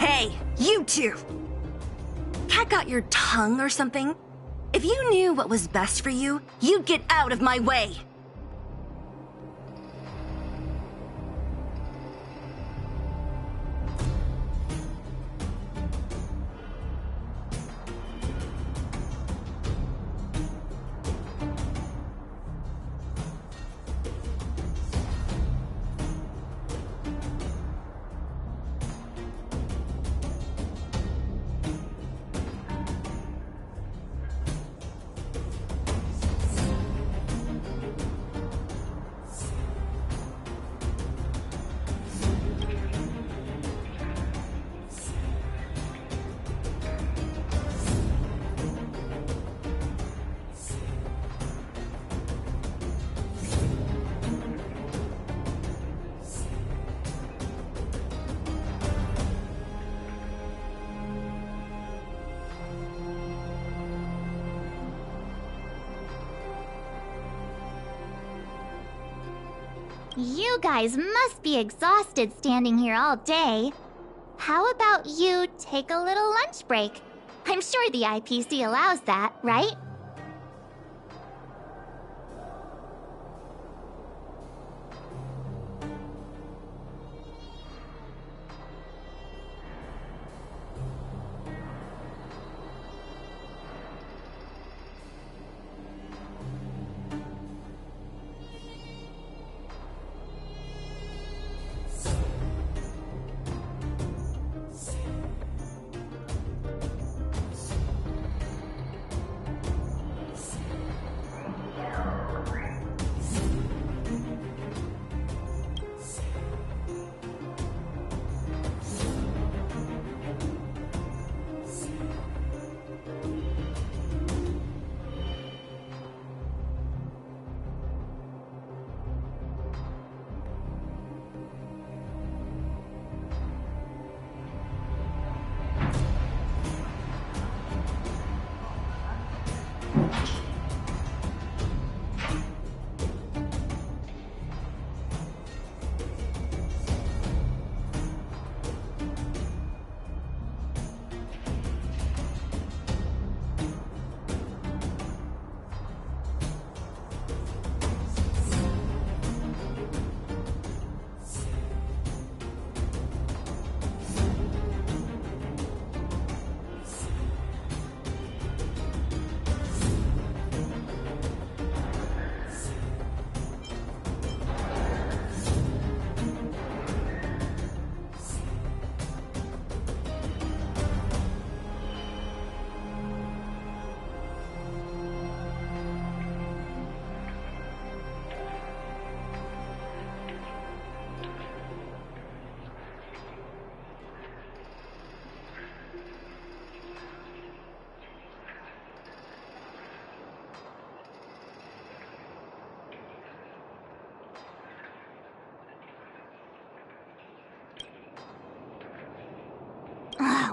Hey, you two! Cat got your tongue or something? If you knew what was best for you, you'd get out of my way! You guys must be exhausted standing here all day. How about you take a little lunch break? I'm sure the IPC allows that, right?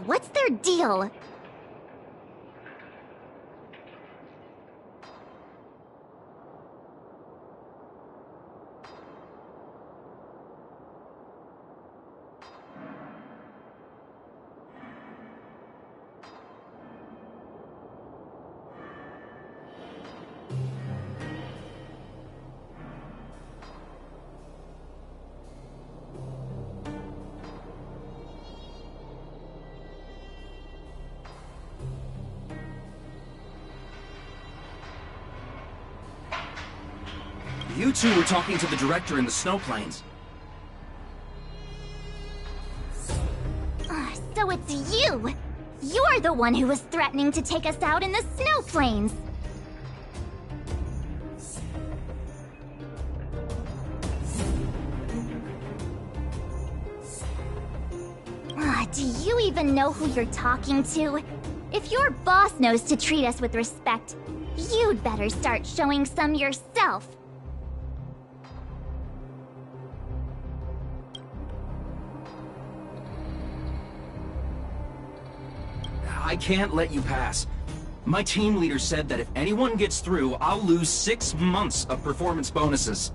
What's their deal? You two were talking to the director in the snow plains. So it's you! You're the one who was threatening to take us out in the snow plains! Do you even know who you're talking to? If your boss knows to treat us with respect, you'd better start showing some yourself. I can't let you pass. My team leader said that if anyone gets through, I'll lose 6 months of performance bonuses.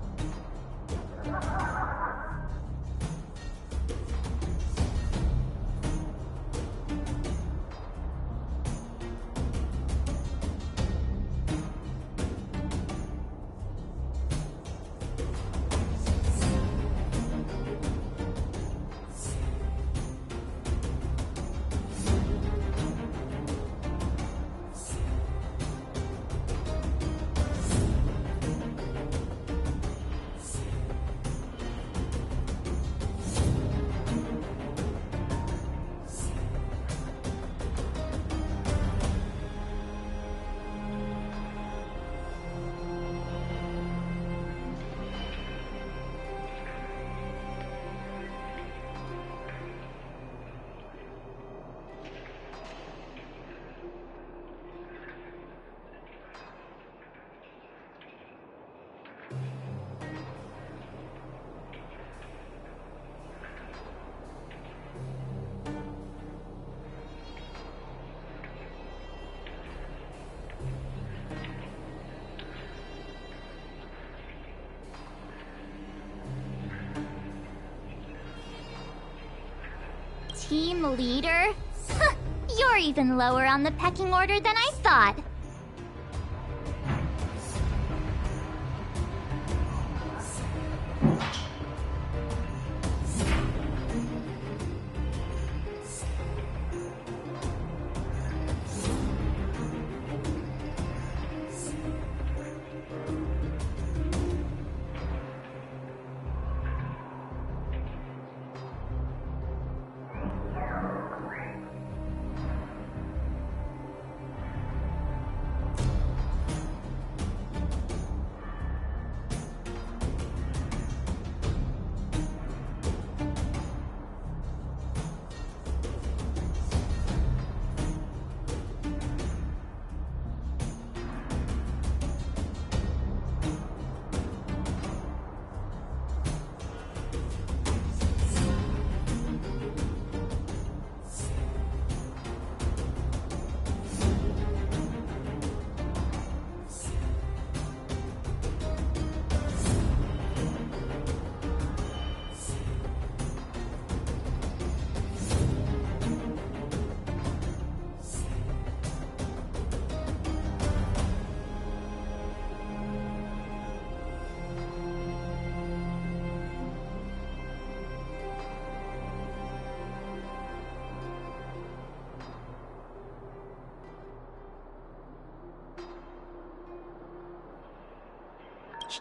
Team leader? Huh, you're even lower on the pecking order than I thought.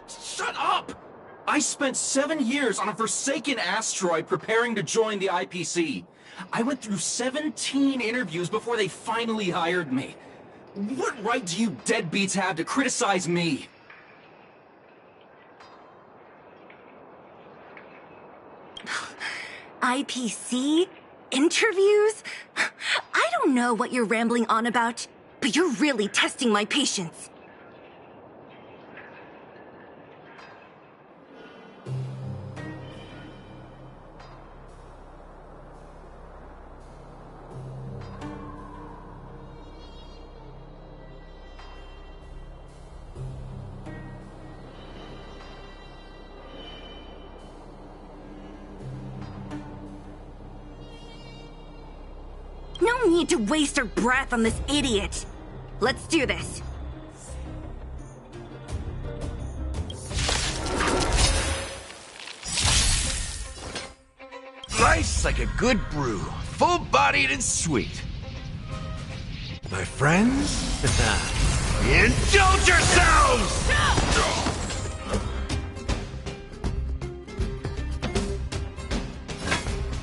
Shut up! I spent 7 years on a forsaken asteroid preparing to join the IPC. I went through 17 interviews before they finally hired me. What right do you deadbeats have to criticize me? IPC? Interviews? I don't know what you're rambling on about, but you're really testing my patience. No need to waste our breath on this idiot. Let's do this. Nice like a good brew, full-bodied and sweet. My friends, indulge yourselves!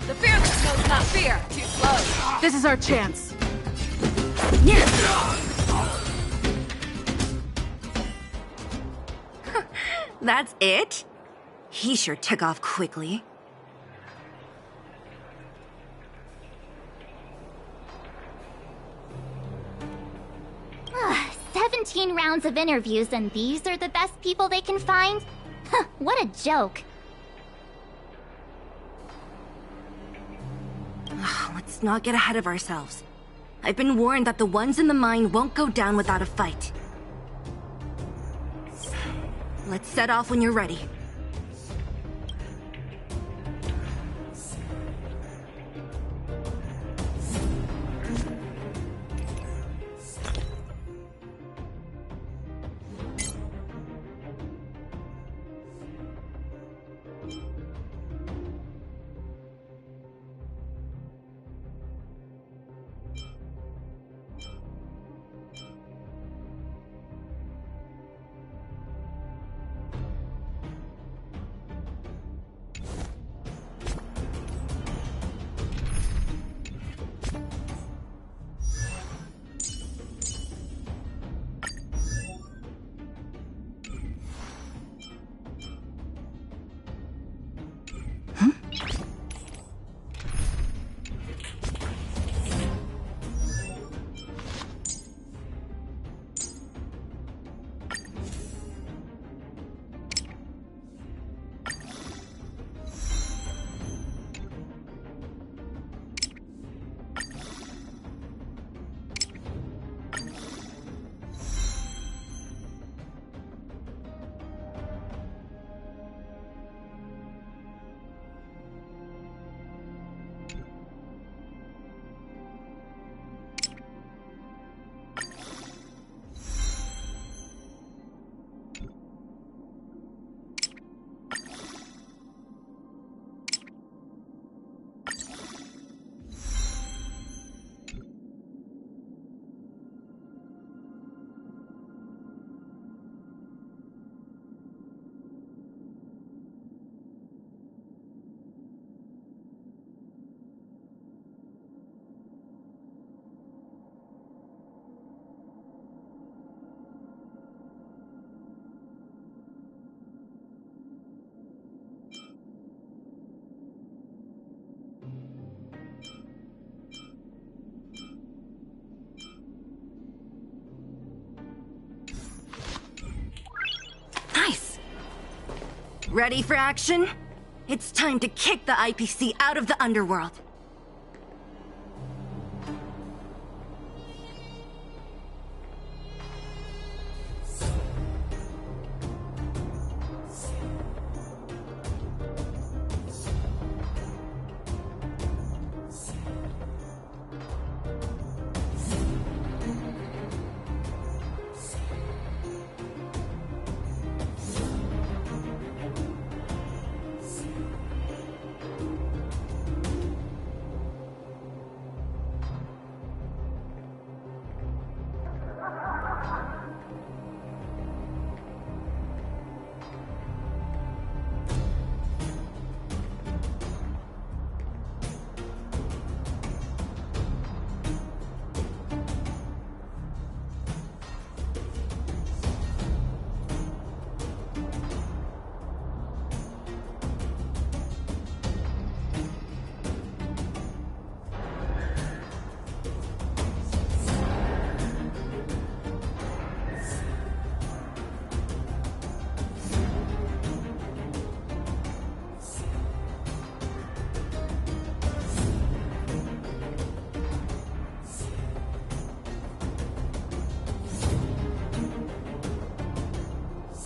The fearless knows not fear. Too slow. This is our chance. That's it? He sure took off quickly. Ugh, 17 rounds of interviews and these are the best people they can find? Huh, what a joke. Let's not get ahead of ourselves. I've been warned that the ones in the mine won't go down without a fight. Let's set off when you're ready. Nice! Ready for action? It's time to kick the IPC out of the underworld.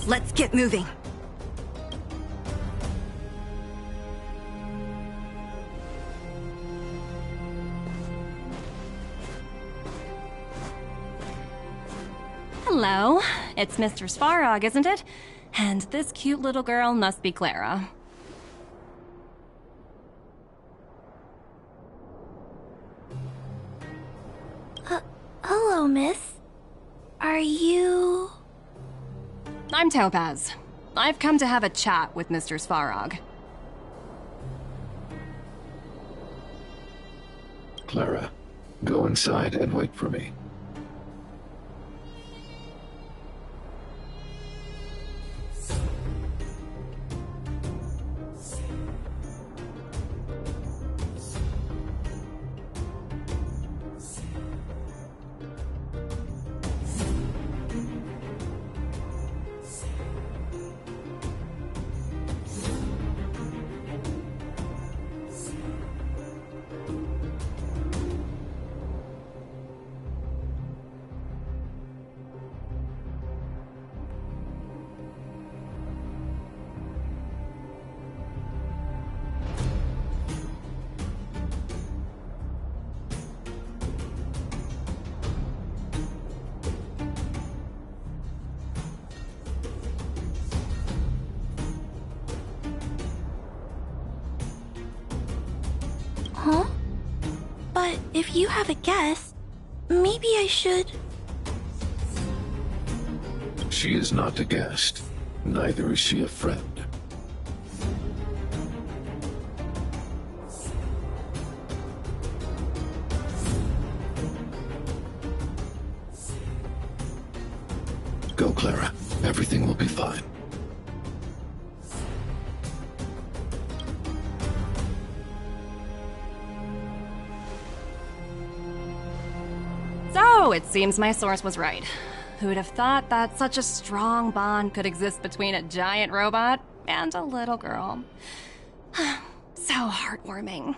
Let's get moving. Hello, it's Mr. Svarog, isn't it? And this cute little girl must be Clara. Hello, miss. Are you... I'm Topaz. I've come to have a chat with Mr. Svarog. Clara, go inside and wait for me. Huh? But if you have a guest, maybe I should... She is not a guest. Neither is she a friend. Go, Clara. Everything will be fine. So, it seems my source was right. Who'd have thought that such a strong bond could exist between a giant robot and a little girl? So heartwarming.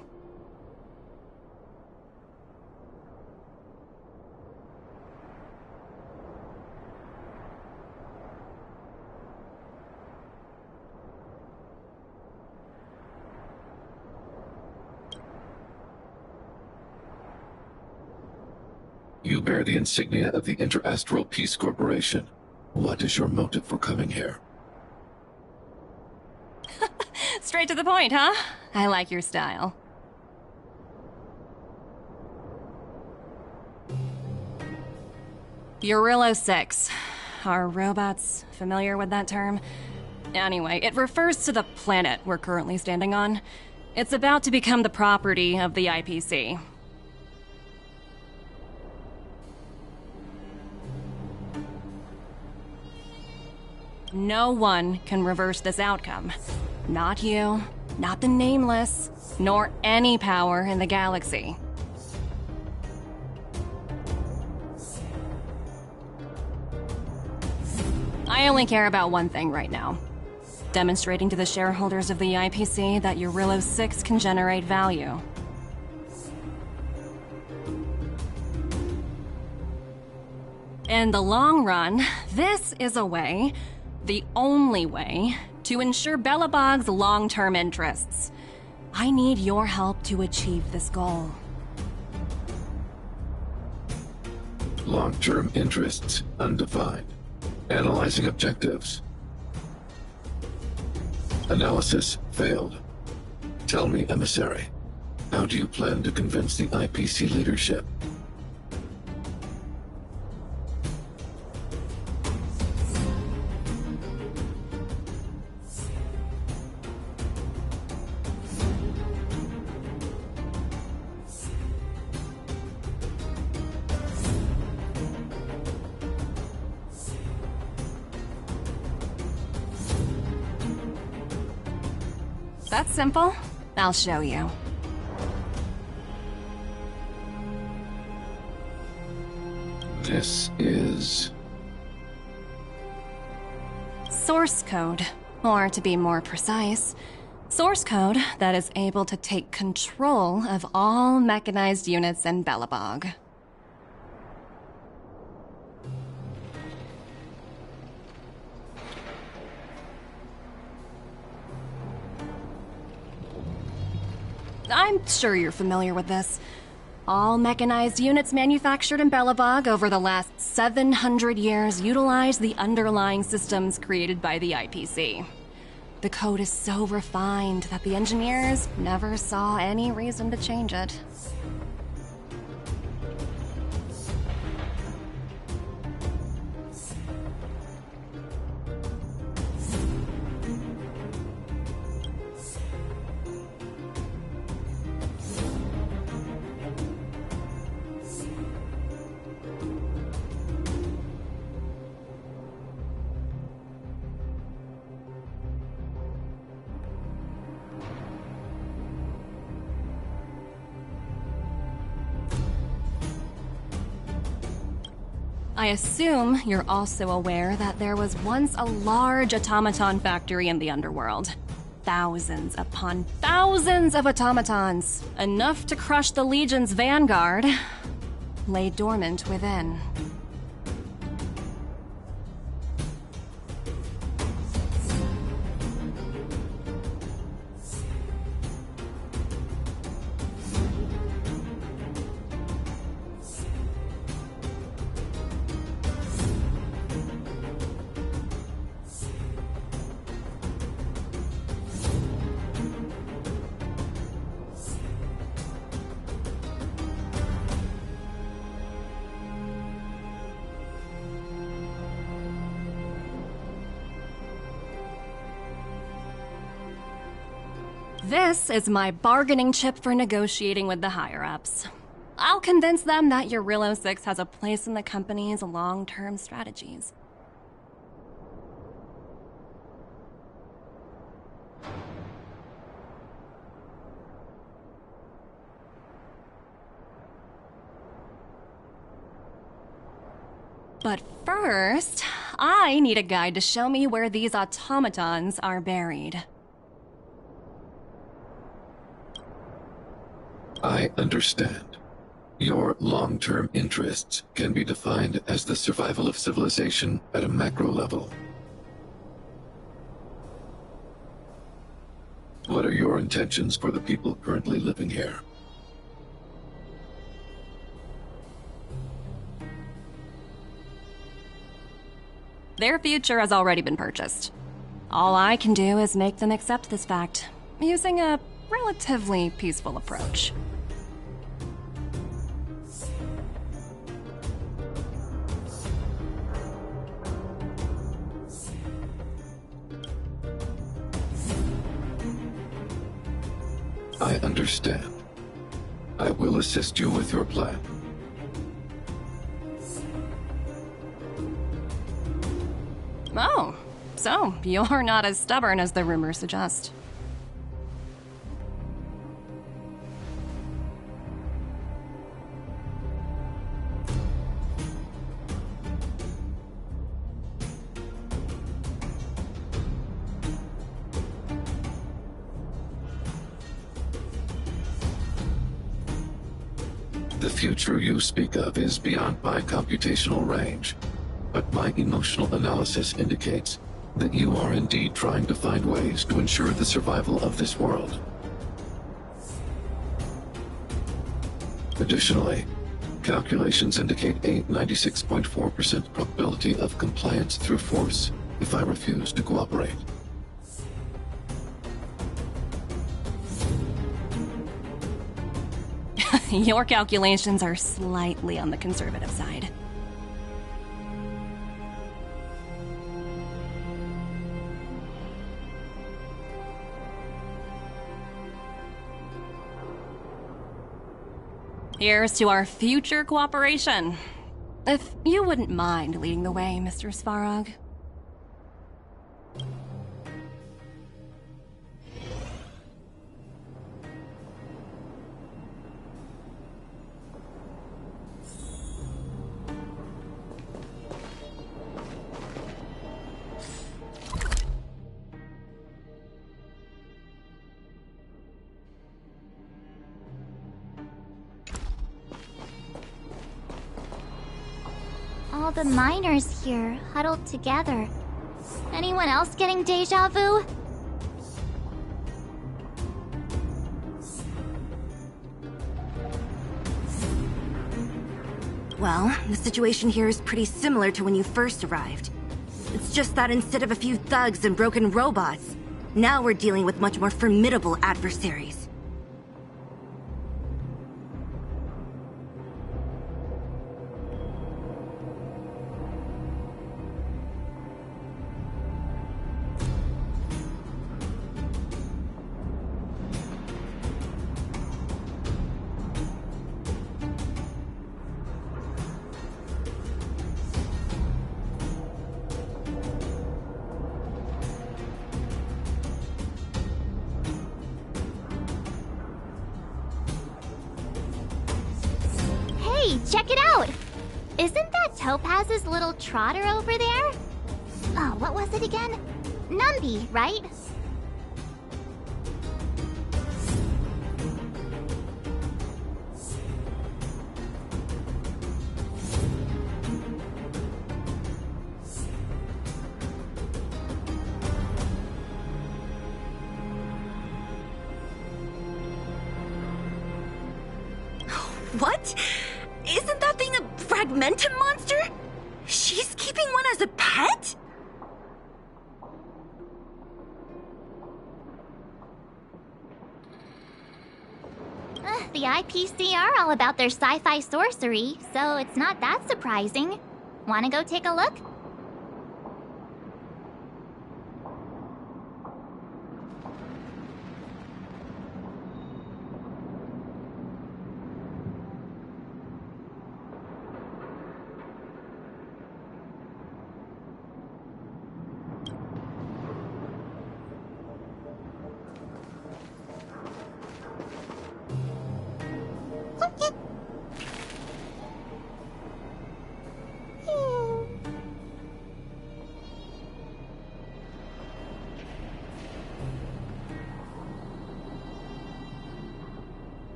You bear the insignia of the Interastral Peace Corporation. What is your motive for coming here? Straight to the point, huh? I like your style. Urilo 6. Are robots familiar with that term? Anyway, it refers to the planet we're currently standing on. It's about to become the property of the IPC. No one can reverse this outcome. Not you, not the Nameless, nor any power in the galaxy. I only care about one thing right now. Demonstrating to the shareholders of the IPC that Eurillo 6 can generate value. In the long run, this is a way, the only way, to ensure Belobog's long-term interests. I need your help to achieve this goal. Long-term interests undefined. Analyzing objectives. Analysis failed. Tell me, Emissary, how do you plan to convince the IPC leadership? That's simple. I'll show you. This is... Source code. Or to be more precise, source code that is able to take control of all mechanized units in Belobog. I'm sure you're familiar with this. All mechanized units manufactured in Belobog over the last 700 years utilize the underlying systems created by the IPC. The code is so refined that the engineers never saw any reason to change it. I assume you're also aware that there was once a large automaton factory in the underworld. Thousands upon thousands of automatons, enough to crush the Legion's vanguard, lay dormant within. This is my bargaining chip for negotiating with the higher-ups. I'll convince them that Eurillo 6 has a place in the company's long-term strategies. But first, I need a guide to show me where these automatons are buried. I understand. Your long-term interests can be defined as the survival of civilization at a macro level. What are your intentions for the people currently living here? Their future has already been purchased. All I can do is make them accept this fact, using a relatively peaceful approach. I understand. I will assist you with your plan. Oh, so you're not as stubborn as the rumors suggest. The future you speak of is beyond my computational range, but my emotional analysis indicates that you are indeed trying to find ways to ensure the survival of this world. Additionally, calculations indicate a 96.4% probability of compliance through force if I refuse to cooperate. Your calculations are slightly on the conservative side. Here's to our future cooperation. If you wouldn't mind leading the way, Mr. Svarog. All the miners here, huddled together. Anyone else getting deja vu? Well, the situation here is pretty similar to when you first arrived. It's just that instead of a few thugs and broken robots, now we're dealing with much more formidable adversaries. Hey, check it out! Isn't that Topaz's little trotter over there? Oh, what was it again? Numby, right? What? Isn't that thing a fragmentum monster? She's keeping one as a pet? The IPC are all about their sci-fi sorcery, so it's not that surprising. Wanna go take a look?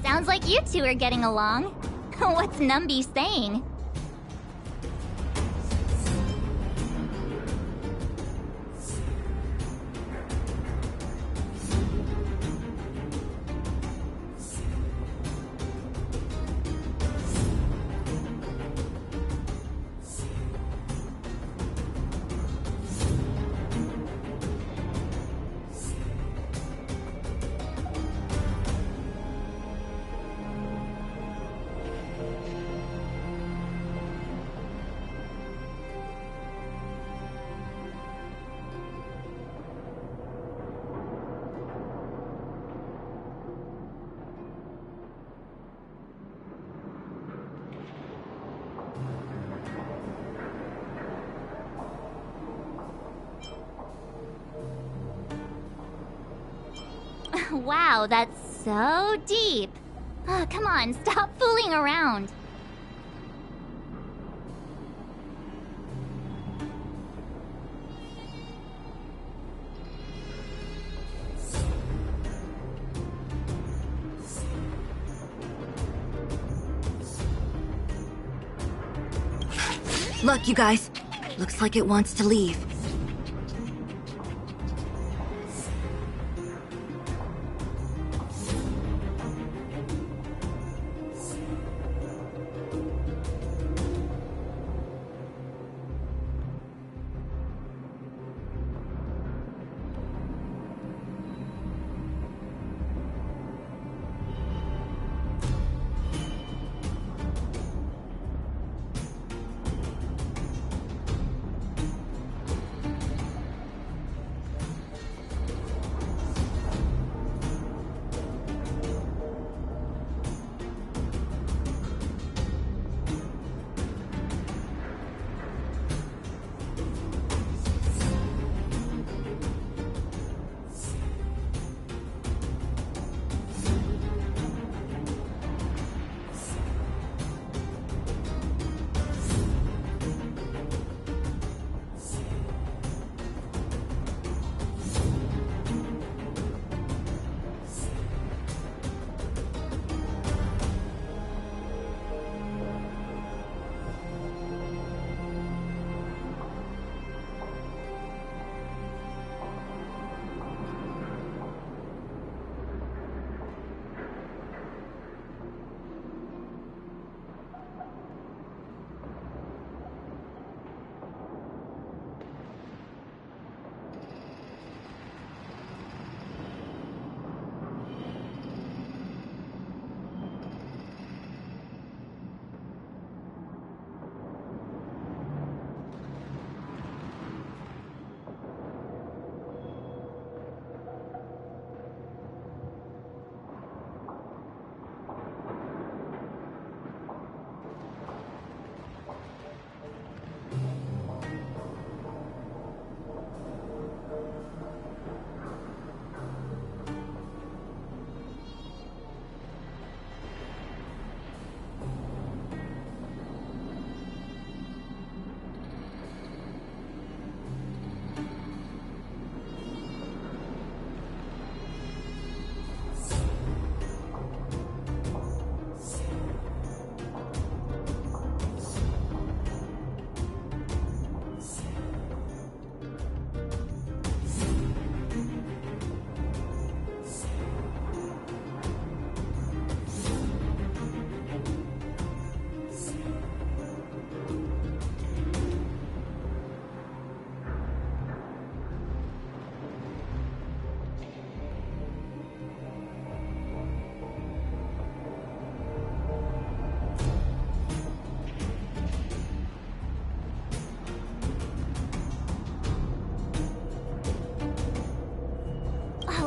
Sounds like you two are getting along. What's Numby saying? Wow, that's so deep. Come on, stop fooling around. Look, you guys. Looks like it wants to leave.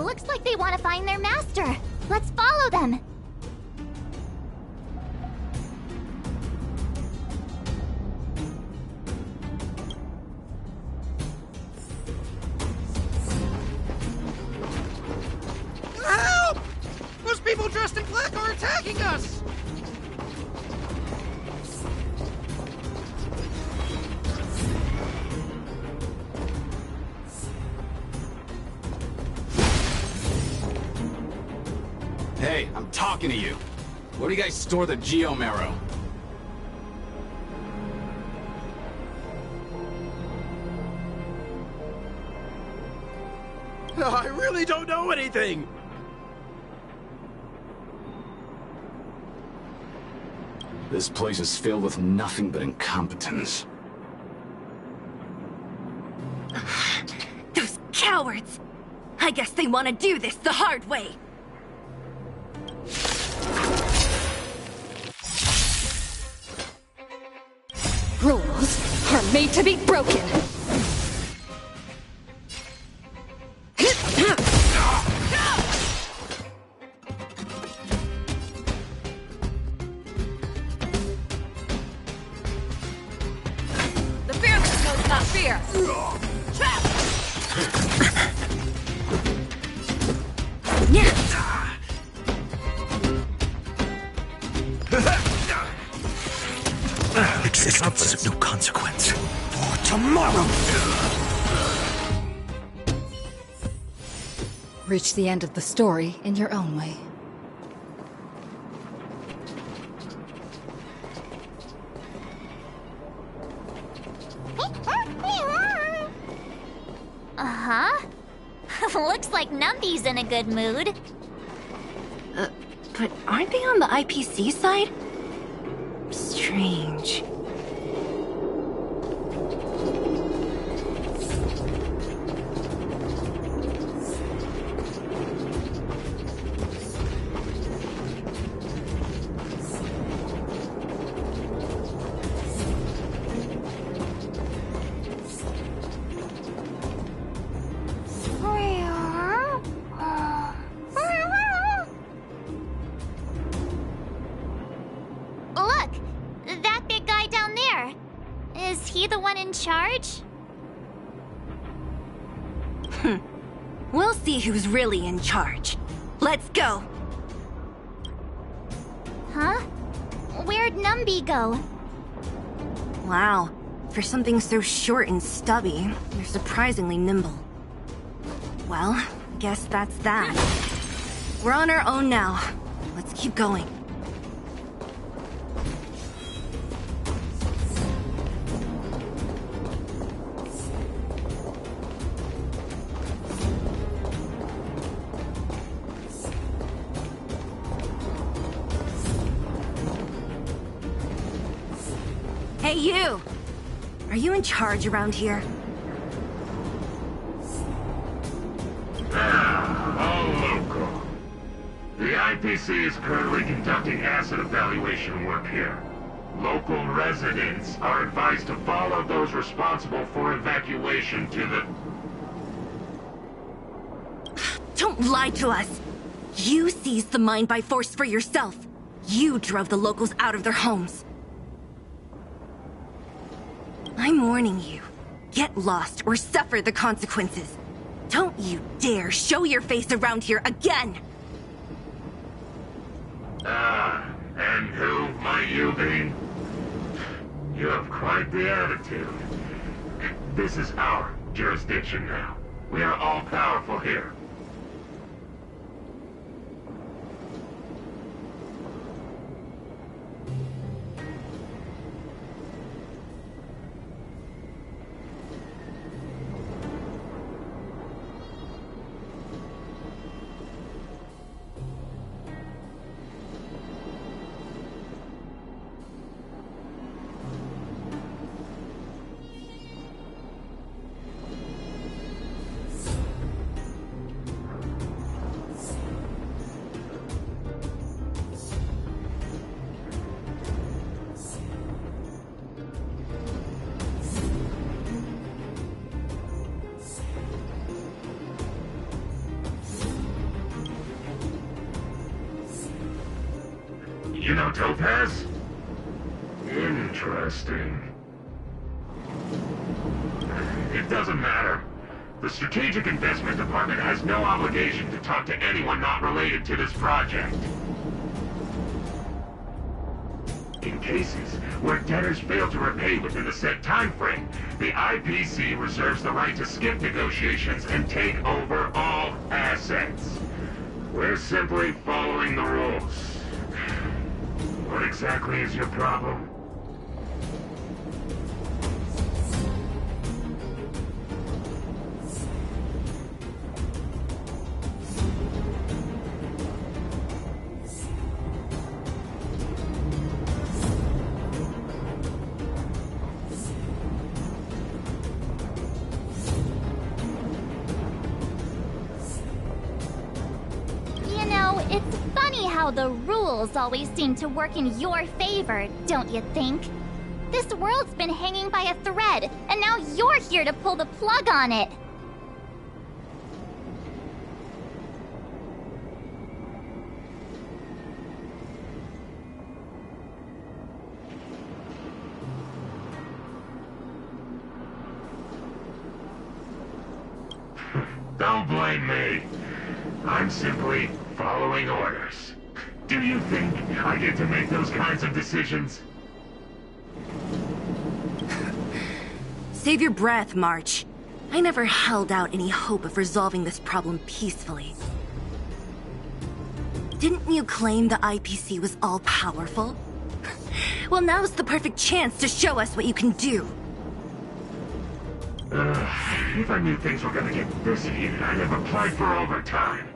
Looks like they want to find their master. Let's follow them. Help! Those people dressed in black are attacking us! Hey, I'm talking to you. Where do you guys store the Geomarrow? I really don't know anything! This place is filled with nothing but incompetence. Those cowards! I guess they want to do this the hard way. Rules are made to be broken. The fearless knows not fear. Existence is of no consequence. For tomorrow! Reach the end of the story in your own way. Uh-huh. Looks like Numby's in a good mood. But aren't they on the IPC side? Strange. Look! That big guy down there. Is he the one in charge? We'll see who's really in charge. Let's go! Huh? Where'd Numby go? Wow. For something so short and stubby, you're surprisingly nimble. Well, guess that's that. We're on our own now. Let's keep going. Hey, you! Are you in charge around here? All local. The IPC is currently conducting asset evaluation work here. Local residents are advised to follow those responsible for evacuation to the... Don't lie to us! You seized the mine by force for yourself! You drove the locals out of their homes! I'm warning you. Get lost or suffer the consequences. Don't you dare show your face around here again! And who might you be? You have quite the attitude. This is our jurisdiction now. We are all powerful here. You know Topaz? Interesting. It doesn't matter. The Strategic Investment Department has no obligation to talk to anyone not related to this project. In cases where debtors fail to repay within the set time frame, the IPC reserves the right to skip negotiations and take over all assets. We're simply following the rules. What exactly is your problem? You know, it's funny how the rules always seem to work in your favor, don't you think? This world's been hanging by a thread, and now you're here to pull the plug on it. Don't blame me. I'm simply following orders. Do you think I get to make those kinds of decisions? Save your breath, March. I never held out any hope of resolving this problem peacefully. Didn't you claim the IPC was all-powerful? Well, now's the perfect chance to show us what you can do. If I knew things were gonna get this heated, I'd have applied for overtime.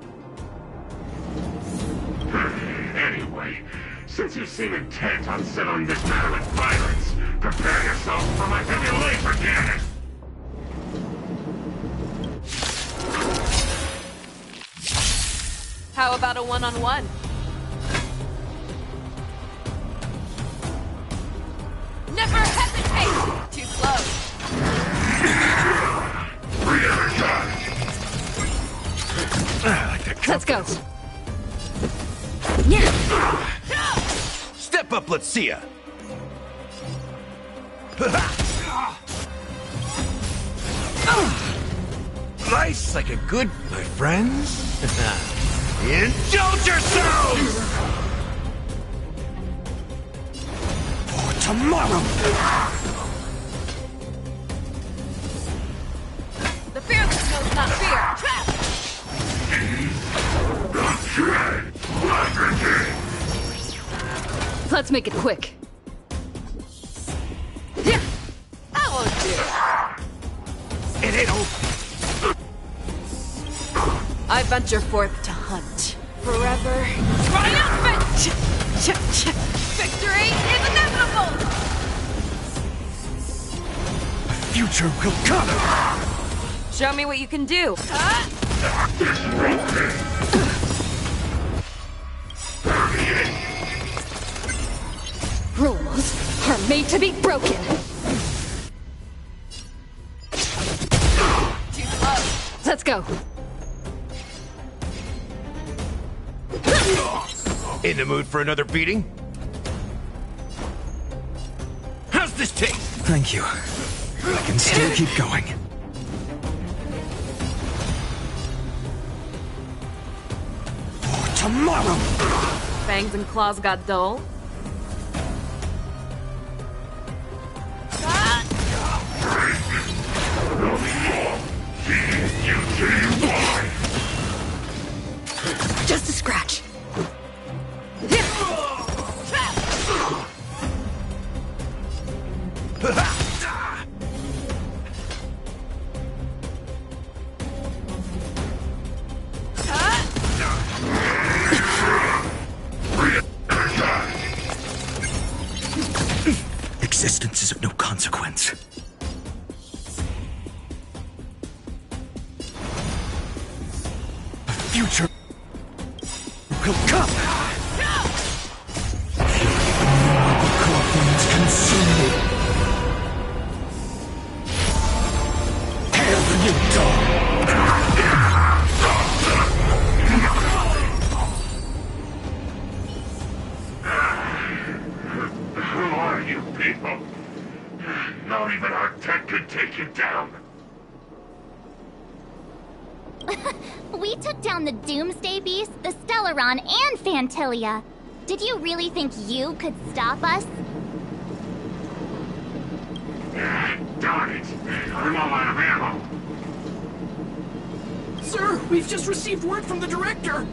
Anyway, since you seem intent on settling this matter with violence, prepare yourself for my heavy laser cannon! How about a one-on-one? Never hesitate! Too slow. Let's go. Yeah. Step up, let's see ya. Nice, like a good, my friends. Indulge yourselves! For tomorrow! The fearless knows not fear. Trap! Let's make it quick. I won't do. It ain't over. I venture forth to hunt. Forever. Triumphant! Victory is inevitable! The future will come! Show me what you can do. Rules are made to be broken. Too slow. Let's go. In the mood for another beating? How's this taste? Thank you. I can still keep going. For tomorrow! Fangs and claws got dull. Just a scratch. Existence is of no consequence. The future will come! The coffins consume. Hail the new dawn! Who are you people? Not even our tech could take you down. We took down the Doomsday Beast, the Stellaron, and Phantilia. Did you really think you could stop us? Darn it! I'm all out of ammo. Sir, we've just received word from the director.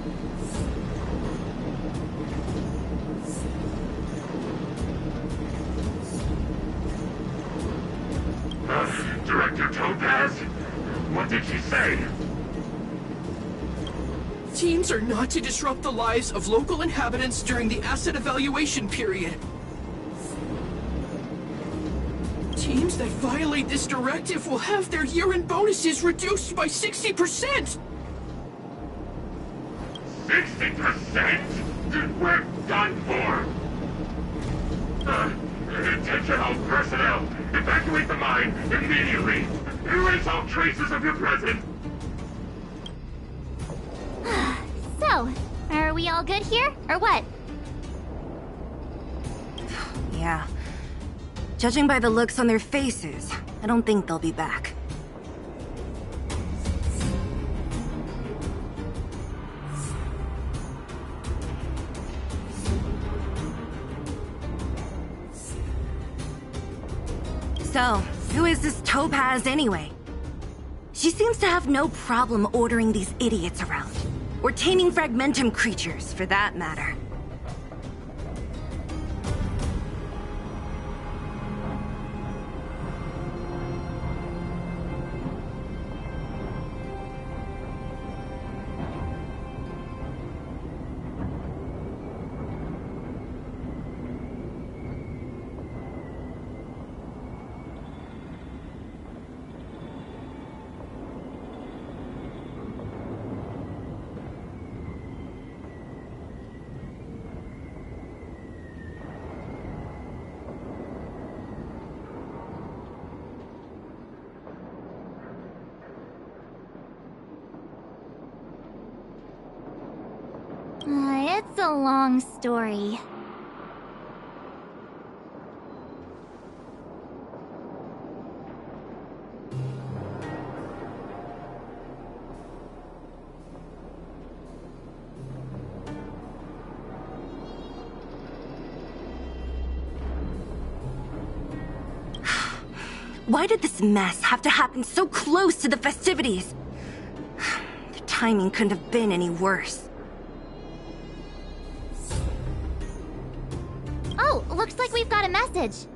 Director Topaz? What did she say? Teams are not to disrupt the lives of local inhabitants during the asset evaluation period. Teams that violate this directive will have their year-end bonuses reduced by 60%! 60%? We're done for! Attention all personnel! Evacuate the mine immediately! Erase all traces of your presence! So, are we all good here, or what? Yeah. Judging by the looks on their faces, I don't think they'll be back. So, who is this Topaz anyway? She seems to have no problem ordering these idiots around. Or taming fragmentum creatures, for that matter. It's a long story. Why did this mess have to happen so close to the festivities? The timing couldn't have been any worse. Oh, looks like we've got a message.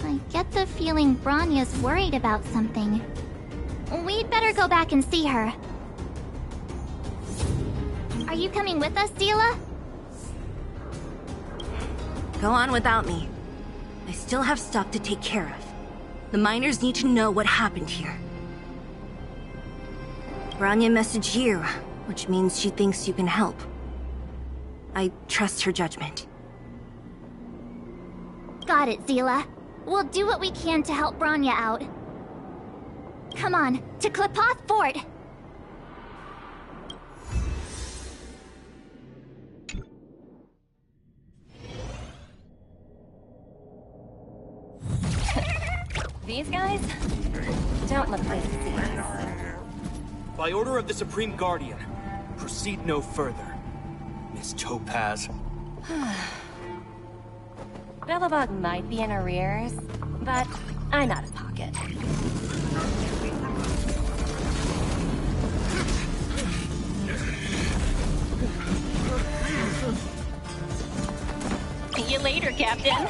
I get the feeling Bronya's worried about something. We'd better go back and see her. Are you coming with us, Zila? Go on without me. I still have stuff to take care of. The miners need to know what happened here. Bronya messaged you, which means she thinks you can help. I trust her judgment. Got it, Zila. We'll do what we can to help Bronya out. Come on, to Klipoth Fort! These guys don't look like thieves. By order of the Supreme Guardian, proceed no further, Miss Topaz. Belobog might be in arrears, but I'm out of pocket. See you later, Captain.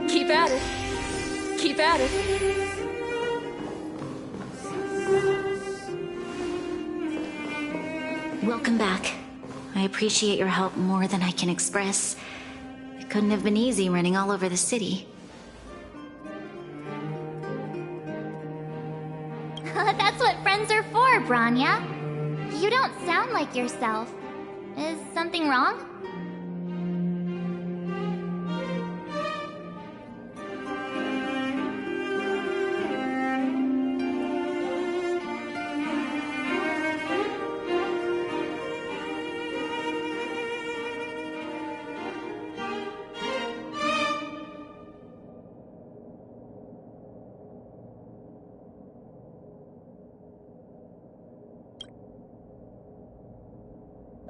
Keep at it. Keep at it. Welcome back. I appreciate your help more than I can express. It couldn't have been easy running all over the city. That's what friends are for, Bronya. You don't sound like yourself. Is something wrong?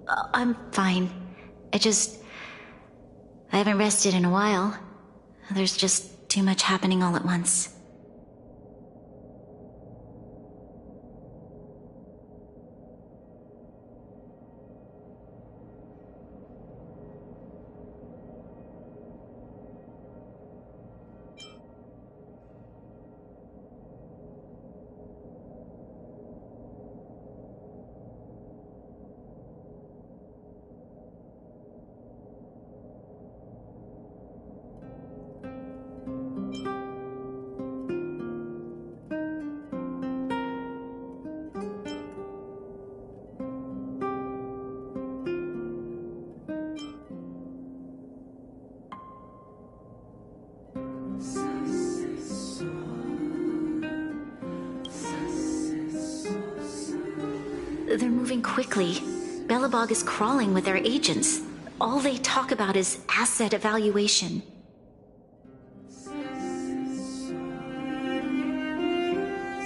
I'm fine. I haven't rested in a while. There's just too much happening all at once. They're moving quickly. Belobog is crawling with their agents. All they talk about is asset evaluation.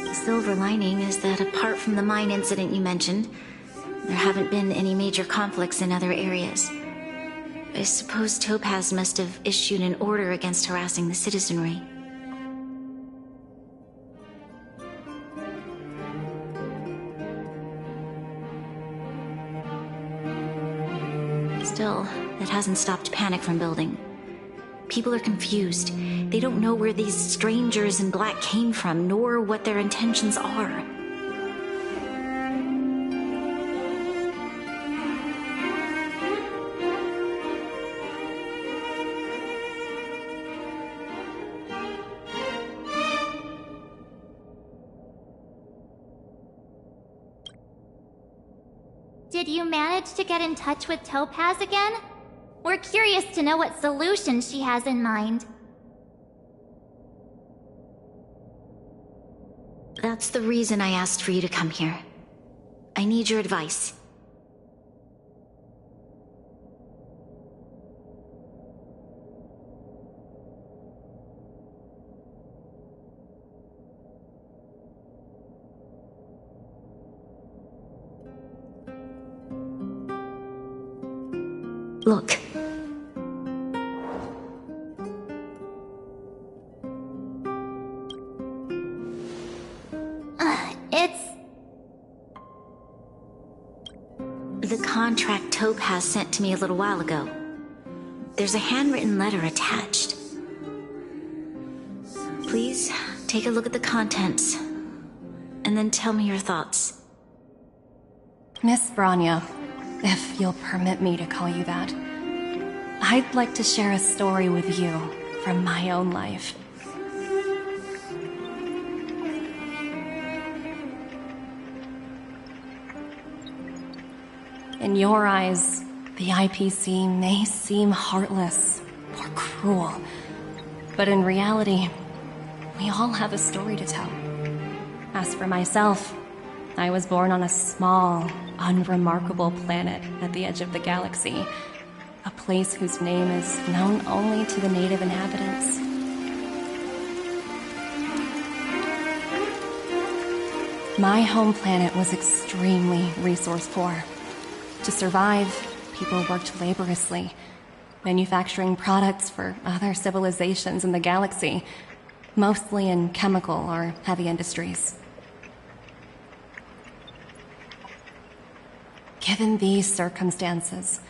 The silver lining is that apart from the mine incident you mentioned, there haven't been any major conflicts in other areas. I suppose Topaz must have issued an order against harassing the citizenry. Still, that hasn't stopped panic from building. People are confused. They don't know where these strangers in black came from, nor what their intentions are. Did you manage to get in touch with Topaz again? We're curious to know what solution she has in mind. That's the reason I asked for you to come here. I need your advice. Look. It's... The contract Topaz sent to me a little while ago. There's a handwritten letter attached. Please, take a look at the contents, and then tell me your thoughts. Miss Branya, if you'll permit me to call you that, I'd like to share a story with you from my own life. In your eyes, the IPC may seem heartless or cruel, but in reality, we all have a story to tell. As for myself, I was born on a small, unremarkable planet at the edge of the galaxy, a place whose name is known only to the native inhabitants. My home planet was extremely resource poor. To survive, people worked laboriously, manufacturing products for other civilizations in the galaxy, mostly in chemical or heavy industries. Given these circumstances,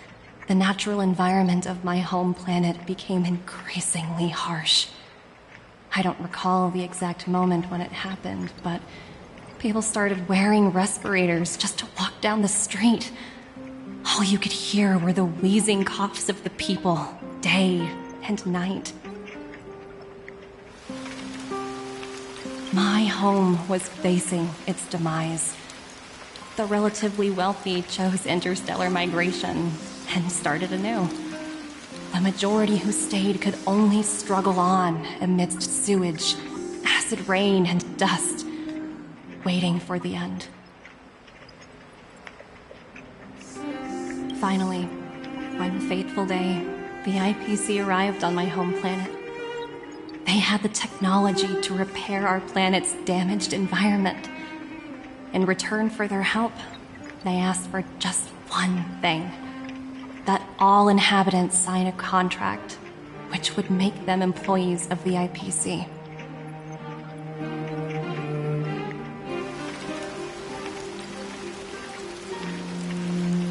the natural environment of my home planet became increasingly harsh. I don't recall the exact moment when it happened, but people started wearing respirators just to walk down the street. All you could hear were the wheezing coughs of the people, day and night. My home was facing its demise. The relatively wealthy chose interstellar migration and started anew. The majority who stayed could only struggle on amidst sewage, acid rain, and dust, waiting for the end. Finally, one fateful day, the IPC arrived on my home planet. They had the technology to repair our planet's damaged environment. In return for their help, they asked for just one thing. That all inhabitants sign a contract, which would make them employees of the IPC.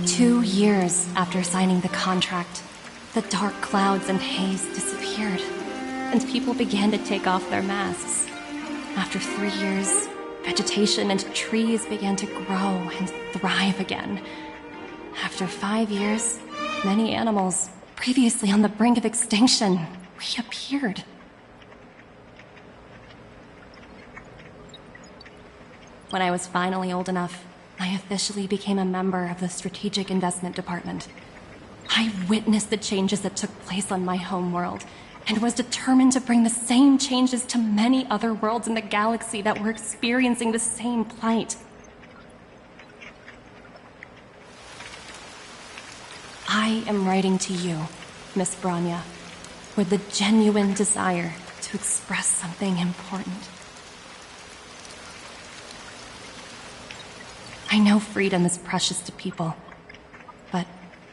Two years after signing the contract, the dark clouds and haze disappeared, and people began to take off their masks. After 3 years, vegetation and trees began to grow and thrive again. After 5 years, many animals, previously on the brink of extinction, reappeared. When I was finally old enough, I officially became a member of the Strategic Investment Department. I witnessed the changes that took place on my homeworld, and was determined to bring the same changes to many other worlds in the galaxy that were experiencing the same plight. I am writing to you, Miss Branya, with the genuine desire to express something important. I know freedom is precious to people, but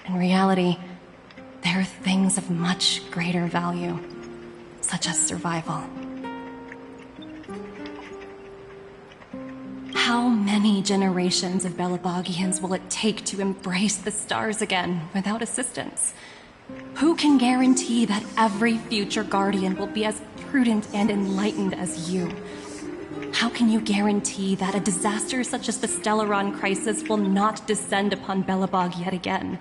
in reality, there are things of much greater value, such as survival. How many generations of Belabogians will it take to embrace the stars again without assistance? Who can guarantee that every future Guardian will be as prudent and enlightened as you? How can you guarantee that a disaster such as the Stellaron crisis will not descend upon Belobog yet again?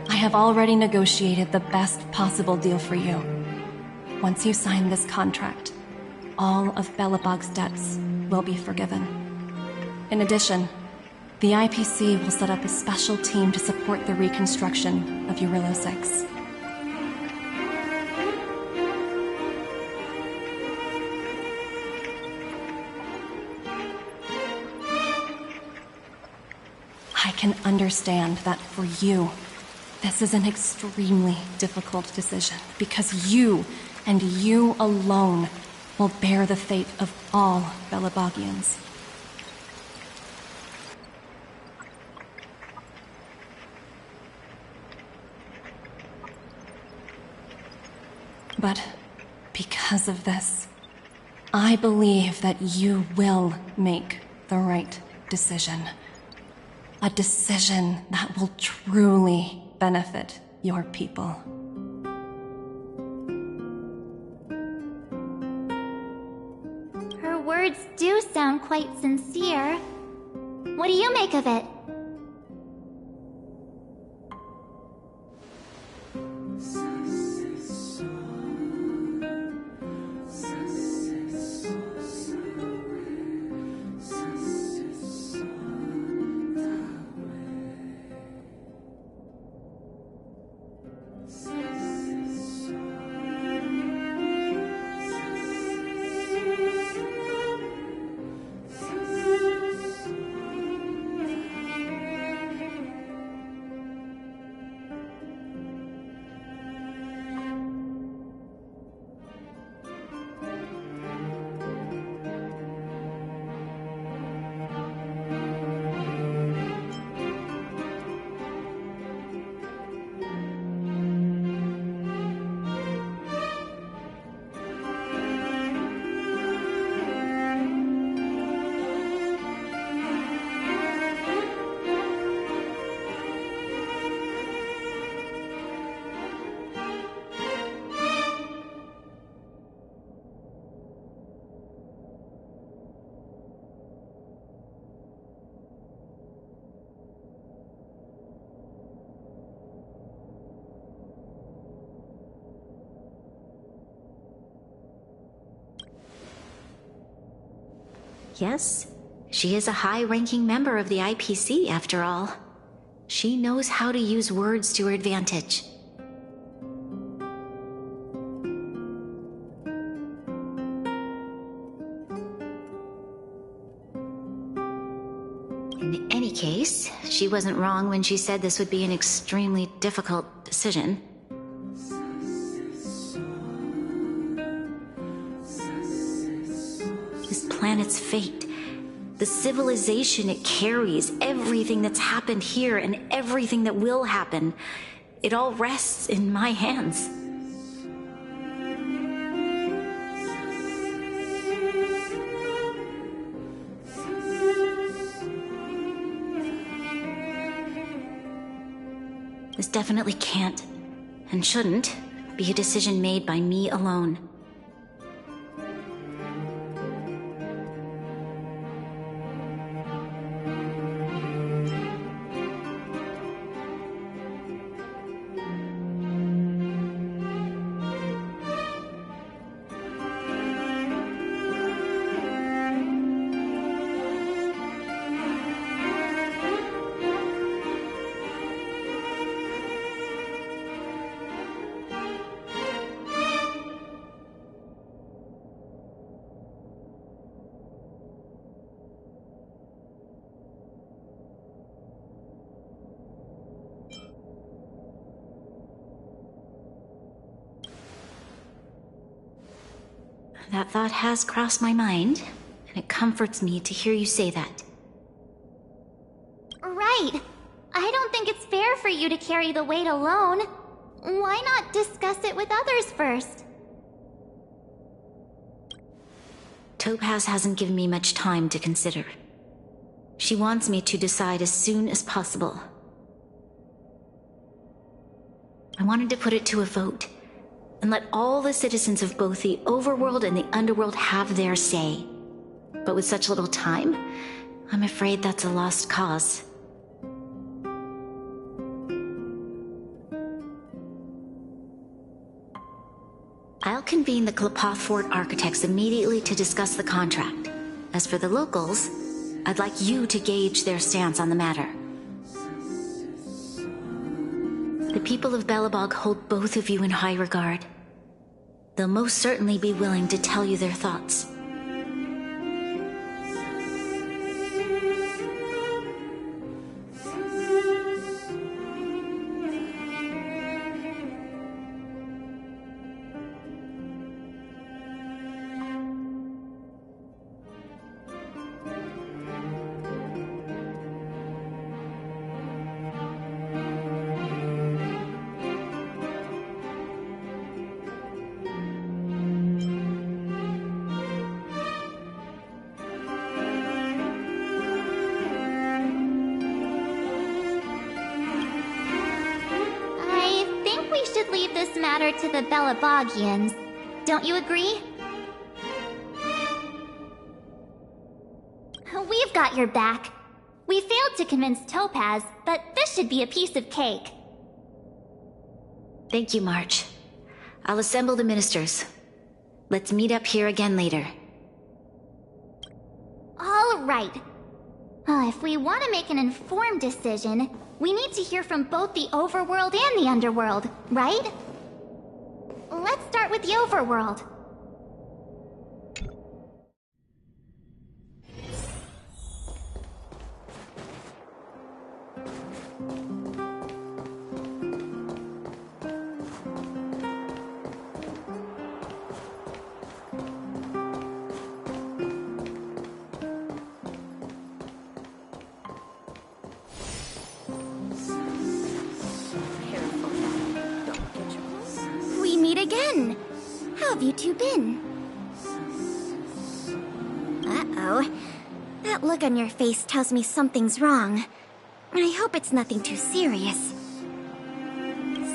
I have already negotiated the best possible deal for you. Once you sign this contract, all of Belobog's debts will be forgiven. In addition, the IPC will set up a special team to support the reconstruction of Eurilo 6. I can understand that for you, this is an extremely difficult decision, because you, and you alone, will bear the fate of all Belabogians. But because of this, I believe that you will make the right decision. A decision that will truly benefit your people. Her words do sound quite sincere. What do you make of it? Yes, she is a high-ranking member of the IPC, after all. She knows how to use words to her advantage. she wasn't wrong when she said this would be an extremely difficult decision. This planet's fate, the civilization it carries, everything that's happened here and everything that will happen, it all rests in my hands. This definitely can't, and shouldn't, be a decision made by me alone. That thought has crossed my mind, and it comforts me to hear you say that. Right. I don't think it's fair for you to carry the weight alone. Why not discuss it with others first? Topaz hasn't given me much time to consider. She wants me to decide as soon as possible. I wanted to put it to a vote, and let all the citizens of both the overworld and the underworld have their say. But with such little time, I'm afraid that's a lost cause. I'll convene the Klapoth Fort architects immediately to discuss the contract. As for the locals, I'd like you to gauge their stance on the matter. The people of Belobog hold both of you in high regard. They'll most certainly be willing to tell you their thoughts. To the Belabogians. Don't you agree? We've got your back. We failed to convince Topaz, but this should be a piece of cake. Thank you, March. I'll assemble the ministers. Let's meet up here again later. All right. If we want to make an informed decision, we need to hear from both the overworld and the underworld, right? Let's start with the overworld. Again. How have you two been? Uh-oh. That look on your face tells me something's wrong. I hope it's nothing too serious.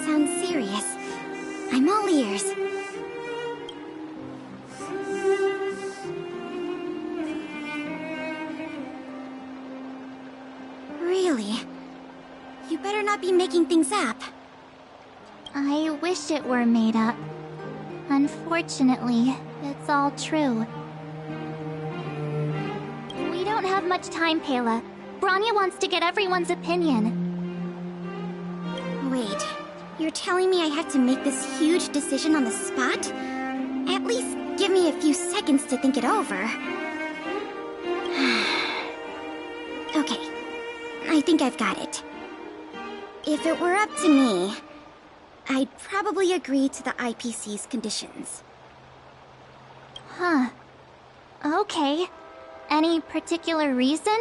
Sounds serious. I'm all ears. Really? You better not be making things up. I wish it were made up. Unfortunately, it's all true. We don't have much time, Pela. Branya wants to get everyone's opinion. Wait, you're telling me I have to make this huge decision on the spot? At least give me a few seconds to think it over. Okay, I I think I've got it. If it were up to me, I'd probably agree to the IPC's conditions. Huh. Okay. Any particular reason?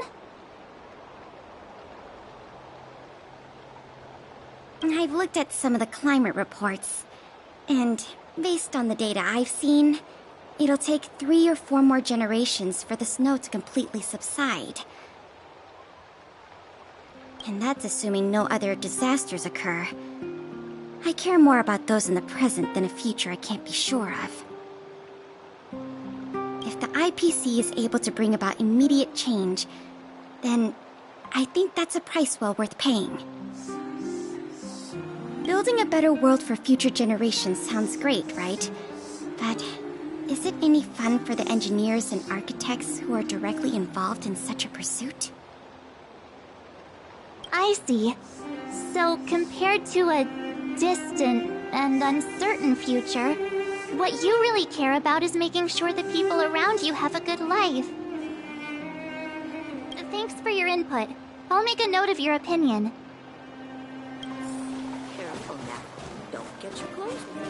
I've looked at some of the climate reports, and based on the data I've seen, it'll take 3 or 4 more generations for the snow to completely subside. And that's assuming no other disasters occur. I care more about those in the present than a future I can't be sure of. If the IPC is able to bring about immediate change, then I think that's a price well worth paying. Building a better world for future generations sounds great, right? But is it any fun for the engineers and architects who are directly involved in such a pursuit? I see. So compared to a distant and uncertain future, what you really care about is making sure the people around you have a good life. Thanks for your input. I'll make a note of your opinion. Careful now. Don't get your clothes wet.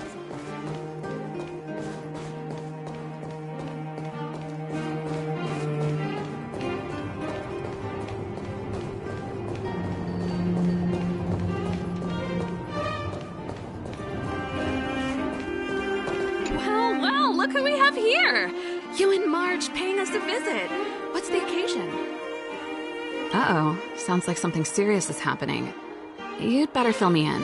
Well, look who we have here! You and Marge paying us a visit. What's the occasion? Uh-oh. Sounds like something serious is happening. You'd better fill me in.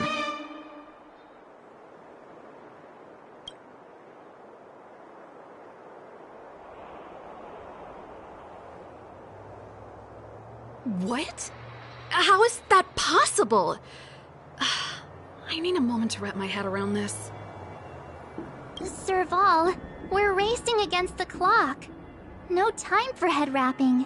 What? How is that possible? I need a moment to wrap my head around this. Serval, we're racing against the clock. No time for head wrapping.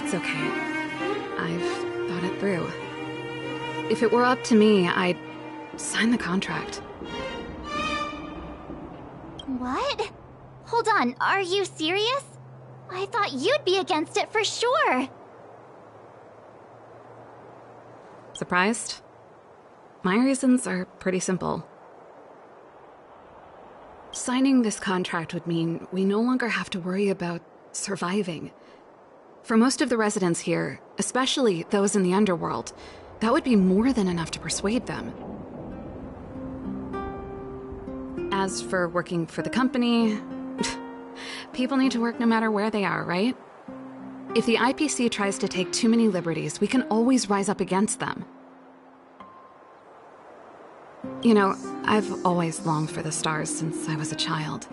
It's okay. I've thought it through. If it were up to me, I'd sign the contract. What? Hold on, are you serious? I thought you'd be against it for sure. Surprised? My reasons are pretty simple. Signing this contract would mean we no longer have to worry about surviving. For most of the residents here, especially those in the underworld, that would be more than enough to persuade them. As for working for the company, people need to work no matter where they are, right? If the IPC tries to take too many liberties, we can always rise up against them. You know, I've always longed for the stars since I was a child,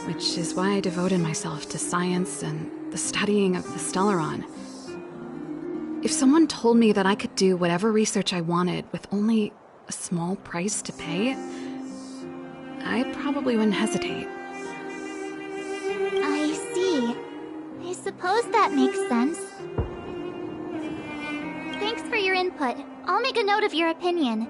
which is why I devoted myself to science and the studying of the Stellaron. If someone told me that I could do whatever research I wanted with only a small price to pay, I probably wouldn't hesitate. I see. I suppose that makes sense. Thanks for your input. I'll make a note of your opinion.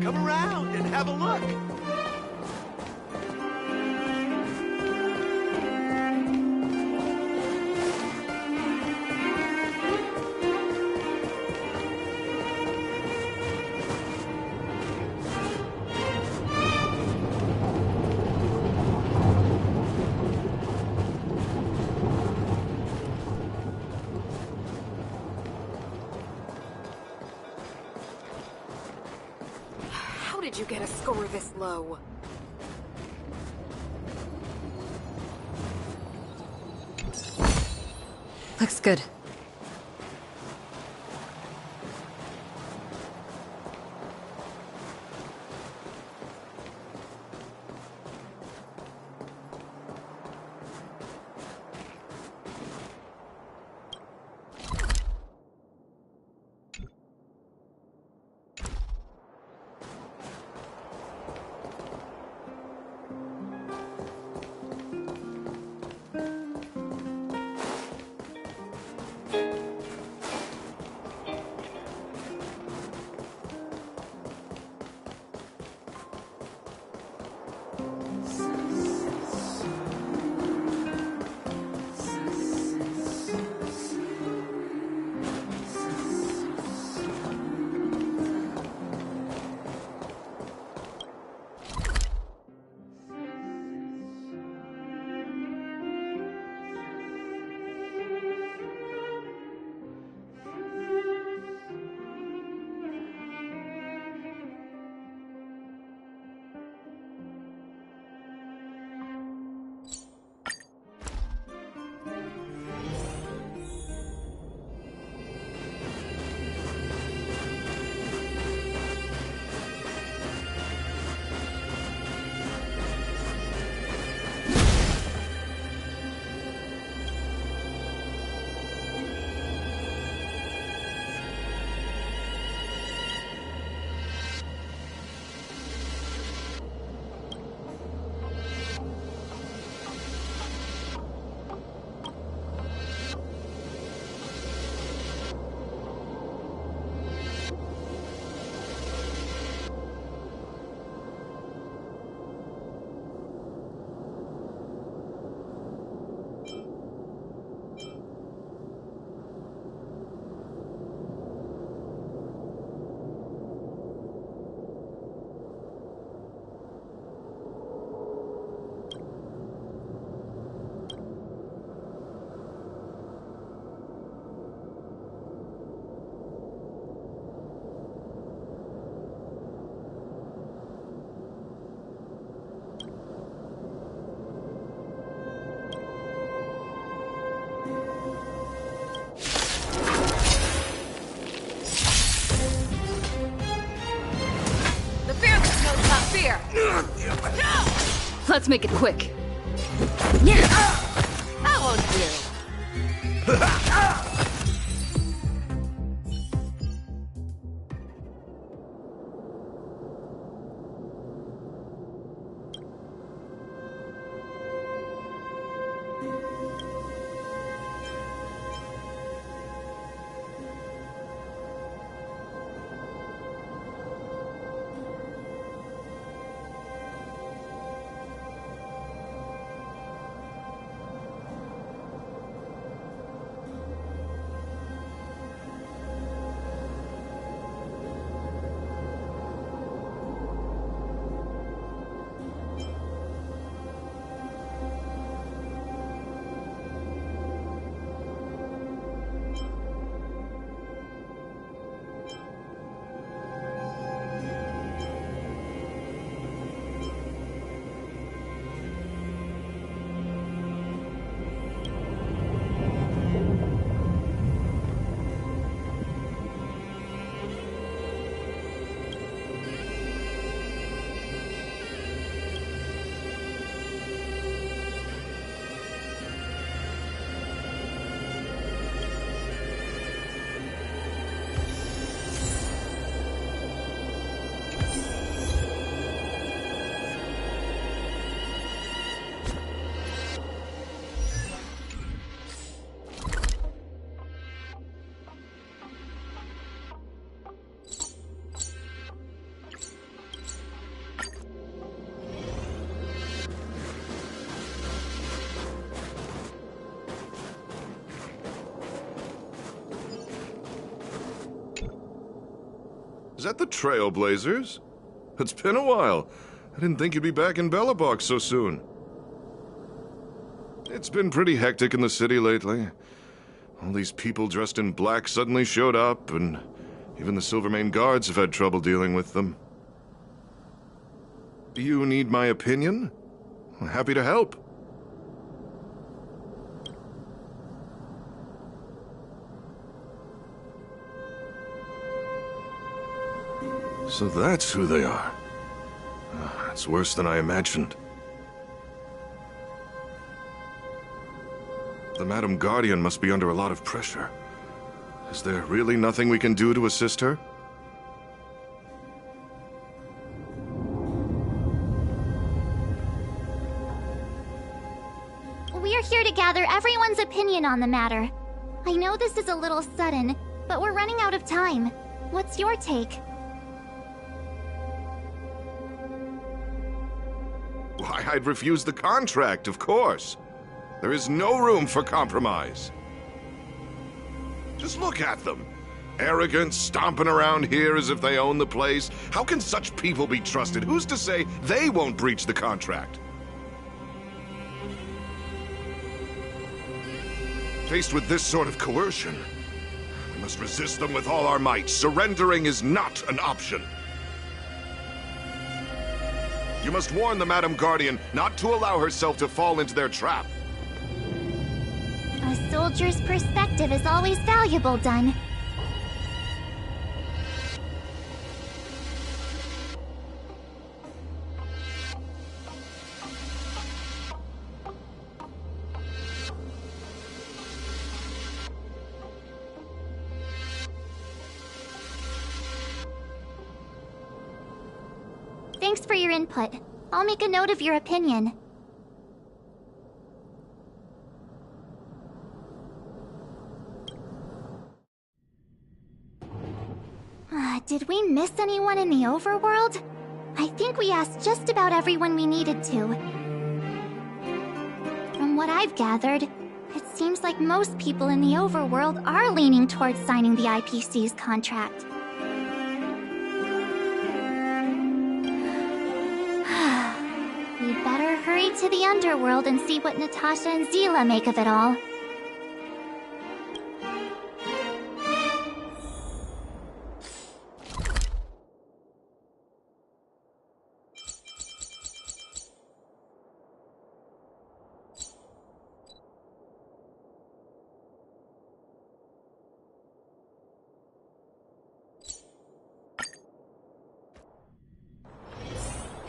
Come around and have a look. How did you get a score this low? Looks good. Let's make it quick. That won't do. Is that the Trailblazers? It's been a while. I didn't think you'd be back in Belobog so soon. It's been pretty hectic in the city lately. All these people dressed in black suddenly showed up, and even the Silvermane guards have had trouble dealing with them. You need my opinion? I'm happy to help. So that's who they are. It's worse than I imagined. The Madam Guardian must be under a lot of pressure. Is there really nothing we can do to assist her? We're here to gather everyone's opinion on the matter. I know this is a little sudden, but we're running out of time. What's your take? Why, I'd refuse the contract, of course. There is no room for compromise. Just look at them. Arrogant, stomping around here as if they own the place. How can such people be trusted? Who's to say they won't breach the contract? Faced with this sort of coercion, we must resist them with all our might. Surrendering is not an option. You must warn the Madam Guardian not to allow herself to fall into their trap. A soldier's perspective is always valuable, Dunn. Thanks for your input. I'll make a note of your opinion. Did we miss anyone in the overworld? I think we asked just about everyone we needed to. From what I've gathered, it seems like most people in the overworld are leaning towards signing the IPC's contract. We'd better hurry to the underworld and see what Natasha and Zila make of it all.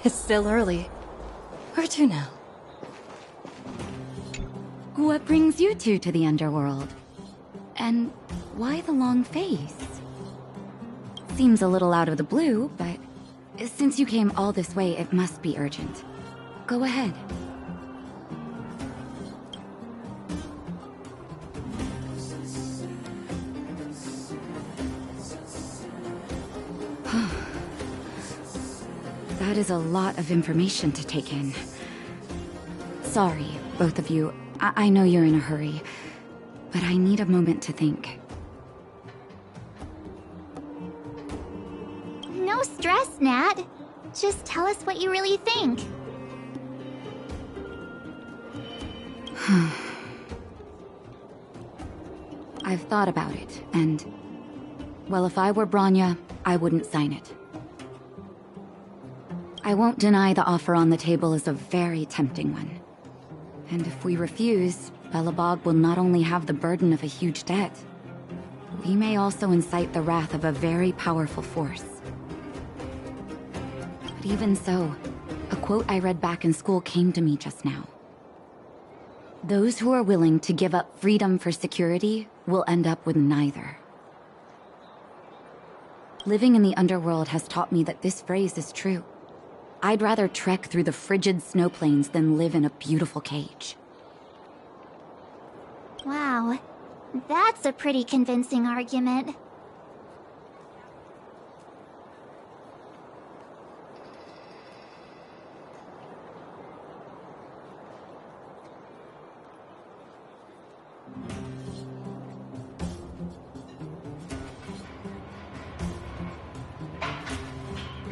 It's still early. Where to now? What brings you two to the underworld? And why the long face? Seems a little out of the blue, but since you came all this way, it must be urgent. Go ahead. That is a lot of information to take in. Sorry, both of you. I know you're in a hurry, but I need a moment to think. No stress, Nat. Just tell us what you really think. I've thought about it, and... well, if I were Bronya, I wouldn't sign it. I won't deny the offer on the table is a very tempting one. And if we refuse, Belobog will not only have the burden of a huge debt, we may also incite the wrath of a very powerful force. But even so, a quote I read back in school came to me just now. Those who are willing to give up freedom for security will end up with neither. Living in the underworld has taught me that this phrase is true. I'd rather trek through the frigid snow plains than live in a beautiful cage. Wow, that's a pretty convincing argument.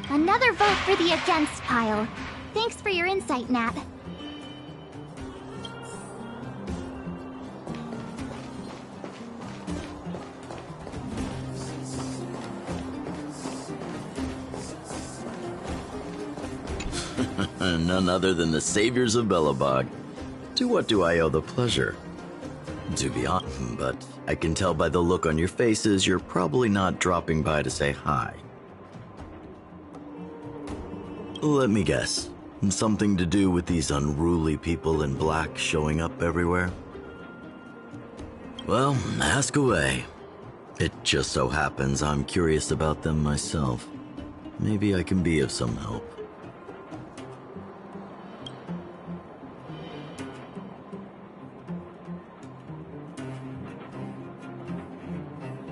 Another vote for the against pile. Thanks for your insight, Nat. None other than the saviors of Belobog. To what do I owe the pleasure? To be honest, but I can tell by the look on your faces you're probably not dropping by to say hi. Let me guess. Something to do with these unruly people in black showing up everywhere? Well, ask away. It just so happens I'm curious about them myself. Maybe I can be of some help.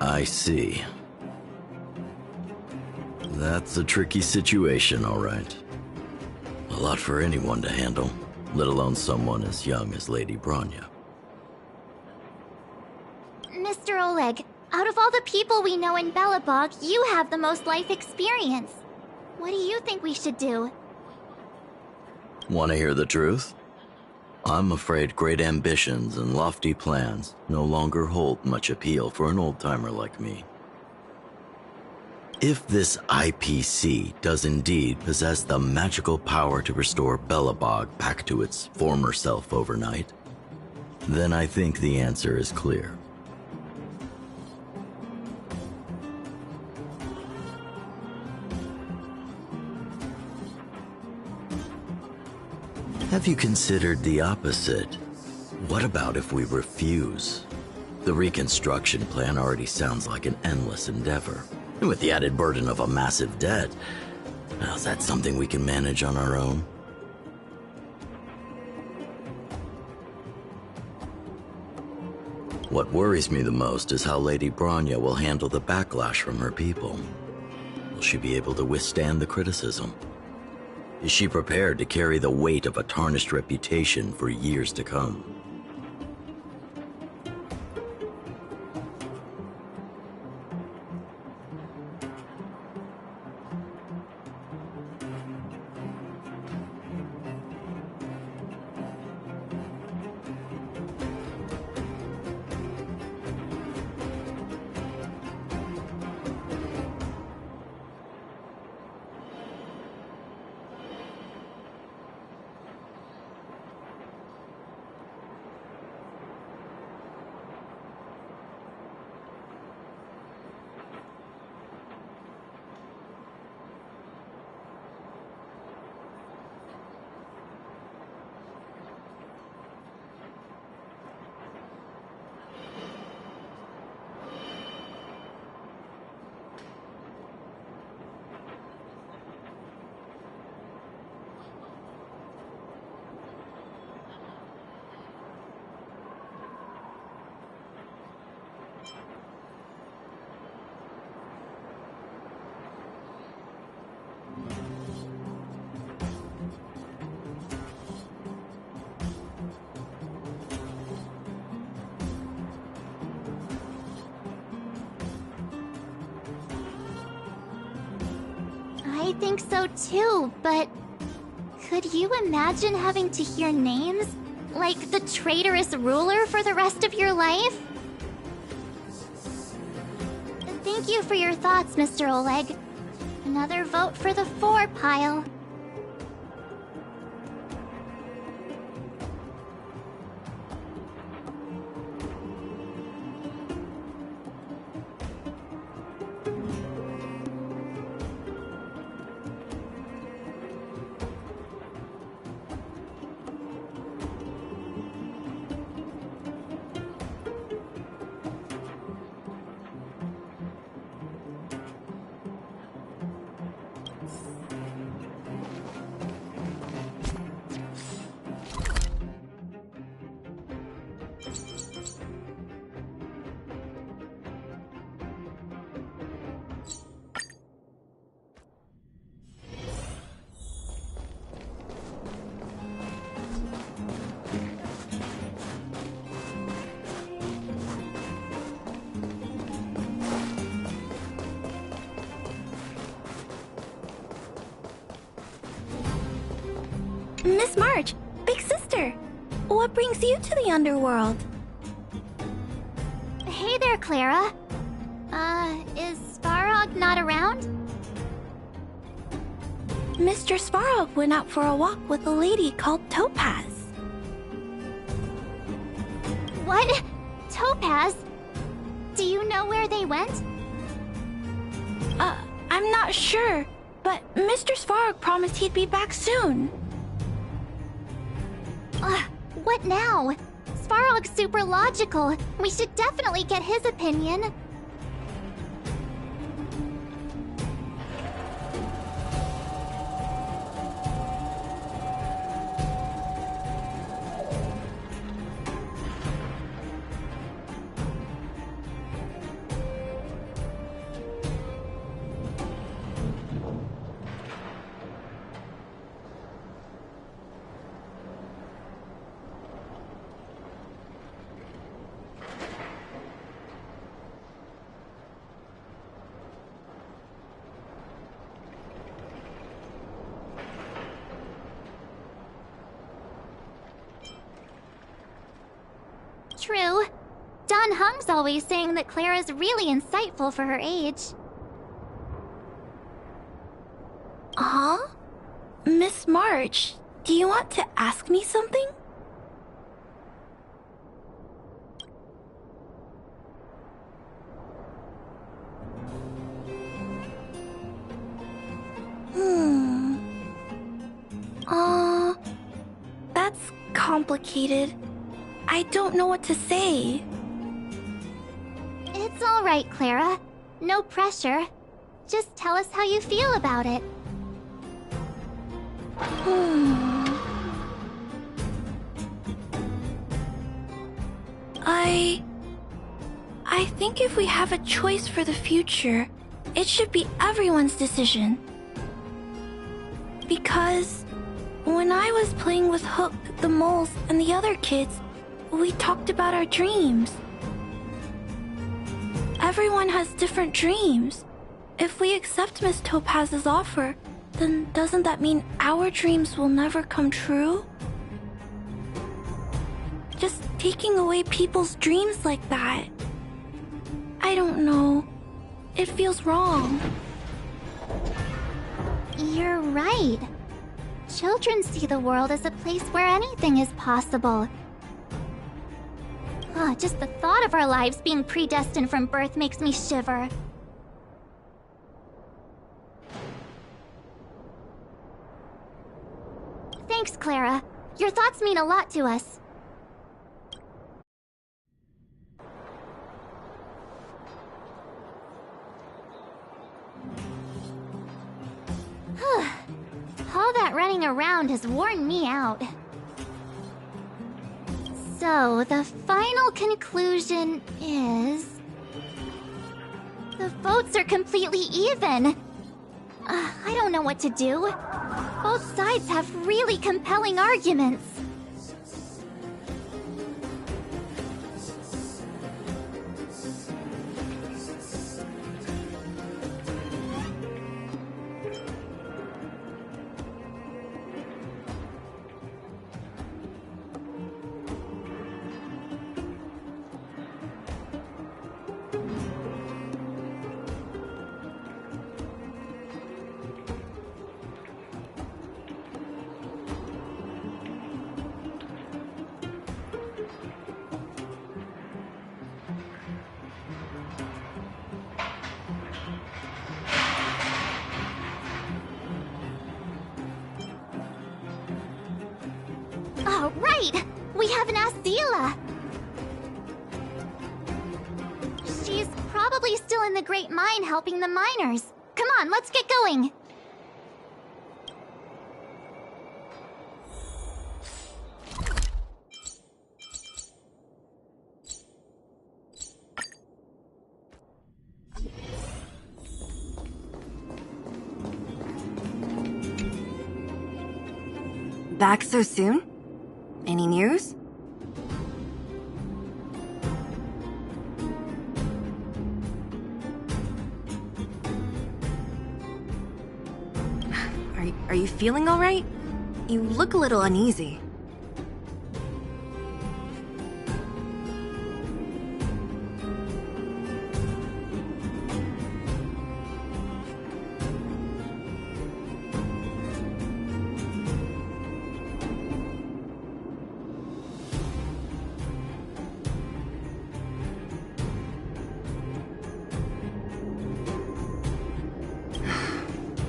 I see. That's a tricky situation, all right. A lot for anyone to handle, let alone someone as young as Lady Bronya. Mr. Oleg, out of all the people we know in Belobog, you have the most life experience. What do you think we should do? Want to hear the truth? I'm afraid great ambitions and lofty plans no longer hold much appeal for an old-timer like me. If this IPC does indeed possess the magical power to restore Belobog back to its former self overnight, then I think the answer is clear. Have you considered the opposite? What about if we refuse? The reconstruction plan already sounds like an endless endeavor. And with the added burden of a massive debt, is that something we can manage on our own? What worries me the most is how Lady Bronya will handle the backlash from her people. Will she be able to withstand the criticism? Is she prepared to carry the weight of a tarnished reputation for years to come? think so too, but could you imagine having to hear names? Like the traitorous ruler for the rest of your life? Thank you for your thoughts, Mr. Oleg. Another vote for the 4 pile. Miss March, big sister, what brings you to the underworld? Hey there, Clara. Is Svarog not around? Mr. Svarog went out for a walk with a lady called Topaz. What? Topaz? Do you know where they went? I'm not sure, but Mr. Svarog promised he'd be back soon. What now? Svarog's super logical. We should definitely get his opinion. True. Don Hung's always saying that Clara's really insightful for her age. Huh? Miss March, do you want to ask me something? That's complicated. I don't know what to say. It's all right, Clara. No pressure. Just tell us how you feel about it. I think if we have a choice for the future, it should be everyone's decision. Because when I was playing with Hook, the moles, and the other kids, we talked about our dreams. Everyone has different dreams. If we accept Miss Topaz's offer, then doesn't that mean our dreams will never come true? Just taking away people's dreams like that. I don't know. It feels wrong. You're right. Children see the world as a place where anything is possible. Just the thought of our lives being predestined from birth makes me shiver. Thanks, Clara. Your thoughts mean a lot to us. All that running around has worn me out. So, the final conclusion is... the votes are completely even. I don't know what to do. Both sides have really compelling arguments. Oh, right! We haven't asked Zila. She's probably still in the Great Mine helping the miners. Come on, let's get going. Back so soon? Any news? Are you feeling all right? You look a little uneasy.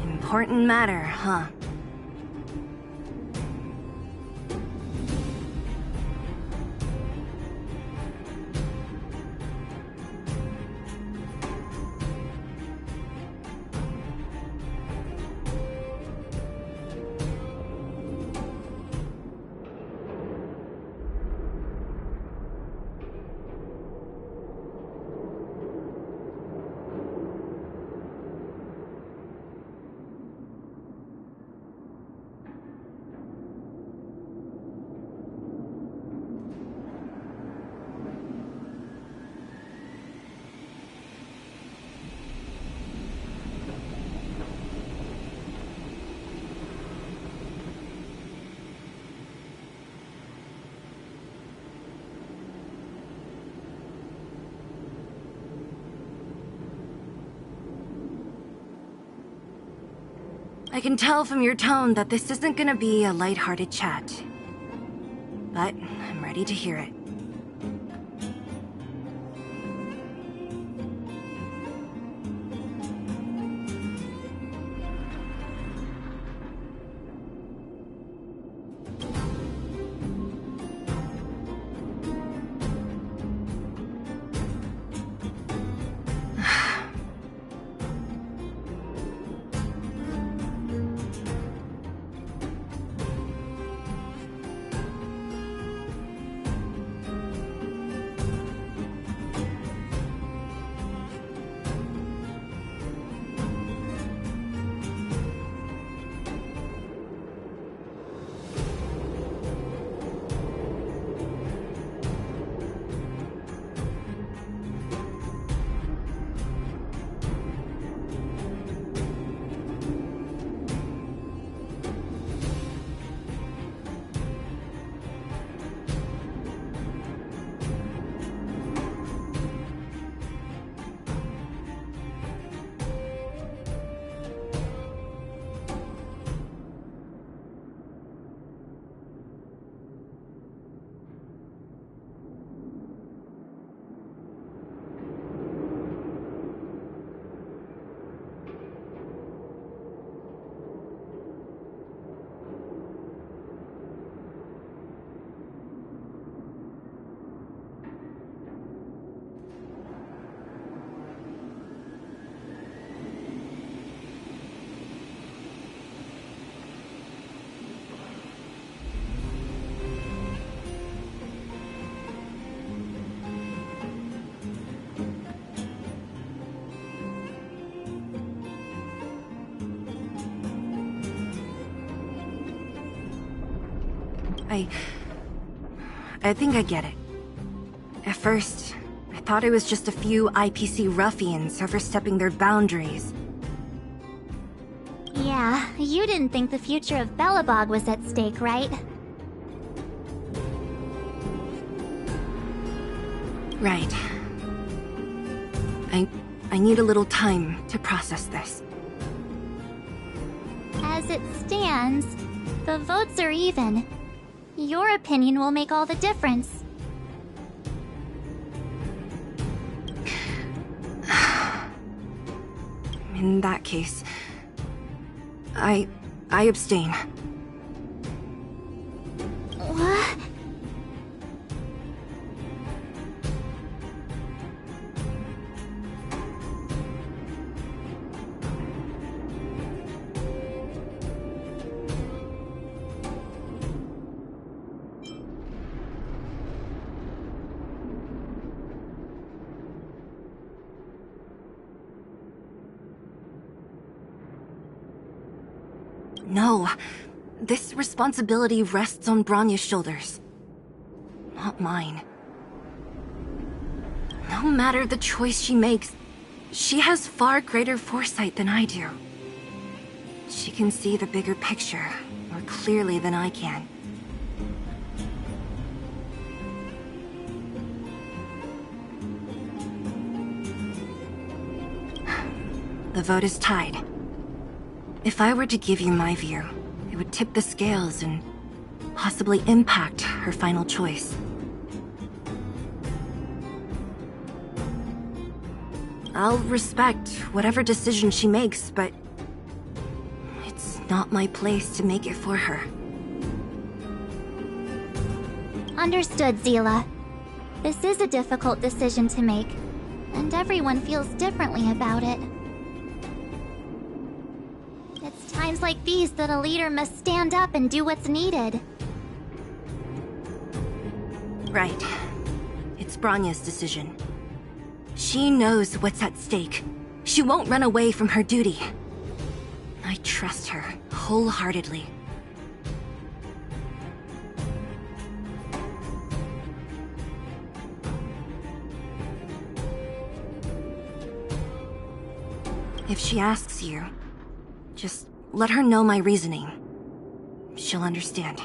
Important matter, huh? I can tell from your tone that this isn't gonna be a lighthearted chat. But I'm ready to hear it. I think I get it. At first, I thought it was just a few IPC ruffians overstepping their boundaries. Yeah, you didn't think the future of Belobog was at stake, right? Right. I need a little time to process this. As it stands, the votes are even. Your opinion will make all the difference. In that case, I abstain. What? No. This responsibility rests on Branya's shoulders. Not mine. No matter the choice she makes, she has far greater foresight than I do. She can see the bigger picture more clearly than I can. The vote is tied. If I were to give you my view, it would tip the scales and possibly impact her final choice. I'll respect whatever decision she makes, but it's not my place to make it for her. Understood, Zila. This is a difficult decision to make, and everyone feels differently about it. It's times like these that a leader must stand up and do what's needed. Right. It's Branya's decision. She knows what's at stake. She won't run away from her duty. I trust her wholeheartedly. If she asks you, just let her know my reasoning. She'll understand.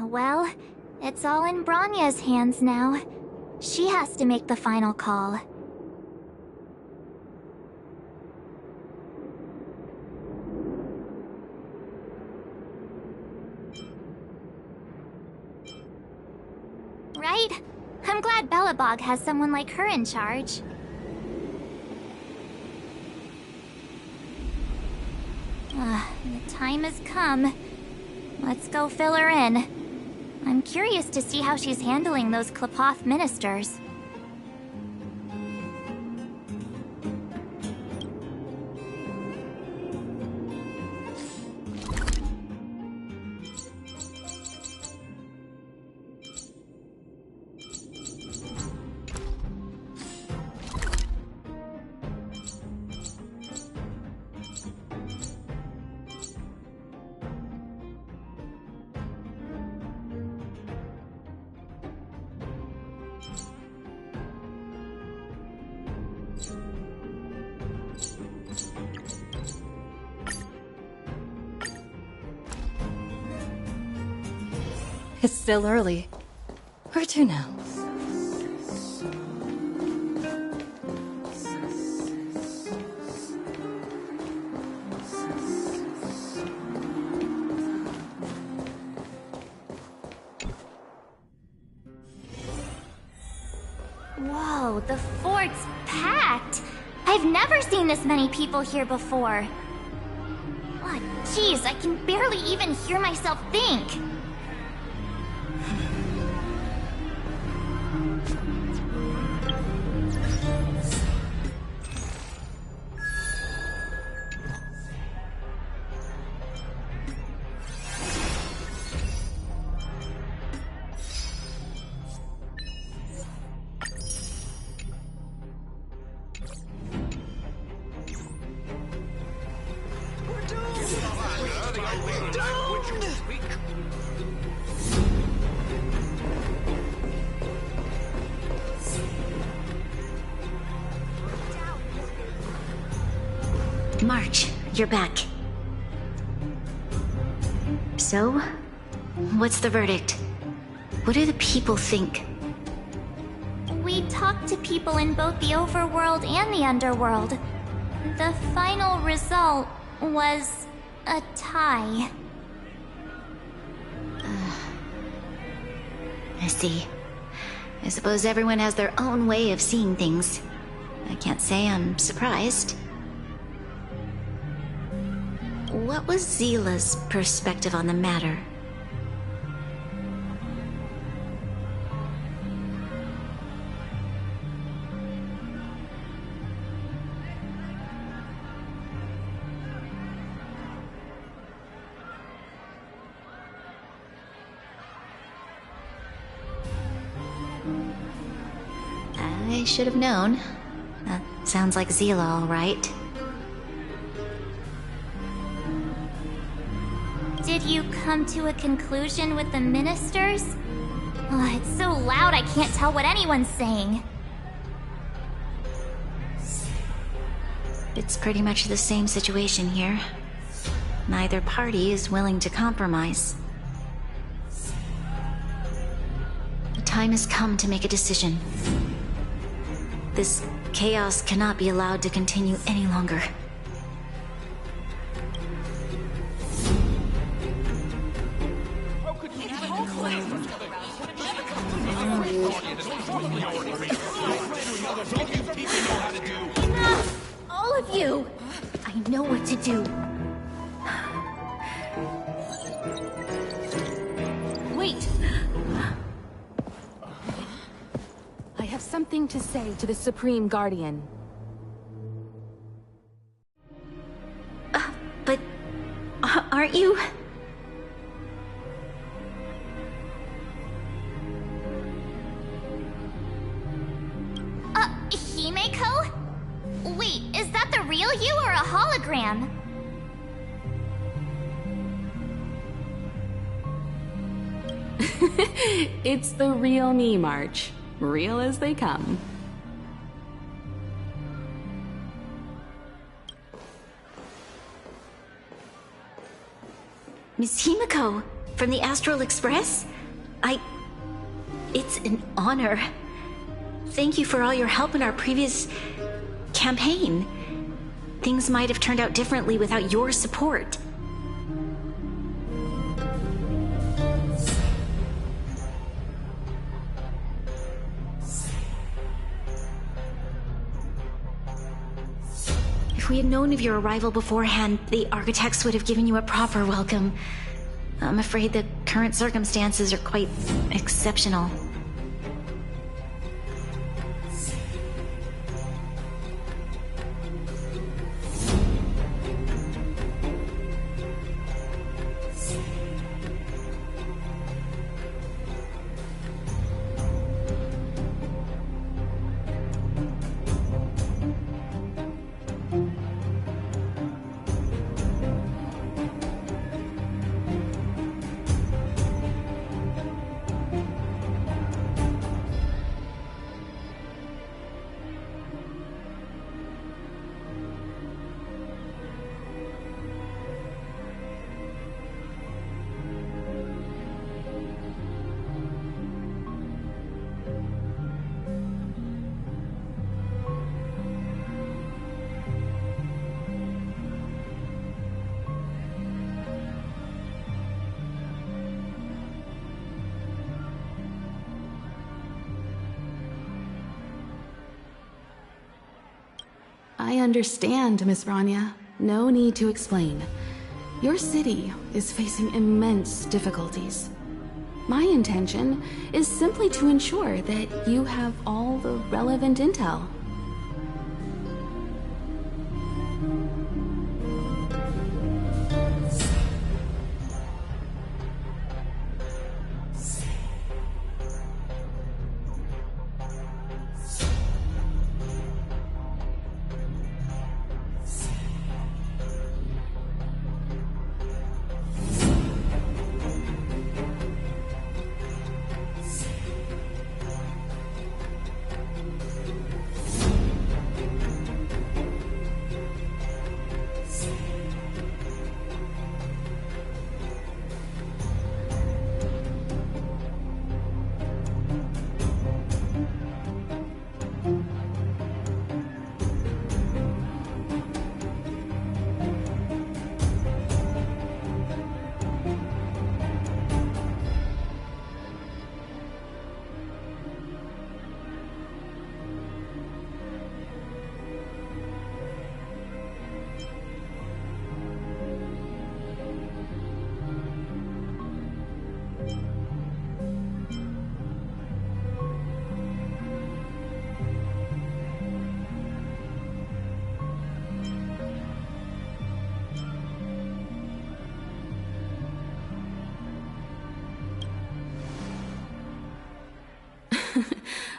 Well, it's all in Branya's hands now. She has to make the final call. Right? I'm glad Belobog has someone like her in charge. The time has come. Let's go fill her in. I'm curious to see how she's handling those Klapoth ministers. It's still early. Where to now? Whoa, the fort's packed! I've never seen this many people here before. Oh, jeez, I can barely even hear myself think. March, you're back. So, what's the verdict? What do the people think? We talked to people in both the overworld and the underworld. The final result was a tie. I see. I suppose everyone has their own way of seeing things. I can't say I'm surprised. What was Zila's perspective on the matter? I should have known. Sounds like Zila, all right. Did you come to a conclusion with the ministers? Oh, it's so loud I can't tell what anyone's saying. It's pretty much the same situation here. Neither party is willing to compromise. The time has come to make a decision. This chaos cannot be allowed to continue any longer. Enough! All of you! I know what to do. Wait! I have something to say to the Supreme Guardian. But... aren't you... Himeko? Wait, is that the real you or a hologram? It's the real me, March. Real as they come. Miss Himeko, from the Astral Express? It's an honor. Thank you for all your help in our previous campaign. Things might have turned out differently without your support. If we had known of your arrival beforehand, the architects would have given you a proper welcome. I'm afraid the current circumstances are quite exceptional. I understand, Miss Rania. No need to explain. Your city is facing immense difficulties. My intention is simply to ensure that you have all the relevant intel.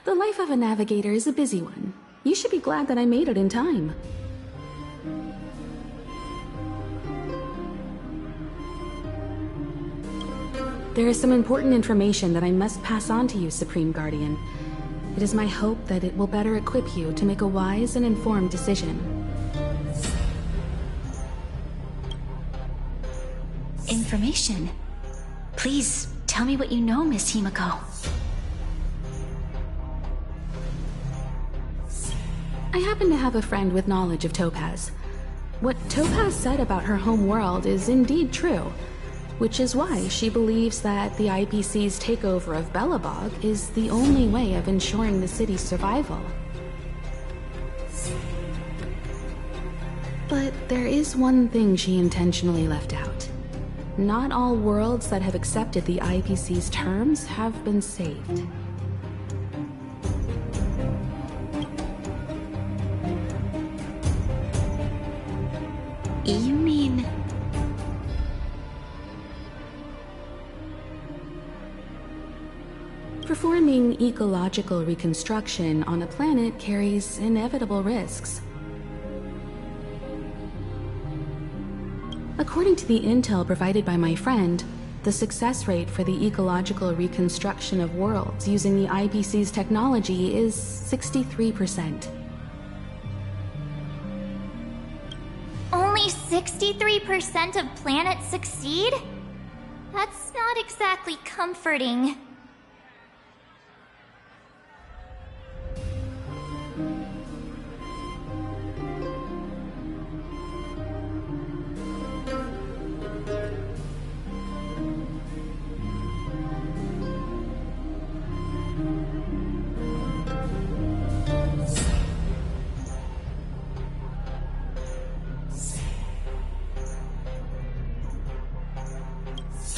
The life of a navigator is a busy one. You should be glad that I made it in time. There is some important information that I must pass on to you, Supreme Guardian. It is my hope that it will better equip you to make a wise and informed decision. Information? Please, tell me what you know, Miss Himiko. I happen to have a friend with knowledge of Topaz. What Topaz said about her home world is indeed true, which is why she believes that the IPC's takeover of Belobog is the only way of ensuring the city's survival. But there is one thing she intentionally left out. Not all worlds that have accepted the IPC's terms have been saved. You mean... Performing ecological reconstruction on a planet carries inevitable risks. According to the intel provided by my friend, the success rate for the ecological reconstruction of worlds using the IPC's technology is 63%. Only 63% of planets succeed? That's not exactly comforting.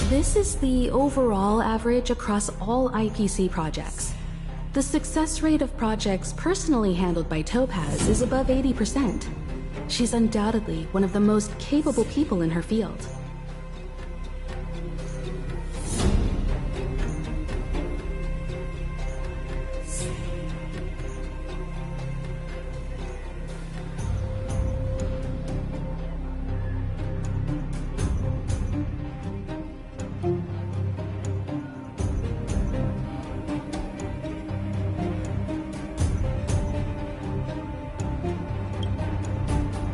This is the overall average across all IPC projects. The success rate of projects personally handled by Topaz is above 80%. She's undoubtedly one of the most capable people in her field.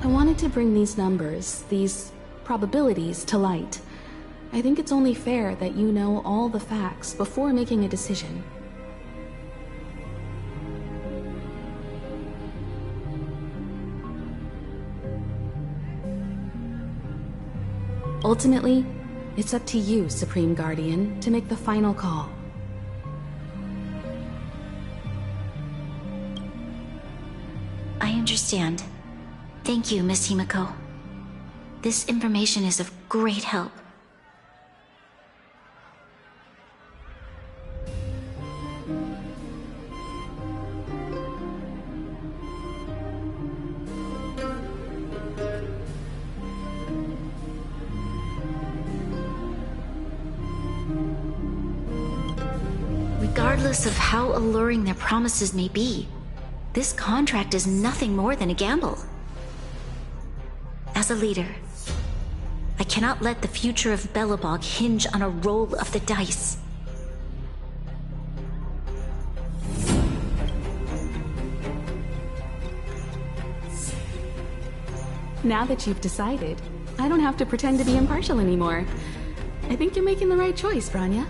I wanted to bring these numbers, these probabilities, to light. I think it's only fair that you know all the facts before making a decision. Ultimately, it's up to you, Supreme Guardian, to make the final call. I understand. Thank you, Miss Himiko. This information is of great help. Regardless of how alluring their promises may be, this contract is nothing more than a gamble. As a leader, I cannot let the future of Belobog hinge on a roll of the dice. Now that you've decided, I don't have to pretend to be impartial anymore. I think you're making the right choice, Branya.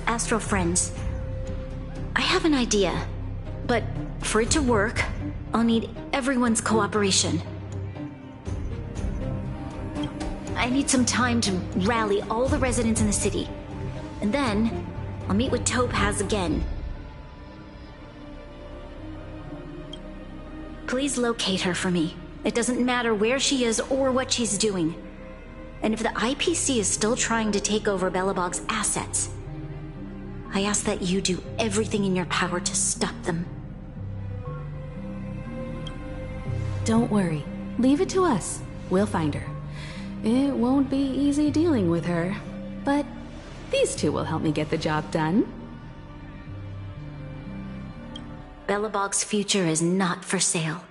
Astral friends, I have an idea, but for it to work, I'll need everyone's cooperation. I need some time to rally all the residents in the city, and then I'll meet with Topaz again. Please locate her for me. It doesn't matter where she is or what she's doing. And if the IPC is still trying to take over Belobog's assets, I ask that you do everything in your power to stop them. Don't worry. Leave it to us. We'll find her. It won't be easy dealing with her, but these two will help me get the job done. Belobog's future is not for sale.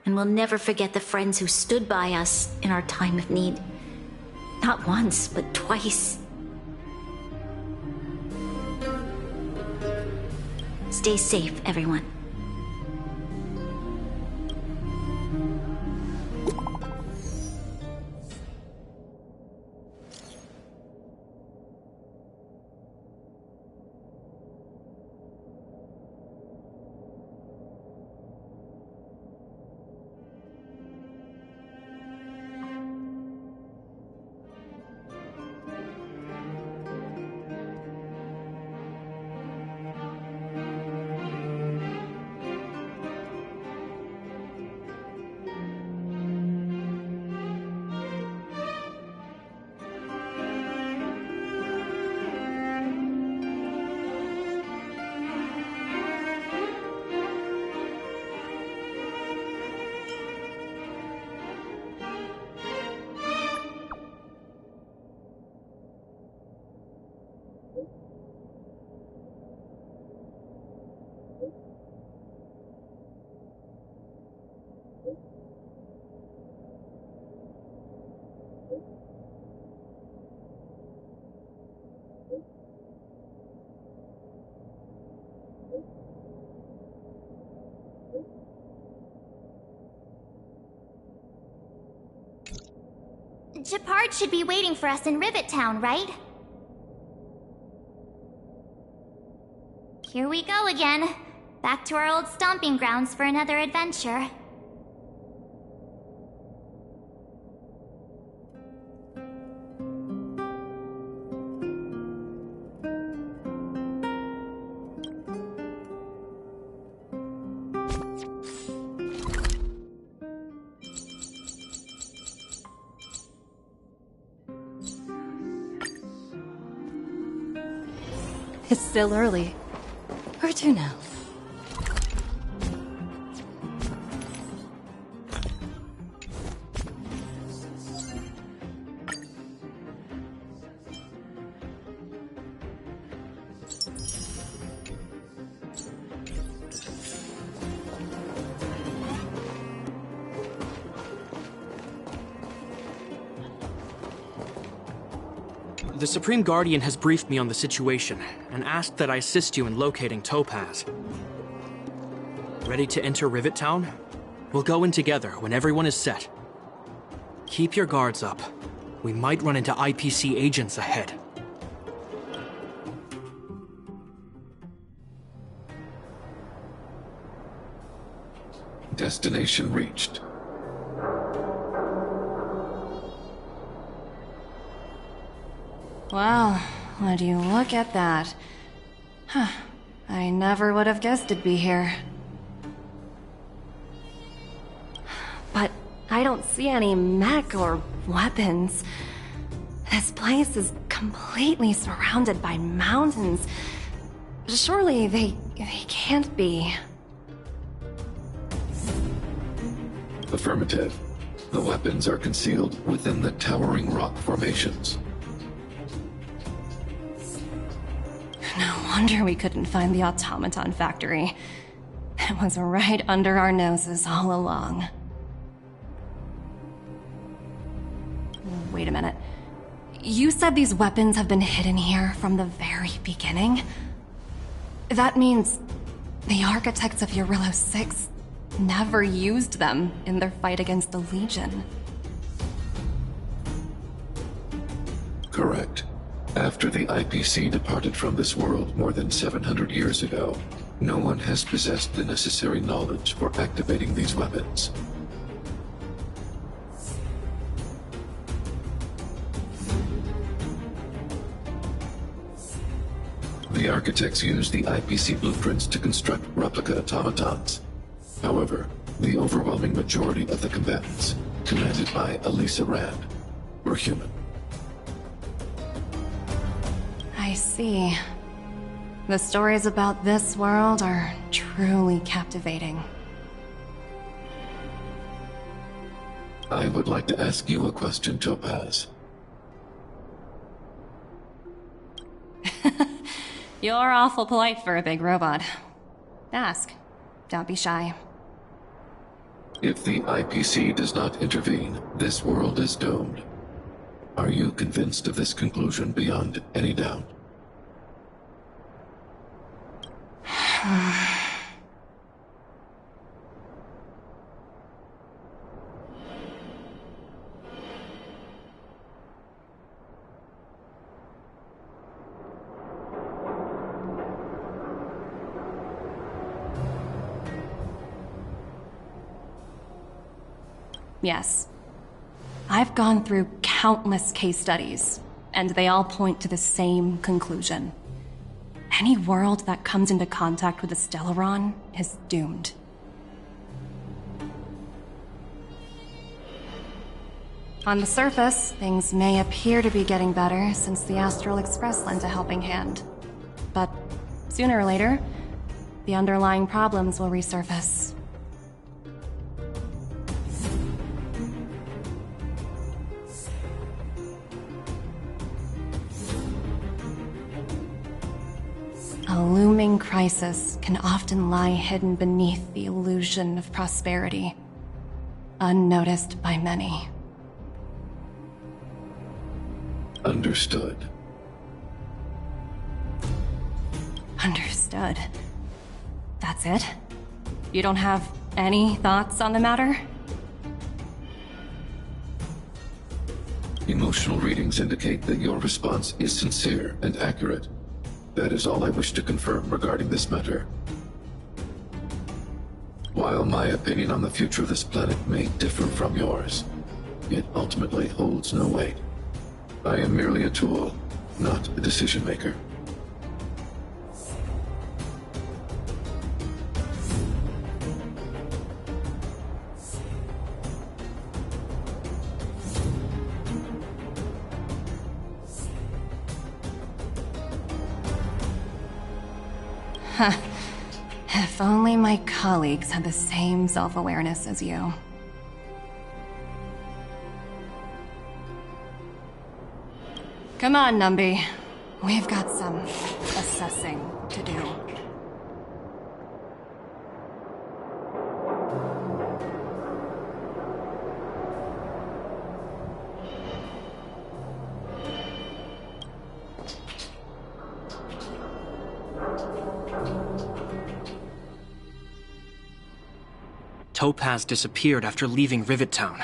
And we'll never forget the friends who stood by us in our time of need. Not once, but twice. Stay safe, everyone. Gepard should be waiting for us in Rivet Town, right? Here we go again. Back to our old stomping grounds for another adventure. It's still early. Where to now? The Supreme Guardian has briefed me on the situation, and asked that I assist you in locating Topaz. Ready to enter Rivet Town? We'll go in together when everyone is set. Keep your guards up. We might run into IPC agents ahead. Destination reached. Wow, would you look at that? Huh. I never would have guessed it'd be here. But I don't see any mech or weapons. This place is completely surrounded by mountains. Surely they can't be. Affirmative. The weapons are concealed within the towering rock formations. No wonder we couldn't find the automaton factory. It was right under our noses all along. Wait a minute. You said these weapons have been hidden here from the very beginning? That means the architects of Eurillo 6 never used them in their fight against the Legion. Correct. After the IPC departed from this world more than 700 years ago, no one has possessed the necessary knowledge for activating these weapons. The architects used the IPC blueprints to construct replica automatons. However, the overwhelming majority of the combatants, commanded by Elisa Rand, were human. I see. The stories about this world are truly captivating. I would like to ask you a question, Topaz. You're awful polite for a big robot. Ask. Don't be shy. If the IPC does not intervene, this world is doomed. Are you convinced of this conclusion beyond any doubt? Yes. I've gone through countless case studies, and they all point to the same conclusion. Any world that comes into contact with a Stellaron is doomed. On the surface, things may appear to be getting better since the Astral Express lent a helping hand. But sooner or later, the underlying problems will resurface. A looming crisis can often lie hidden beneath the illusion of prosperity, unnoticed by many. Understood. Understood. That's it? You don't have any thoughts on the matter? Emotional readings indicate that your response is sincere and accurate. That is all I wish to confirm regarding this matter. While my opinion on the future of this planet may differ from yours, it ultimately holds no weight. I am merely a tool, not a decision maker. Huh. If only my colleagues had the same self-awareness as you. Come on, Numby. We've got some assessing to do. Topaz disappeared after leaving Rivet Town.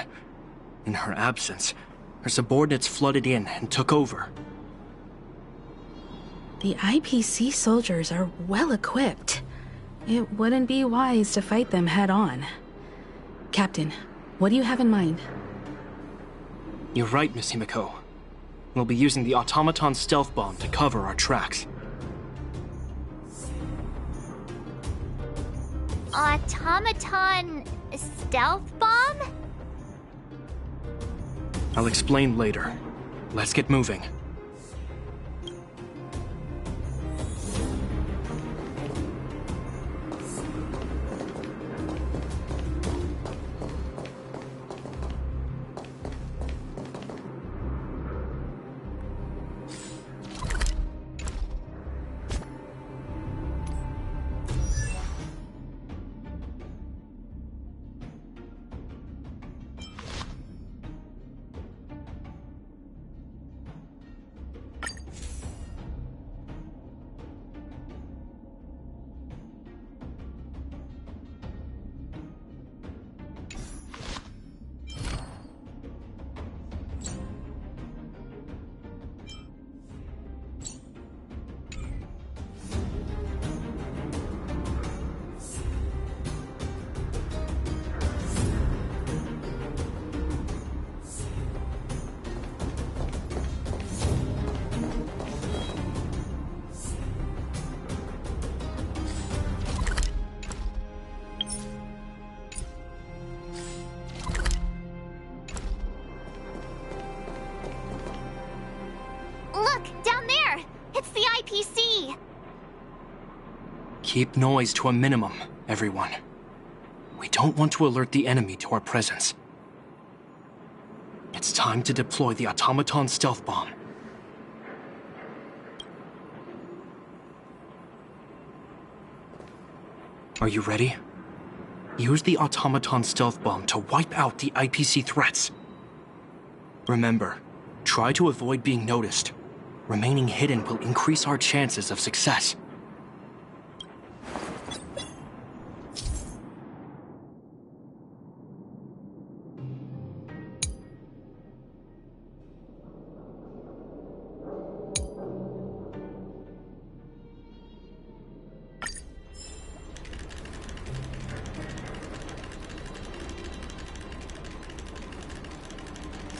In her absence, her subordinates flooded in and took over. The IPC soldiers are well equipped. It wouldn't be wise to fight them head-on. Captain, what do you have in mind? You're right, Miss Himiko. We'll be using the automaton stealth bomb to cover our tracks. Automaton stealth bomb? I'll explain later. Let's get moving. Keep noise to a minimum, everyone. We don't want to alert the enemy to our presence. It's time to deploy the automaton stealth bomb. Are you ready? Use the automaton stealth bomb to wipe out the IPC threats. Remember, try to avoid being noticed. Remaining hidden will increase our chances of success.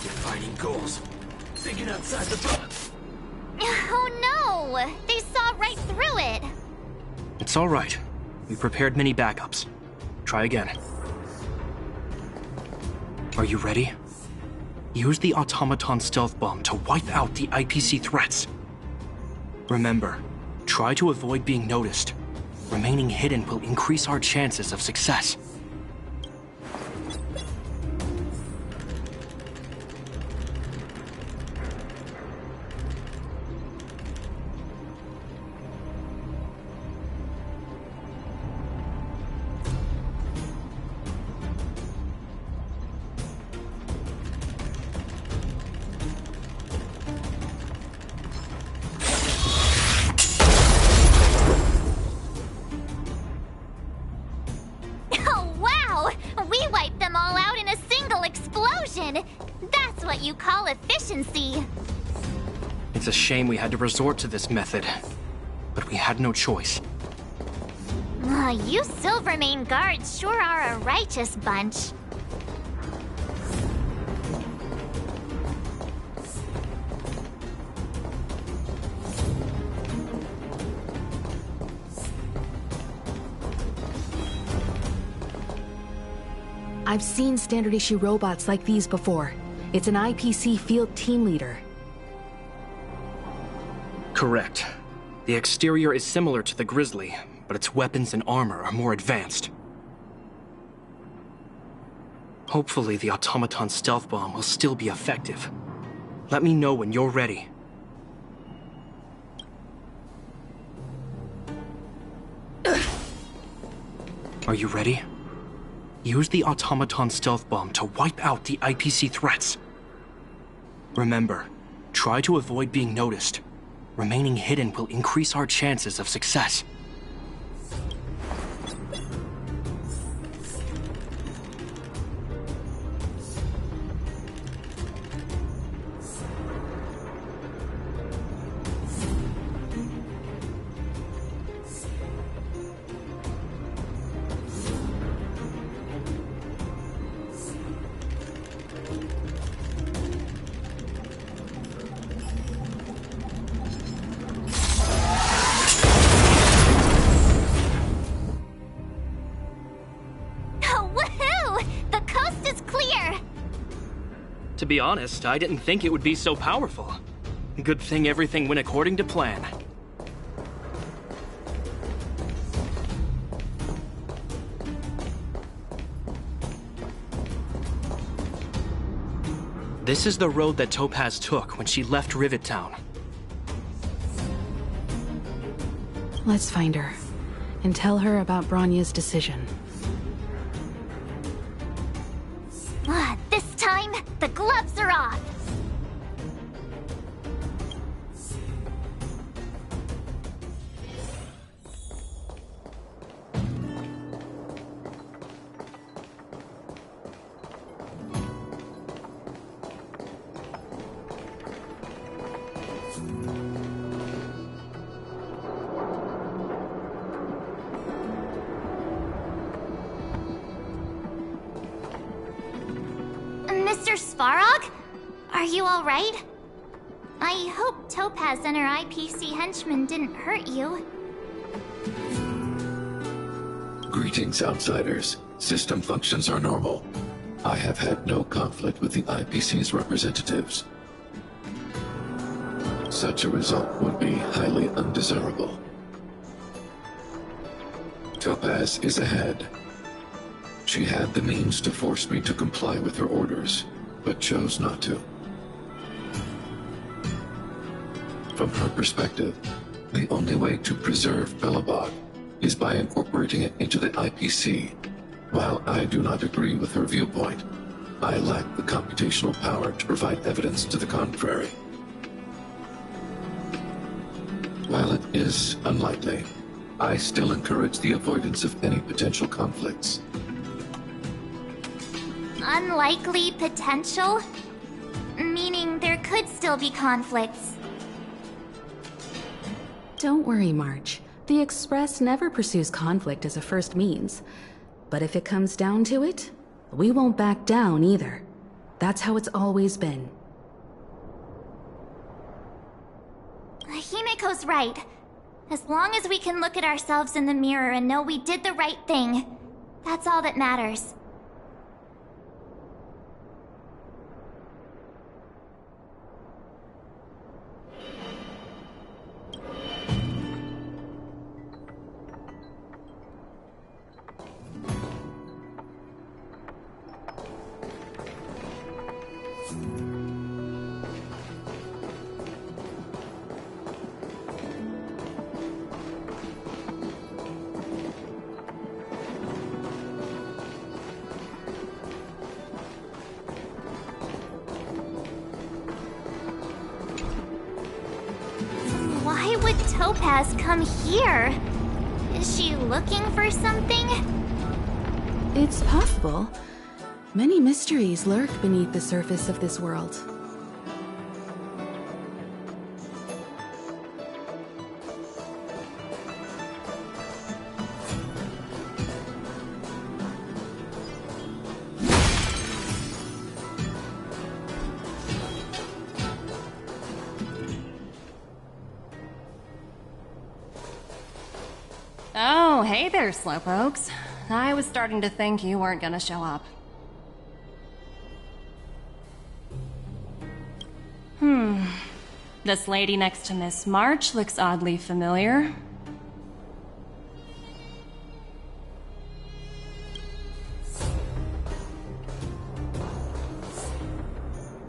Defining goals. Thinking outside the box. Oh no! They saw right through it! It's all right. We prepared many backups. Try again. Are you ready? Use the automaton stealth bomb to wipe out the IPC threats. Remember, try to avoid being noticed. Remaining hidden will increase our chances of success. Oh wow! We wiped them all out in a single explosion! That's what you call efficiency! It's a shame we had to resort to this method, but we had no choice. You Silvermane guards sure are a righteous bunch. I've seen standard issue robots like these before. It's an IPC field team leader. Correct. The exterior is similar to the Grizzly, but its weapons and armor are more advanced. Hopefully the automaton stealth bomb will still be effective. Let me know when you're ready. Are you ready? Use the automaton stealth bomb to wipe out the IPC threats. Remember, try to avoid being noticed. Remaining hidden will increase our chances of success. To be honest, I didn't think it would be so powerful. Good thing everything went according to plan. This is the road that Topaz took when she left Rivet Town. Let's find her and tell her about Bronya's decision. This time, the gloves are off! Mr. Svarog? Are you alright? I hope Topaz and her IPC henchmen didn't hurt you. Greetings, outsiders. System functions are normal. I have had no conflict with the IPC's representatives. Such a result would be highly undesirable. Topaz is ahead. She had the means to force me to comply with her orders, but chose not to. From her perspective, the only way to preserve Belobog is by incorporating it into the IPC. While I do not agree with her viewpoint, I lack the computational power to provide evidence to the contrary. While it is unlikely, I still encourage the avoidance of any potential conflicts. Unlikely potential? Meaning there could still be conflicts. Don't worry, March. The Express never pursues conflict as a first means. But if it comes down to it, we won't back down either. That's how it's always been. Himiko's right. As long as we can look at ourselves in the mirror and know we did the right thing, that's all that matters. Why would Topaz come here? Is she looking for something? It's possible. Many mysteries lurk beneath the surface of this world. Oh, hey there, slowpokes. I was starting to think you weren't gonna show up. This lady next to Miss March looks oddly familiar.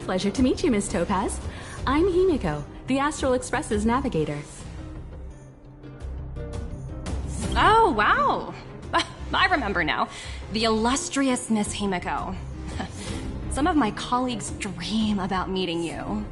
Pleasure to meet you, Miss Topaz. I'm Himiko, the Astral Express's navigator. Oh, wow! I remember now. The illustrious Miss Himiko. Some of my colleagues dream about meeting you.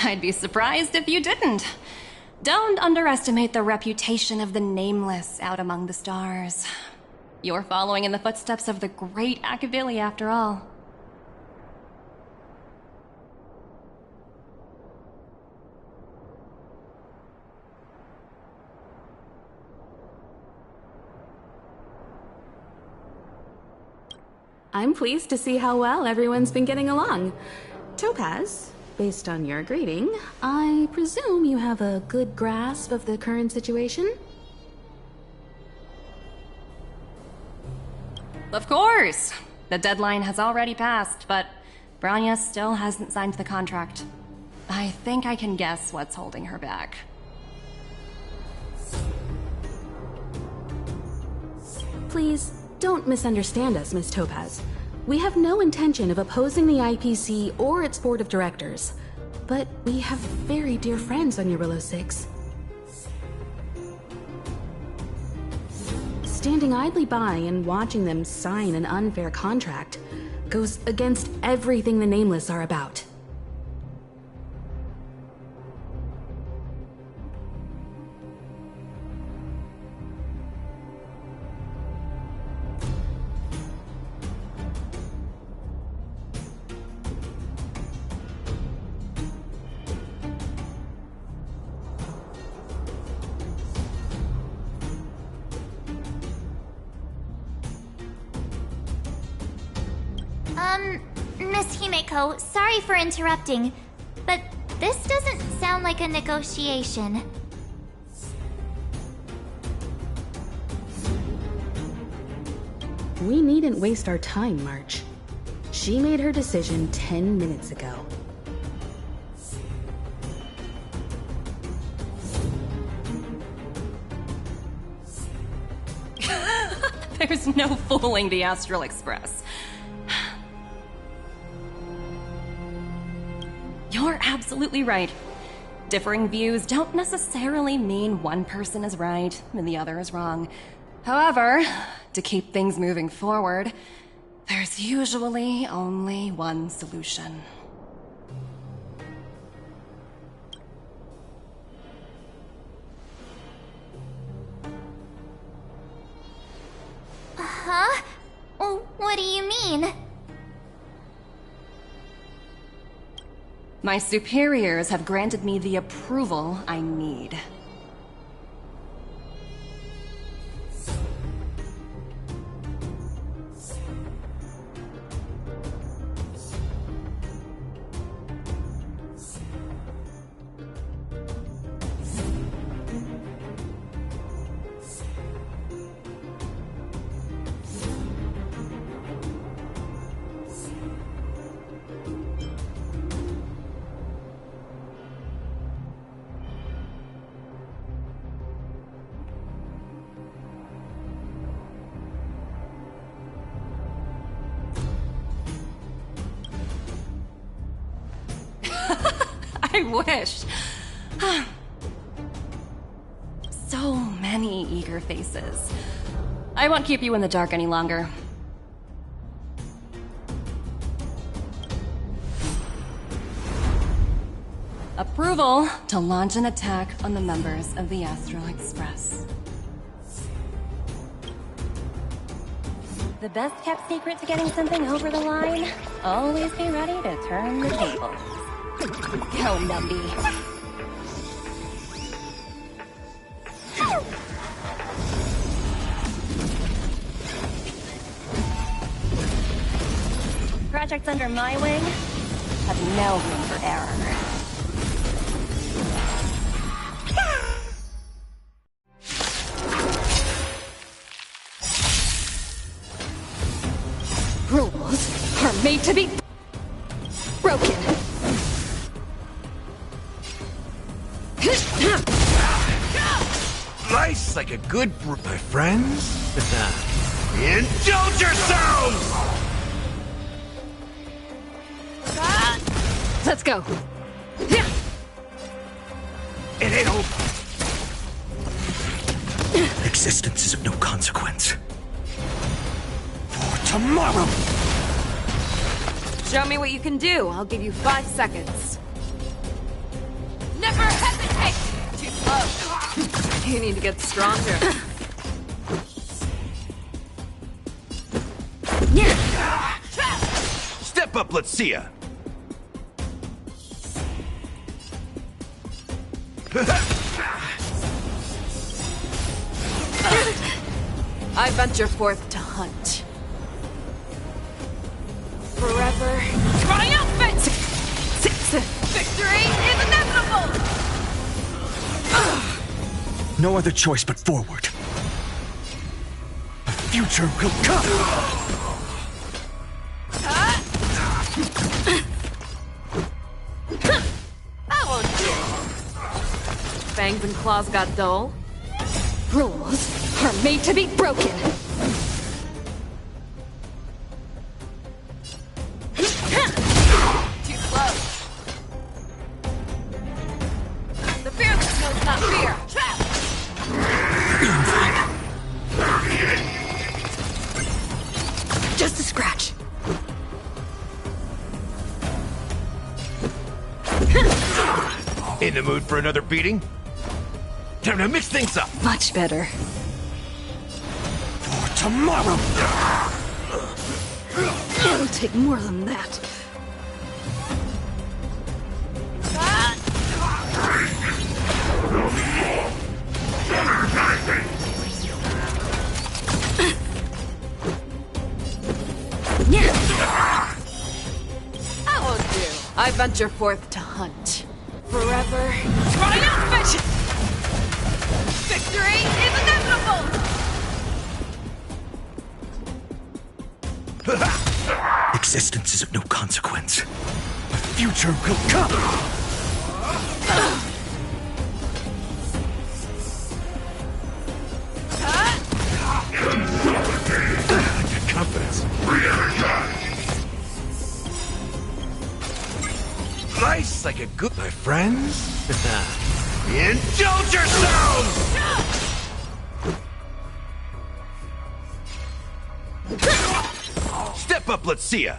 I'd be surprised if you didn't. Don't underestimate the reputation of the Nameless out among the stars. You're following in the footsteps of the great Akavili, after all. I'm pleased to see how well everyone's been getting along. Topaz, based on your greeting, I presume you have a good grasp of the current situation? Of course! The deadline has already passed, but Branya still hasn't signed the contract. I think I can guess what's holding her back. Please, don't misunderstand us, Miss Topaz. We have no intention of opposing the IPC or its board of directors, but we have very dear friends on Eurillo 6. Standing idly by and watching them sign an unfair contract goes against everything the Nameless are about. Miss Himeko, sorry for interrupting, but this doesn't sound like a negotiation. We needn't waste our time, March. She made her decision 10 minutes ago. There's no fooling the Astral Express. You're absolutely right. Differing views don't necessarily mean one person is right and the other is wrong. However, to keep things moving forward, there's usually only one solution. Huh? What do you mean? My superiors have granted me the approval I need. I wish. So many eager faces. I won't keep you in the dark any longer. Approval to launch an attack on the members of the Astral Express. The best kept secret to getting something over the line? Always be ready to turn the tables. Go, Numby. Projects under my wing have no room for error. Rules are made to be broken. Life's like a good brew, my friends. Indulge yourselves! Let's go. It ain't over. Existence is of no consequence. For tomorrow! Show me what you can do. I'll give you 5 seconds. Never hesitate! Too slow. You need to get stronger. Step up, let's see ya! I venture forth to hunt. Forever. Triumphant! Victory is inevitable! No other choice but forward. The future will come! I won't do. Fangs and claws got dull. Rules are made to be broken. the mood for another beating? Time to mix things up! Much better. For tomorrow! It'll take more than that. That won't do. I venture forth to hunt. Forever. Triumphant! Victory is inevitable! Existence is of no consequence. A future will come! Confidence. Nice like a good... My friends? Indulge yourselves! Step up, let's see ya!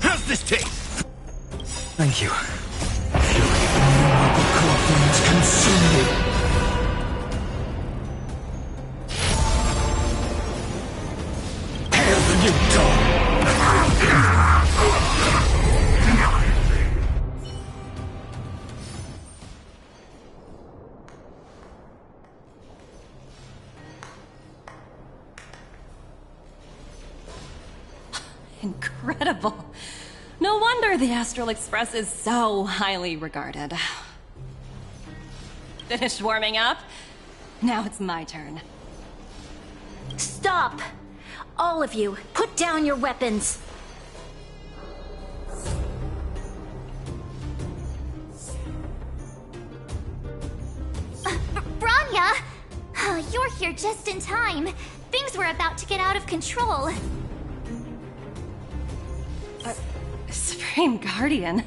How's this taste? Thank you. The coffin is consumed. Hail the new dawn! Incredible. No wonder the Astral Express is so highly regarded. Finished warming up? Now it's my turn. Stop! All of you, put down your weapons. Branya! You're here just in time. Things were about to get out of control. Supreme Guardian.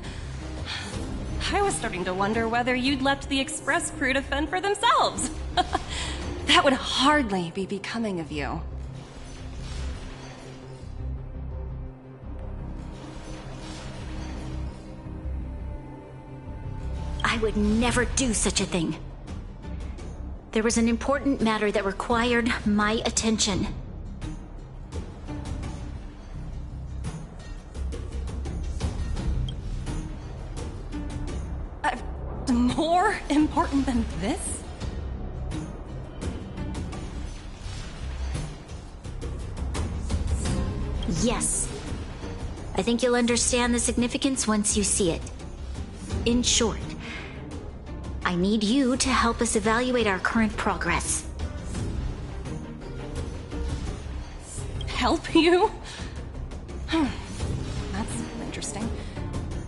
I was starting to wonder whether you'd left the Express crew to fend for themselves. That would hardly be becoming of you. I would never do such a thing. There was an important matter that required my attention. More important than this? Yes. I think you'll understand the significance once you see it. In short, I need you to help us evaluate our current progress. Help you? That's interesting.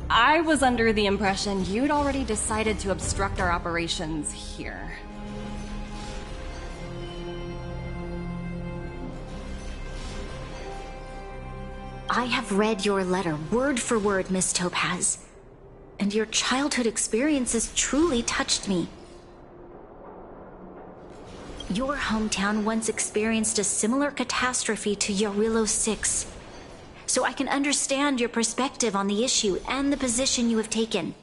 I was under the impression you'd already decided to obstruct our operations here. I have read your letter word for word, Miss Topaz, and your childhood experiences truly touched me. Your hometown once experienced a similar catastrophe to Yorillo 6. So I can understand your perspective on the issue and the position you have taken.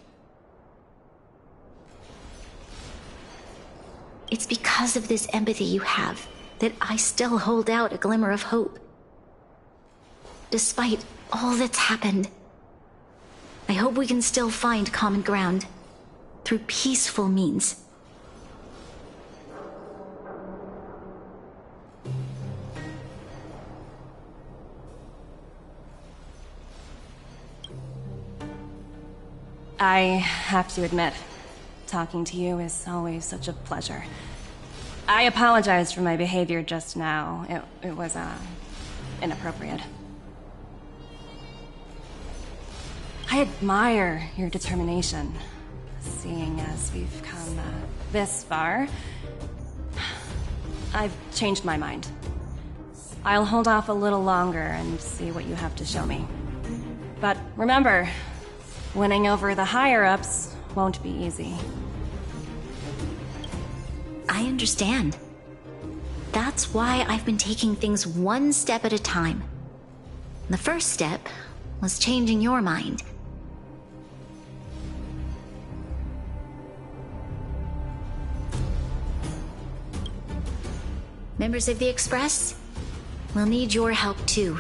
It's because of this empathy you have that I still hold out a glimmer of hope. Despite all that's happened, I hope we can still find common ground through peaceful means. I have to admit, talking to you is always such a pleasure. I apologize for my behavior just now. It was, inappropriate. I admire your determination, seeing as we've come this far. I've changed my mind. I'll hold off a little longer and see what you have to show me. But remember, winning over the higher-ups won't be easy. I understand. That's why I've been taking things one step at a time. The first step was changing your mind. Members of the Express, we'll need your help too.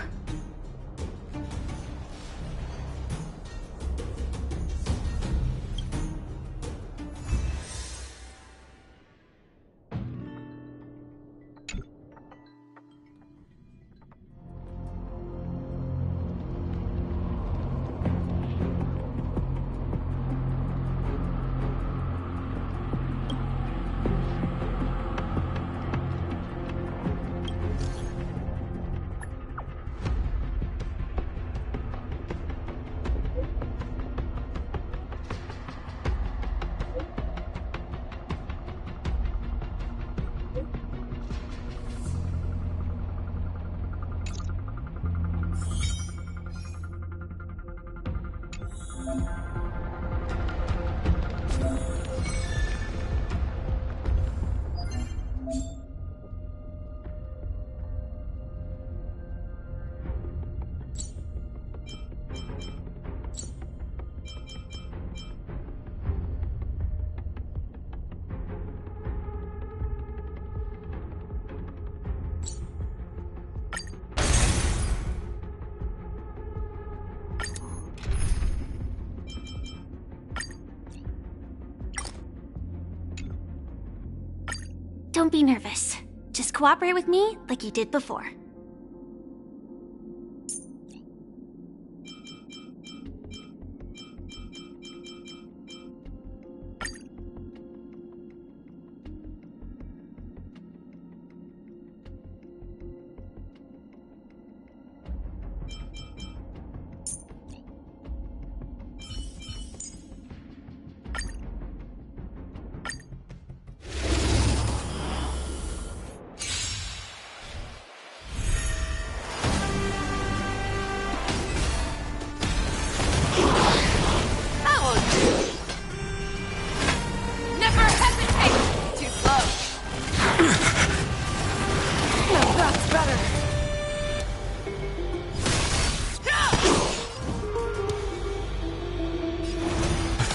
Don't be nervous. Just cooperate with me like you did before.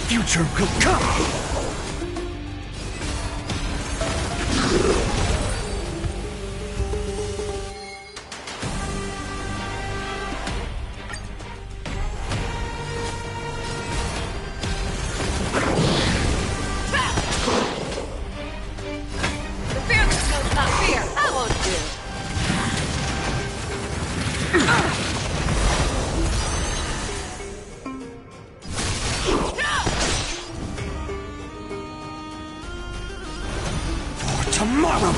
Future will come! The fearless knows not fear. That won't do. Tomorrow!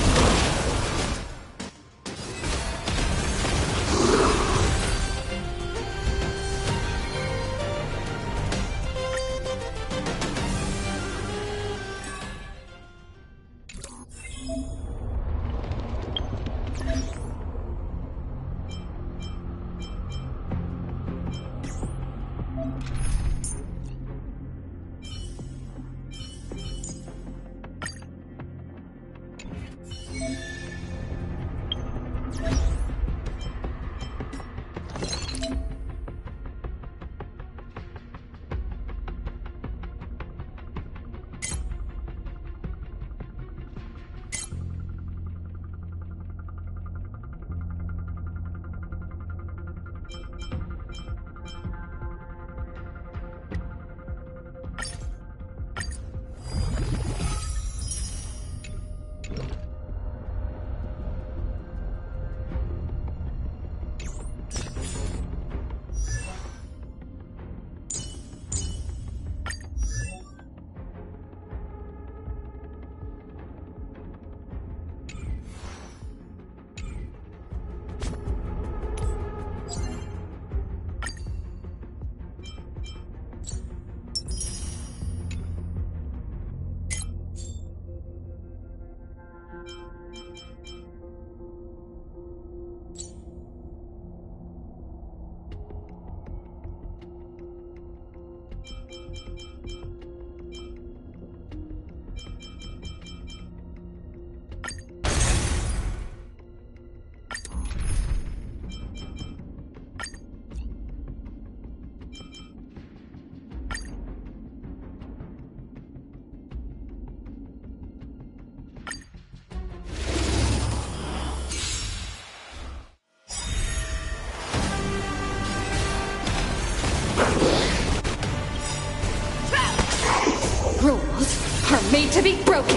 broken.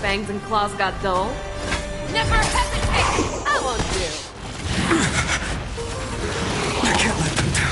Fangs and claws got dull. Never hesitate! I won't do. I can't let them down.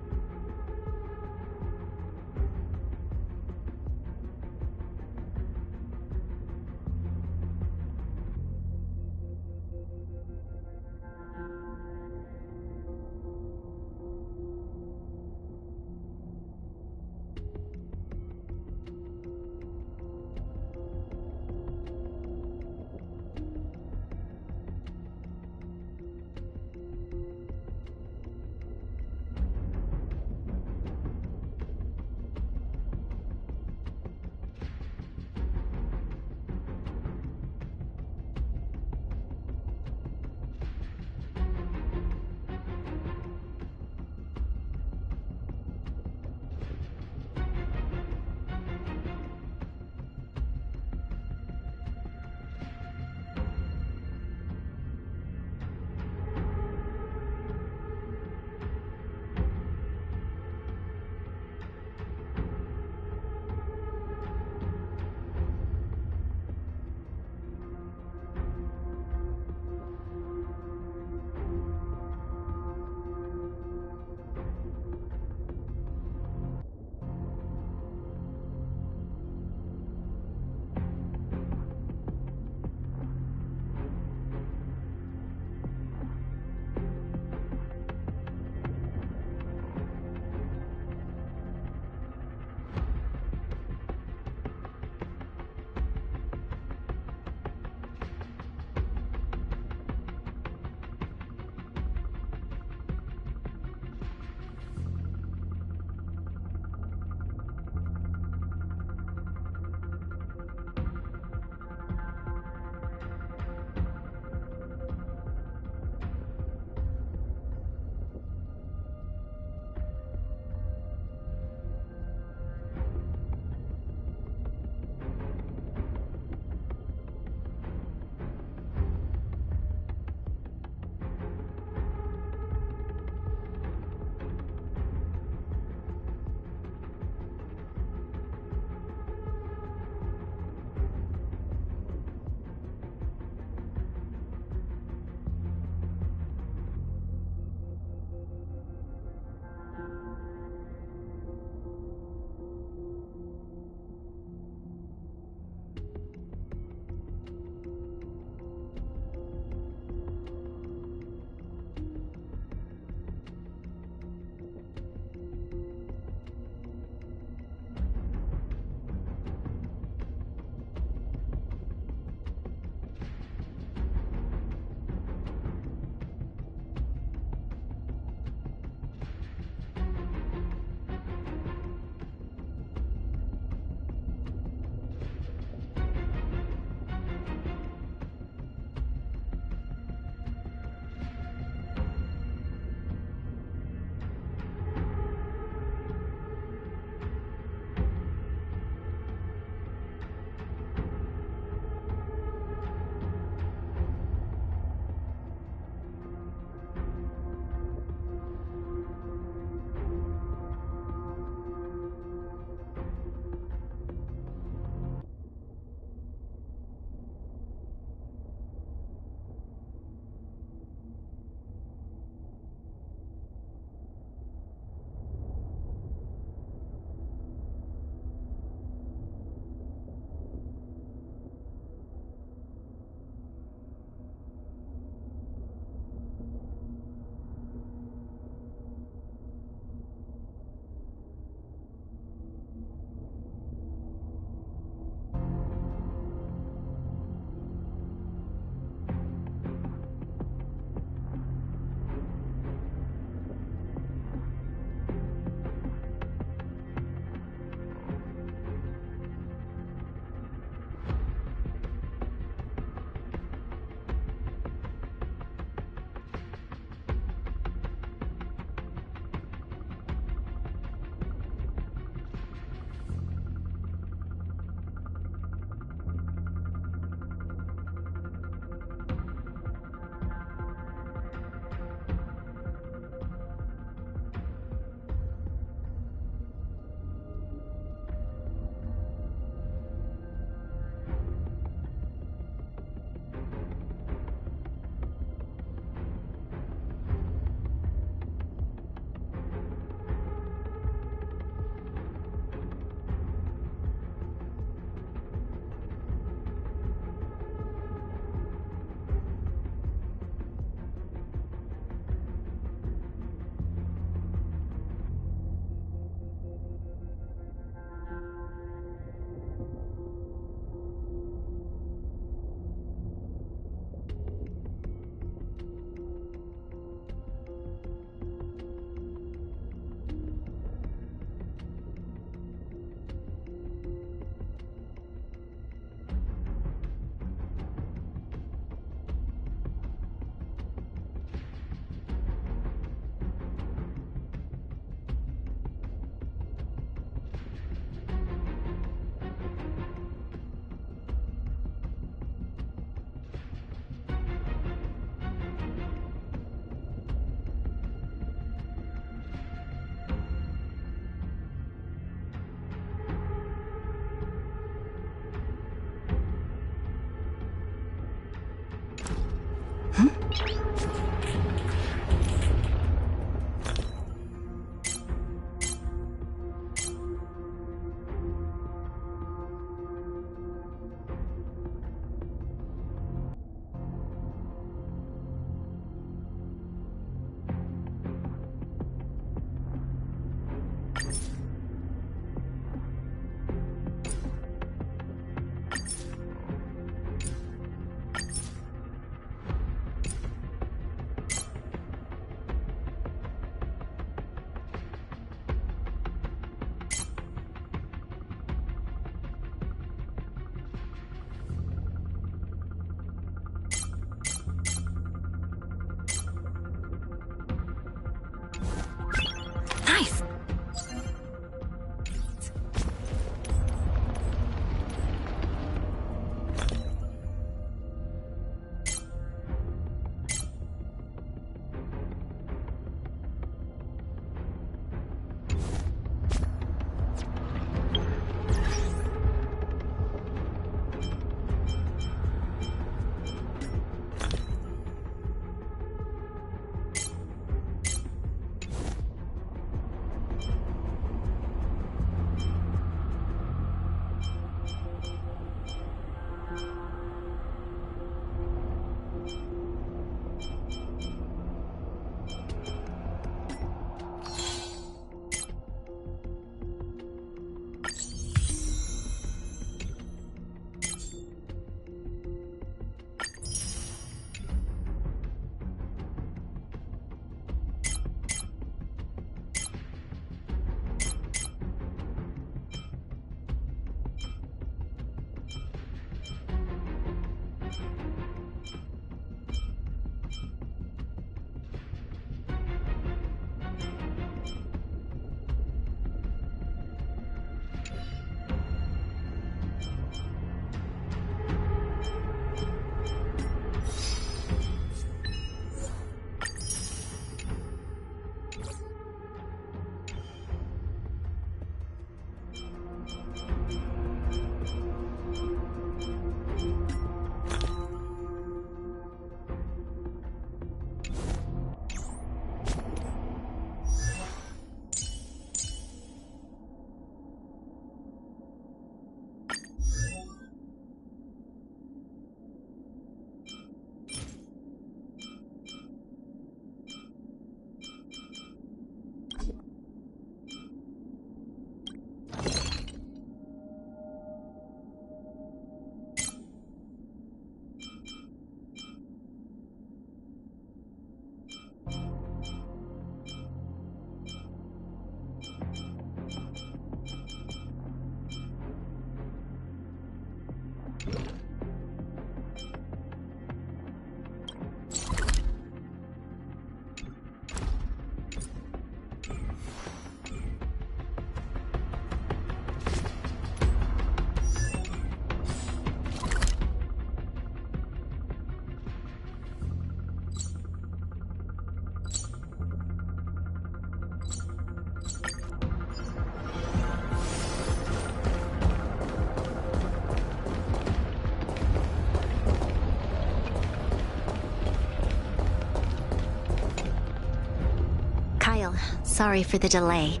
Sorry for the delay.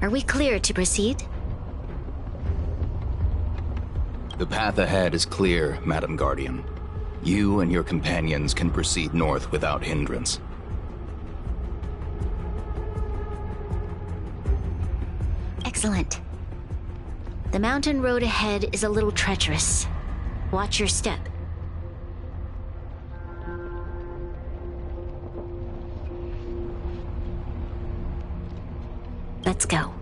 Are we clear to proceed? The path ahead is clear, Madam Guardian. You and your companions can proceed north without hindrance. Excellent. The mountain road ahead is a little treacherous. Watch your step. Let's go.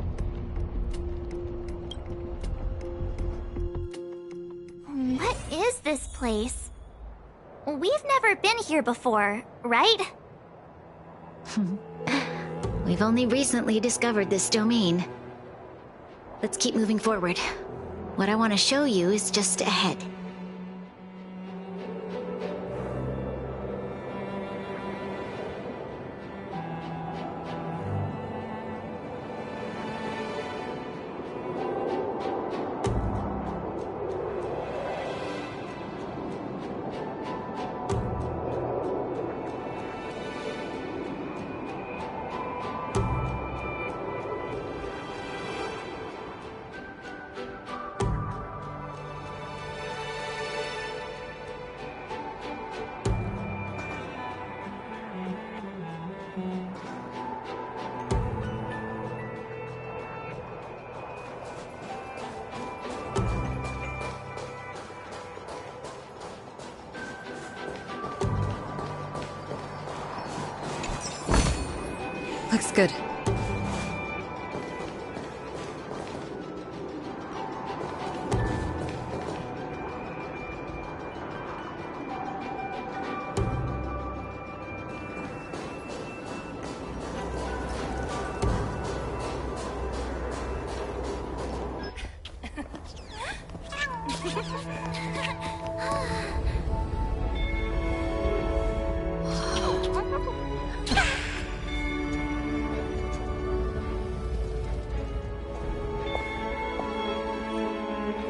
What is this place? We've never been here before, right? We've only recently discovered this domain. Let's keep moving forward. What I want to show you is just ahead. Looks good.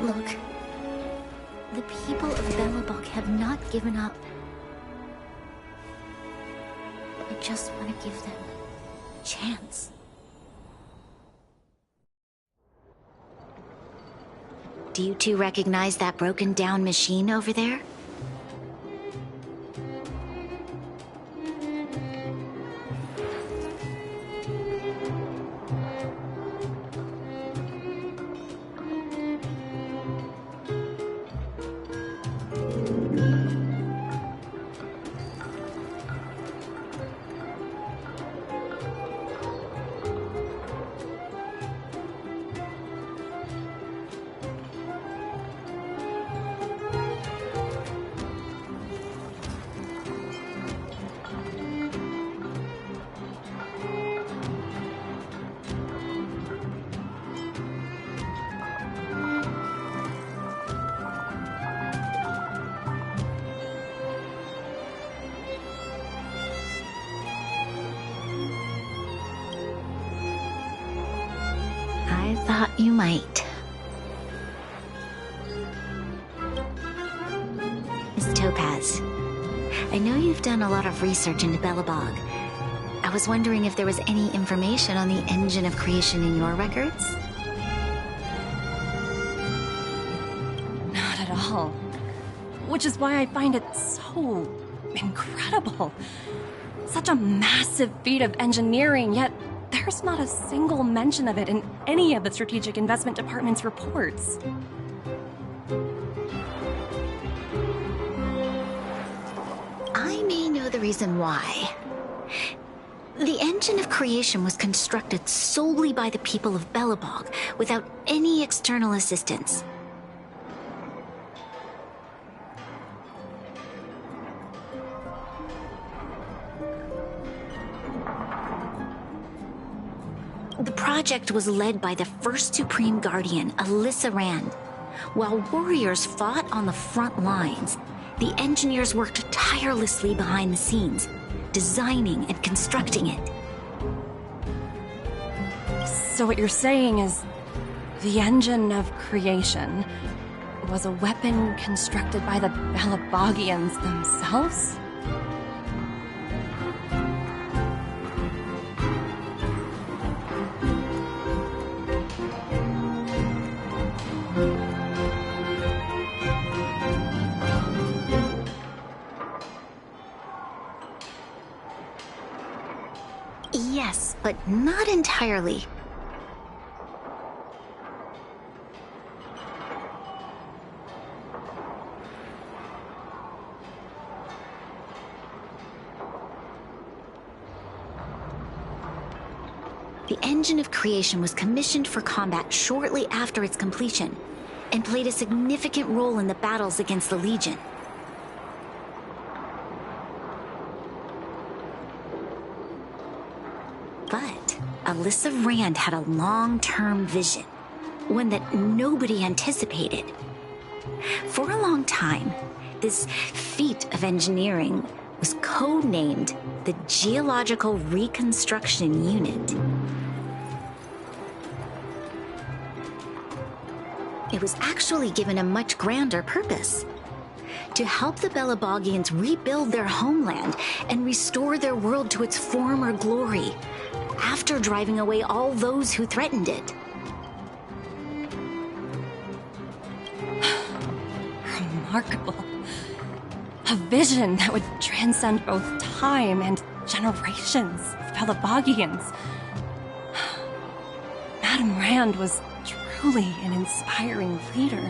Look. The people of Belobog have not given up. I just want to give them a chance. Do you two recognize that broken down machine over there? I thought you might. Miss Topaz, I know you've done a lot of research into Belobog. I was wondering if there was any information on the engine of creation in your records? Not at all. Which is why I find it so incredible. Such a massive feat of engineering, yet there's not a single mention of it in any of the Strategic Investment Department's reports. I may know the reason why. The engine of creation was constructed solely by the people of Belobog, without any external assistance. The project was led by the first Supreme Guardian, Alyssa Rand. While warriors fought on the front lines, the engineers worked tirelessly behind the scenes, designing and constructing it. So what you're saying is, the engine of creation was a weapon constructed by the Belabogians themselves? but not entirely. The engine of creation was commissioned for combat shortly after its completion, and played a significant role in the battles against the Legion. But Alyssa Rand had a long-term vision, one that nobody anticipated. For a long time, this feat of engineering was codenamed the Geological Reconstruction Unit. It was actually given a much grander purpose: to help the Belabogians rebuild their homeland and restore their world to its former glory, after driving away all those who threatened it. Remarkable. A vision that would transcend both time and generations of Belabogians. Madame Rand was truly an inspiring leader.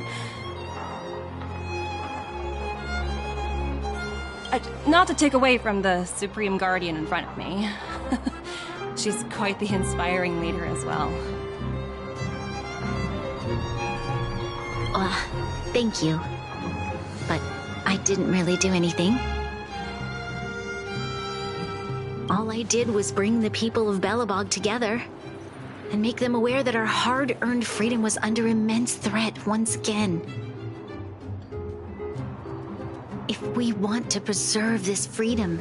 Not to take away from the Supreme Guardian in front of me. She's quite the inspiring leader as well. Thank you. But I didn't really do anything. All I did was bring the people of Belobog together and make them aware that our hard-earned freedom was under immense threat once again. If we want to preserve this freedom,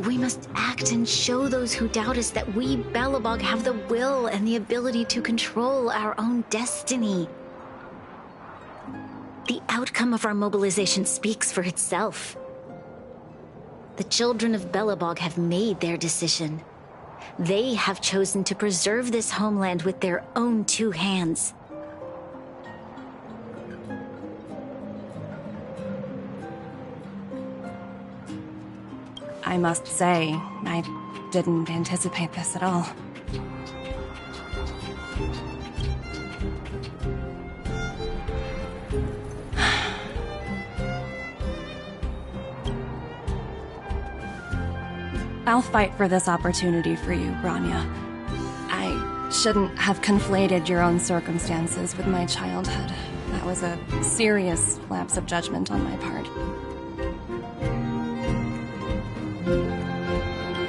we must act and show those who doubt us that we, Belobog, have the will and the ability to control our own destiny. The outcome of our mobilization speaks for itself. The children of Belobog have made their decision. They have chosen to preserve this homeland with their own two hands. I must say, I didn't anticipate this at all. I'll fight for this opportunity for you, Grania. I shouldn't have conflated your own circumstances with my childhood. That was a serious lapse of judgment on my part.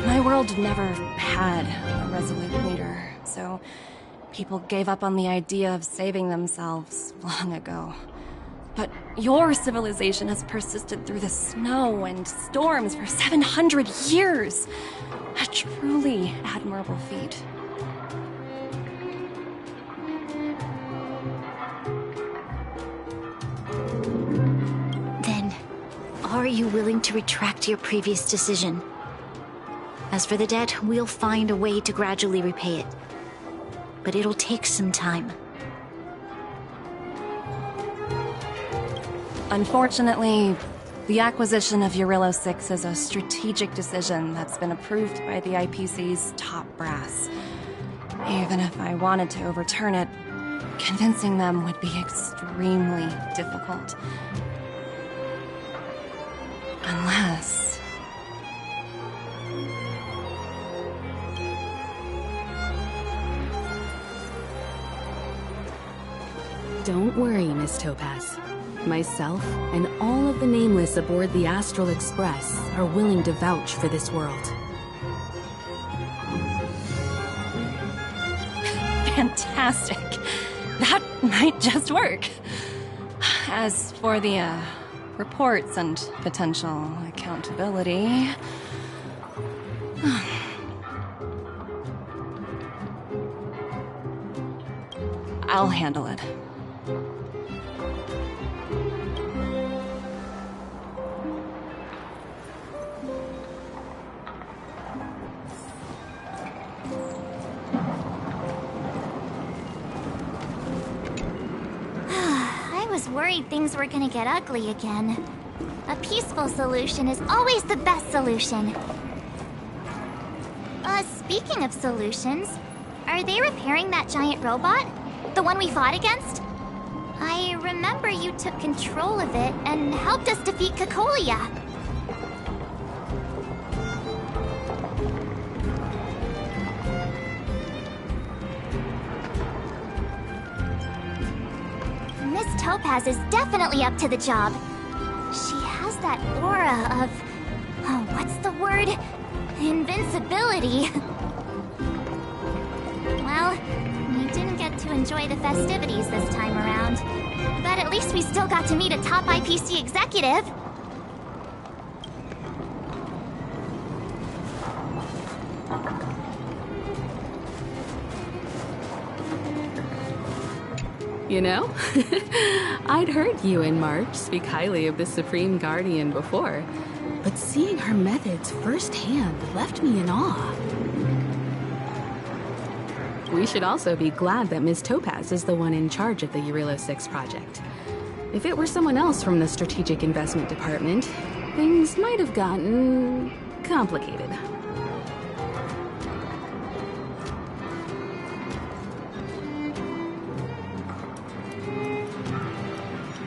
My world never had a resolute leader, so people gave up on the idea of saving themselves long ago. But your civilization has persisted through the snow and storms for 700 years. A truly admirable feat. Then, are you willing to retract your previous decision? As for the debt, we'll find a way to gradually repay it. But it'll take some time. Unfortunately, the acquisition of Urillo 6 is a strategic decision that's been approved by the IPC's top brass. Even if I wanted to overturn it, convincing them would be extremely difficult. Unless... Don't worry, Miss Topaz. Myself and all of the Nameless aboard the Astral Express are willing to vouch for this world. Fantastic. That might just work. As for the, reports and potential accountability... I'll handle it. Worried things were gonna get ugly again. A peaceful solution is always the best solution. Speaking of solutions, are they repairing that giant robot? The one we fought against? I remember you took control of it and helped us defeat Cocolia. Miss Topaz is definitely up to the job. She has that aura of... oh, what's the word? Invincibility. Well, we didn't get to enjoy the festivities this time around. But at least we still got to meet a top IPC executive. You know, I'd heard you and March speak highly of the Supreme Guardian before, but seeing her methods firsthand left me in awe. We should also be glad that Ms. Topaz is the one in charge of the Eurilo 6 project. If it were someone else from the Strategic Investment Department, things might have gotten complicated.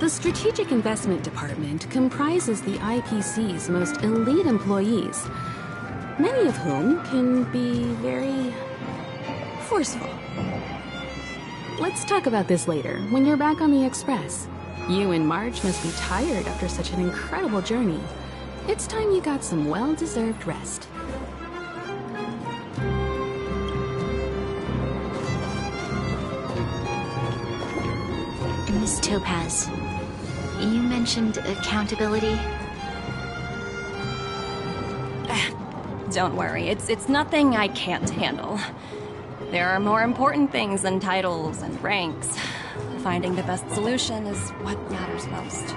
The Strategic Investment Department comprises the IPC's most elite employees, many of whom can be very forceful. Let's talk about this later, when you're back on the Express. You and Marge must be tired after such an incredible journey. It's time you got some well-deserved rest. Miss Topaz, you mentioned accountability. Don't worry, it's nothing I can't handle. There are more important things than titles and ranks. Finding the best solution is what matters most.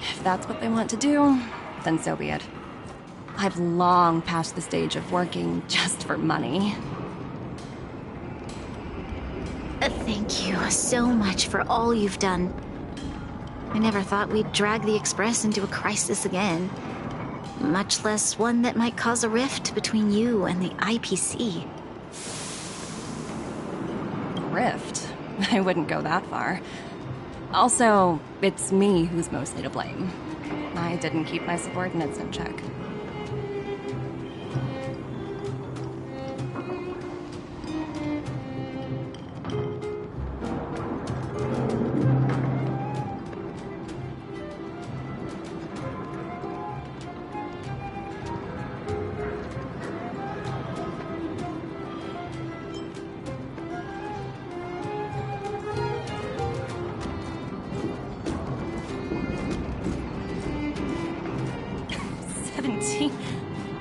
If that's what they want to do, then so be it. I've long passed the stage of working just for money. Thank you so much for all you've done. I never thought we'd drag the Express into a crisis again. Much less one that might cause a rift between you and the IPC. Rift? I wouldn't go that far. Also, it's me who's mostly to blame. I didn't keep my subordinates in check.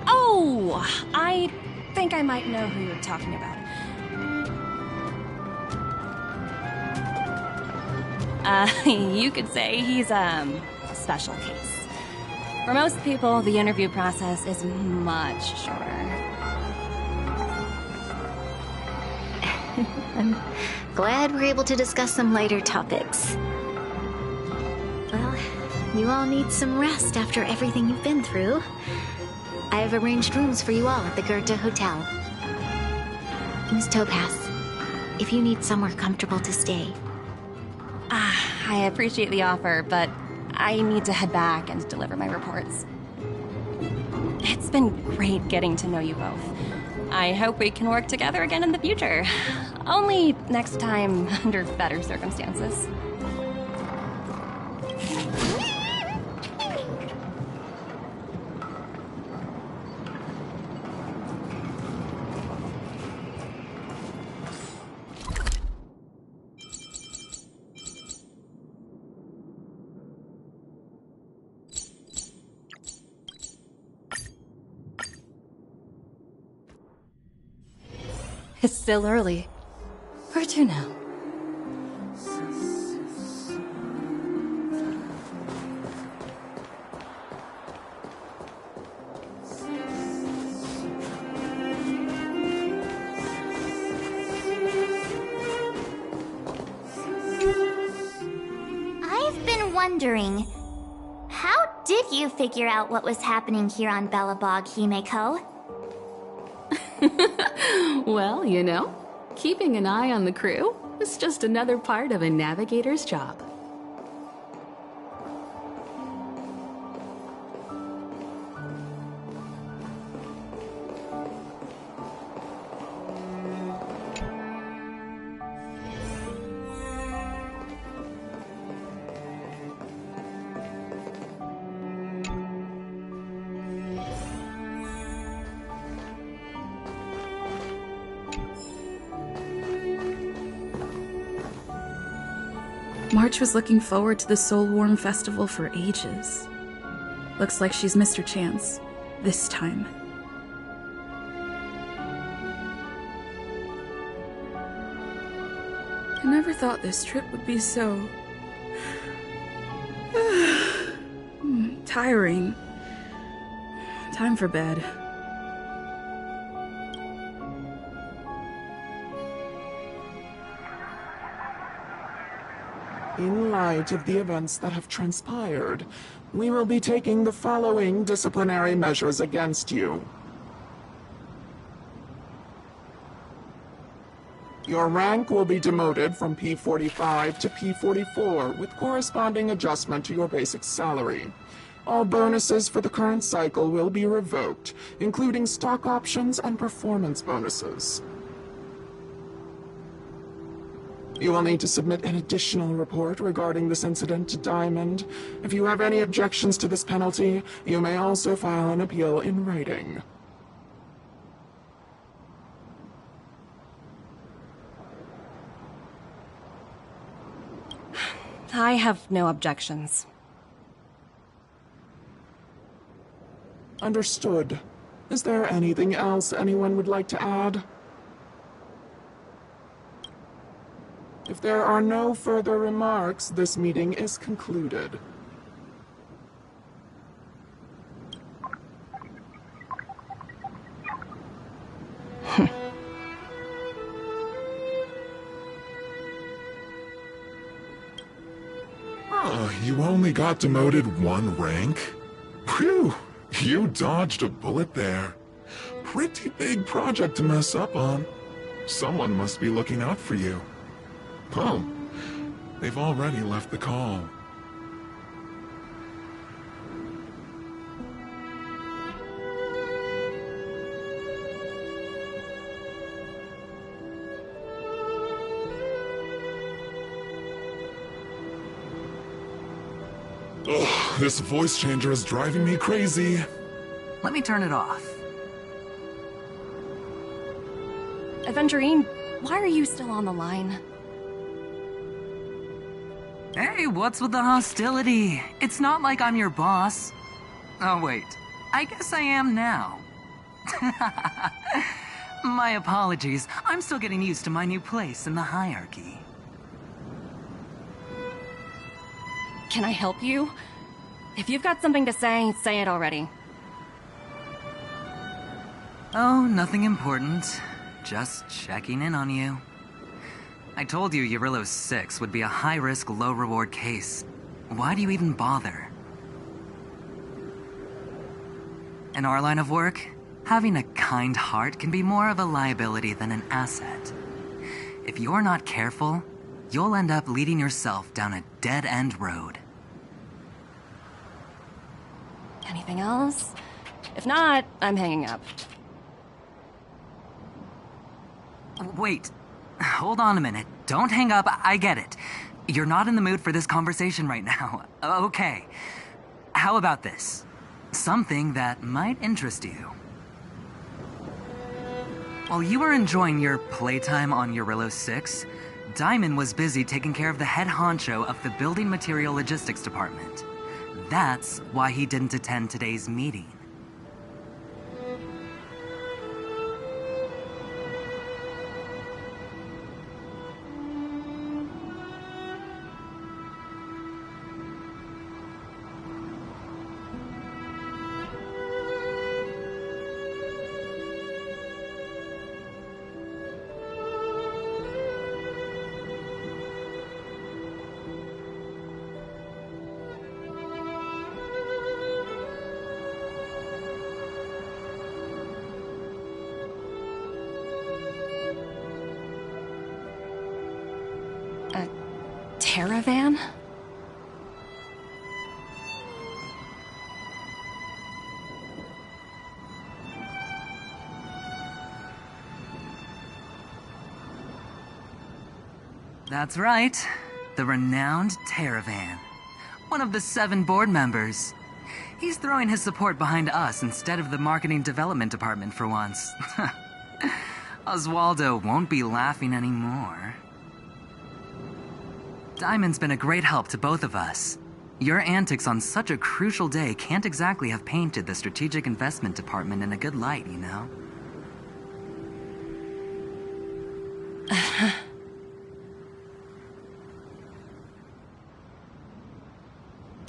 Oh! I think I might know who you're talking about. You could say he's a special case. For most people, the interview process is much shorter. I'm glad we're able to discuss some lighter topics. Well, you all need some rest after everything you've been through. I have arranged rooms for you all at the Goethe Hotel. Miss Topaz, if you need somewhere comfortable to stay. I appreciate the offer, but I need to head back and deliver my reports. It's been great getting to know you both. I hope we can work together again in the future. Only next time under better circumstances. It's still early. Where to now? I've been wondering, how did you figure out what was happening here on Belobog, Himeko? Well, you know, keeping an eye on the crew is just another part of a navigator's job. March was looking forward to the Soulwarm Festival for ages. Looks like she's missed her chance. This time. I never thought this trip would be so... tiring. Time for bed. In light of the events that have transpired, we will be taking the following disciplinary measures against you. Your rank will be demoted from P45 to P44 with corresponding adjustment to your basic salary. All bonuses for the current cycle will be revoked, including stock options and performance bonuses. You will need to submit an additional report regarding this incident to Diamond. If you have any objections to this penalty, you may also file an appeal in writing. I have no objections. Understood. Is there anything else anyone would like to add? If there are no further remarks, this meeting is concluded. You only got demoted one rank? Phew, you dodged a bullet there. Pretty big project to mess up on. Someone must be looking out for you. Oh, they've already left the call. Ugh, this voice changer is driving me crazy. Let me turn it off. Aventurine, why are you still on the line? Hey, what's with the hostility? It's not like I'm your boss. Oh, wait. I guess I am now. My apologies. I'm still getting used to my new place in the hierarchy. Can I help you? If you've got something to say it already. Oh, nothing important. Just checking in on you. I told you Eurylos 6 would be a high-risk, low-reward case. Why do you even bother? In our line of work, having a kind heart can be more of a liability than an asset. If you're not careful, you'll end up leading yourself down a dead-end road. Anything else? If not, I'm hanging up. Wait, hold on a minute. Don't hang up, I get it. You're not in the mood for this conversation right now. Okay. How about this? Something that might interest you. While you were enjoying your playtime on Eurillo 6, Diamond was busy taking care of the head honcho of the Building Material Logistics Department. That's why he didn't attend today's meeting. Caravan? That's right. The renowned Teravan. One of the 7 board members. He's throwing his support behind us instead of the marketing development department for once. Oswaldo won't be laughing anymore. Diamond's been a great help to both of us. Your antics on such a crucial day can't exactly have painted the strategic investment department in a good light, you know?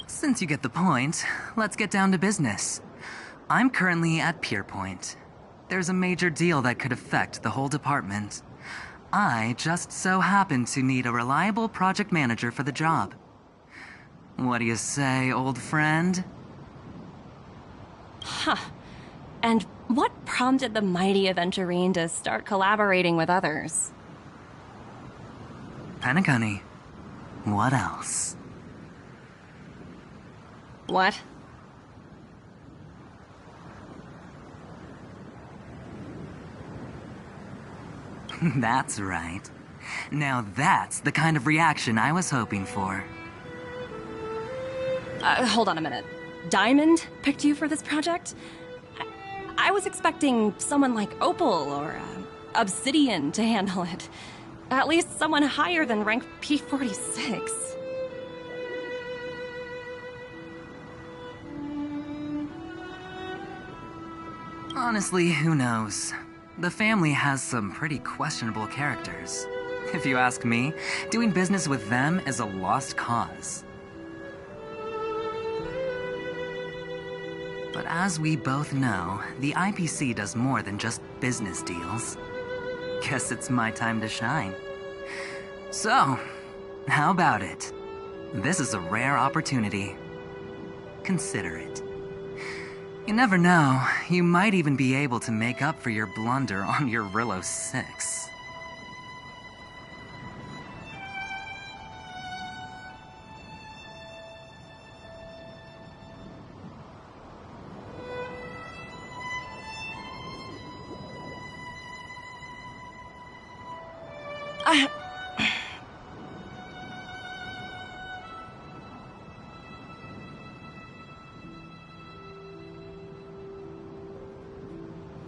Since you get the point, let's get down to business. I'm currently at Pierpoint. There's a major deal that could affect the whole department. I just so happen to need a reliable project manager for the job. What do you say, old friend? Huh. And what prompted the mighty Aventurine to start collaborating with others? Penacony. What else? What? That's right. Now that's the kind of reaction I was hoping for. Hold on a minute. Diamond picked you for this project? I was expecting someone like Opal or Obsidian to handle it. At least someone higher than rank P46. Honestly, who knows? The family has some pretty questionable characters. If you ask me, doing business with them is a lost cause. But as we both know, the IPC does more than just business deals. Guess it's my time to shine. So, how about it? This is a rare opportunity. Consider it. You never know, you might even be able to make up for your blunder on your Eurillo 6.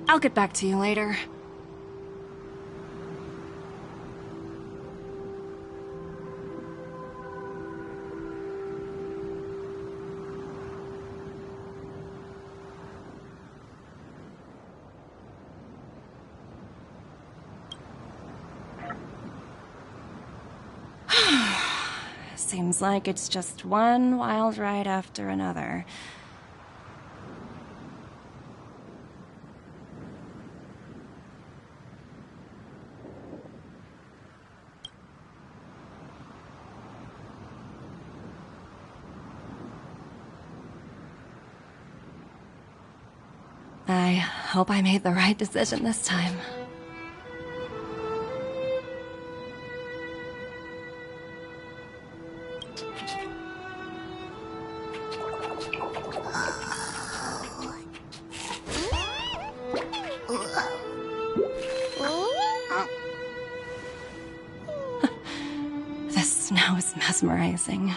I'll get back to you later. Seems like it's just one wild ride after another. I hope I made the right decision this time. This snow is mesmerizing.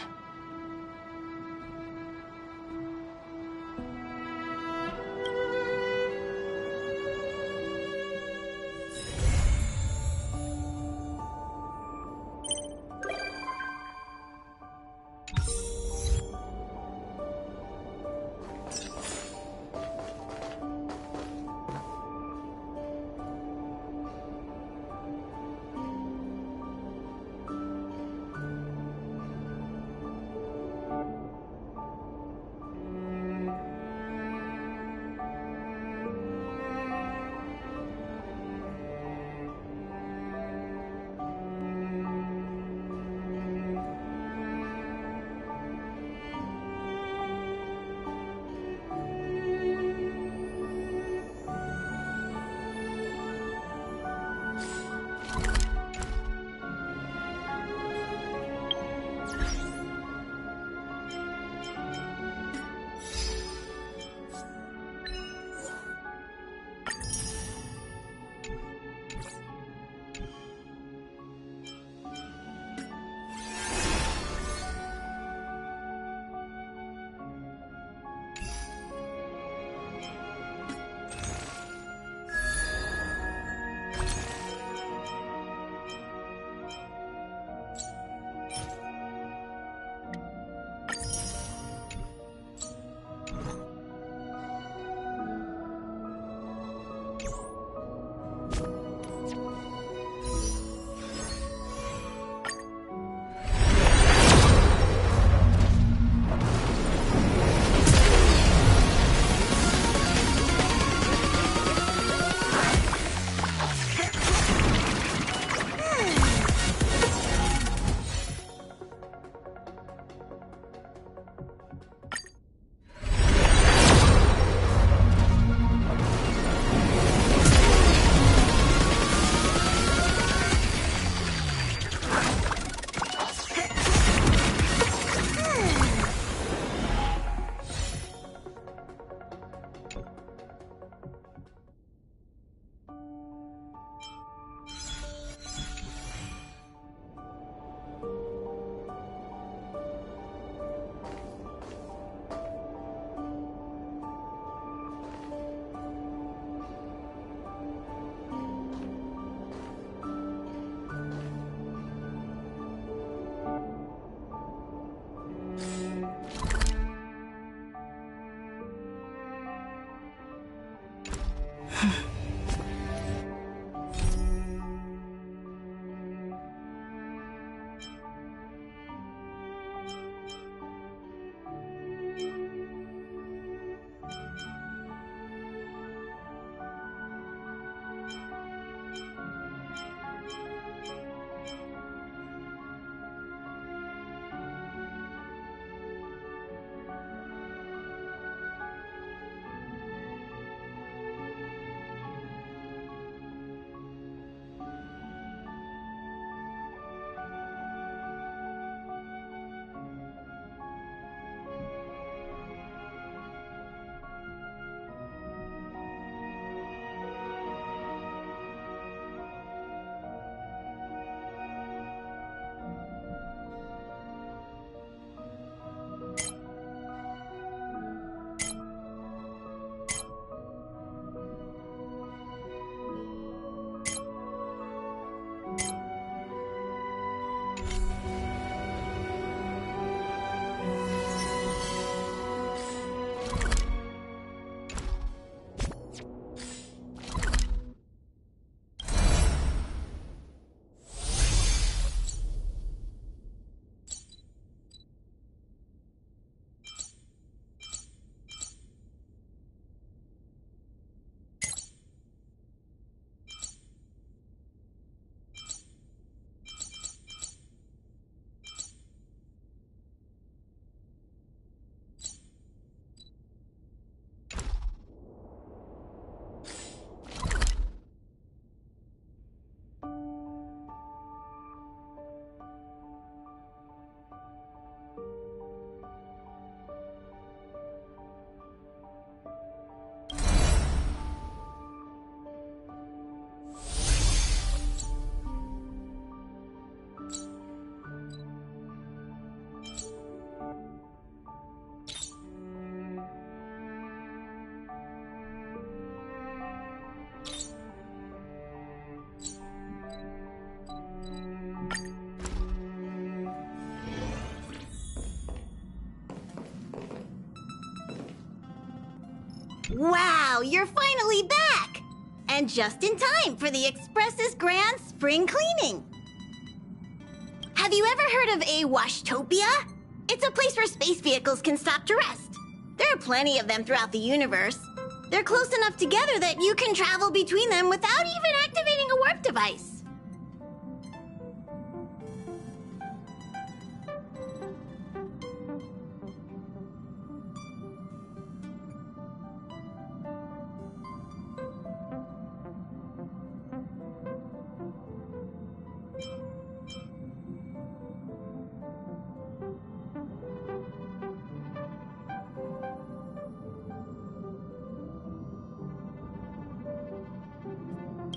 Wow, you're finally back! And just in time for the Express's grand spring cleaning. Have you ever heard of a Washtopia? It's a place where space vehicles can stop to rest. There are plenty of them throughout the universe. They're close enough together that you can travel between them without even activating a warp device.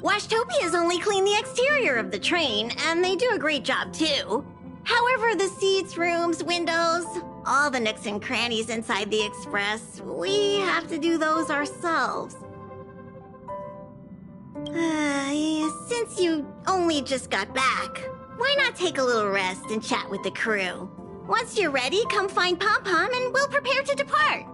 Washtopias only clean the exterior of the train, and they do a great job too. However, the seats, rooms, windows, all the nooks and crannies inside the Express, we have to do those ourselves. Since you only just got back, why not take a little rest and chat with the crew? Once you're ready, come find Pom Pom and we'll prepare to depart.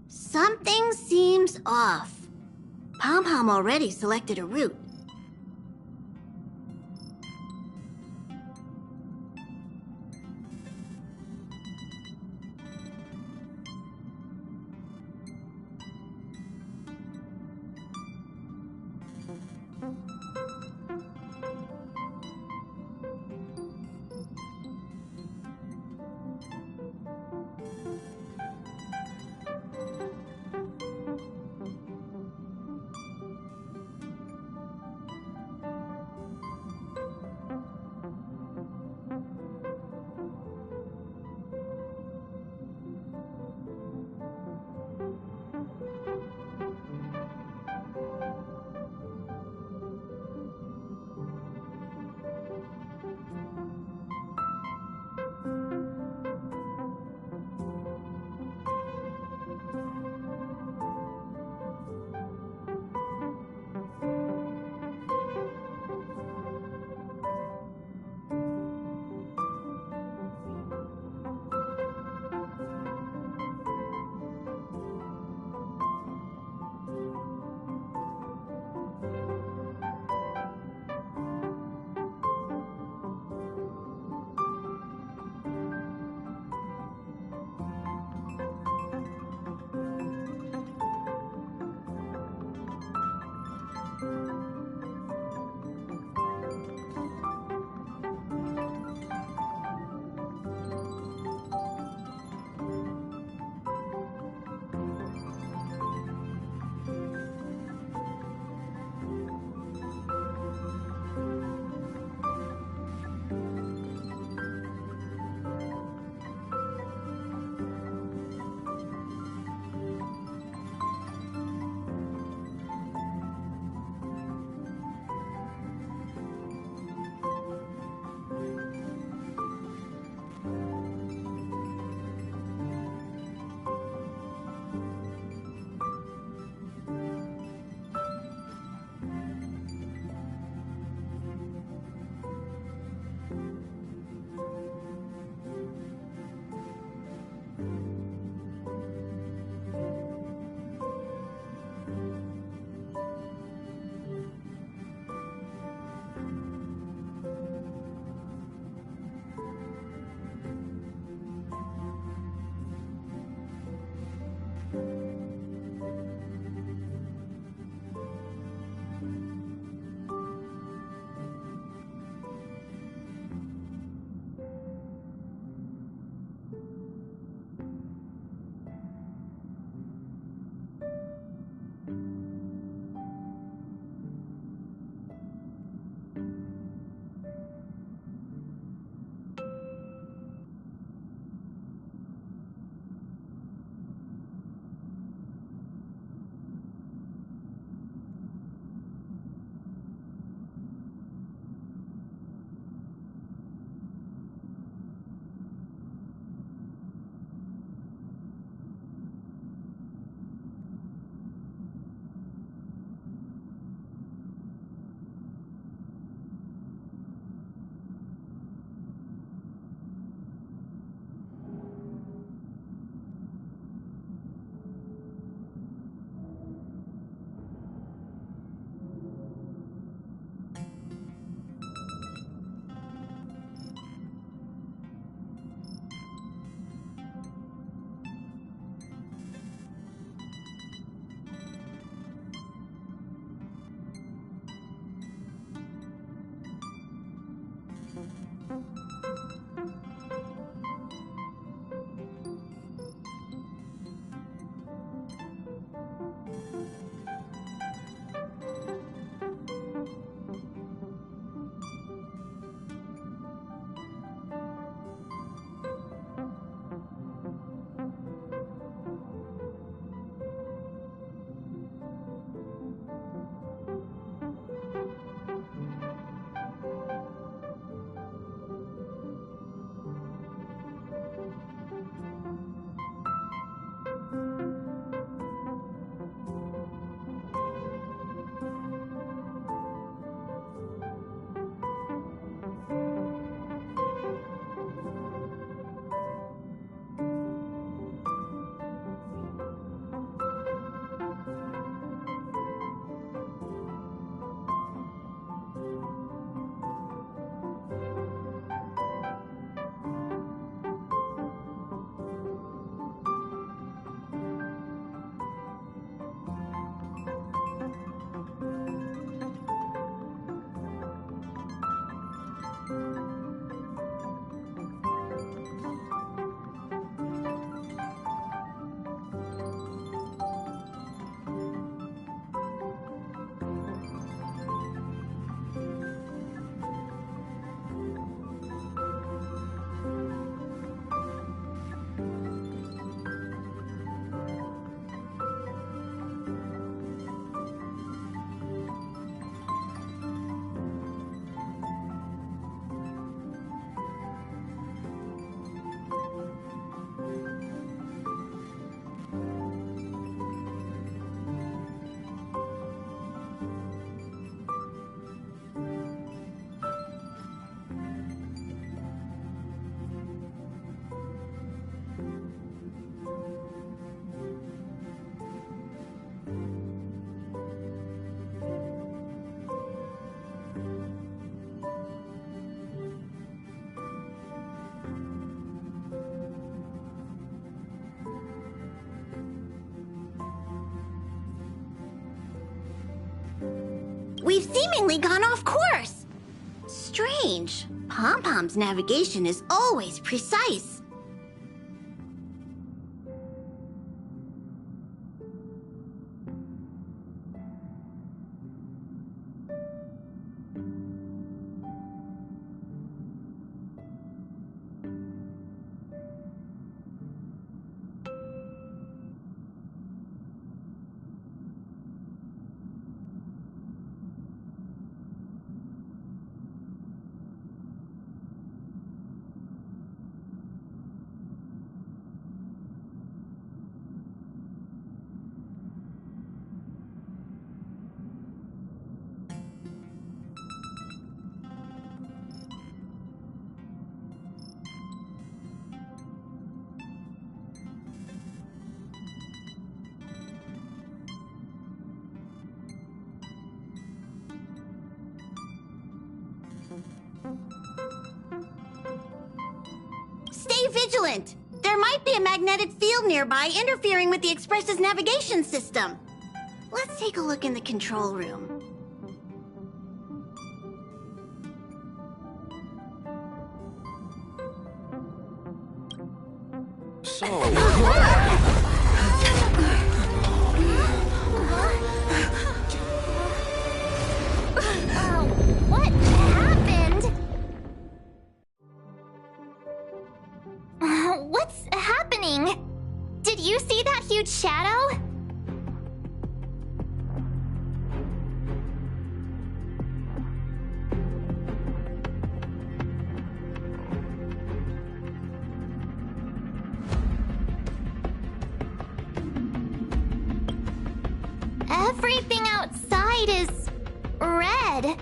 Something seems off. Pom Pom already selected a route. We've seemingly gone off course. Strange. Pom-Pom's navigation is always precise. Stay vigilant! There might be a magnetic field nearby interfering with the Express's navigation system. Let's take a look in the control room. What happened? What's happening? Did you see that huge shadow? Everything outside is red.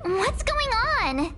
What's going on?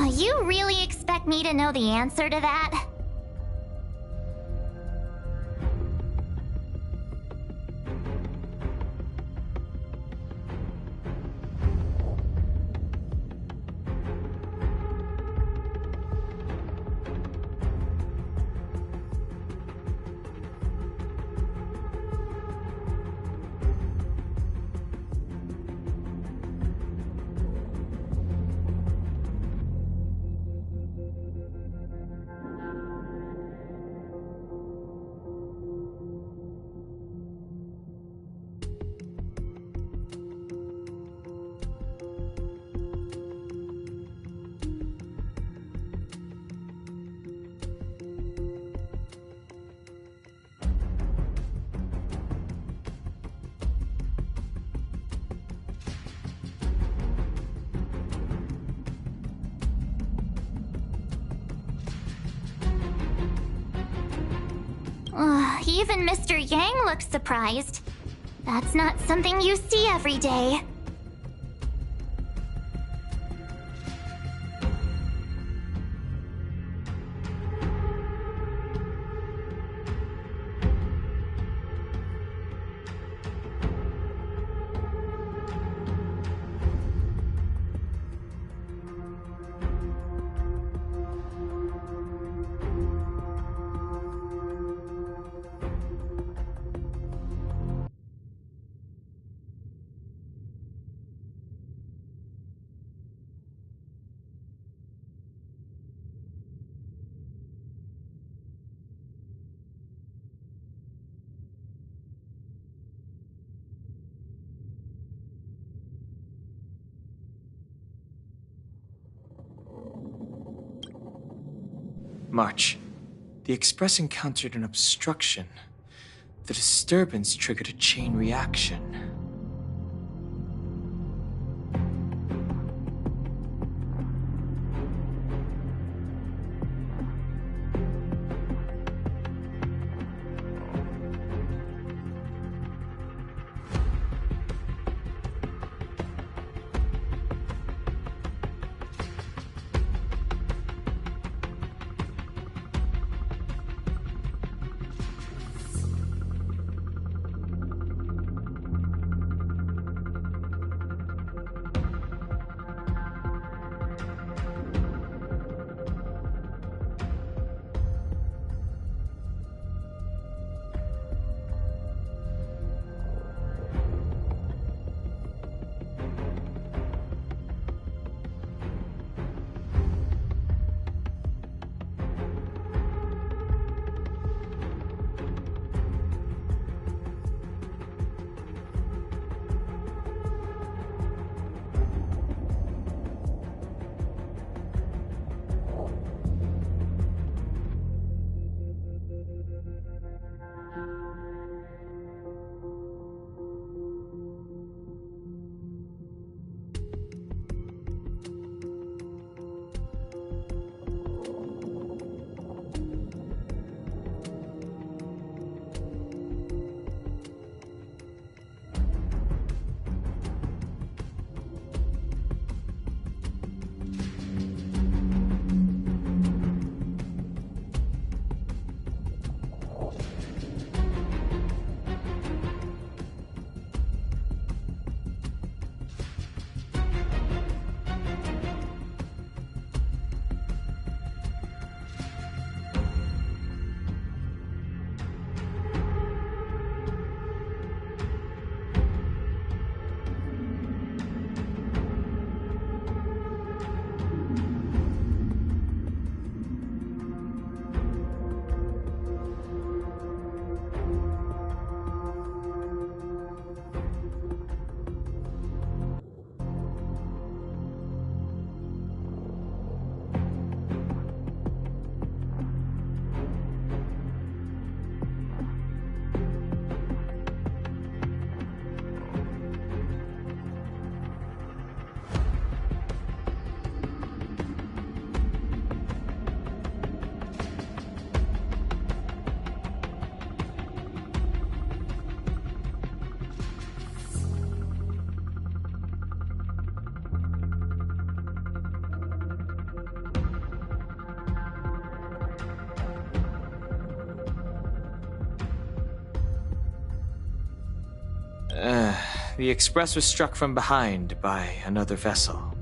You really expect me to know the answer to that? Even Mr. Yang looks surprised. That's not something you see every day. March. The Express encountered an obstruction. The disturbance triggered a chain reaction. The Express was struck from behind by another vessel.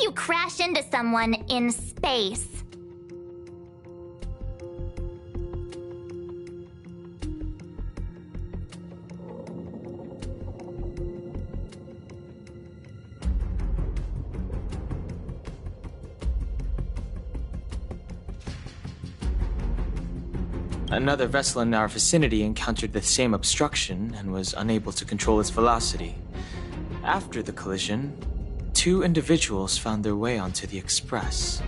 if you crash into someone in space? Another vessel in our vicinity encountered the same obstruction and was unable to control its velocity. After the collision, 2 individuals found their way onto the Express.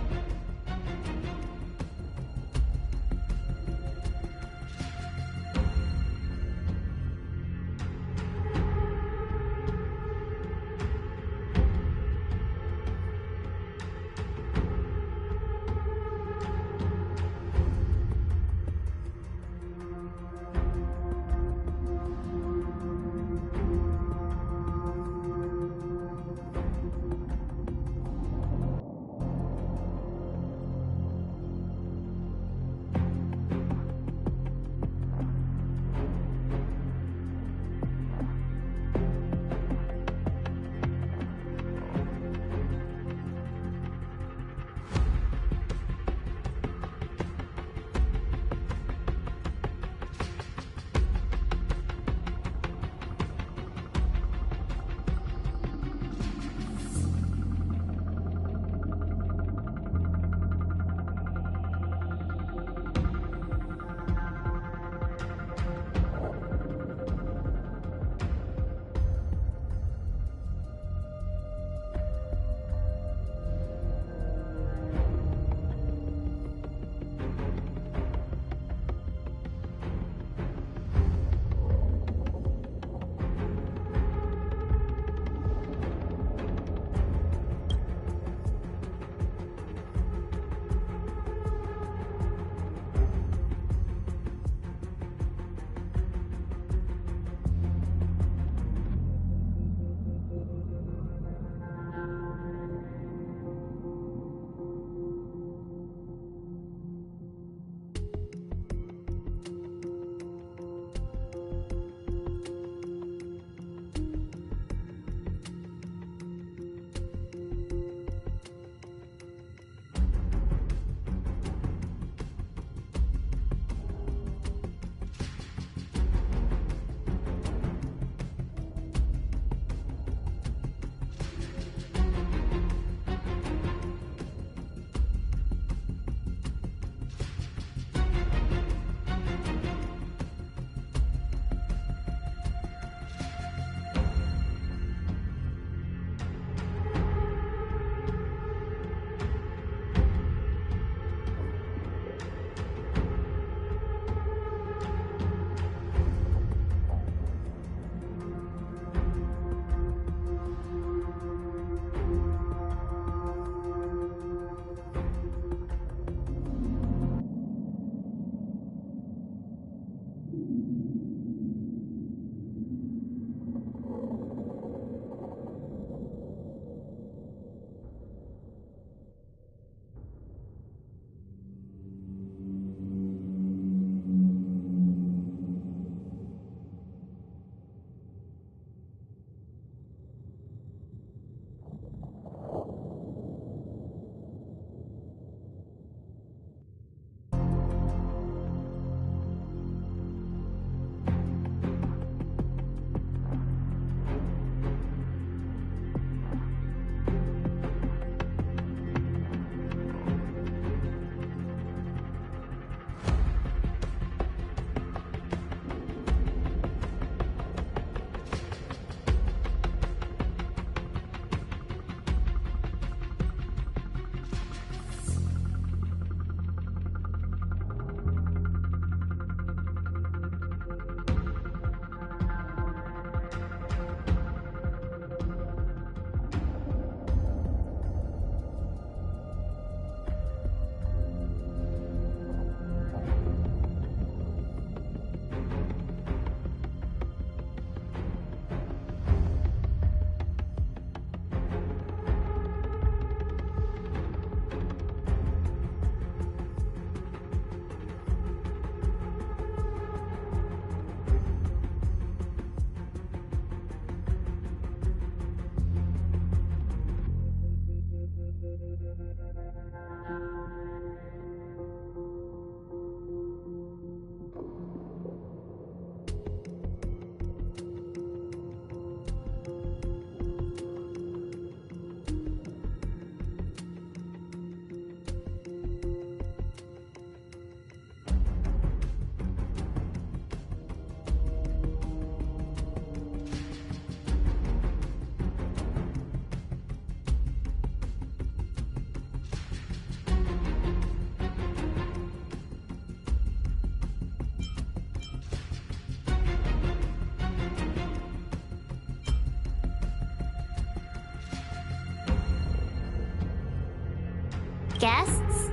guests?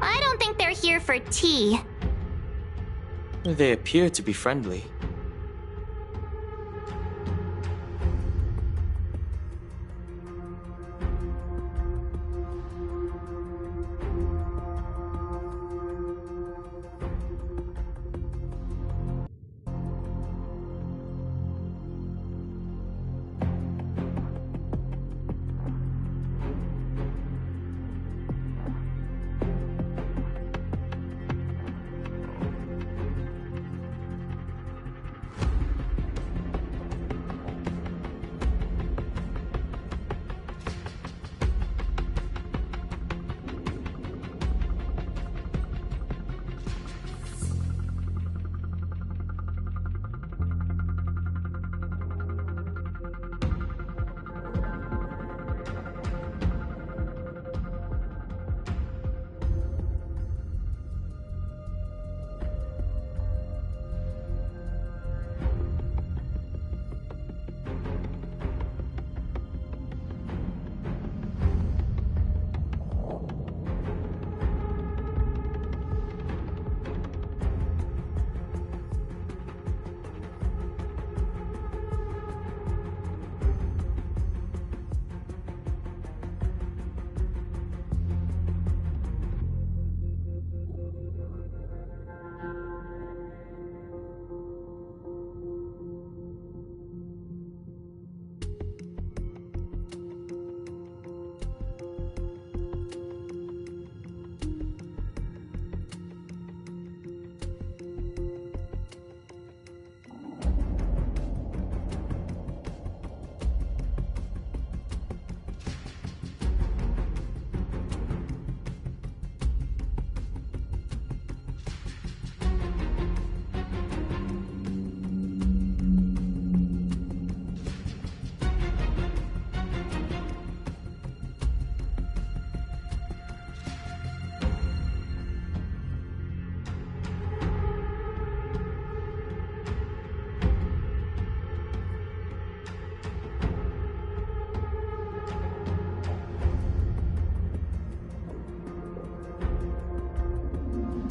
I don't think they're here for tea. They appear to be friendly.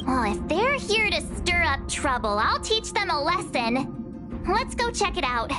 Well, if they're here to stir up trouble, I'll teach them a lesson. Let's go check it out.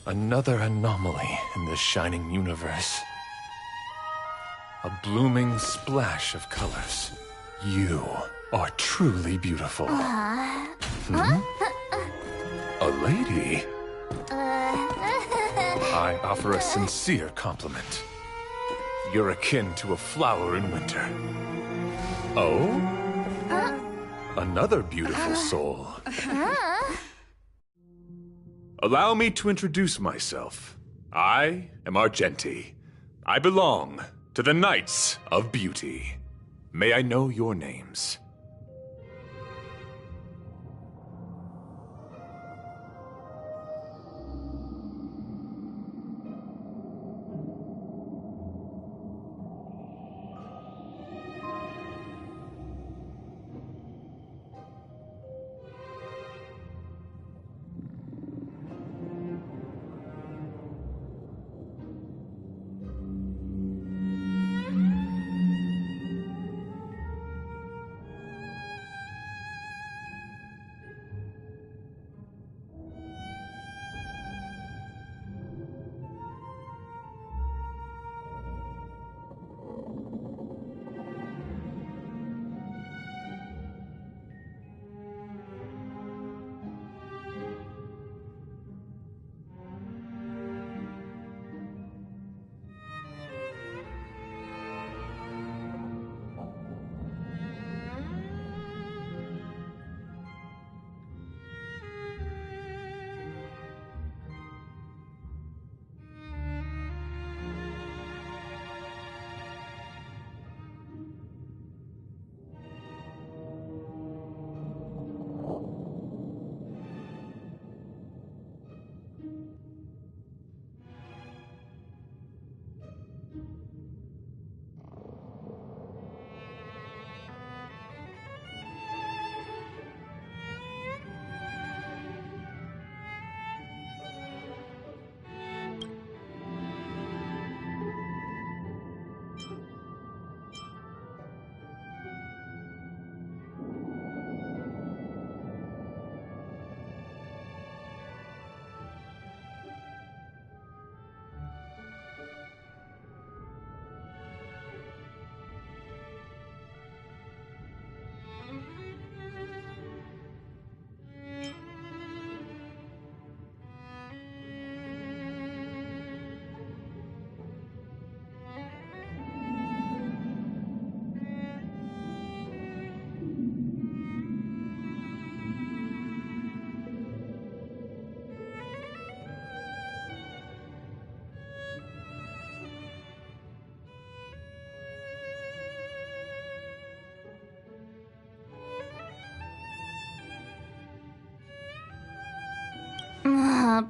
Another anomaly in this shining universe. A blooming splash of colors. You are truly beautiful. Hmm? A lady? I offer a sincere compliment. You're akin to a flower in winter. Oh? Another beautiful soul. Allow me to introduce myself. I am Argenti. I belong to the Knights of Beauty. May I know your names?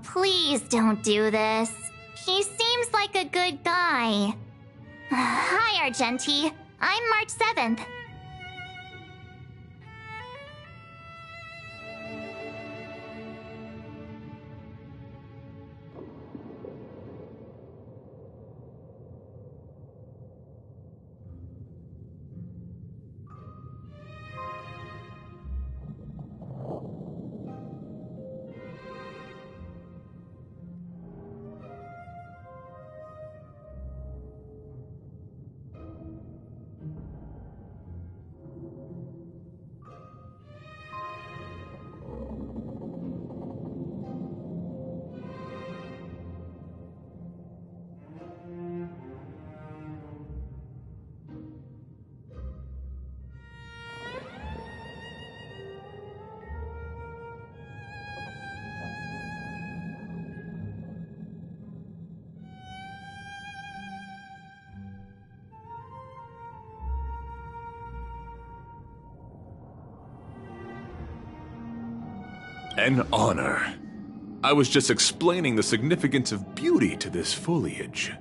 Please don't do this. He seems like a good guy. Hi, Argenti. I'm March 7th. An honor. I was just explaining the significance of beauty to this foliage.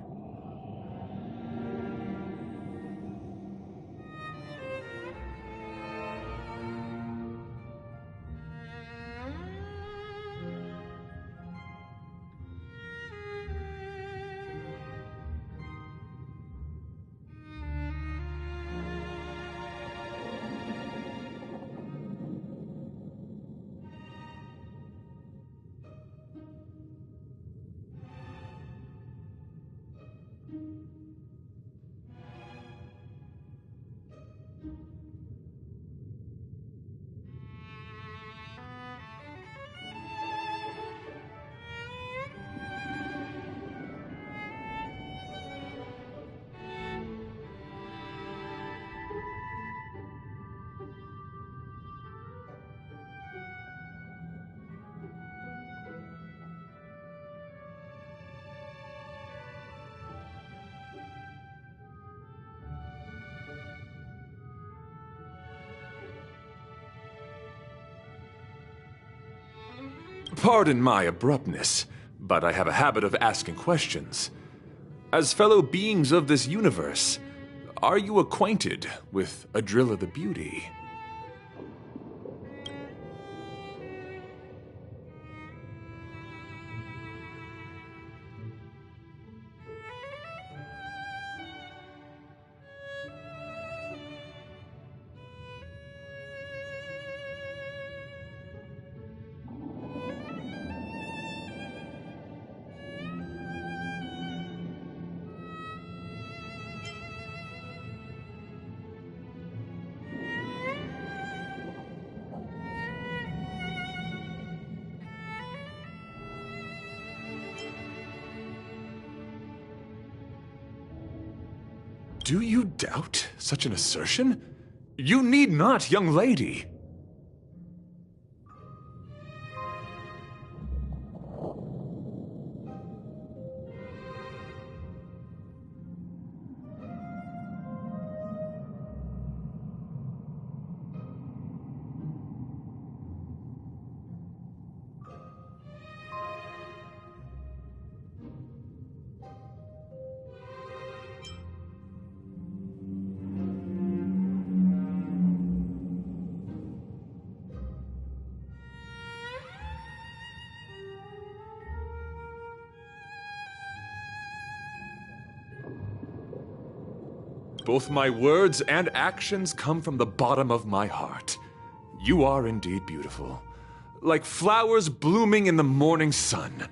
Pardon my abruptness, but I have a habit of asking questions. As fellow beings of this universe, are you acquainted with Adrilla the Beauty? Do you doubt such an assertion? You need not, young lady. Both my words and actions come from the bottom of my heart. You are indeed beautiful, like flowers blooming in the morning sun.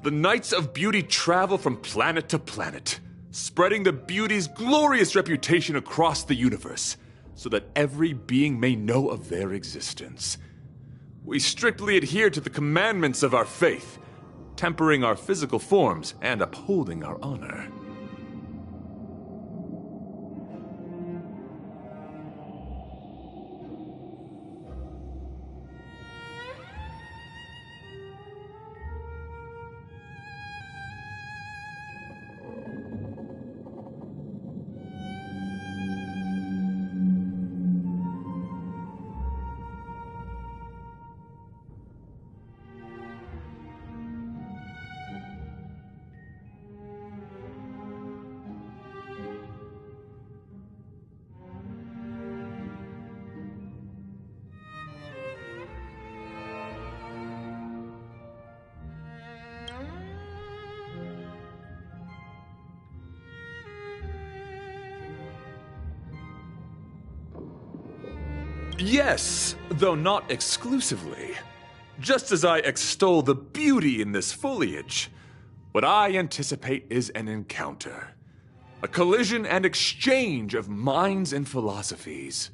The Knights of Beauty travel from planet to planet, spreading the beauty's glorious reputation across the universe, so that every being may know of their existence. We strictly adhere to the commandments of our faith, tempering our physical forms and upholding our honor. Yes, though not exclusively. Just as I extol the beauty in this foliage, what I anticipate is an encounter. A collision and exchange of minds and philosophies.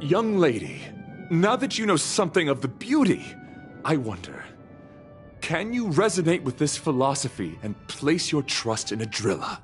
Young lady, now that you know something of the beauty, I wonder, can you resonate with this philosophy and place your trust in a driller?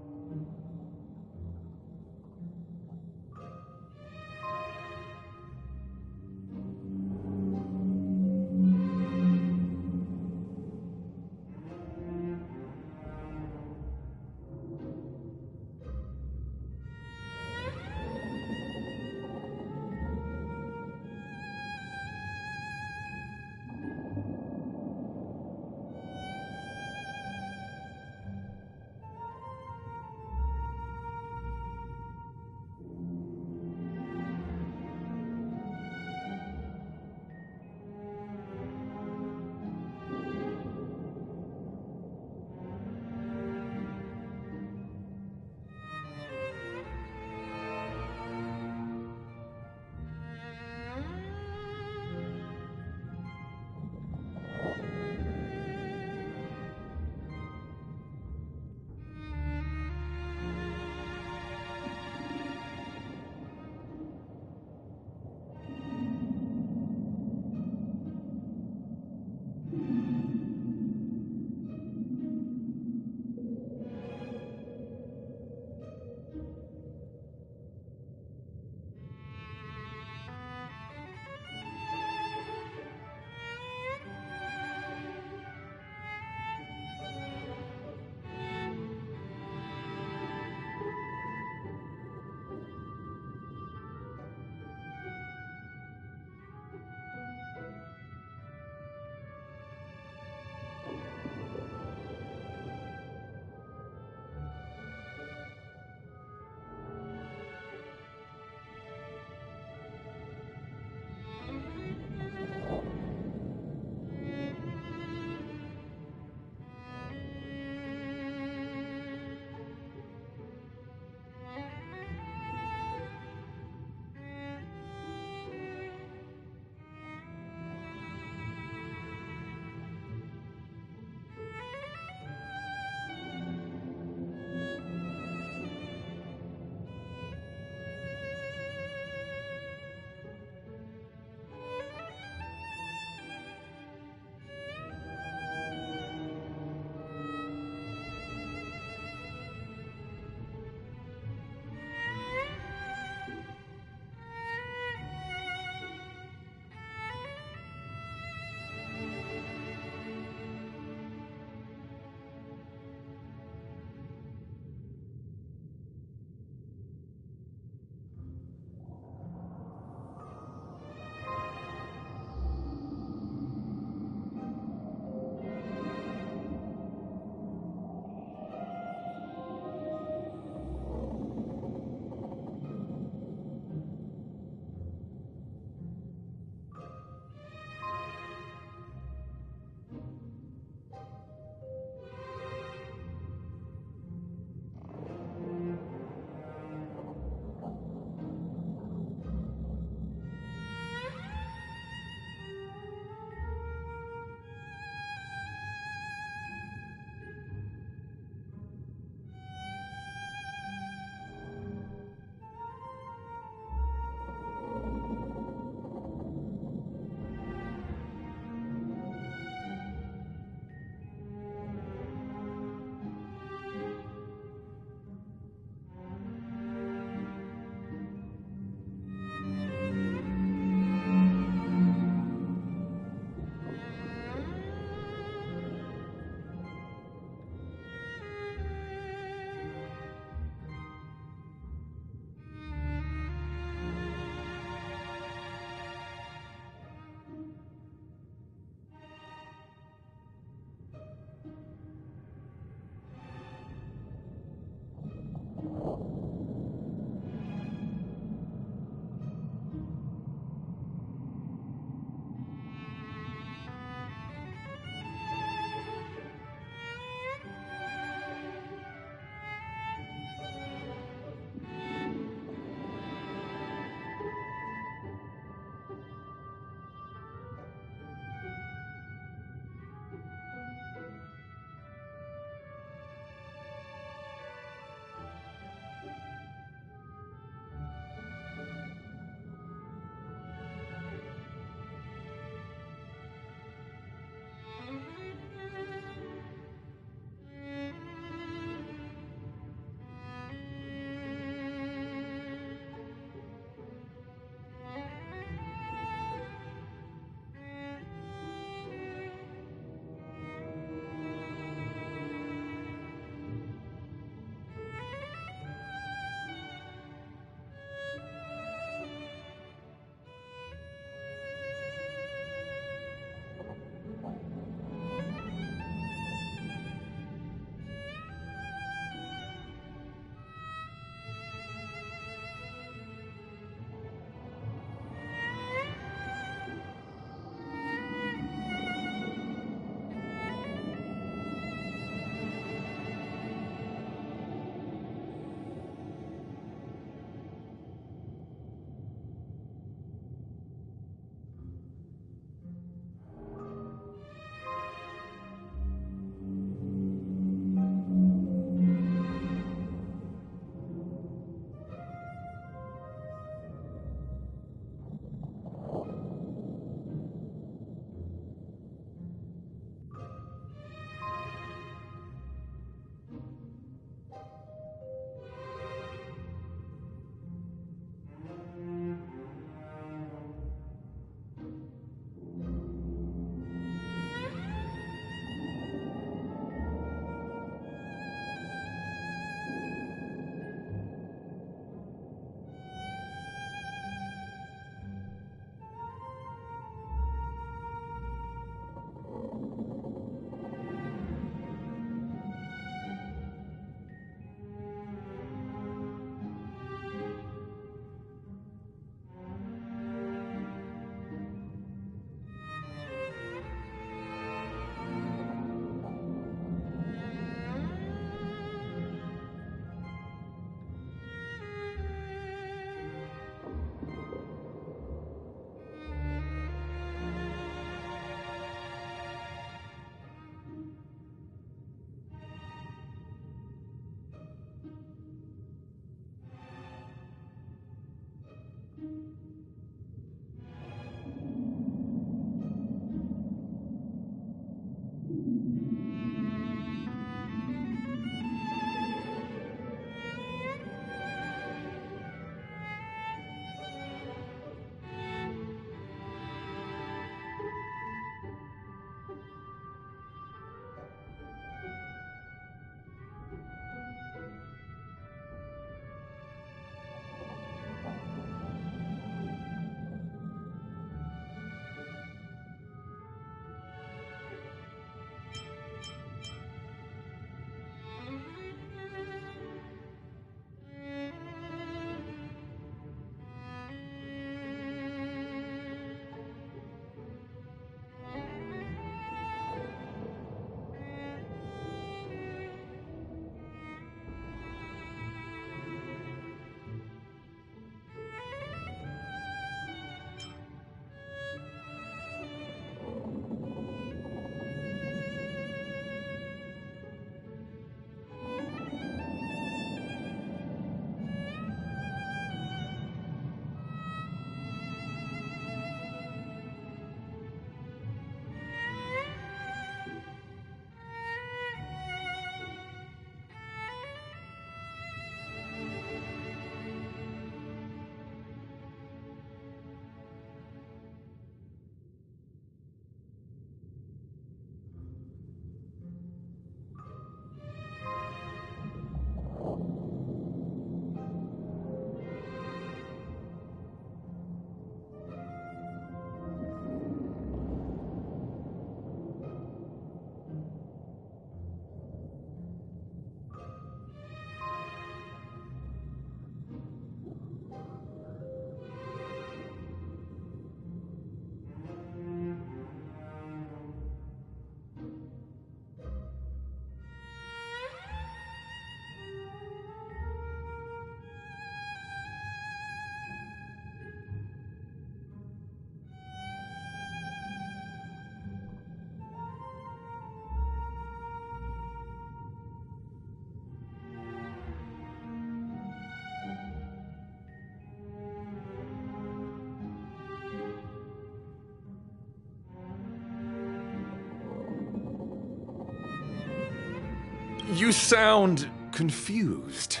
You sound confused.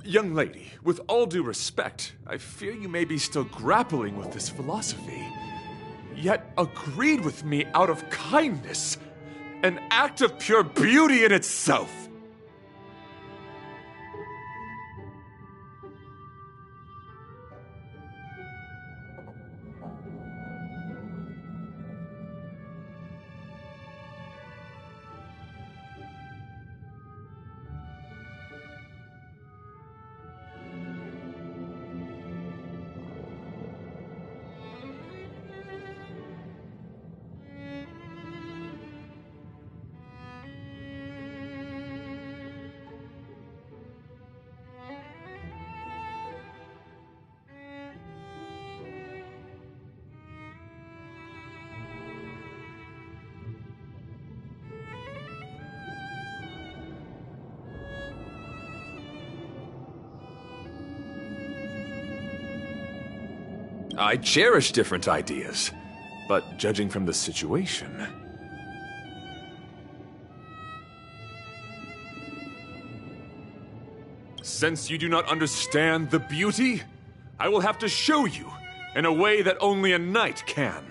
Young lady, with all due respect, I fear you may be still grappling with this philosophy, yet agreed with me out of kindness, an act of pure beauty in itself. I cherish different ideas, but judging from the situation... Since you do not understand the beauty, I will have to show you in a way that only a knight can.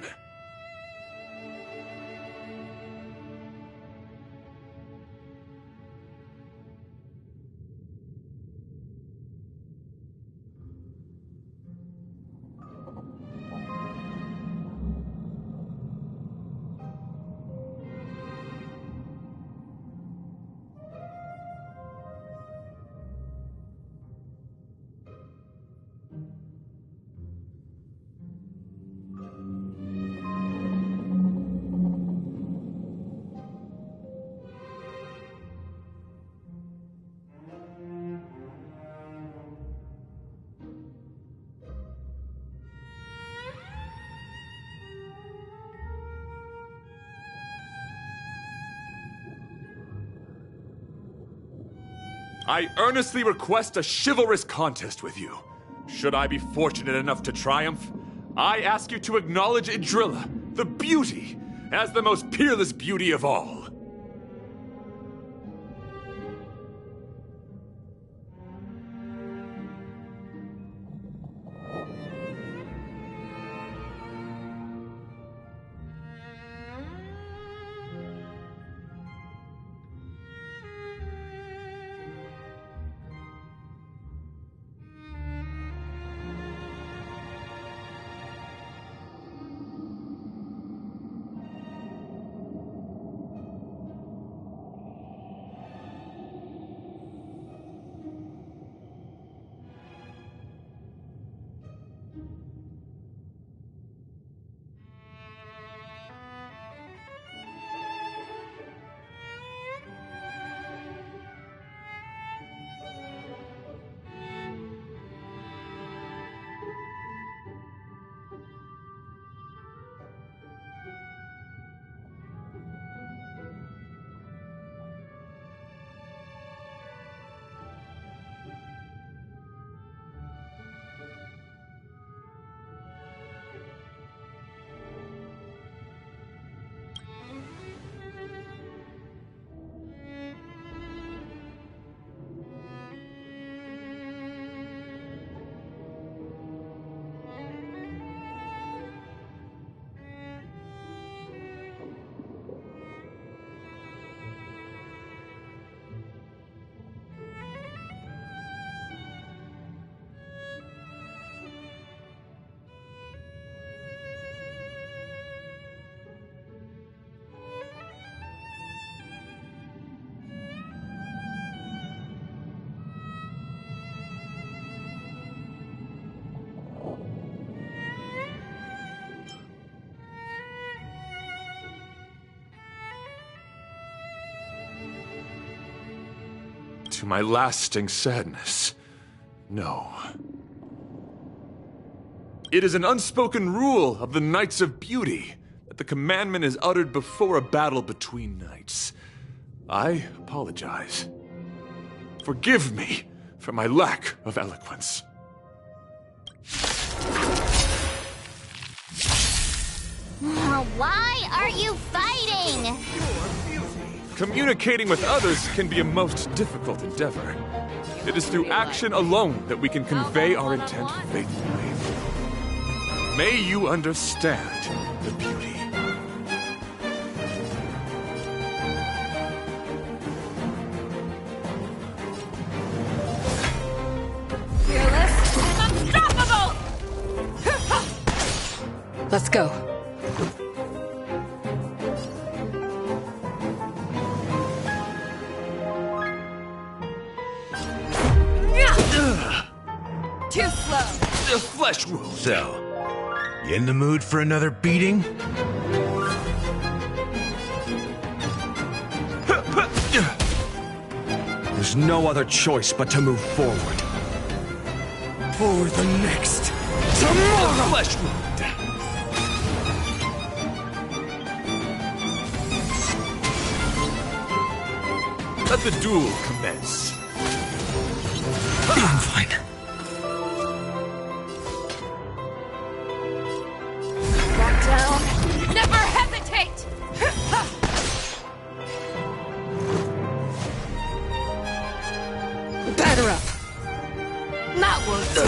I earnestly request a chivalrous contest with you. Should I be fortunate enough to triumph, I ask you to acknowledge Idrilla, the beauty, as the most peerless beauty of all. To my lasting sadness, No. It is an unspoken rule of the Knights of Beauty that the commandment is uttered before a battle between knights. I apologize. Forgive me for my lack of eloquence. Why are you fighting? Communicating with others can be a most difficult endeavor. It is through action alone that we can convey our intent faithfully. May you understand the beauty. Fearless and unstoppable! Let's go. Too slow. The flesh wound. So, you in the mood for another beating? There's no other choice but to move forward. For the next tomorrow! The flesh wound. Let the duel commence. I'm fine. Back down. Never hesitate! Batter up. That won't do.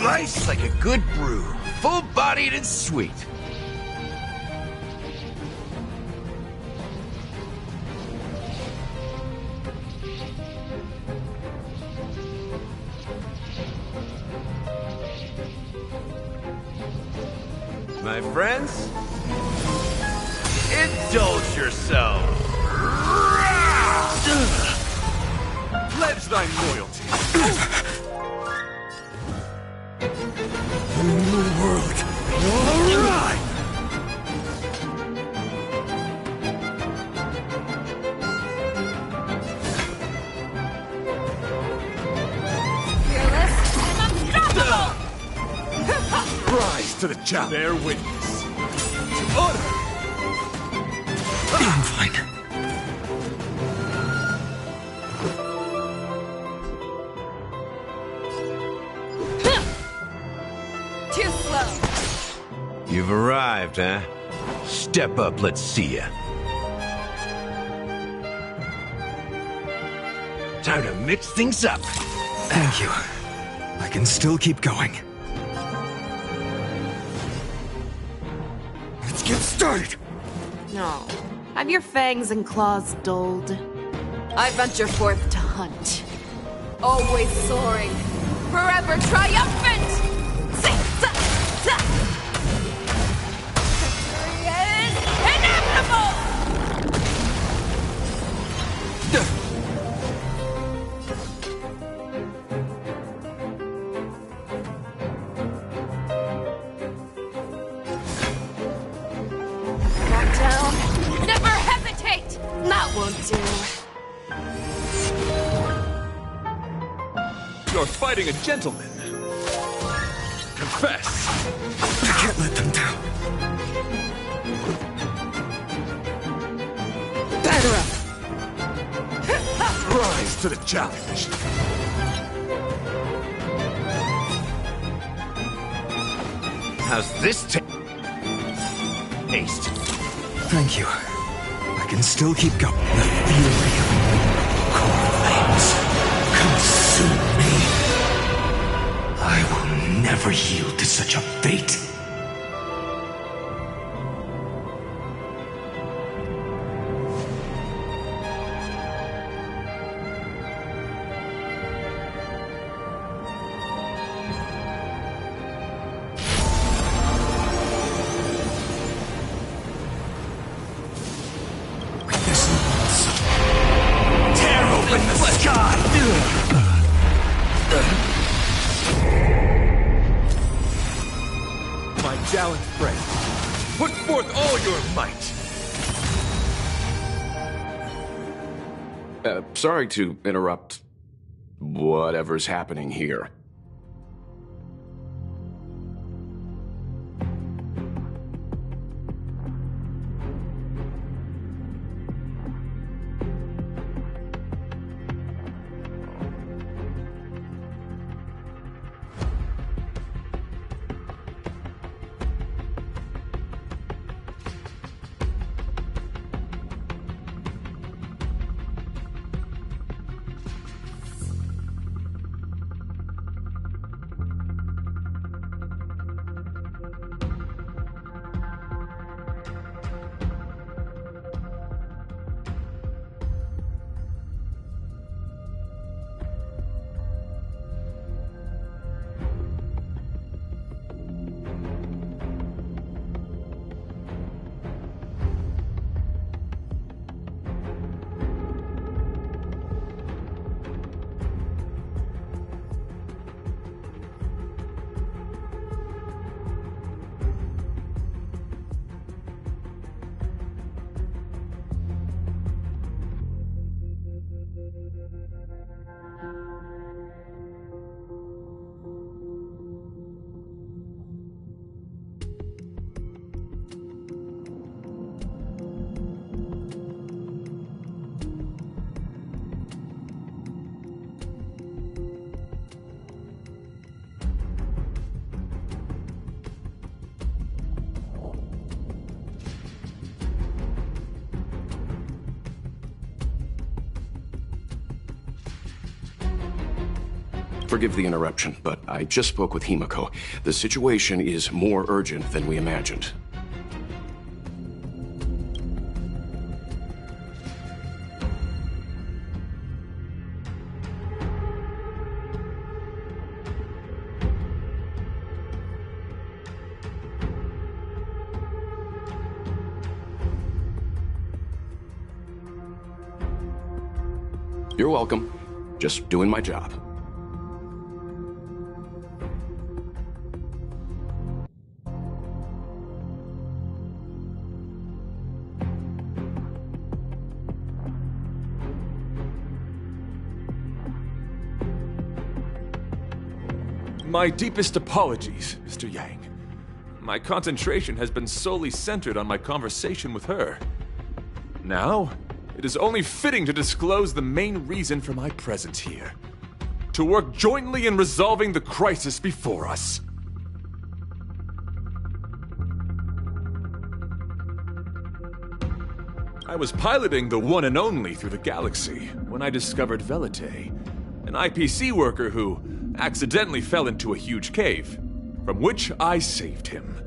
Nice like a good brew, full-bodied and sweet. My friends, indulge yourself. Pledge thy loyalty. The new world will arrive! Fearless and unstoppable! Rise to the challenge. Bear witness to honor. I'm fine. Too slow. You've arrived, huh? Step up, let's see ya. Time to mix things up. Thank you. I can still keep going. Let's get started! No. Have your fangs and claws dulled. I venture forth to hunt. Always soaring. Forever triumphant! Victory is inevitable! Back down. Never hesitate! That won't do. You're fighting a gentleman. Confess. I can't let them down. Batter up. Rise to the challenge. How's this taste? Thank you. I can still keep going. The fury of core flames consume me. I will never yield to such a fate. This once gallant friend. Put forth all your might. Sorry to interrupt whatever's happening here. Forgive the interruption, but I just spoke with Himiko. The situation is more urgent than we imagined. You're welcome. Just doing my job. My deepest apologies, Mr. Yang. My concentration has been solely centered on my conversation with her. Now, it is only fitting to disclose the main reason for my presence here. To work jointly in resolving the crisis before us. I was piloting the one and only through the galaxy when I discovered Velite, an IPC worker who accidentally fell into a huge cave, from which I saved him.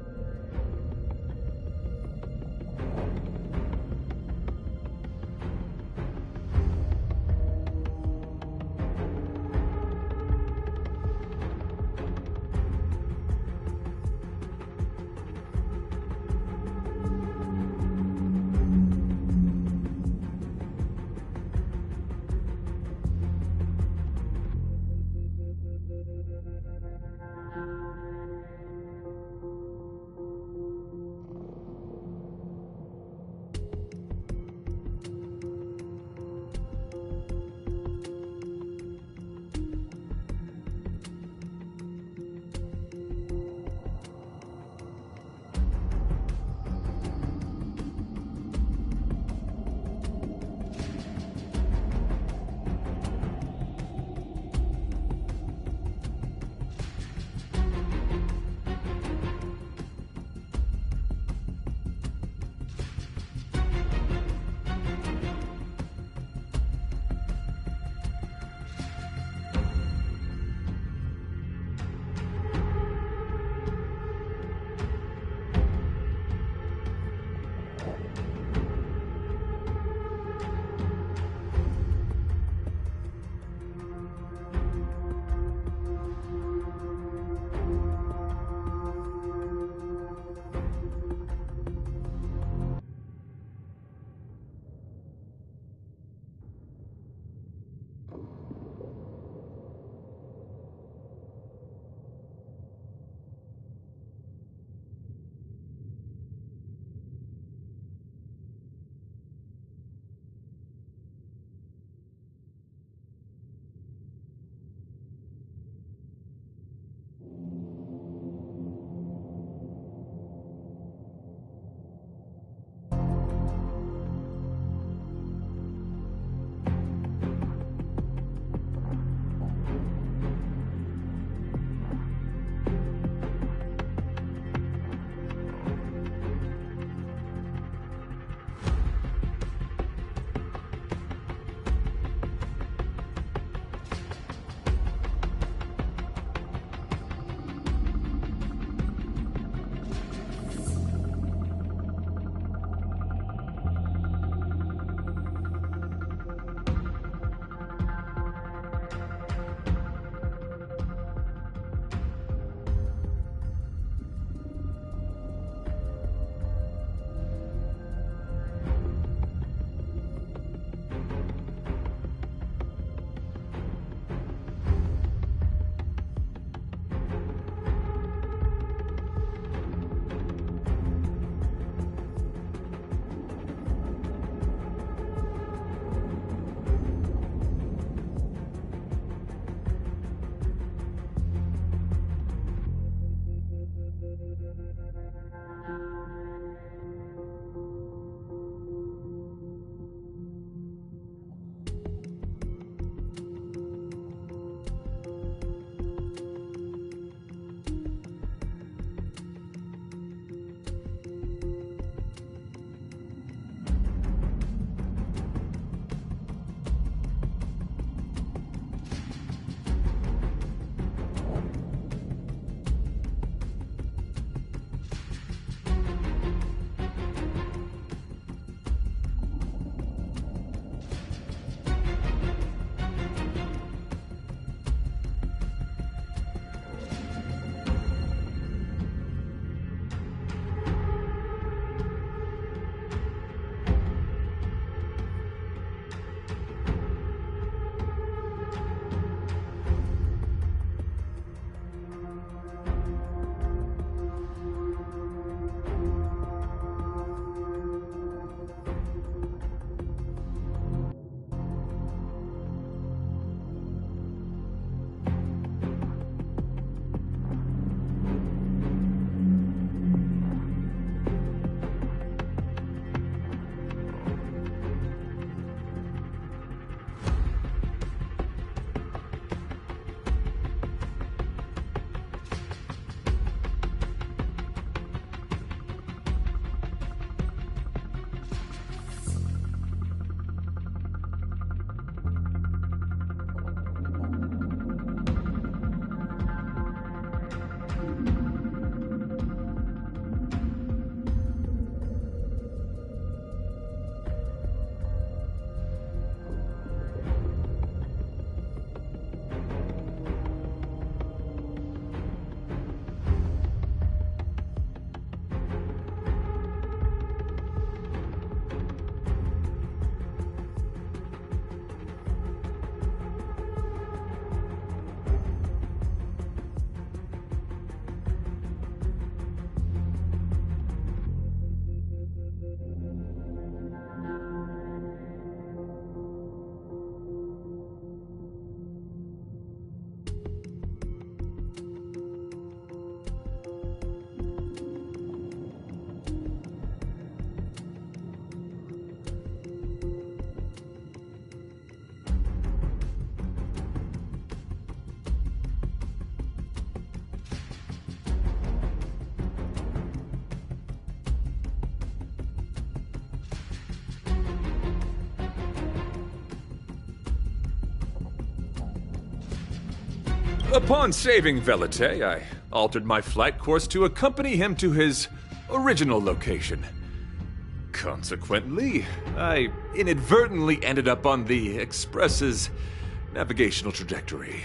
Upon saving Velite, I altered my flight course to accompany him to his original location. Consequently, I inadvertently ended up on the Express's navigational trajectory.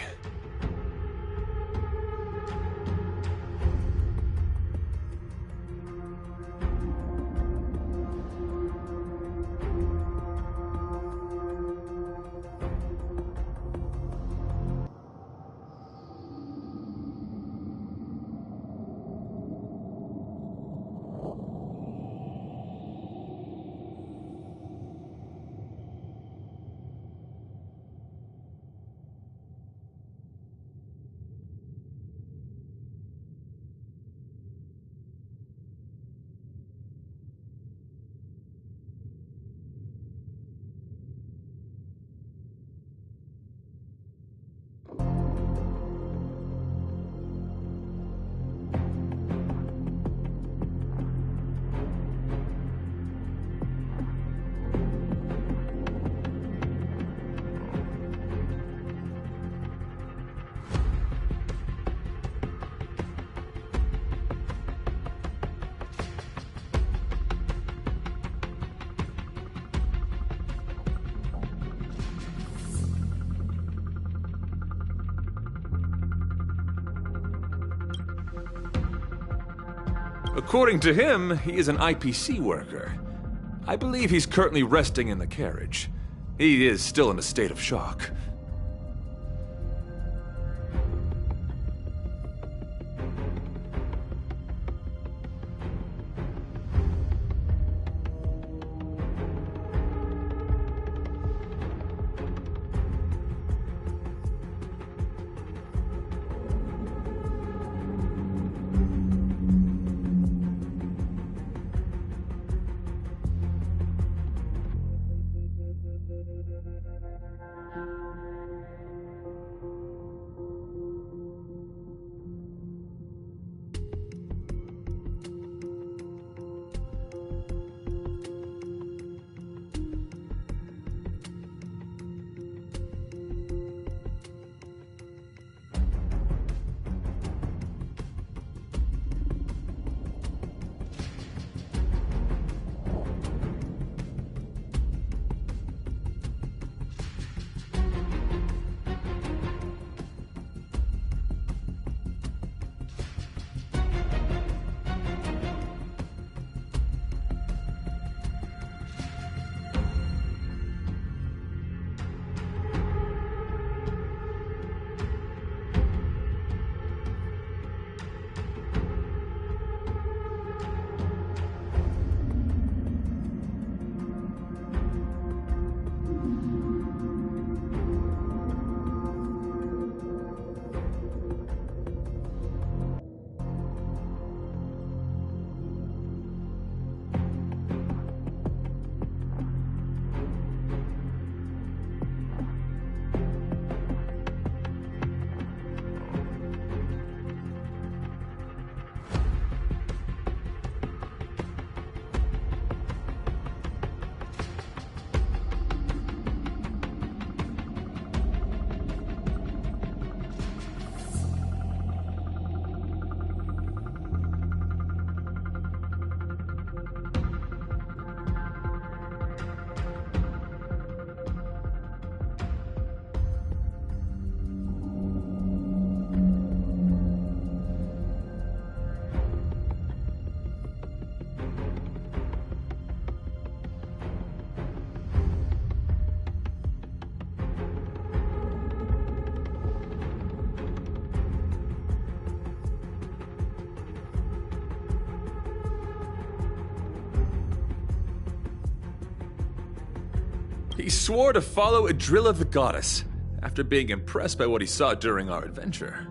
According to him, he is an IPC worker. I believe he's currently resting in the carriage. He is still in a state of shock. He swore to follow Adrilla the Goddess, after being impressed by what he saw during our adventure.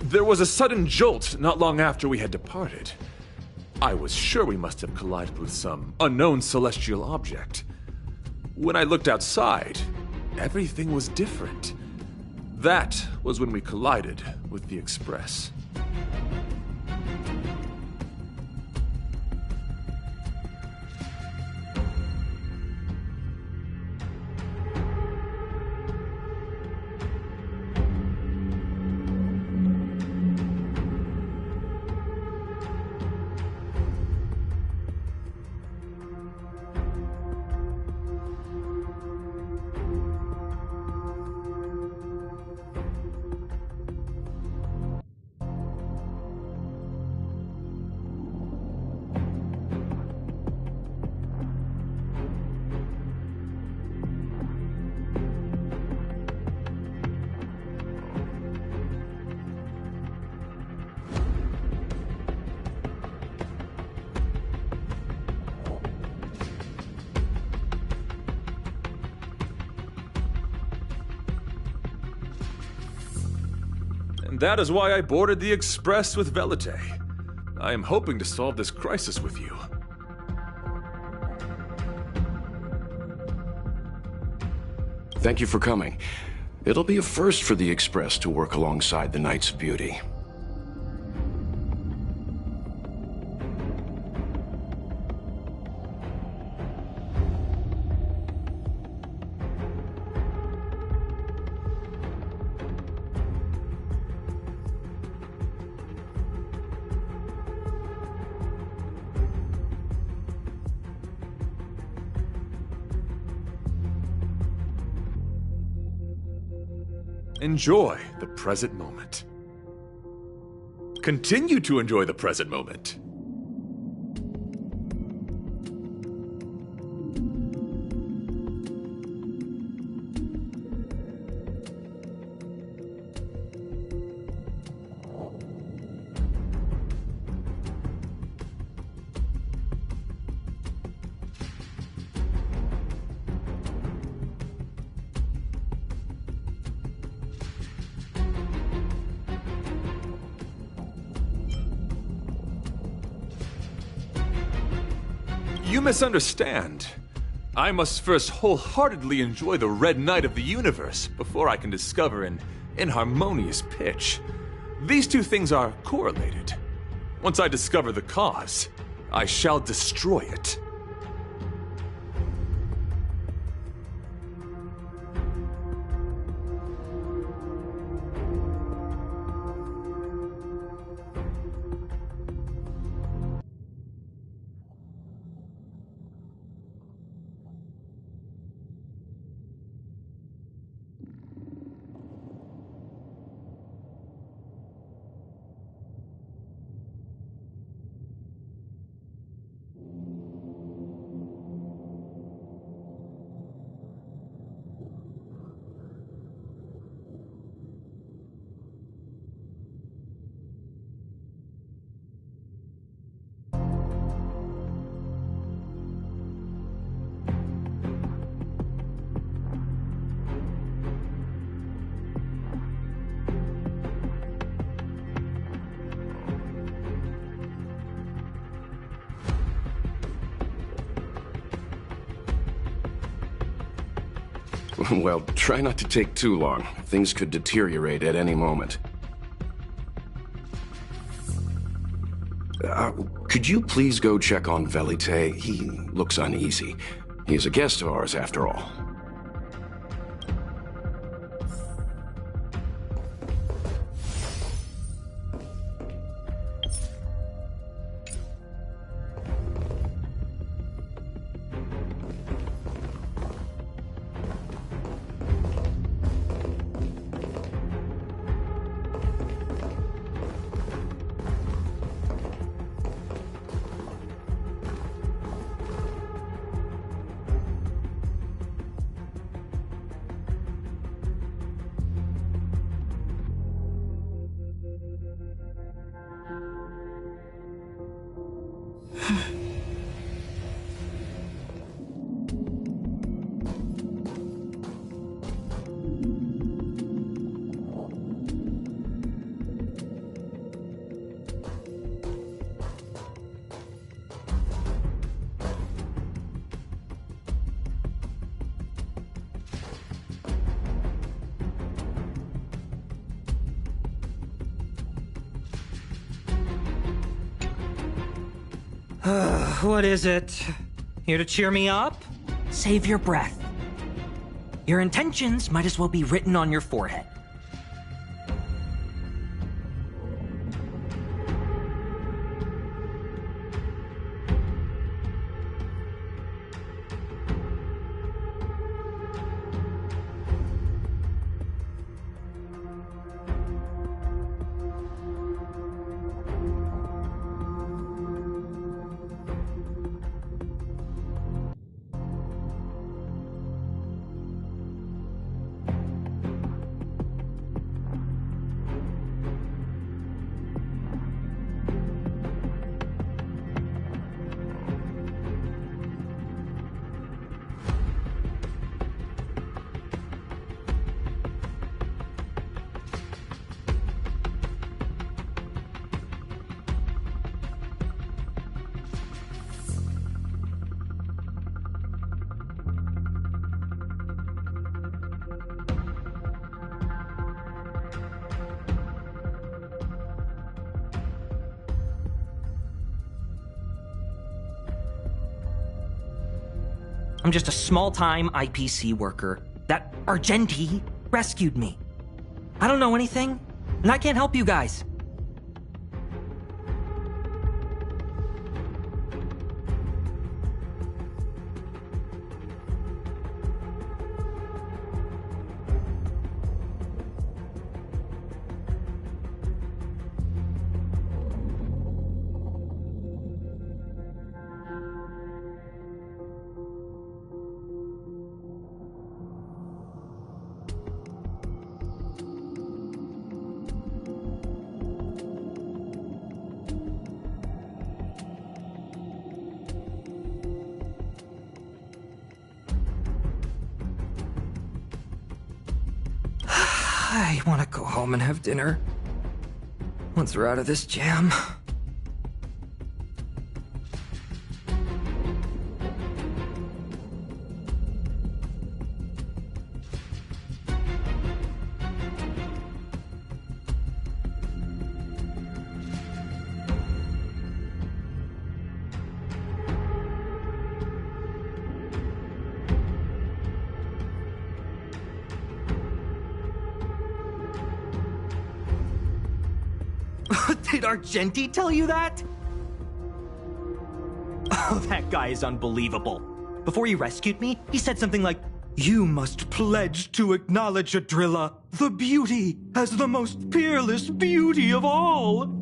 There was a sudden jolt not long after we had departed. I was sure we must have collided with some unknown celestial object. When I looked outside, everything was different. That was when we collided with the Express. And that is why I boarded the Express with Velite. I am hoping to solve this crisis with you. Thank you for coming. It'll be a first for the Express to work alongside the Knights of Beauty. Enjoy the present moment. Continue to enjoy the present moment. You misunderstand. I must first wholeheartedly enjoy the red night of the universe before I can discover an inharmonious pitch. These two things are correlated. Once I discover the cause, I shall destroy it. Well, try not to take too long. Things could deteriorate at any moment. Could you please go check on Velite? He looks uneasy. He's a guest of ours, after all. What is it? Here to cheer me up? Save your breath. Your intentions might as well be written on your forehead. I'm just a small-time IPC worker. That Argenti rescued me. I don't know anything, and I can't help you guys. I want to go home and have dinner. Once we're out of this jam. Did Argenti tell you that? Oh, that guy is unbelievable. Before he rescued me, he said something like, "You must pledge to acknowledge Adrilla, the beauty, as the most peerless beauty of all."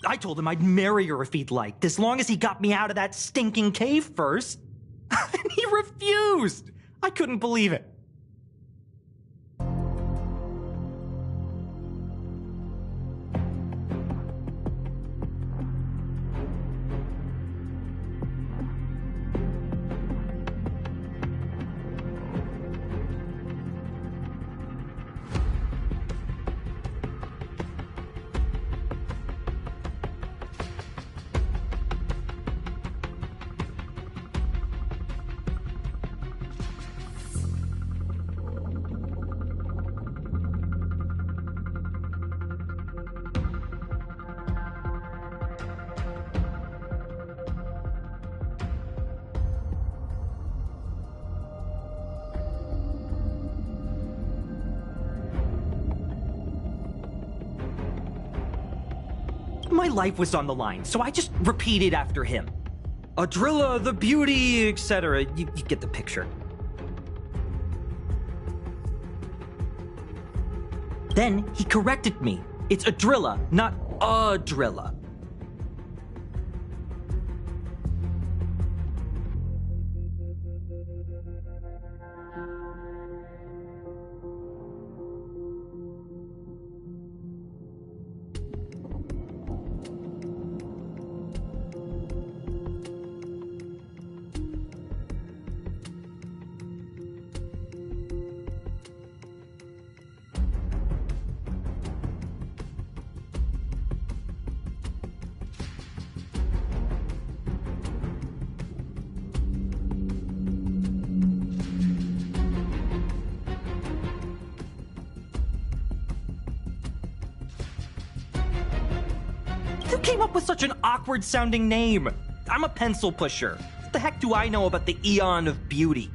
I told him I'd marry her if he'd liked, as long as he got me out of that stinking cave first. And he refused! I couldn't believe it. My life was on the line, so I just repeated after him. Adrilla, the beauty, etc. You get the picture. Then he corrected me. It's Adrilla, not Adrilla. came up with such an awkward sounding name? I'm a pencil pusher. What the heck do I know about the Eon of Beauty?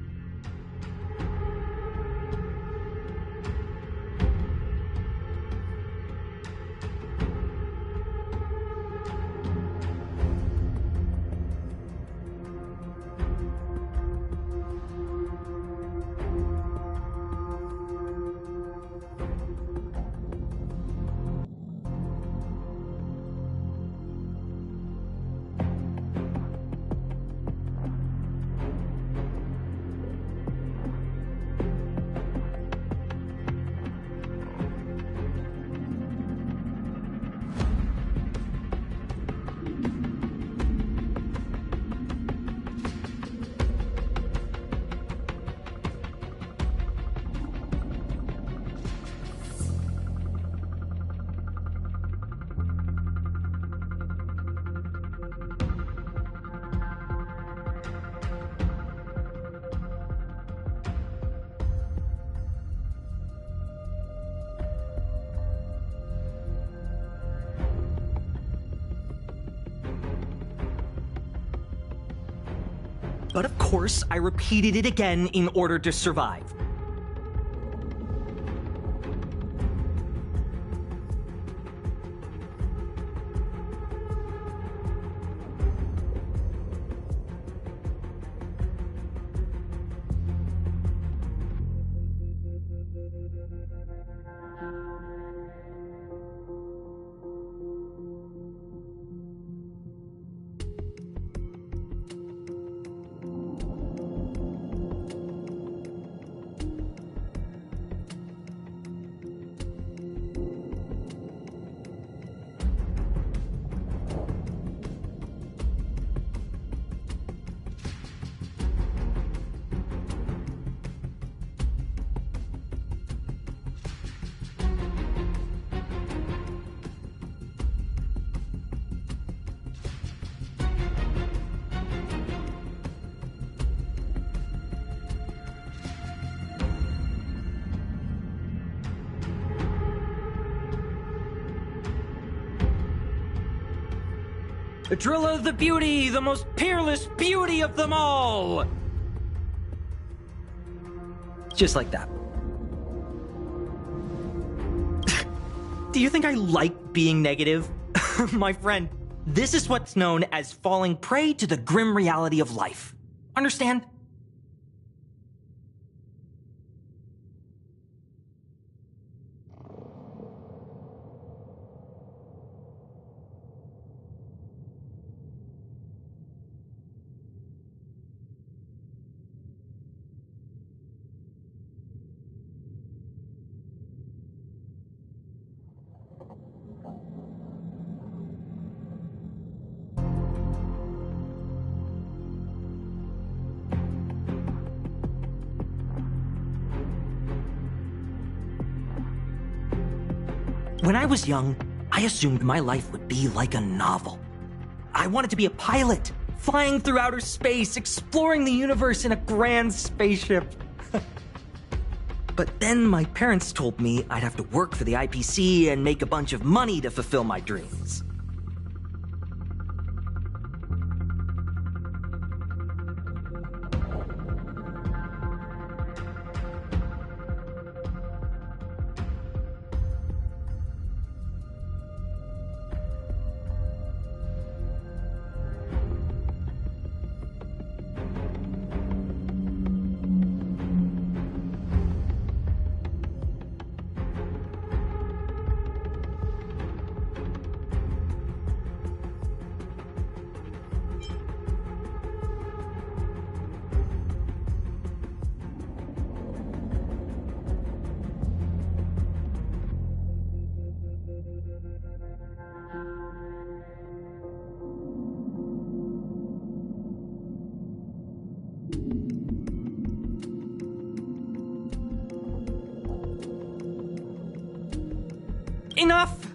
But of course, I repeated it again in order to survive. Drilla the Beauty, the most peerless beauty of them all! Just like that. Do you think I like being negative? My friend, this is what's known as falling prey to the grim reality of life. Understand? When I was young, I assumed my life would be like a novel. I wanted to be a pilot, flying through outer space, exploring the universe in a grand spaceship. But then my parents told me I'd have to work for the IPC and make a bunch of money to fulfill my dreams. Enough!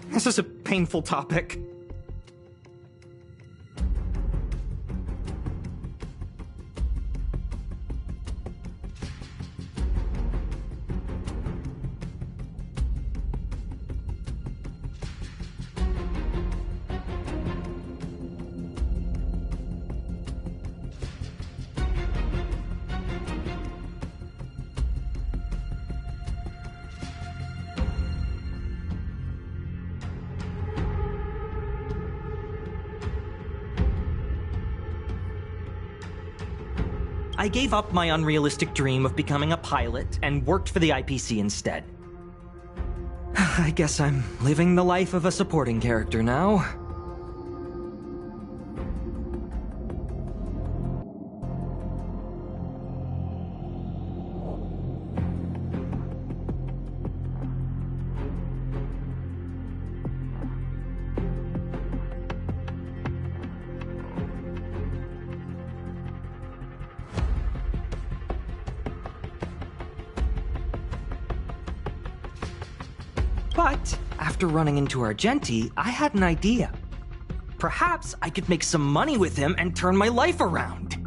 This is a painful topic. I gave up my unrealistic dream of becoming a pilot and worked for the IPC instead. I guess I'm living the life of a supporting character now. But after running into Argenti, I had an idea. Perhaps I could make some money with him and turn my life around.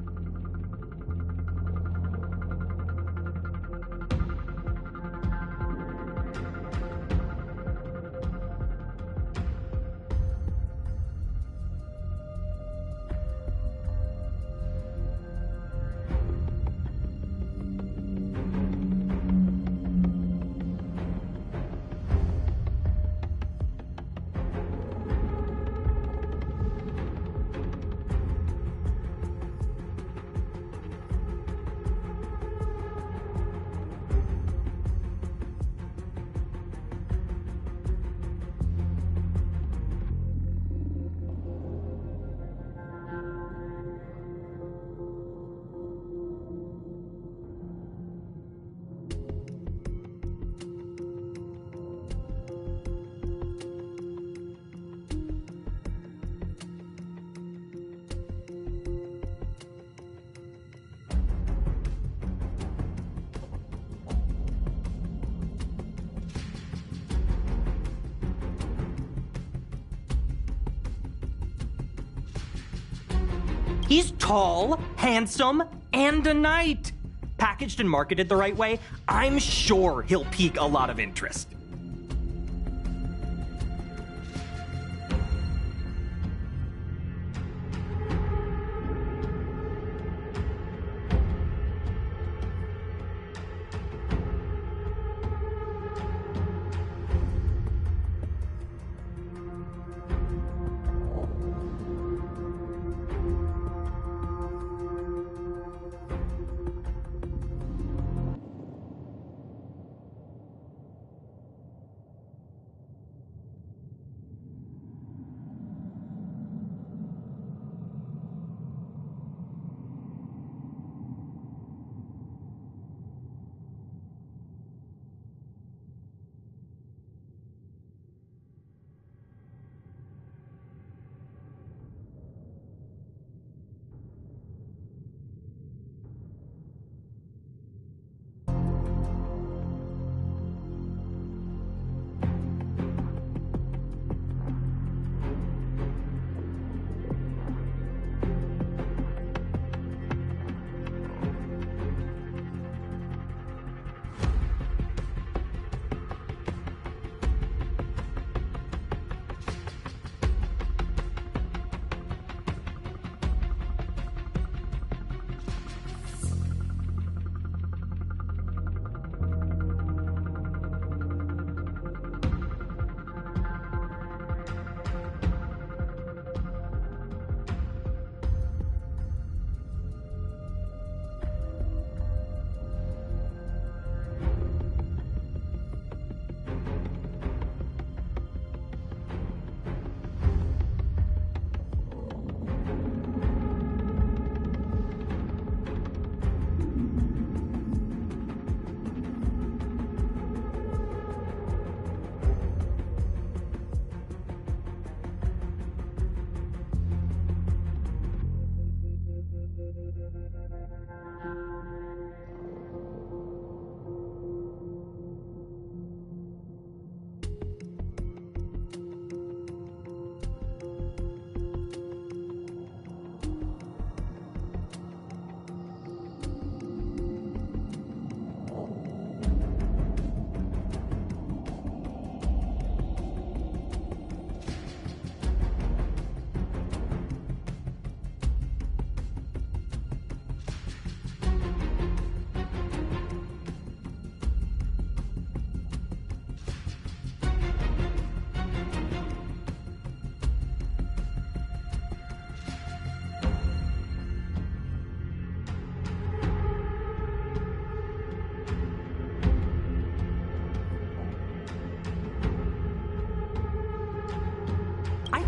He's tall, handsome, and a knight. Packaged and marketed the right way, I'm sure he'll pique a lot of interest.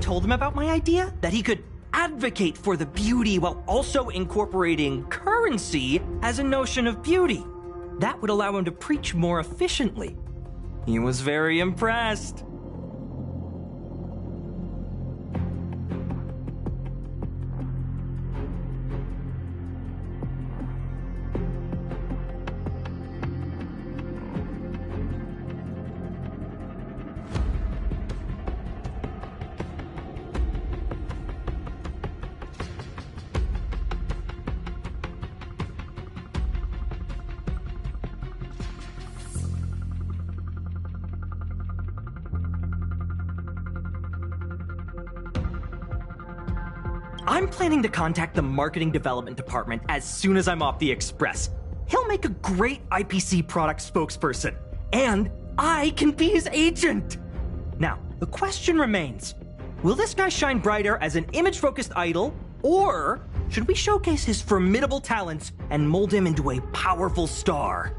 told him about my idea? That he could advocate for the beauty while also incorporating currency as a notion of beauty. That would allow him to preach more efficiently. He was very impressed. I'm planning to contact the marketing development department as soon as I'm off the Express. He'll make a great IPC product spokesperson, and I can be his agent. Now, the question remains, will this guy shine brighter as an image-focused idol, or should we showcase his formidable talents and mold him into a powerful star?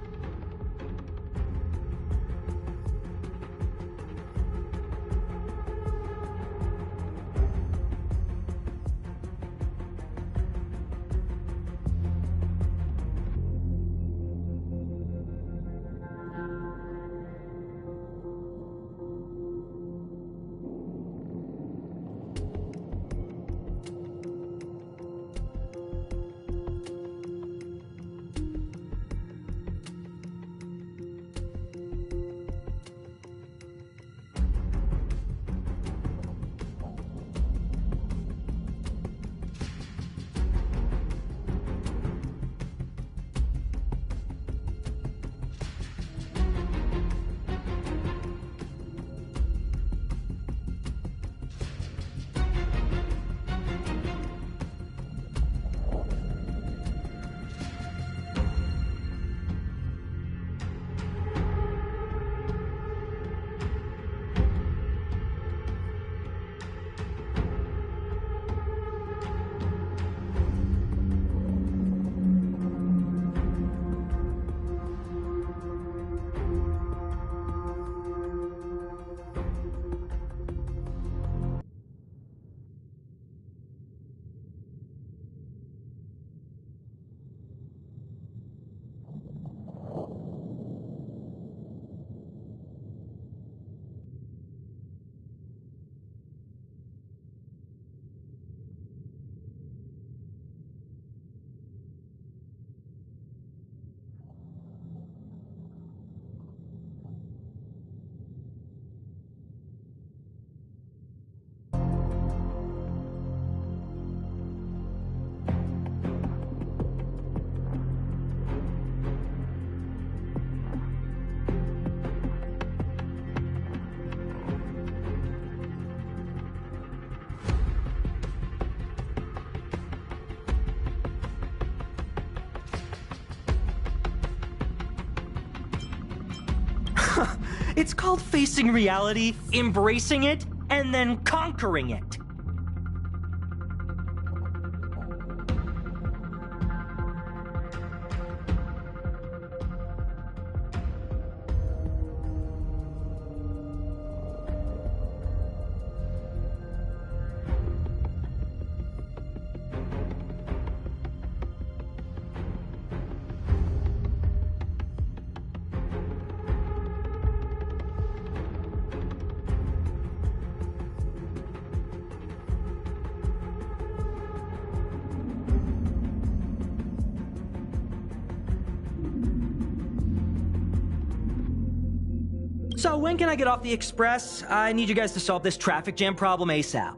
It's called facing reality, embracing it, and then conquering it. So when can I get off the Express? I need you guys to solve this traffic jam problem ASAP.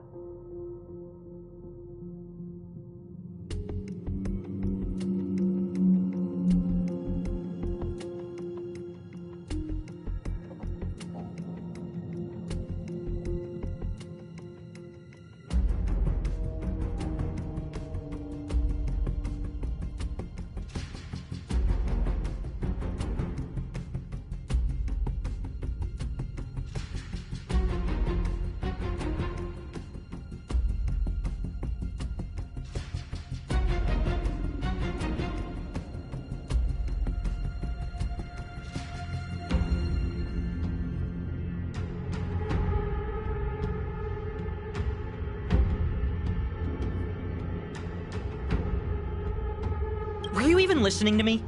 Were you even listening to me?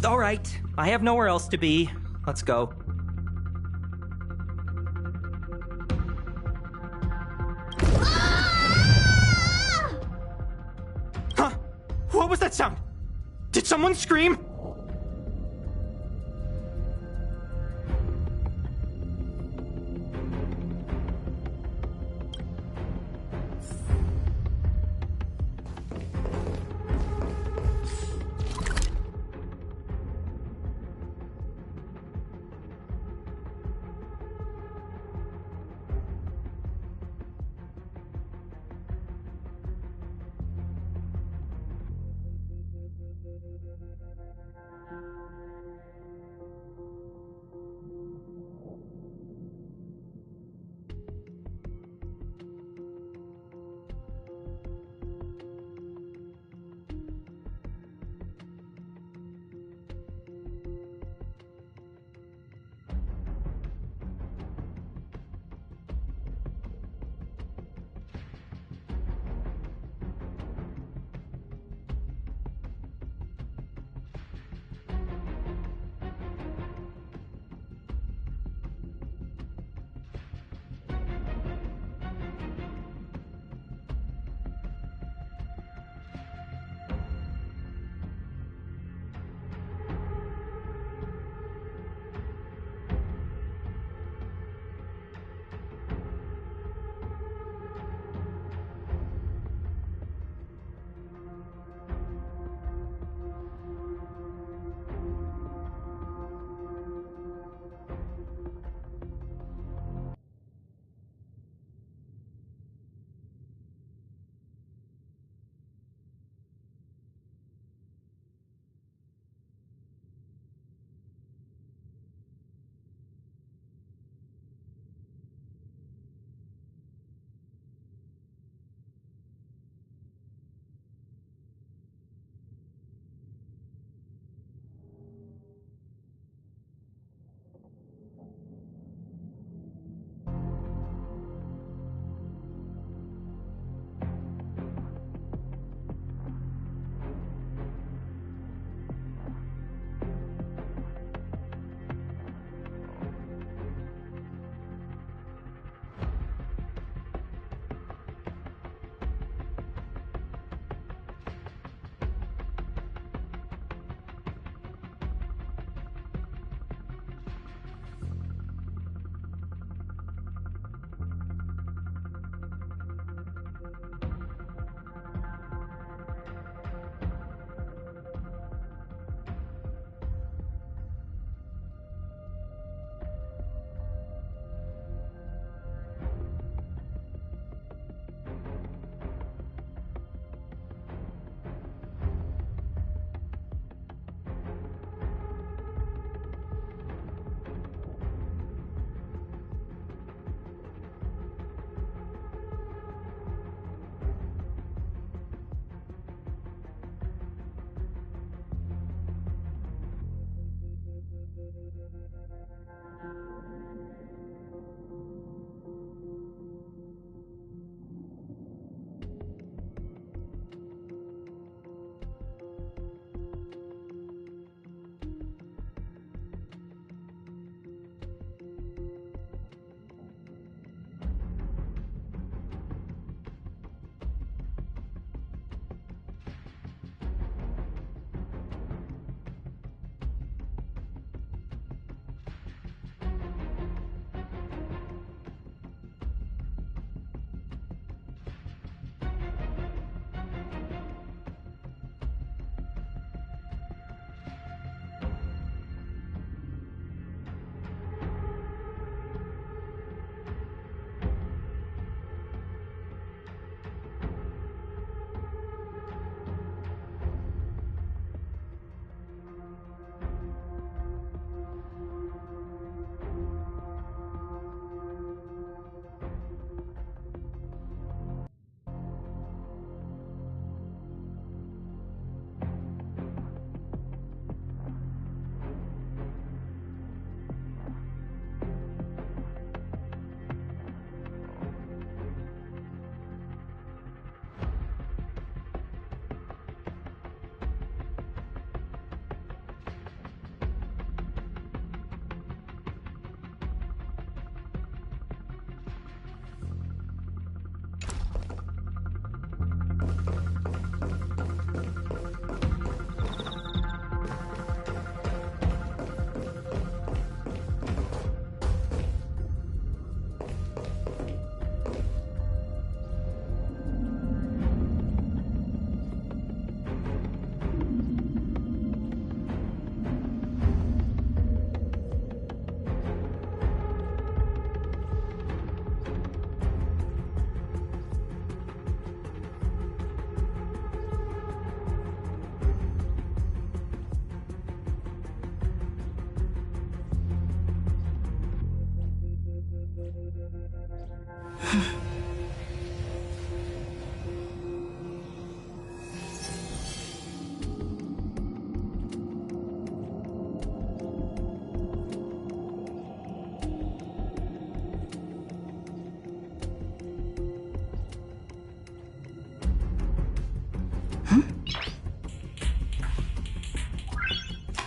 All right, I have nowhere else to be. Let's go. Huh? What was that sound? Did someone scream?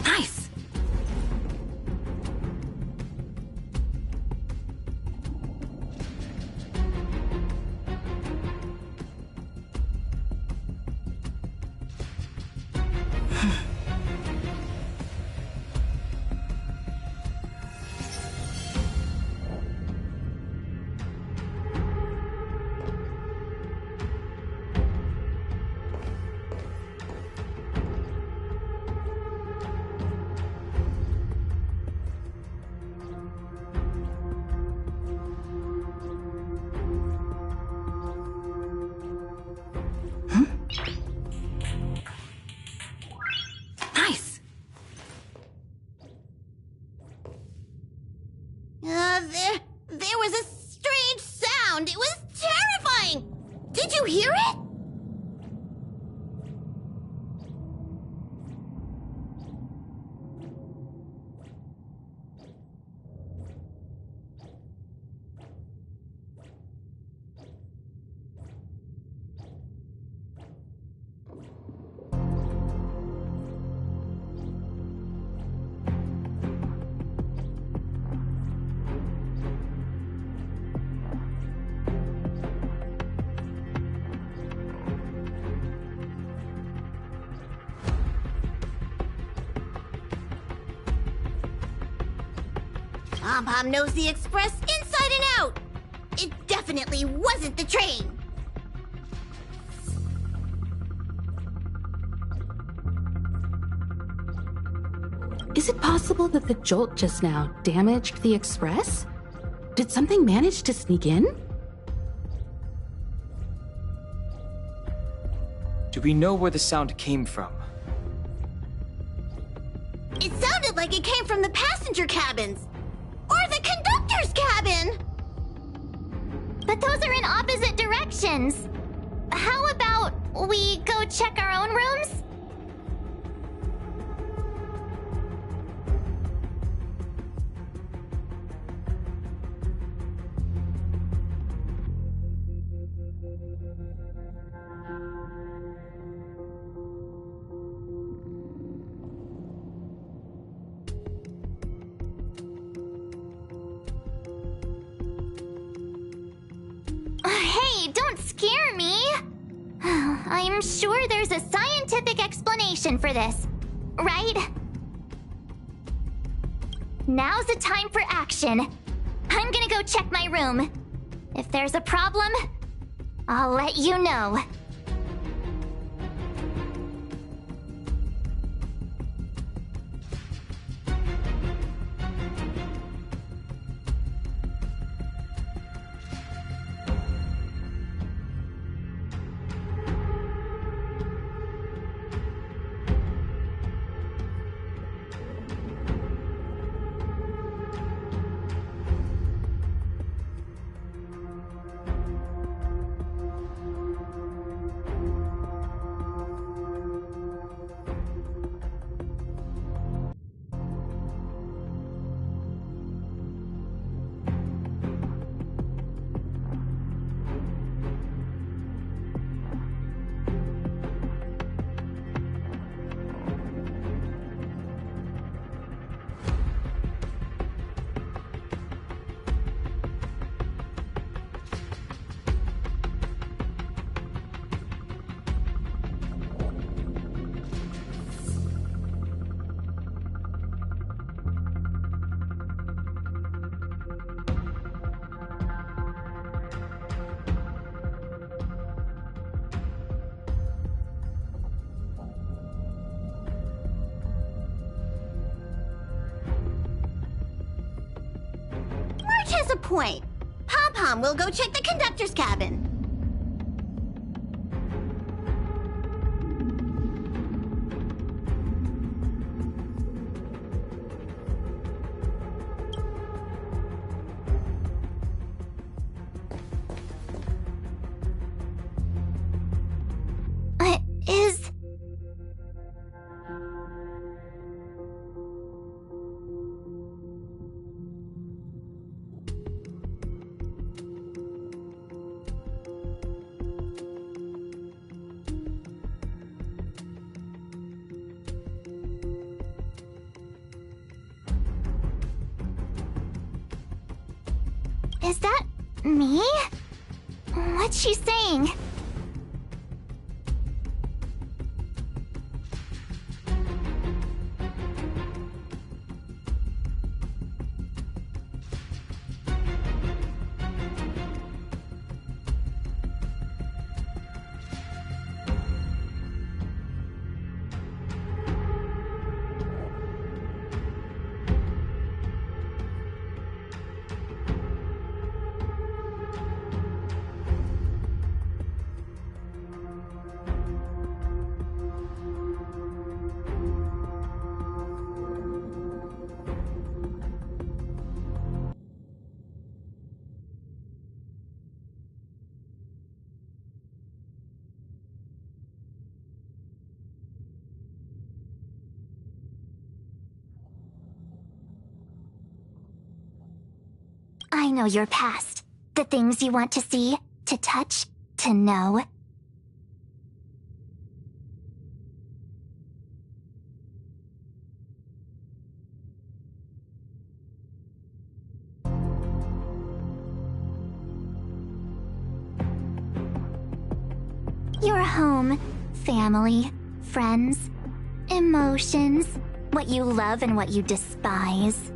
Nice! Nice! There was a strange sound. It was terrifying. Did you hear it? Pom-Pom knows the Express inside and out. It definitely wasn't the train. Is it possible that the jolt just now damaged the Express? Did something manage to sneak in? Do we know where the sound came from? It sounded like it came from the passenger cabins. Or the conductor's cabin! But those are in opposite directions. How about we go check our own rooms? Hey, don't scare me! I'm sure there's a scientific explanation for this, right? Now's the time for action. I'm gonna go check my room. If there's a problem, I'll let you know. March has a point. Pom-Pom will go check the conductor's cabin. Is that me? What's she saying? I know your past. The things you want to see, to touch, to know. Your home, family, friends, emotions, what you love and what you despise.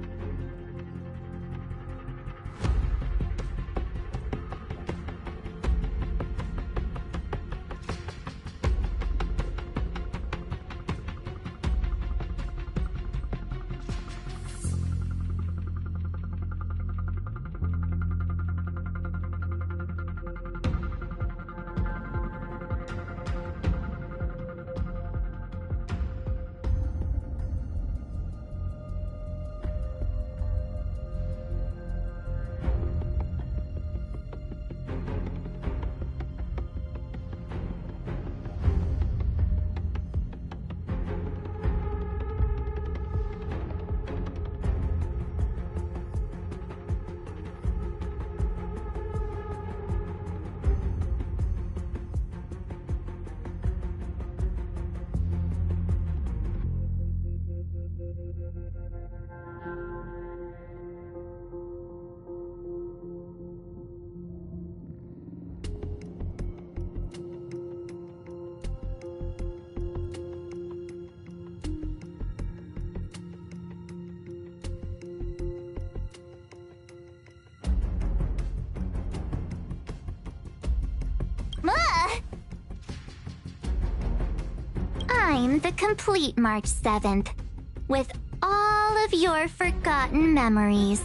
I'm the complete March 7th, with all of your forgotten memories.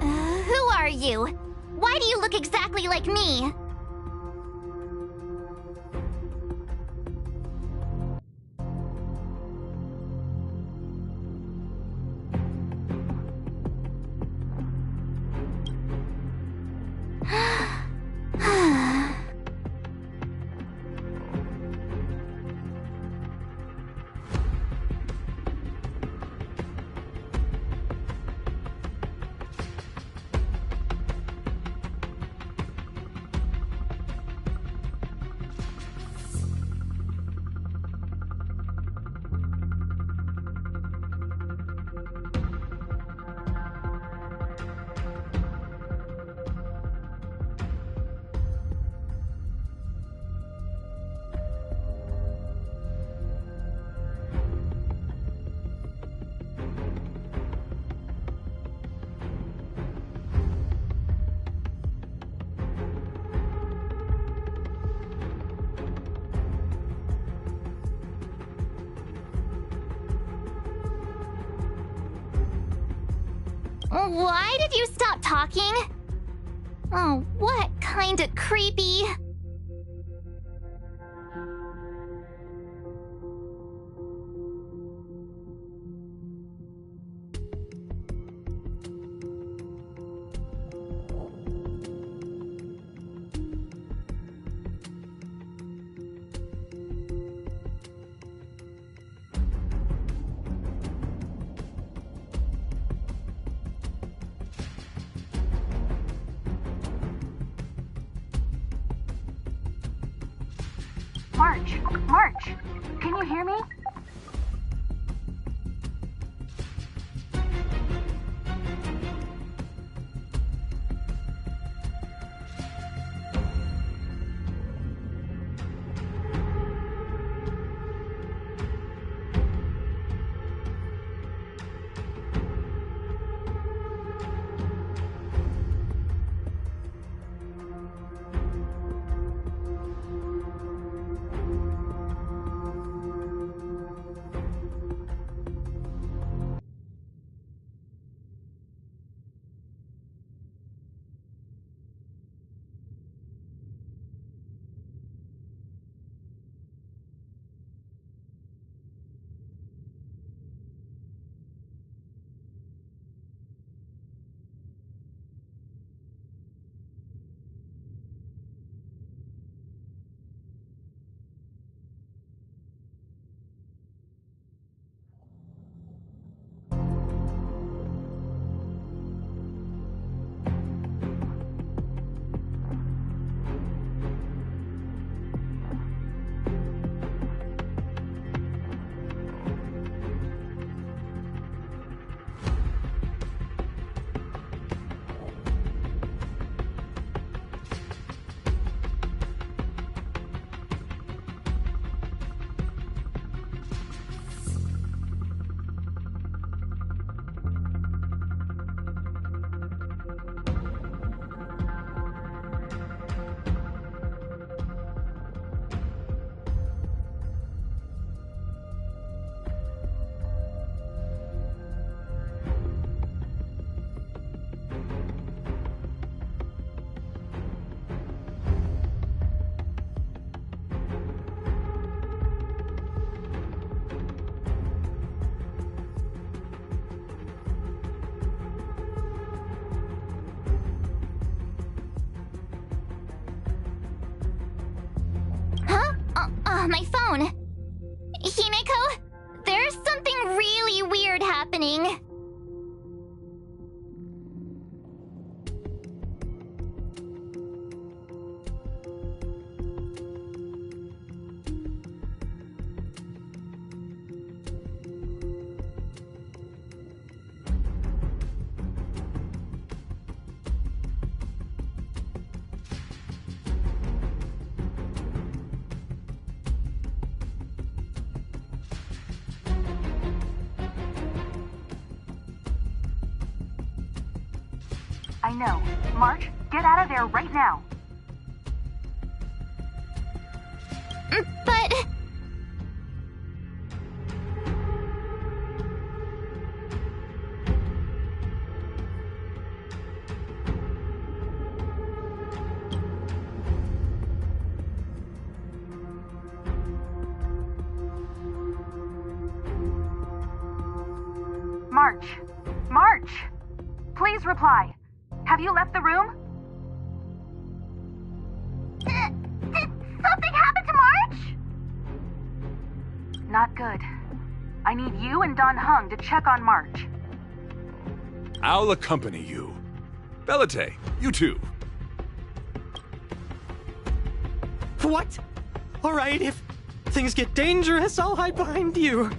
Who are you? Why do you look exactly like me? Why did you stop talking? Oh, what kind of creepy... March! March! Can you hear me? My phone. Himeko, there's something really weird happening. I know. March, get out of there right now. But... March! March! Please reply. Have you left the room? Did something happen to March? Not good. I need you and Don Hung to check on March. I'll accompany you. Belate, you too. What? Alright, if things get dangerous, I'll hide behind you.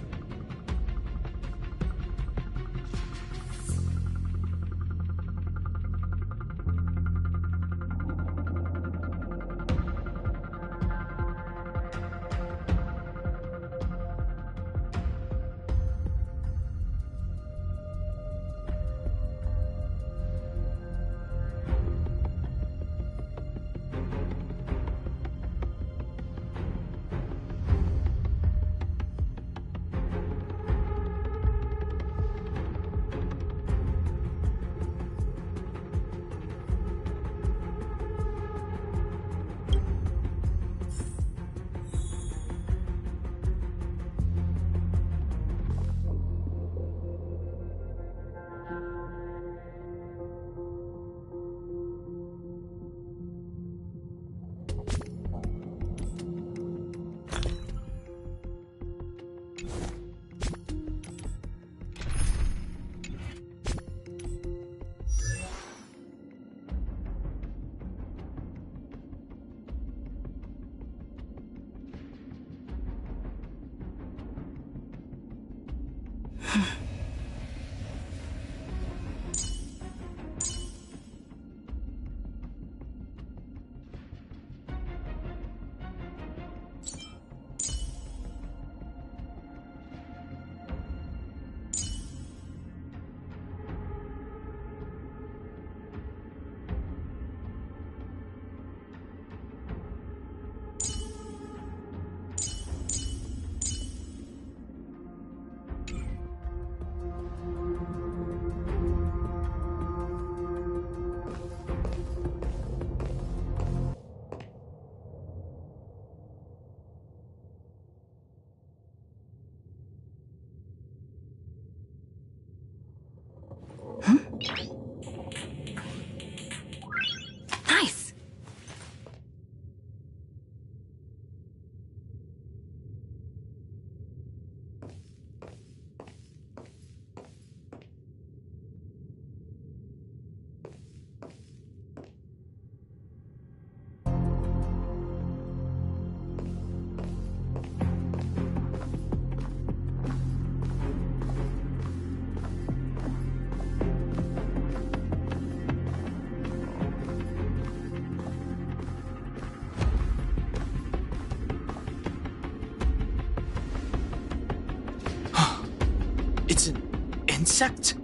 insect?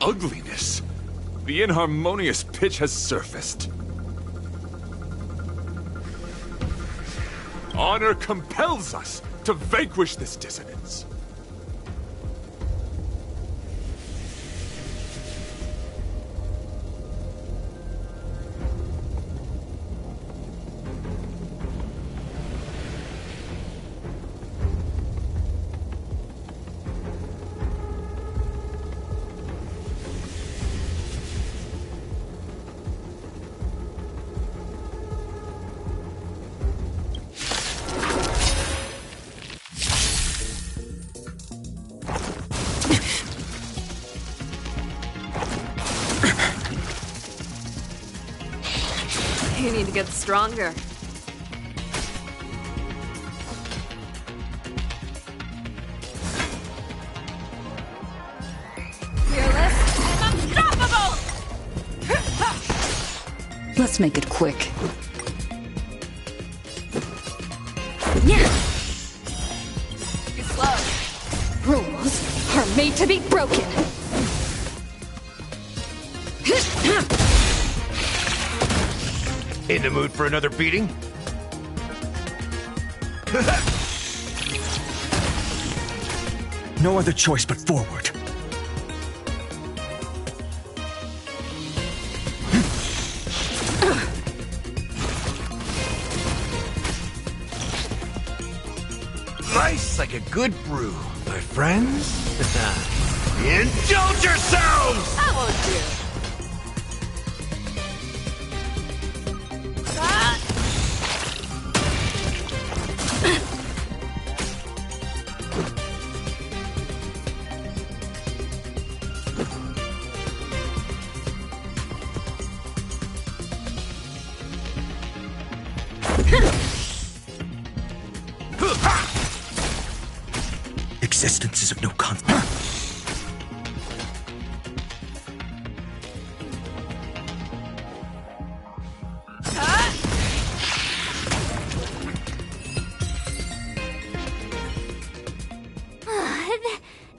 Ugliness. The inharmonious pitch has surfaced. Honor compels us to vanquish this dissonance. You need to get stronger. Fearless and unstoppable! Let's make it quick. Be slow. Rules are made to be broken. In the mood for another beating? No other choice but forward. Nice like a good brew, my friends. Indulge yourselves! I won't do. Existence is of no consequence.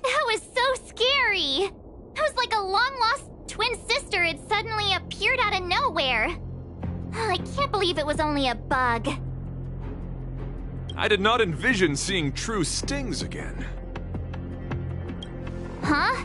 That was so scary. It was like a long-lost twin sister had suddenly appeared out of nowhere. I can't believe it was only a bug. I did not envision seeing true stings again. Huh?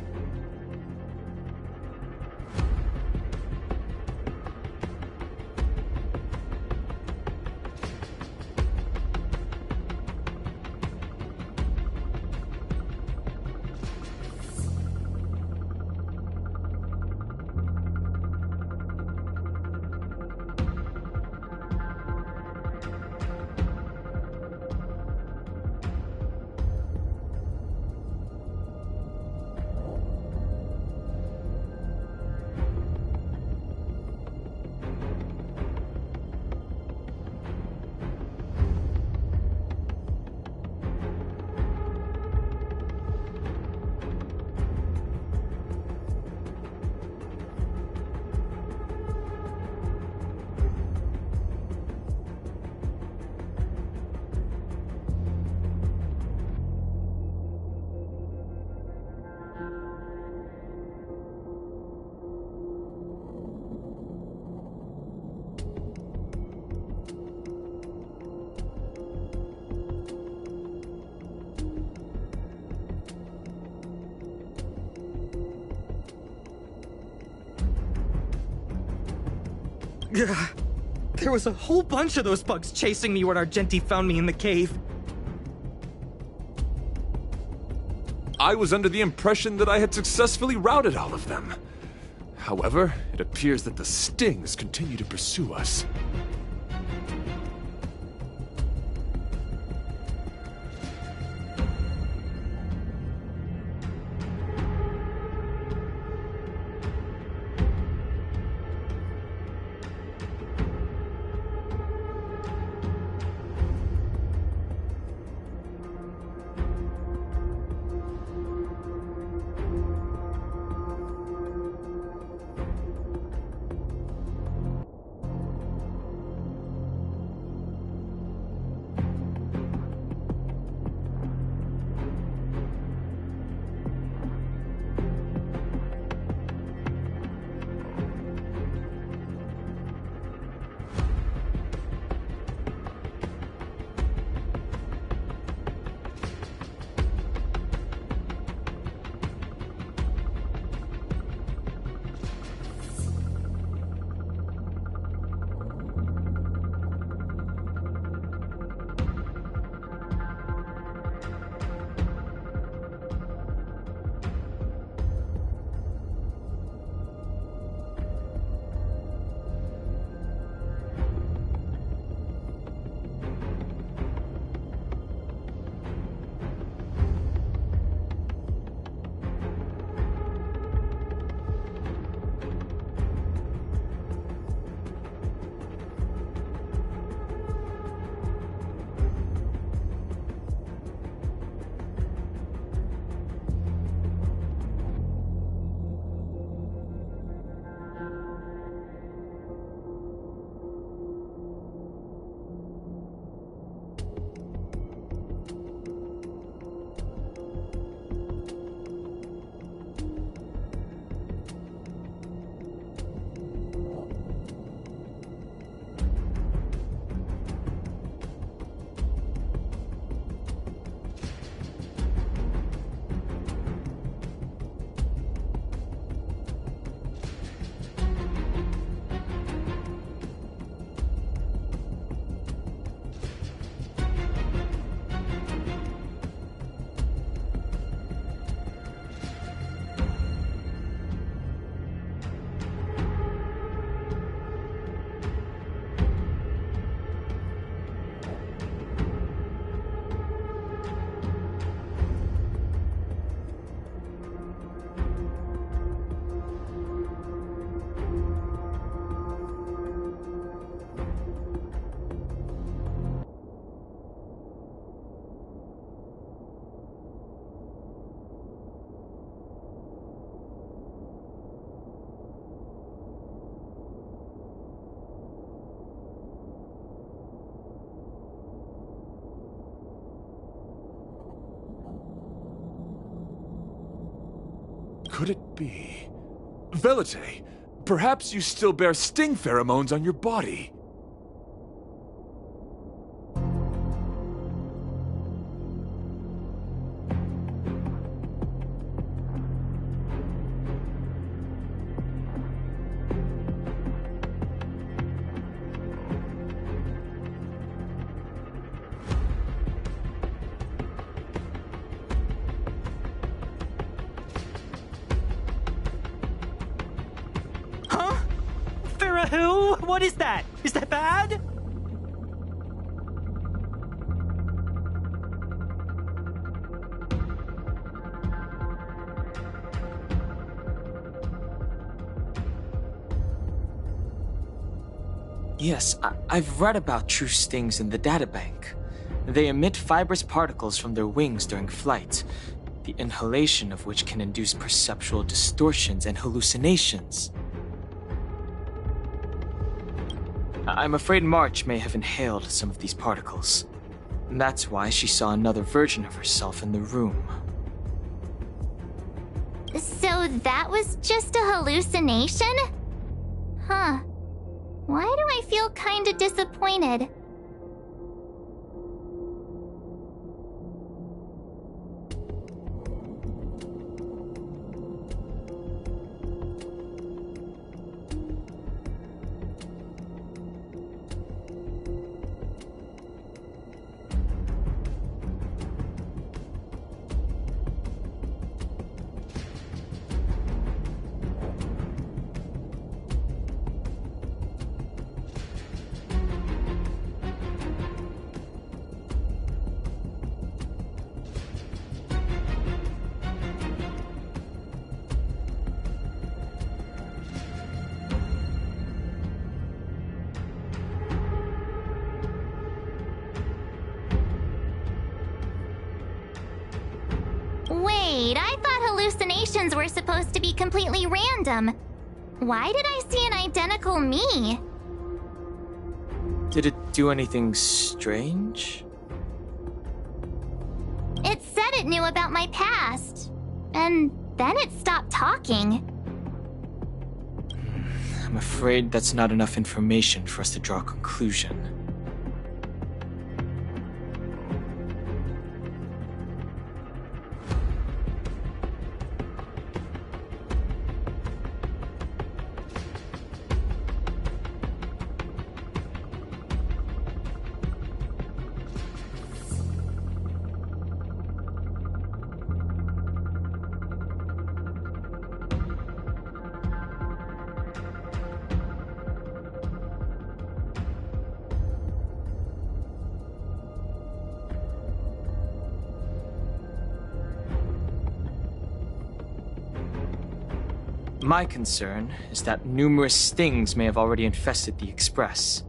There was a whole bunch of those bugs chasing me when Argenti found me in the cave. I was under the impression that I had successfully routed all of them. However, it appears that the stings continue to pursue us. could it be? Velite, perhaps you still bear sting pheromones on your body. Who? What is that? Is that bad? Yes, I've read about true stings in the databank. They emit fibrous particles from their wings during flight, the inhalation of which can induce perceptual distortions and hallucinations. I'm afraid March may have inhaled some of these particles. That's why she saw another version of herself in the room. So that was just a hallucination? Huh. Why do I feel kinda disappointed? Wait, I thought hallucinations were supposed to be completely random. Why did I see an identical me? Did it do anything strange? It said it knew about my past. And then it stopped talking. I'm afraid that's not enough information for us to draw a conclusion. My concern is that numerous stings may have already infested the Express.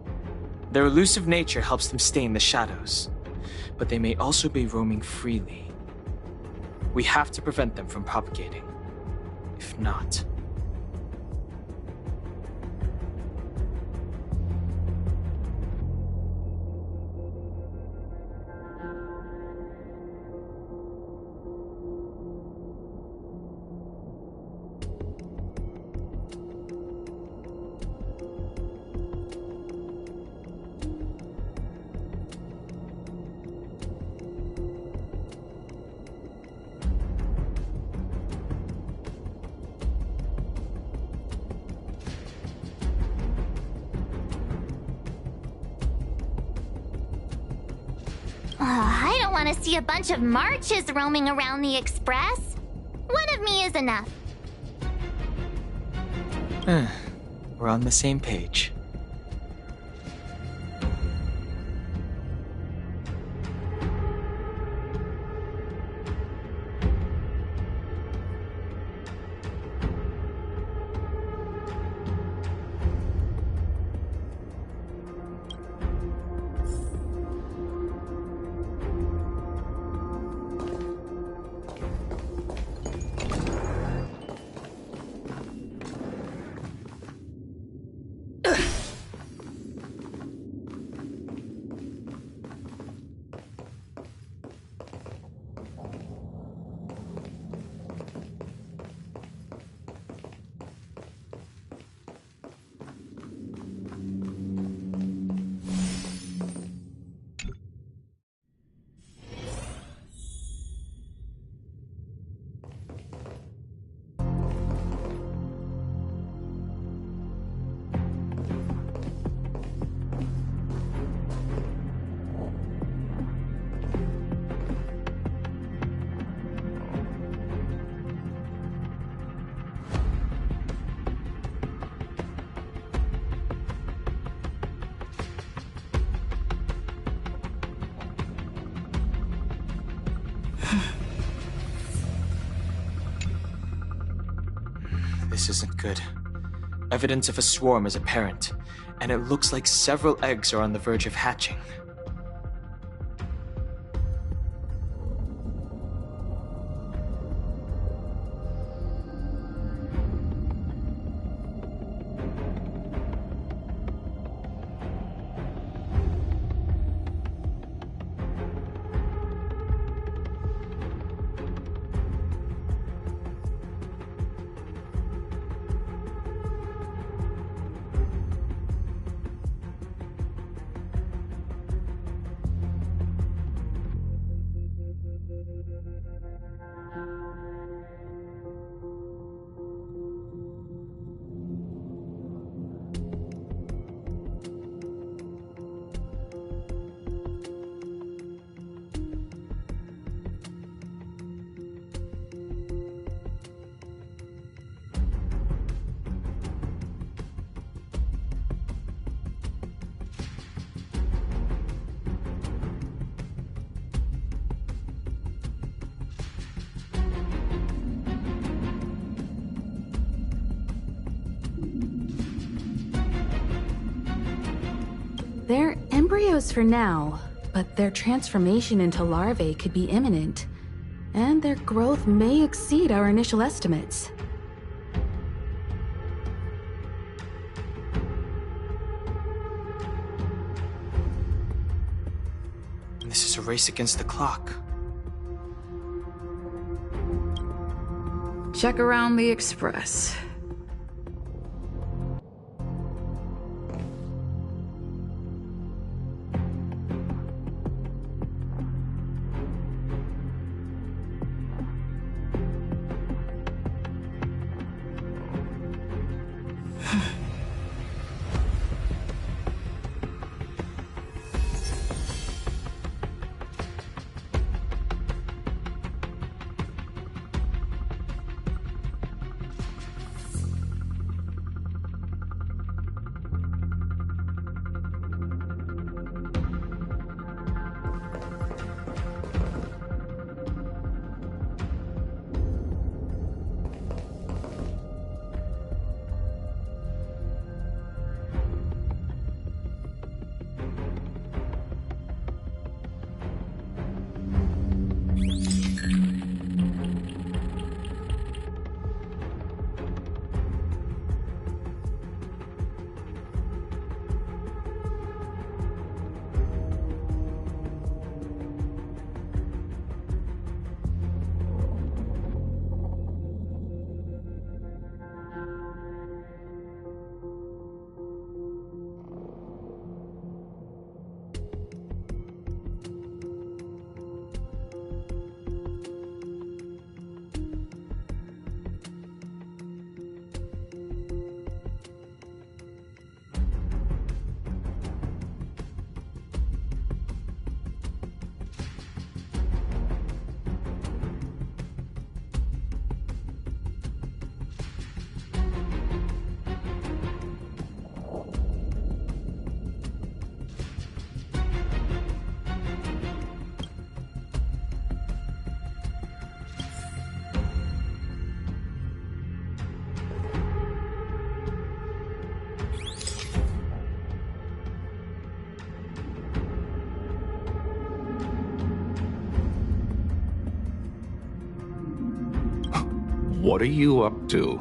Their elusive nature helps them stay in the shadows, but they may also be roaming freely. We have to prevent them from propagating. If not... I don't want to see a bunch of marches roaming around the Express. One of me is enough. We're on the same page. Ugh. This isn't good. Evidence of a swarm is apparent, and it looks like several eggs are on the verge of hatching. They're embryos for now, but their transformation into larvae could be imminent, and their growth may exceed our initial estimates. This is a race against the clock. Check around the Express. What are you up to?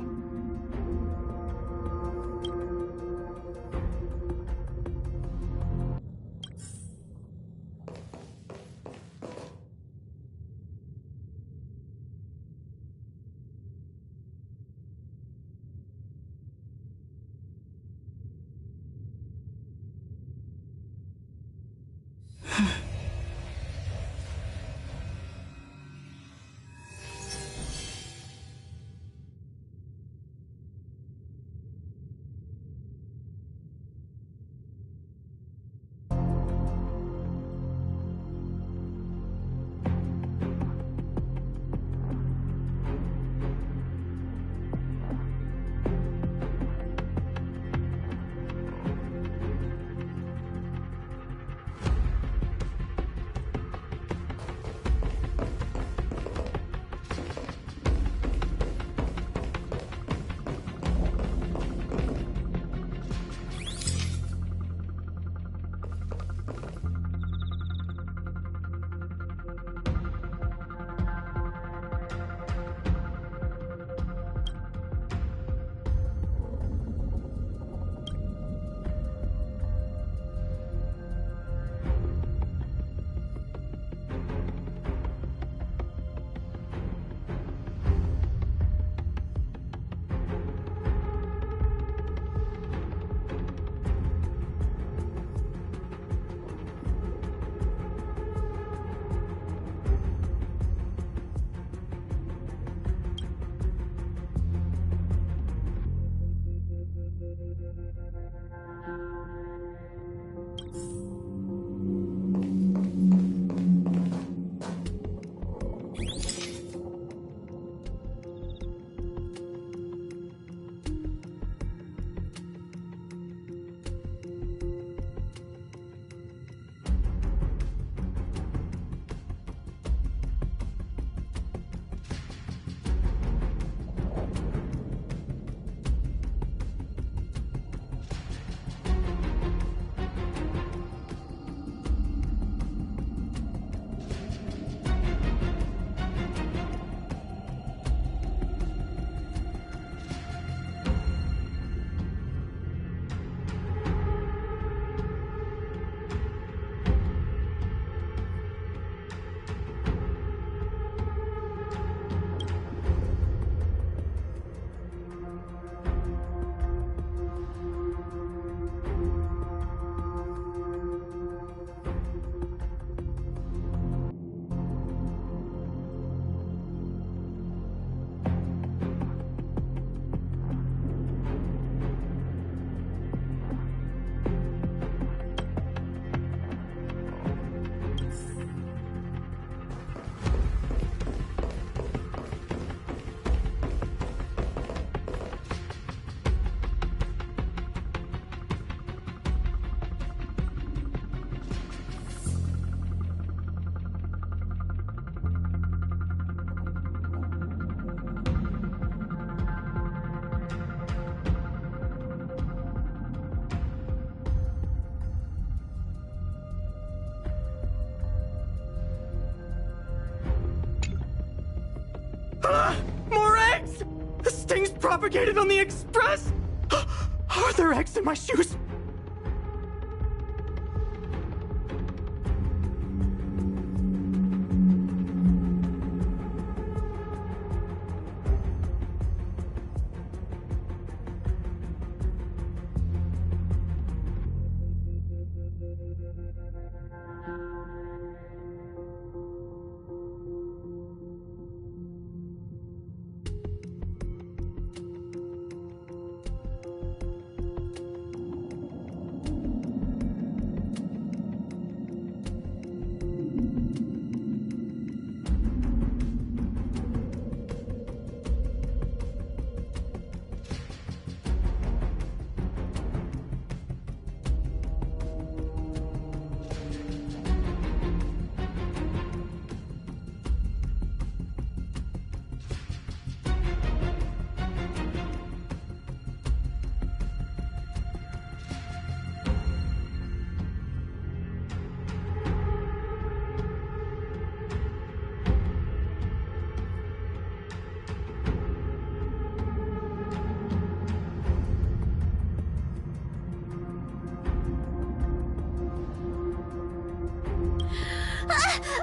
propagated on the Express? Are there eggs in my shoes?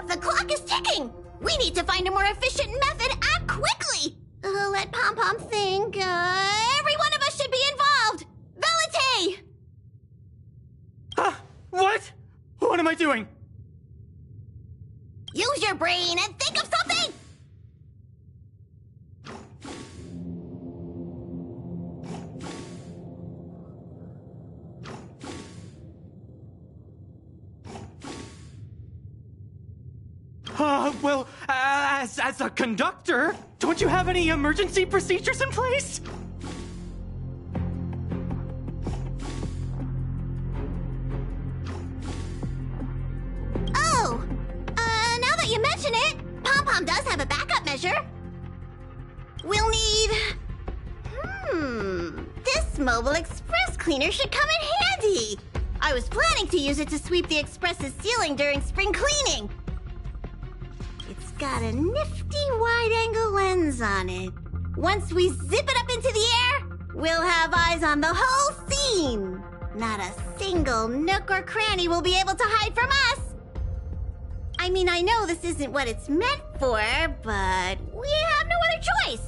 The clock is ticking! We need to find a more efficient method. Act quickly! Let Pom-Pom think. Every one of us should be involved! Velite! What? What am I doing? Use your brain and think of something! Well, as a conductor, don't you have any emergency procedures in place? Oh! Now that you mention it, Pom-Pom does have a backup measure. We'll need... This mobile express cleaner should come in handy. I was planning to use it to sweep the express's ceiling during spring cleaning. It's got a nifty wide-angle lens on it. Once we zip it up into the air, we'll have eyes on the whole scene. Not a single nook or cranny will be able to hide from us. I mean, I know this isn't what it's meant for, but we have no other choice.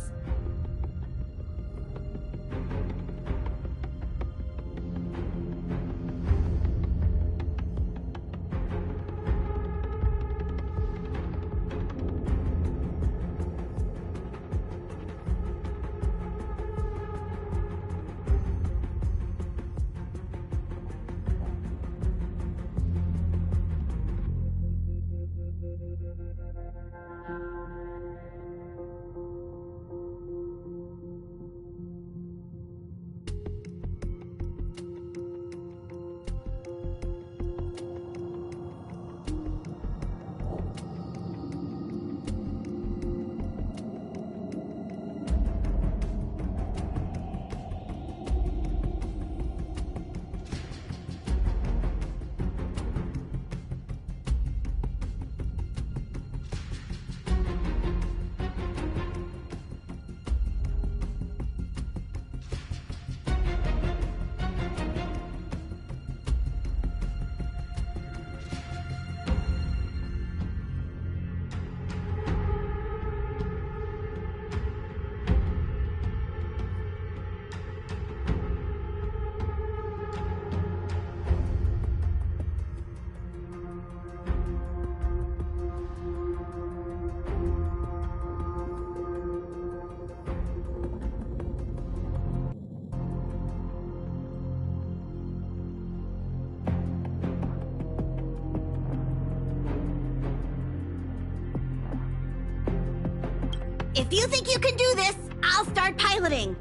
If you think you can do this, I'll start piloting.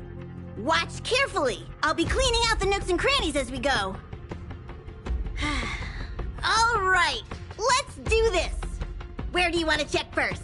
Watch carefully. I'll be cleaning out the nooks and crannies as we go. All right, let's do this. Where do you want to check first?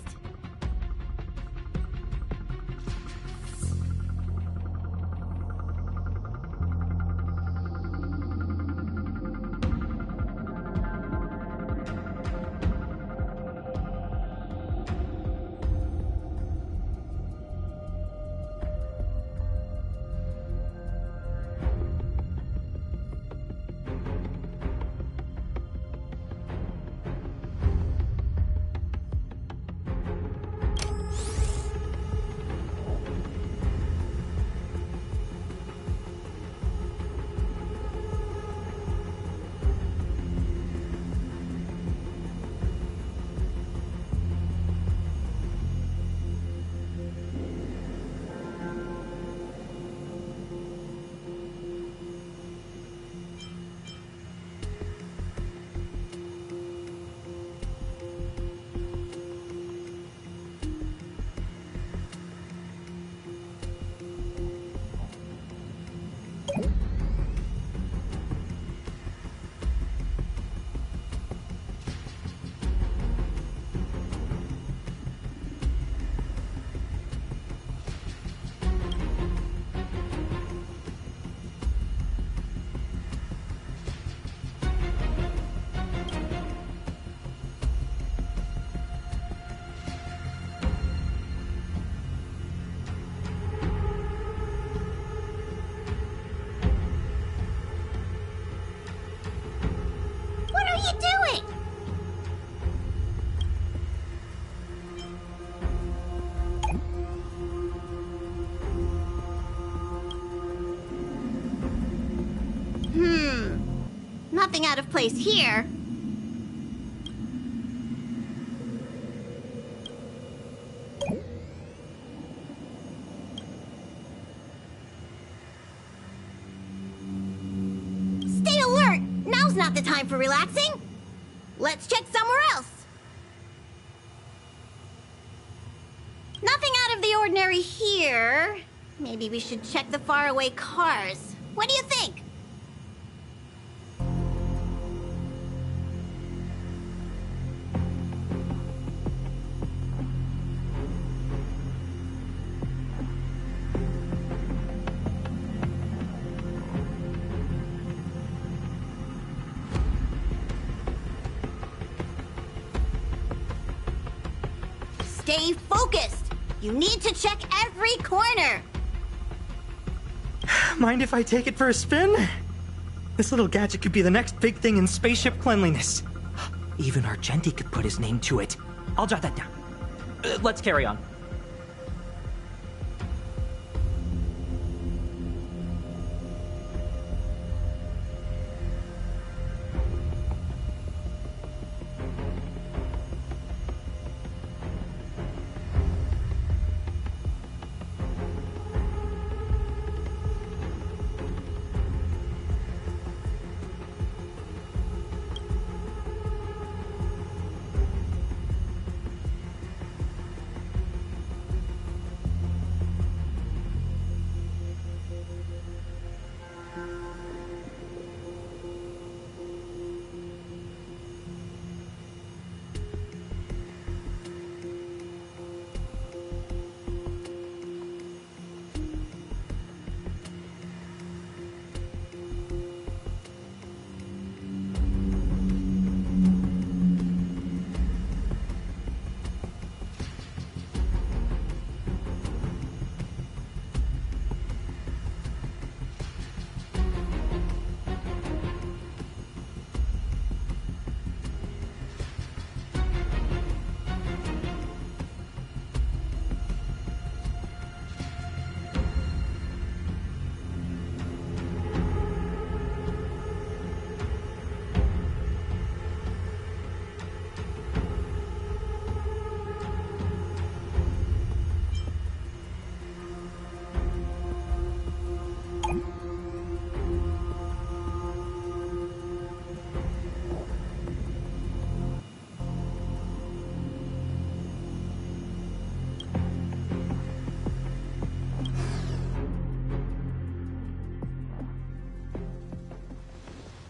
Nothing out of place here. Stay alert! Now's not the time for relaxing. Let's check somewhere else. Nothing out of the ordinary here. Maybe we should check the faraway cars. What do you think? Stay focused. You need to check every corner. Mind if I take it for a spin? This little gadget could be the next big thing in spaceship cleanliness. Even Argenti could put his name to it. I'll jot that down. Let's carry on.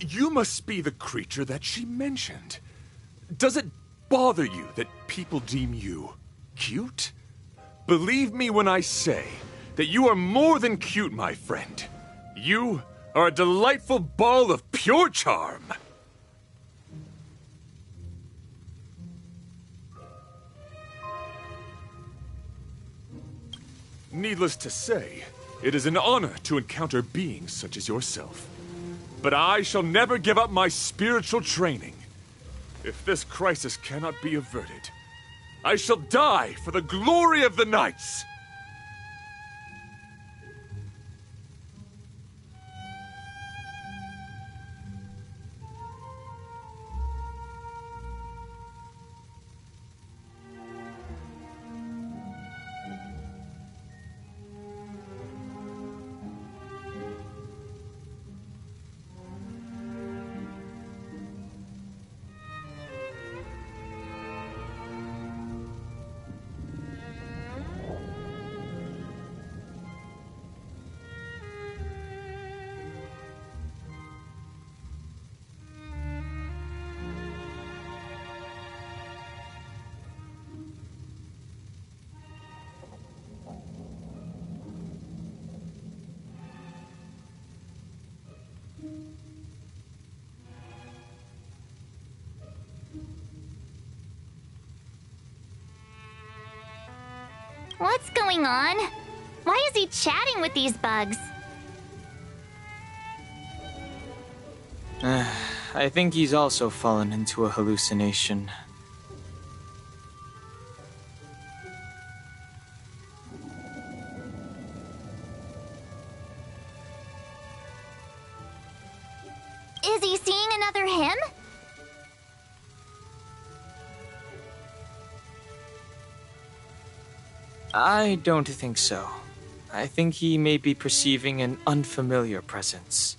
You must be the creature that she mentioned. Does it bother you that people deem you cute? Believe me when I say that you are more than cute, my friend. You are a delightful ball of pure charm. Needless to say, it is an honor to encounter beings such as yourself. But I shall never give up my spiritual training. If this crisis cannot be averted, I shall die for the glory of the Knights! What's going on? Why is he chatting with these bugs? I think he's also fallen into a hallucination. Is he seeing another him? I don't think so. I think he may be perceiving an unfamiliar presence.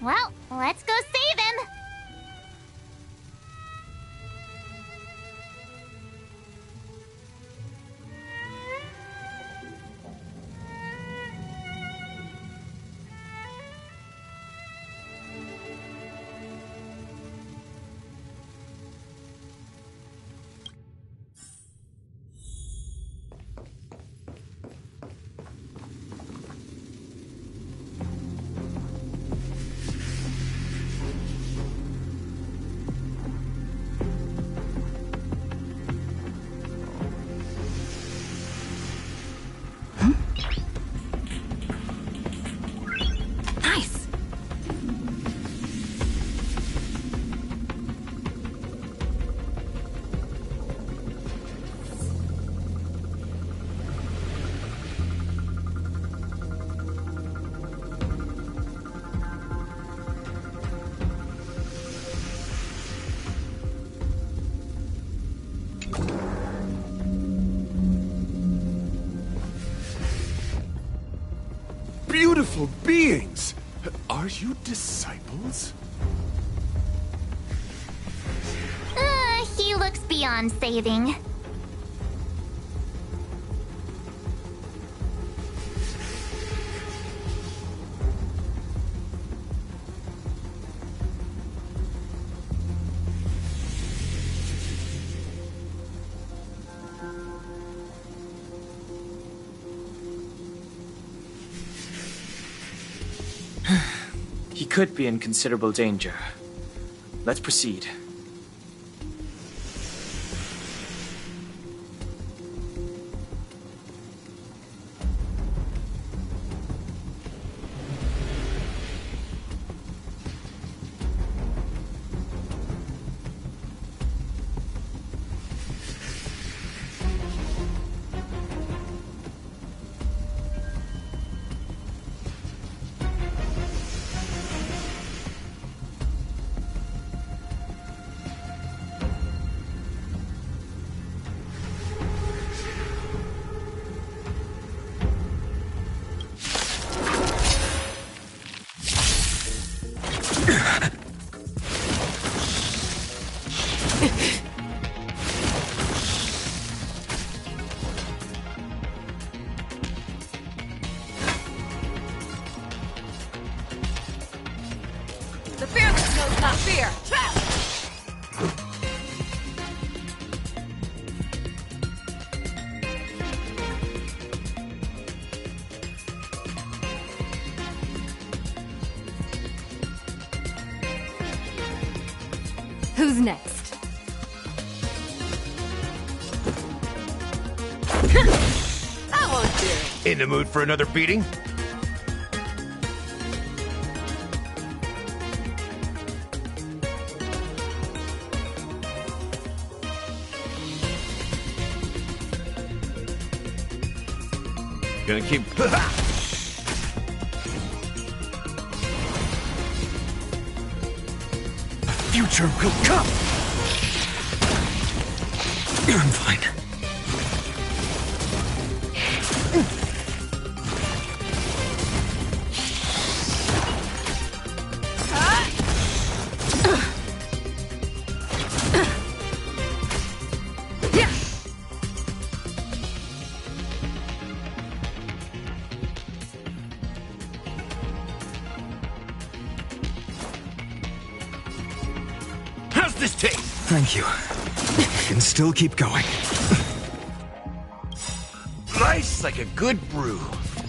Well, let's go save him! Nice! Beautiful beings! Are you disciples? He looks beyond saving. He could be in considerable danger. Let's proceed. The fearless knows not fear. Trap! Who's next? I won't do it. In the mood for another beating? Gonna keep... Future will come! I'm fine. How's this taste? Thank you. I can still keep going. Nice like a good brew.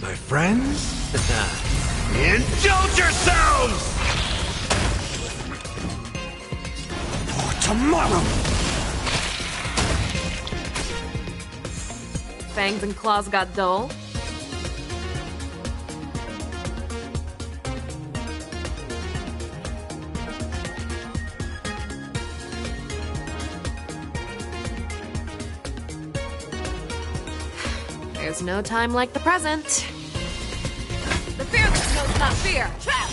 My friends? Indulge yourselves! For tomorrow! fangs and claws got dull. There's no time like the present. The fearless knows not fear. Trap!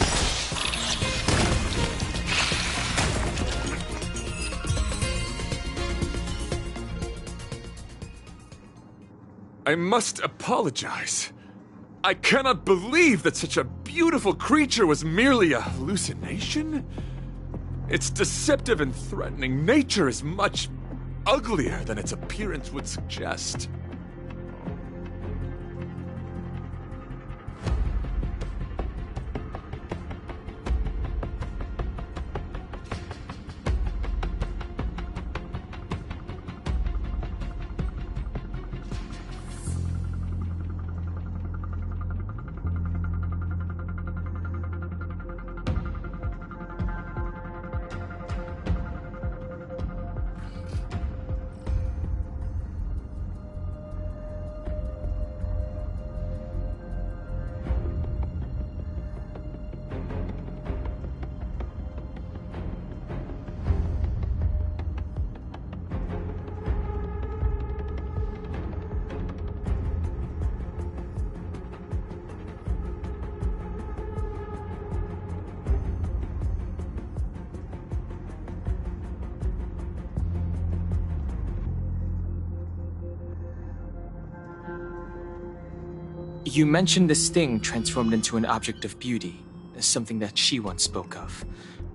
I must apologize. I cannot believe that such a beautiful creature was merely a hallucination. Its deceptive and threatening nature is much uglier than its appearance would suggest. You mentioned this thing transformed into an object of beauty, something that she once spoke of,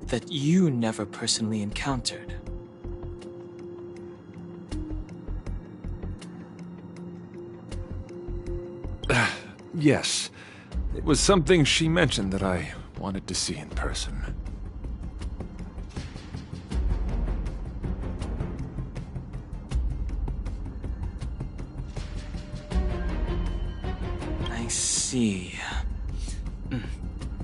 that you never personally encountered. Yes. It was something she mentioned that I wanted to see in person. I see.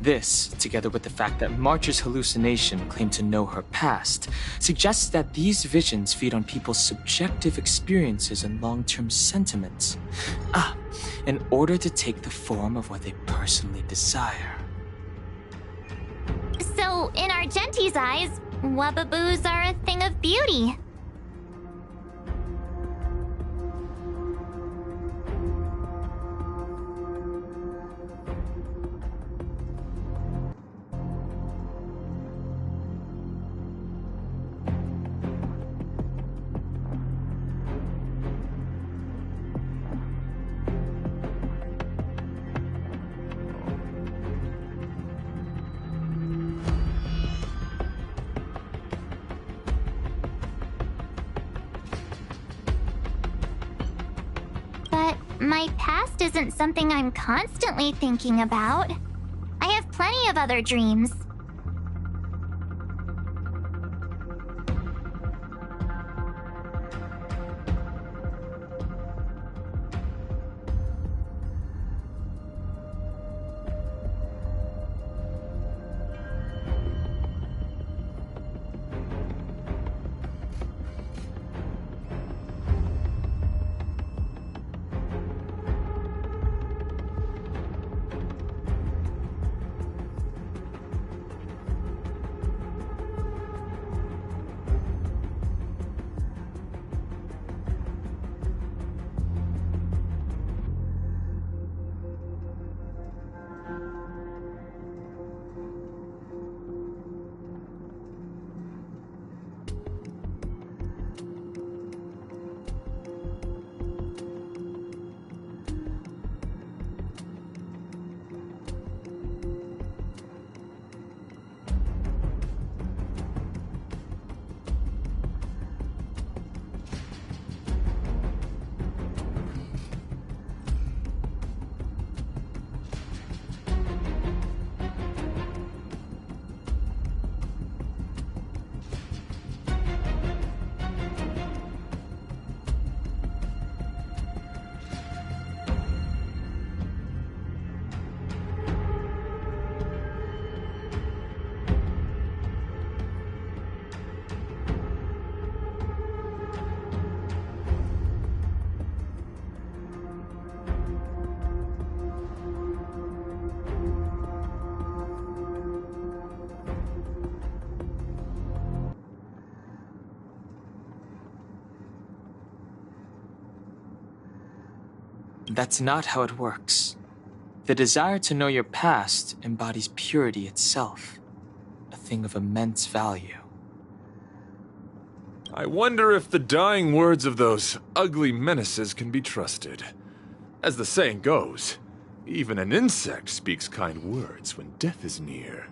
This, together with the fact that March's hallucination claimed to know her past, suggests that these visions feed on people's subjective experiences and long-term sentiments. In order to take the form of what they personally desire. So, in Argenti's eyes, Wubbaboos are a thing of beauty. But my past isn't something I'm constantly thinking about. I have plenty of other dreams. That's not how it works. The desire to know your past embodies purity itself, a thing of immense value. I wonder if the dying words of those ugly menaces can be trusted. As the saying goes, even an insect speaks kind words when death is near.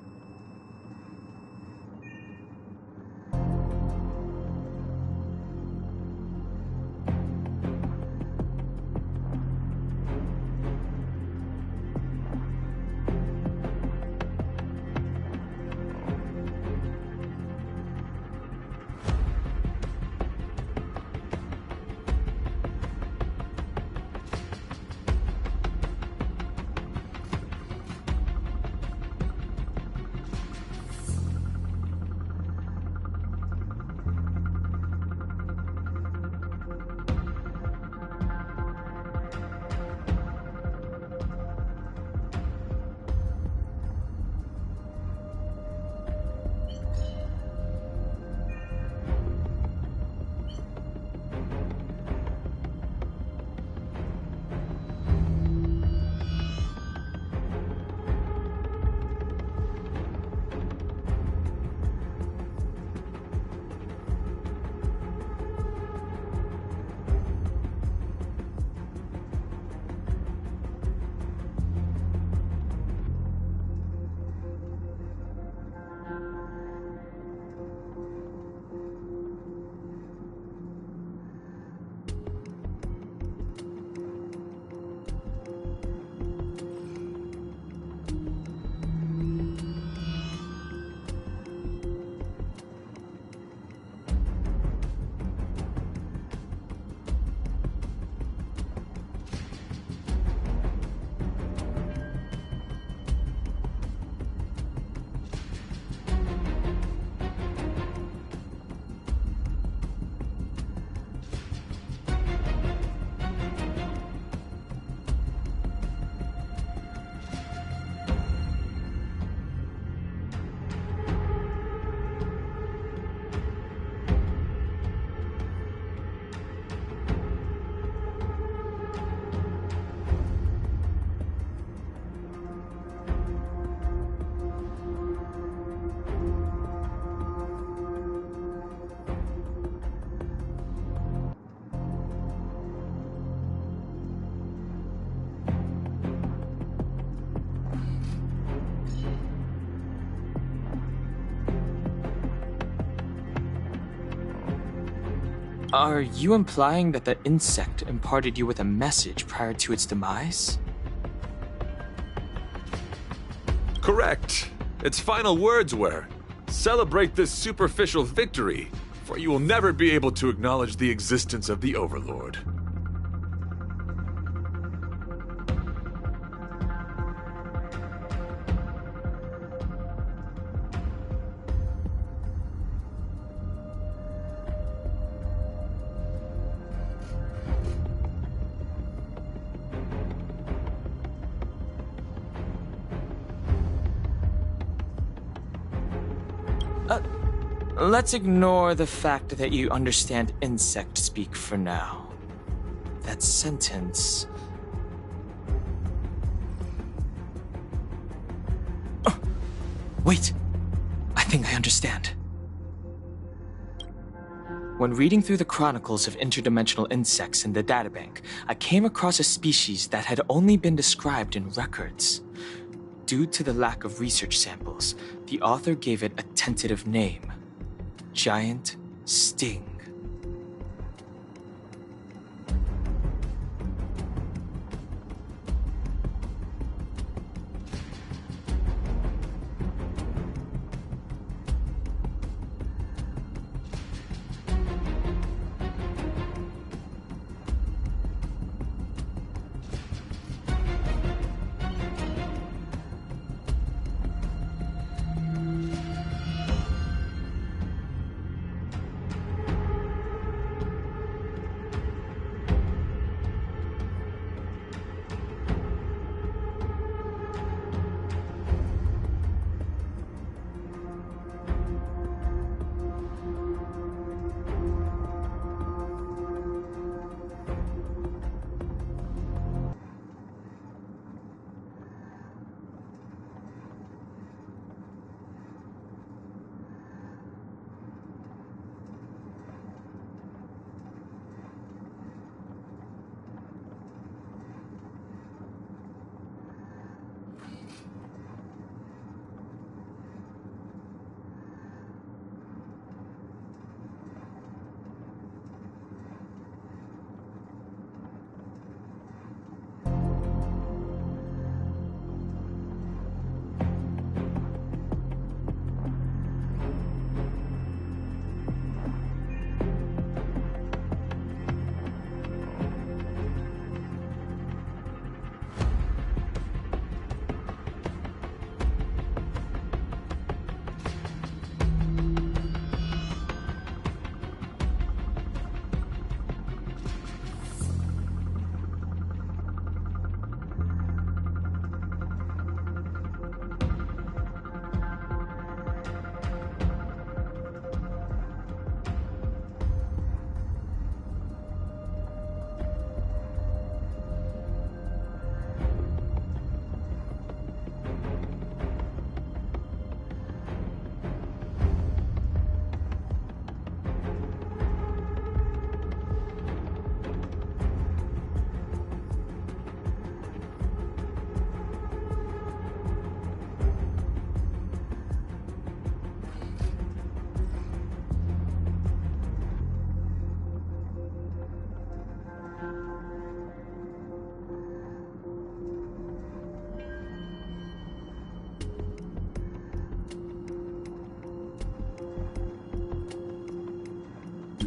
Are you implying that the insect imparted you with a message prior to its demise? Correct. Its final words were, "Celebrate this superficial victory, for you will never be able to acknowledge the existence of the Overlord." Let's ignore the fact that you understand insect speak for now. That sentence... Oh, wait! I think I understand. When reading through the chronicles of interdimensional insects in the databank, I came across a species that had only been described in records. Due to the lack of research samples, the author gave it a tentative name. Giant Sting.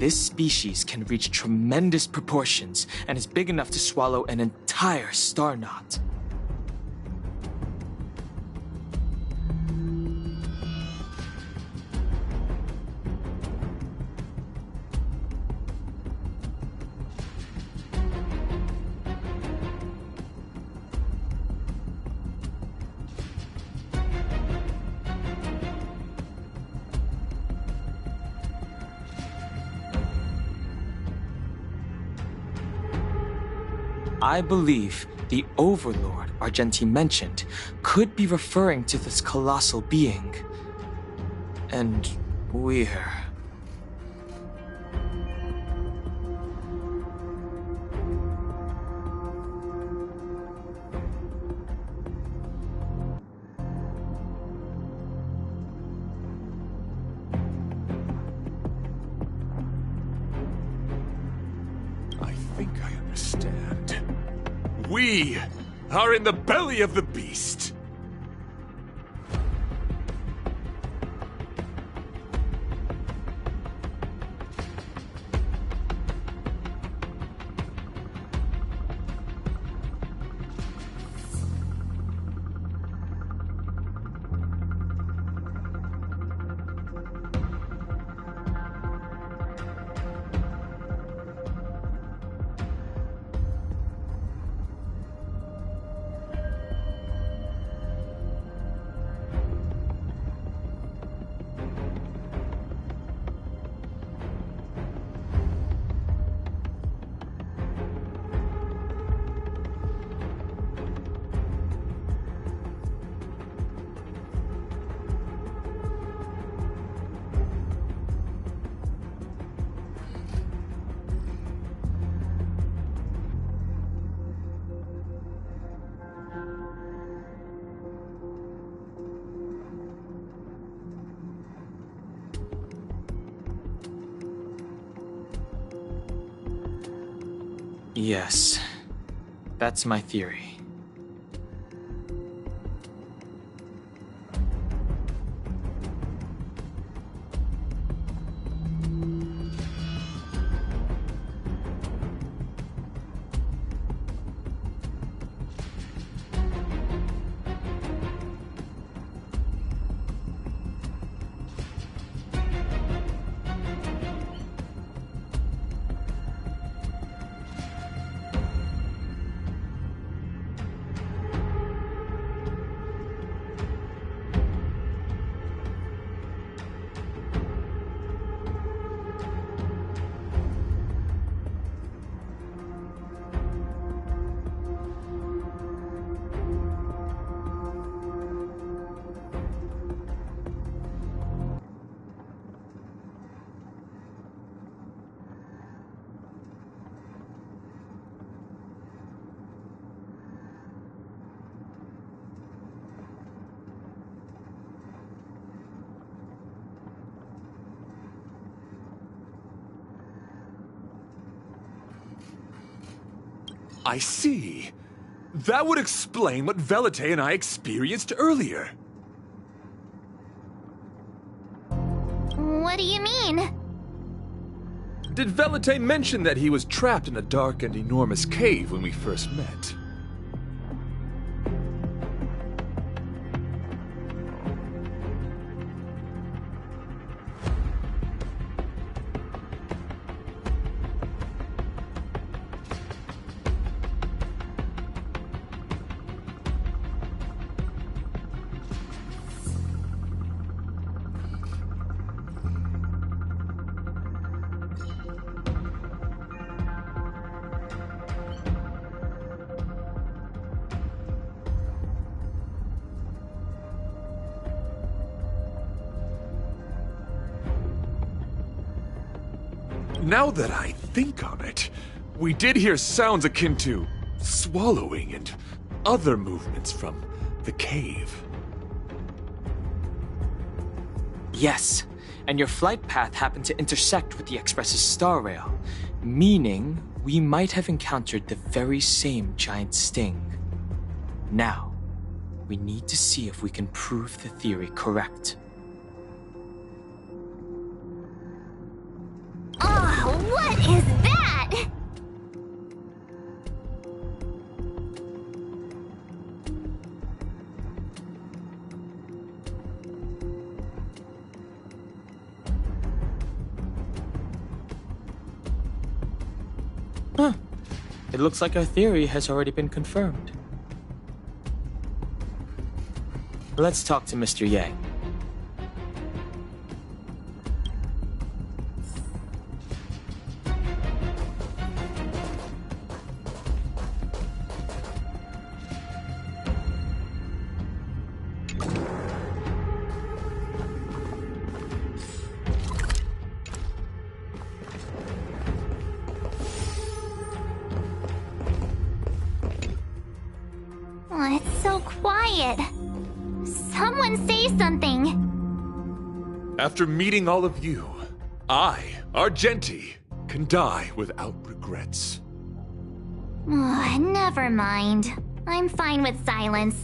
This species can reach tremendous proportions and is big enough to swallow an entire star knot. I believe the Overlord Argenti mentioned could be referring to this colossal being. And we're... I think I understand. We are in the belly of the beast. Yes, that's my theory. I see. That would explain what Velite and I experienced earlier. What do you mean? Did Velite mention that he was trapped in a dark and enormous cave when we first met? Now that I think on it, we did hear sounds akin to swallowing and other movements from the cave. Yes, and your flight path happened to intersect with the Express's star rail, meaning we might have encountered the very same giant sting. Now, we need to see if we can prove the theory correct. Ugh! Huh. It looks like our theory has already been confirmed. Let's talk to Mr. Yang. Oh, it's so quiet. Someone say something. After meeting all of you, I, Argenti, can die without regrets. Oh, never mind. I'm fine with silence.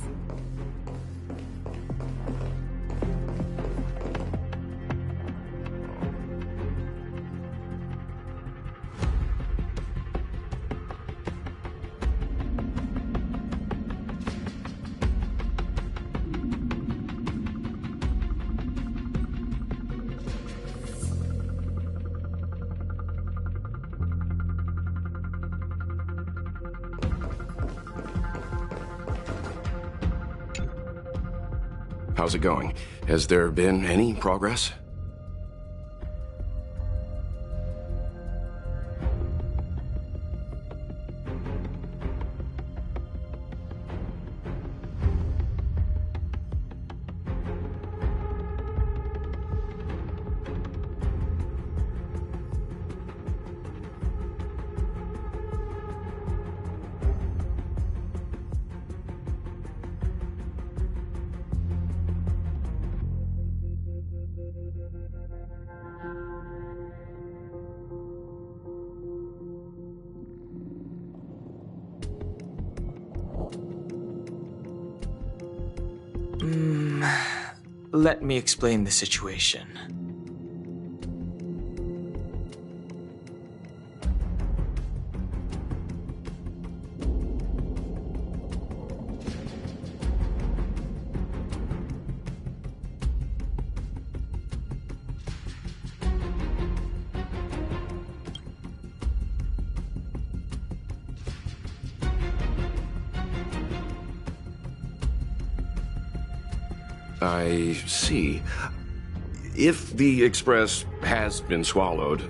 How's it going? Has there been any progress? Let me explain the situation. I see. If the Express has been swallowed,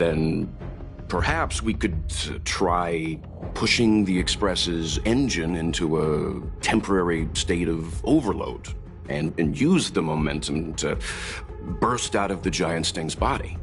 then perhaps we could try pushing the Express's engine into a temporary state of overload and use the momentum to burst out of the giant Sting's body.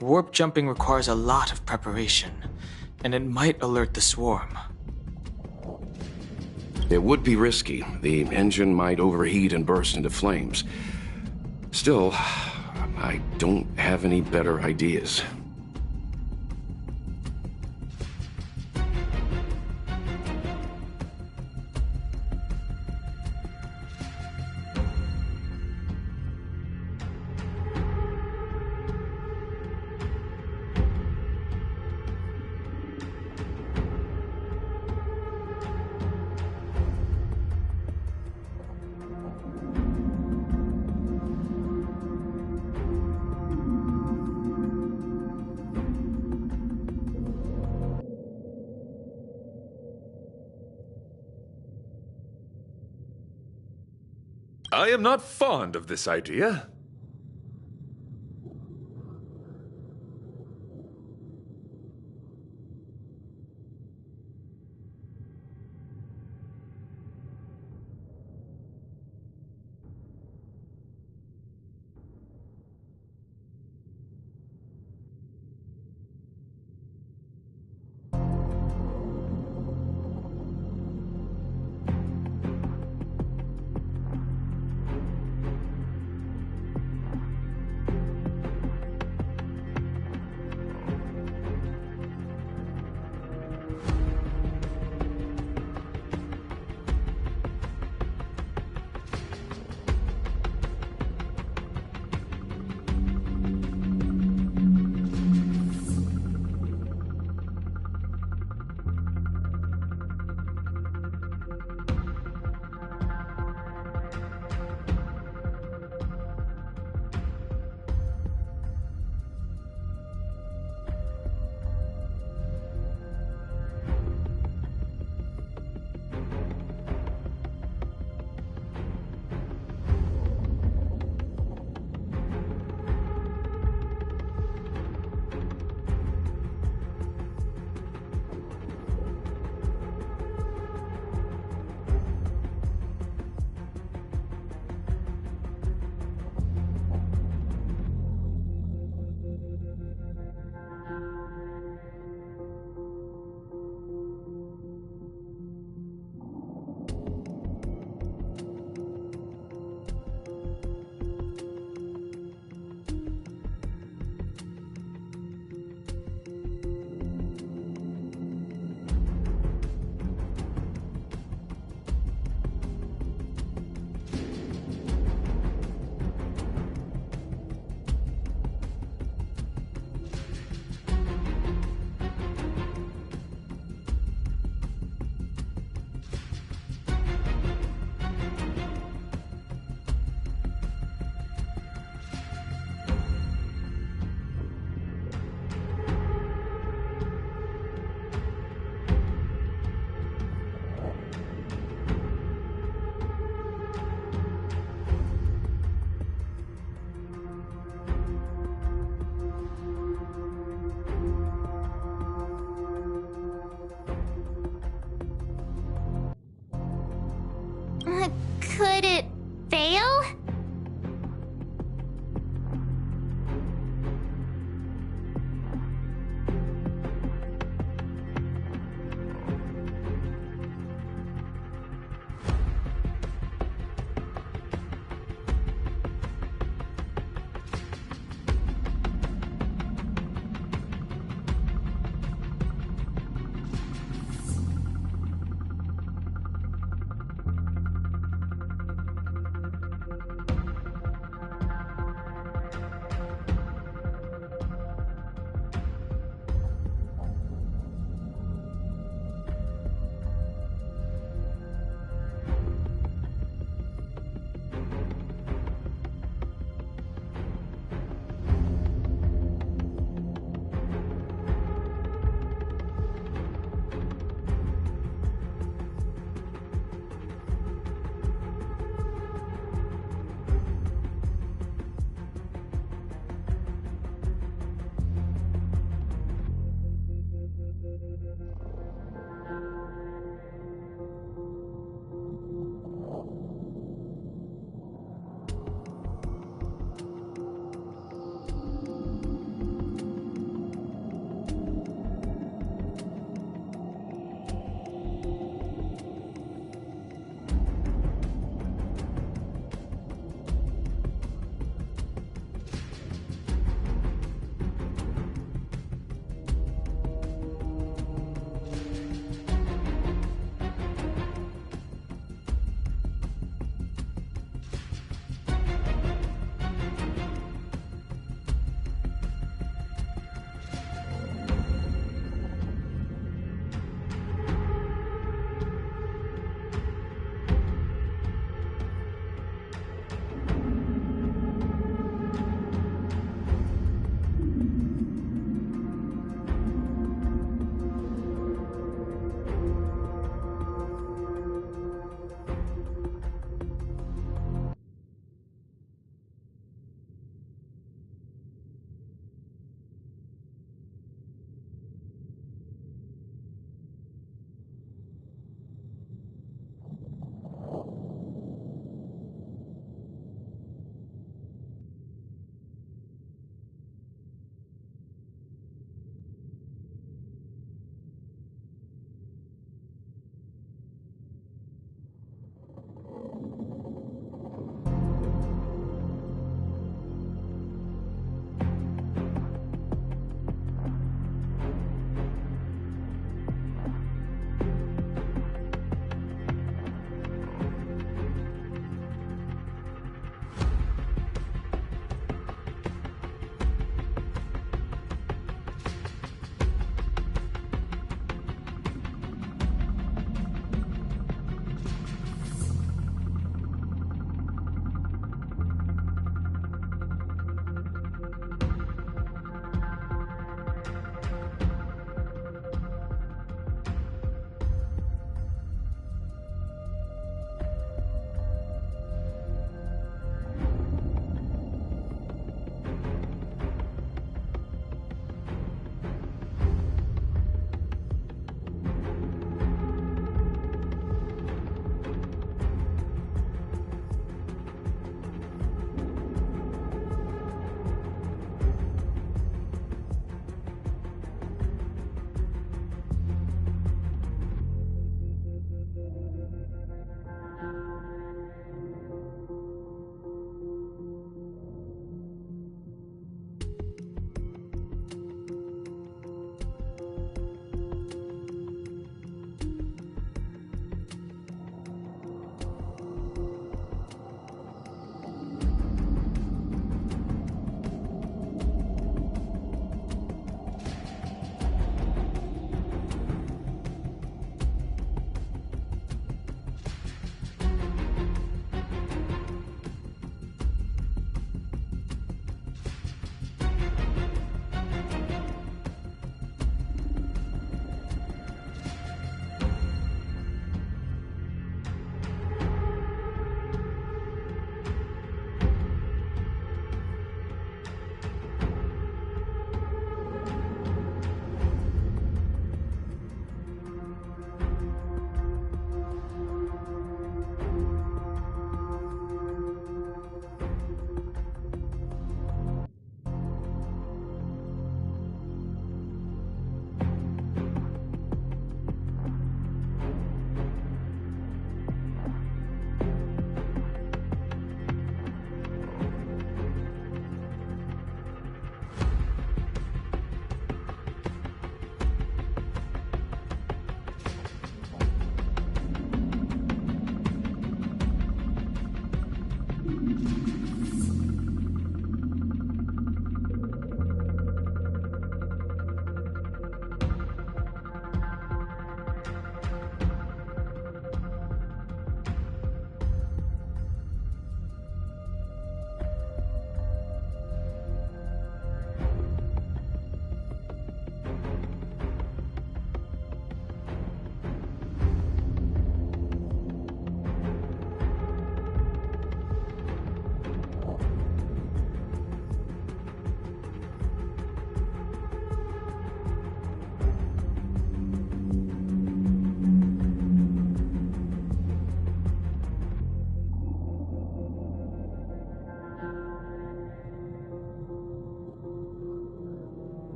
Warp jumping requires a lot of preparation, and it might alert the swarm. It would be risky. The engine might overheat and burst into flames. Still, I don't have any better ideas. I am not fond of this idea. Could it fail?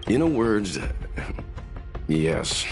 In a word, yes.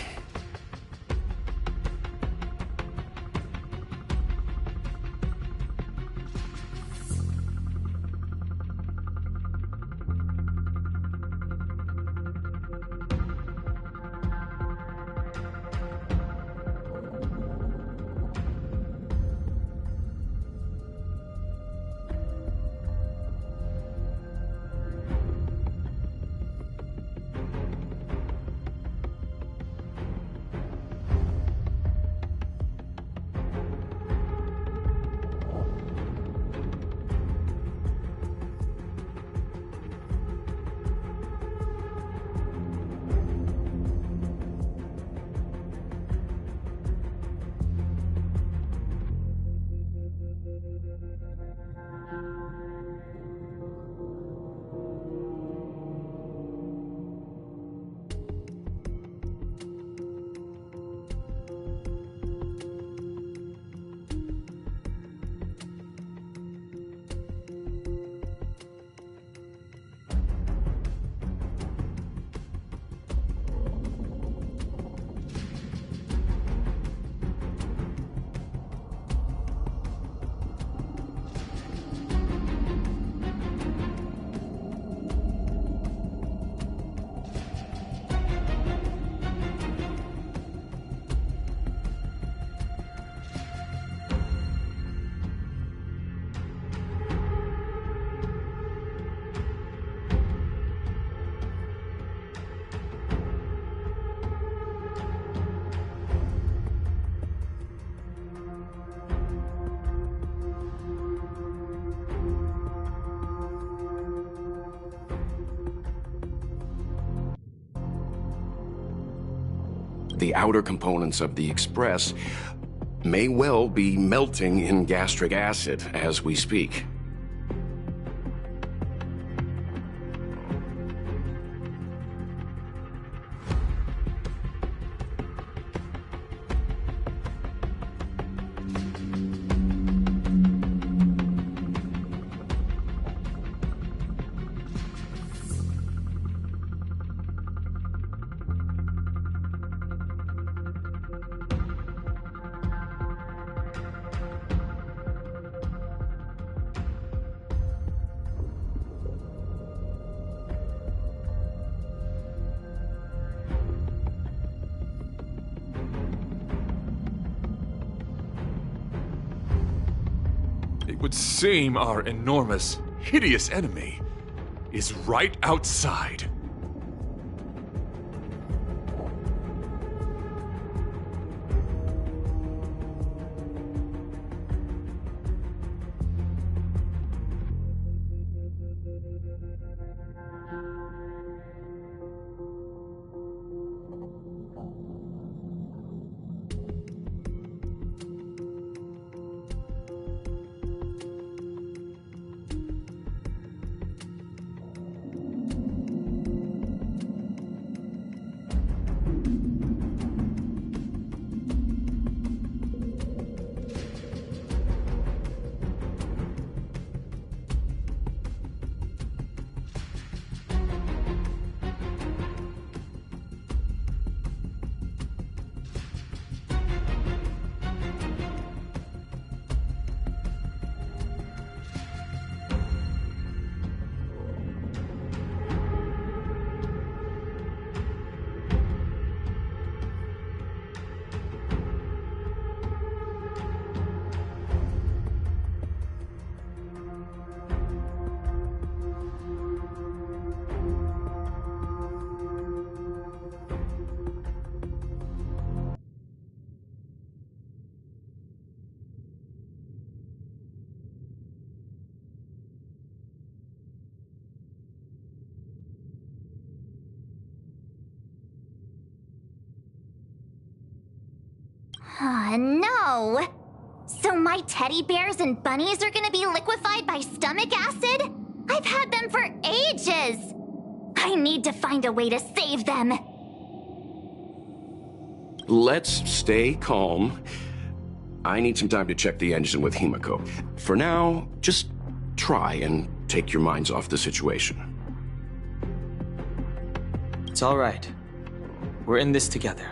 The outer components of the Express may well be melting in gastric acid as we speak. It would seem our enormous, hideous enemy is right outside. No! So my teddy bears and bunnies are gonna be liquefied by stomach acid? I've had them for ages! I need to find a way to save them! Let's stay calm. I need some time to check the engine with Himiko. For now, just try and take your minds off the situation. It's all right. We're in this together.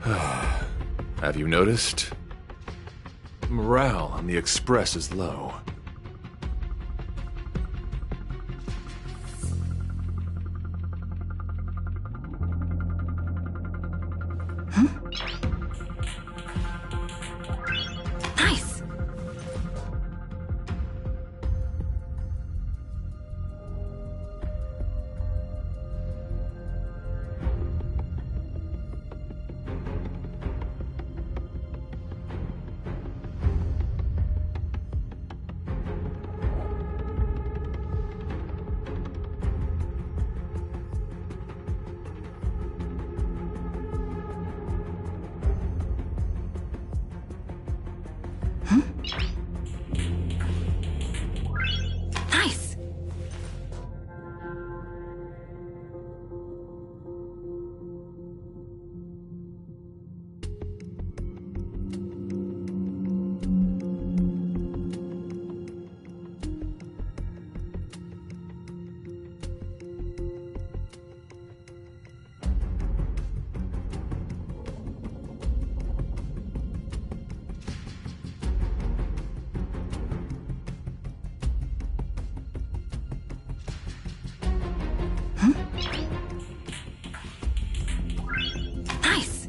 Have you noticed? Morale on the Express is low. Nice! Nice! Nice!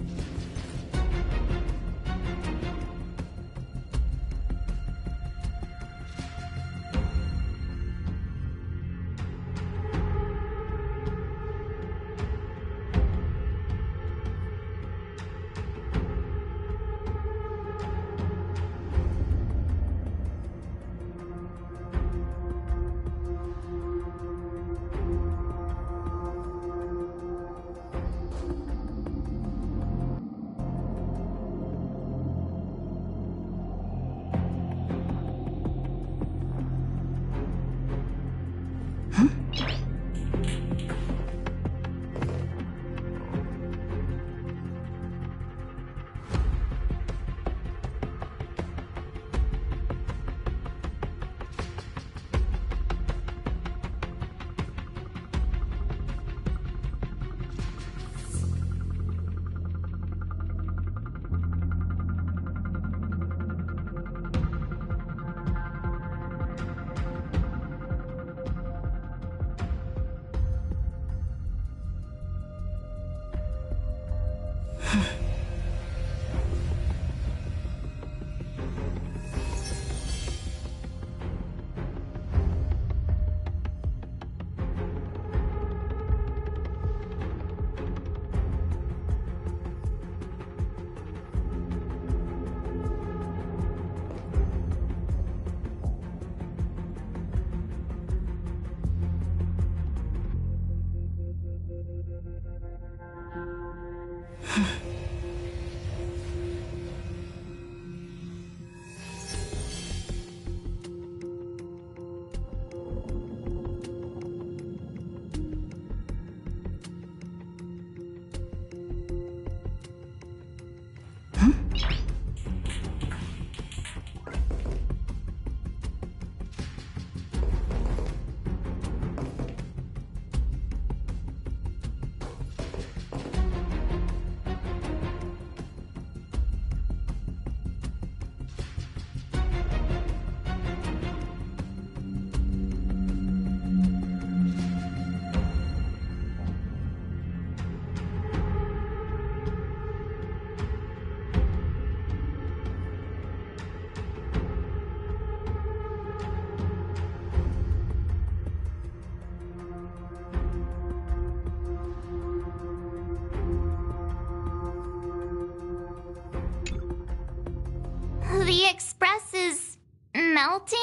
The Express is melting?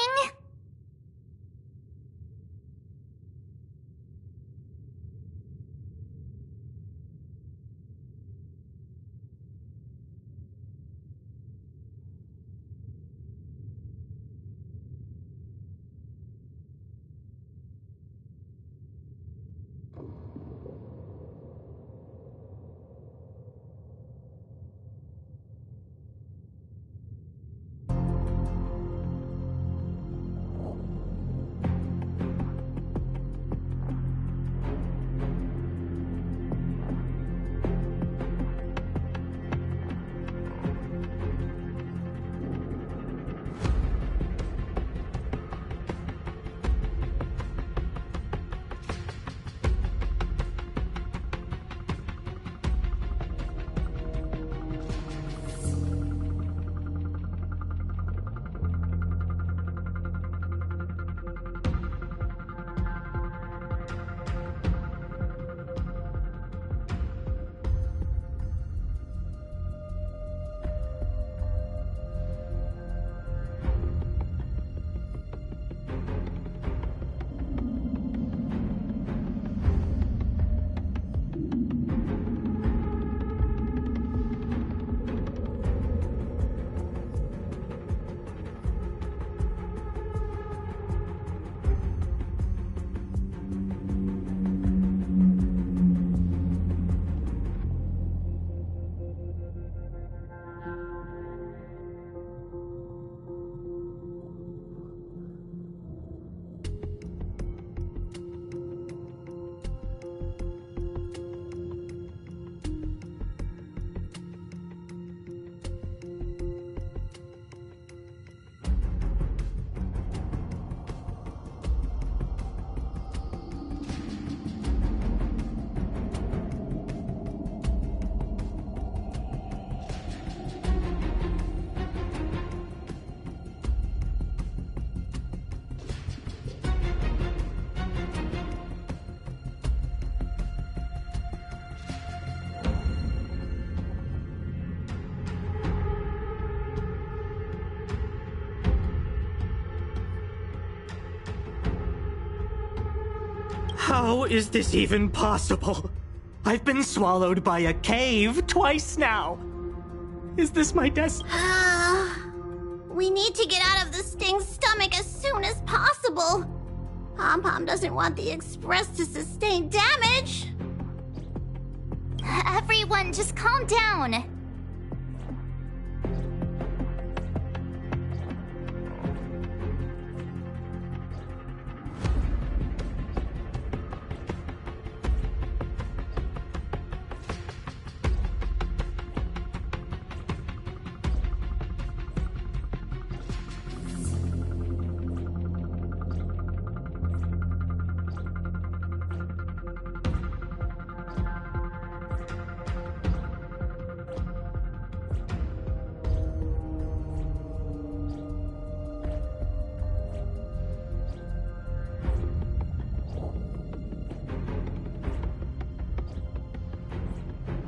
How is this even possible? I've been swallowed by a cave twice now. Is this my destiny? We need to get out of the Sting's stomach as soon as possible. Pom-Pom doesn't want the Express to sustain damage. Everyone, just calm down.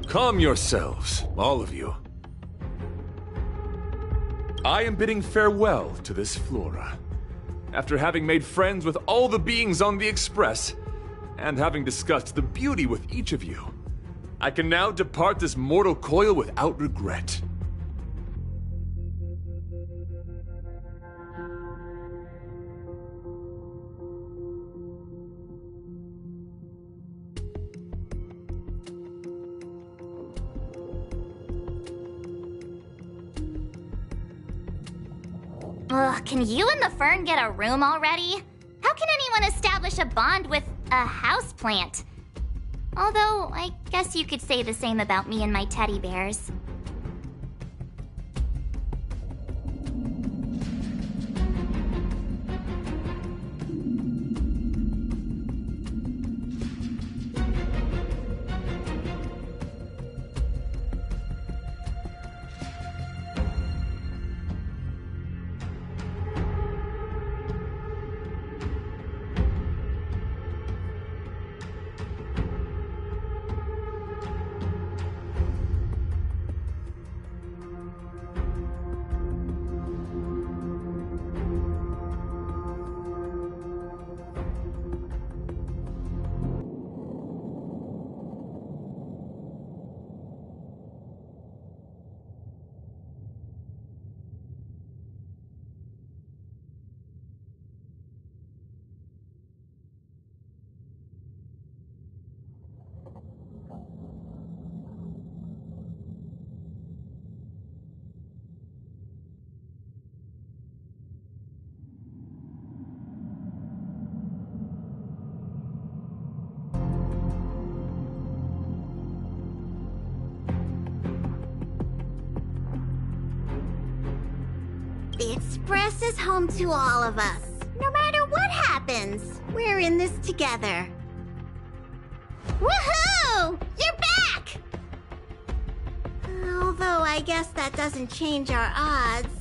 Calm yourselves, all of you. I am bidding farewell to this flora. After having made friends with all the beings on the Express, and having discussed the beauty with each of you, I can now depart this mortal coil without regret. Ugh, can you and the fern get a room already? How can anyone establish a bond with a houseplant? Although, I guess you could say the same about me and my teddy bears. The Express is home to all of us. No matter what happens, we're in this together. Woohoo! You're back! Although I guess that doesn't change our odds.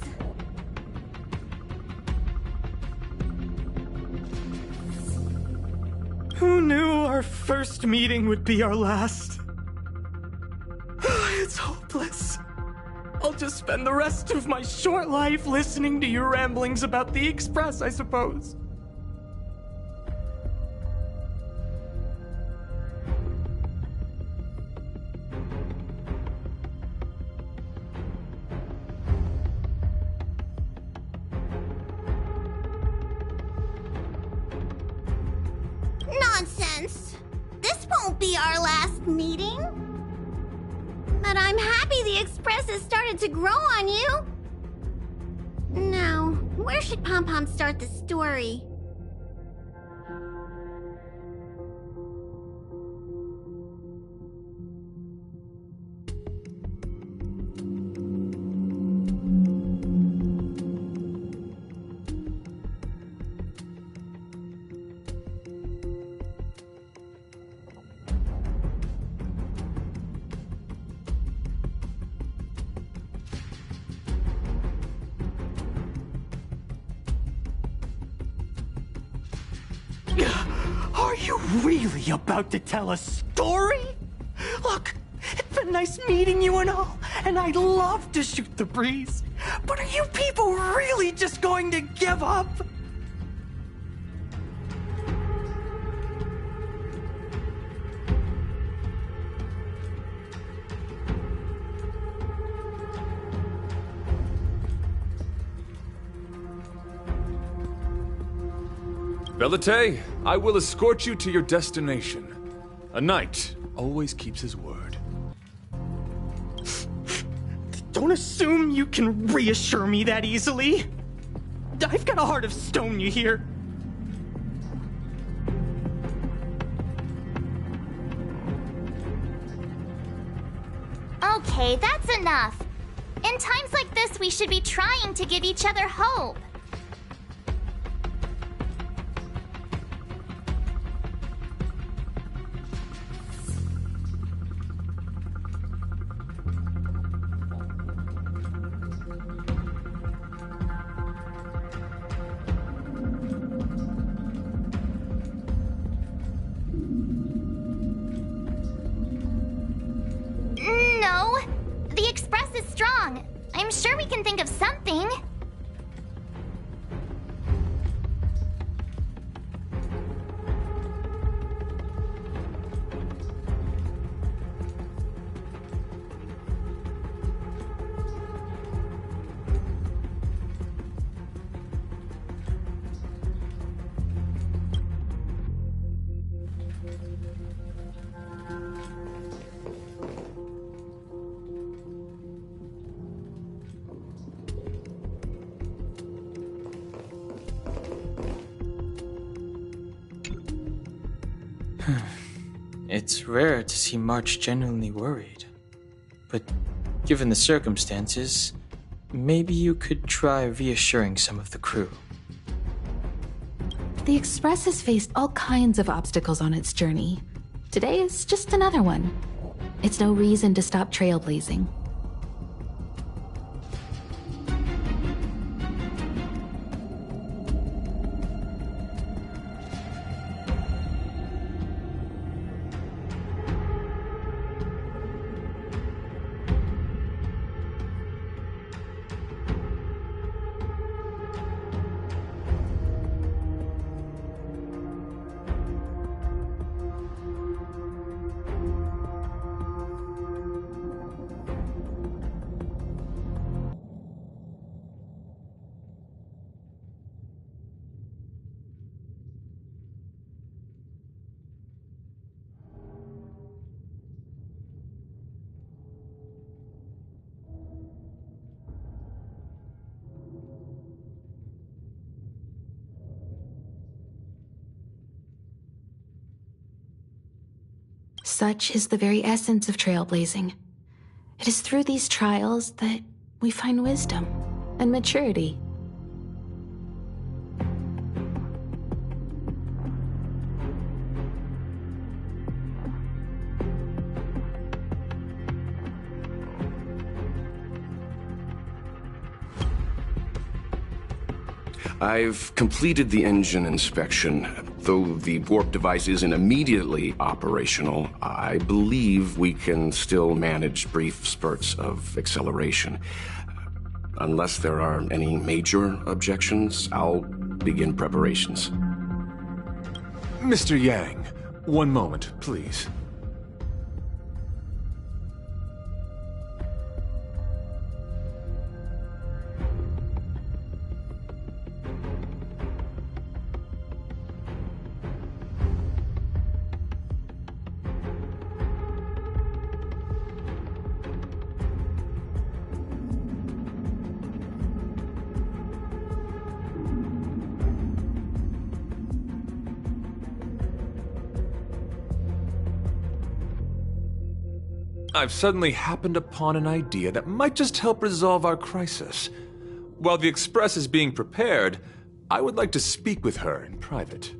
Who knew our first meeting would be our last? It's hopeless. I'll just spend the rest of my short life listening to your ramblings about the Express, I suppose. Nonsense! This won't be our last meeting. But I'm happy the Express has started to grow on you. Now, where should Pom-Pom start the story? Are you really about to tell a story? Look, it's been nice meeting you and all, and I'd love to shoot the breeze. But are you people really just going to give up? Velite, I will escort you to your destination. A knight always keeps his word. Don't assume you can reassure me that easily. I've got a heart of stone, you hear? Okay, that's enough. In times like this, we should be trying to give each other hope. No, the Express is strong. I'm sure we can think of something. It's rare to see March genuinely worried. But given the circumstances, maybe you could try reassuring some of the crew. The Express has faced all kinds of obstacles on its journey. Today is just another one. It's no reason to stop trailblazing. Such is the very essence of trailblazing. It is through these trials that we find wisdom and maturity. I've completed the engine inspection. Though the warp device isn't immediately operational, I believe we can still manage brief spurts of acceleration. Unless there are any major objections, I'll begin preparations. Mr. Yang, one moment, please. I've suddenly happened upon an idea that might just help resolve our crisis. While the Express is being prepared, I would like to speak with her in private.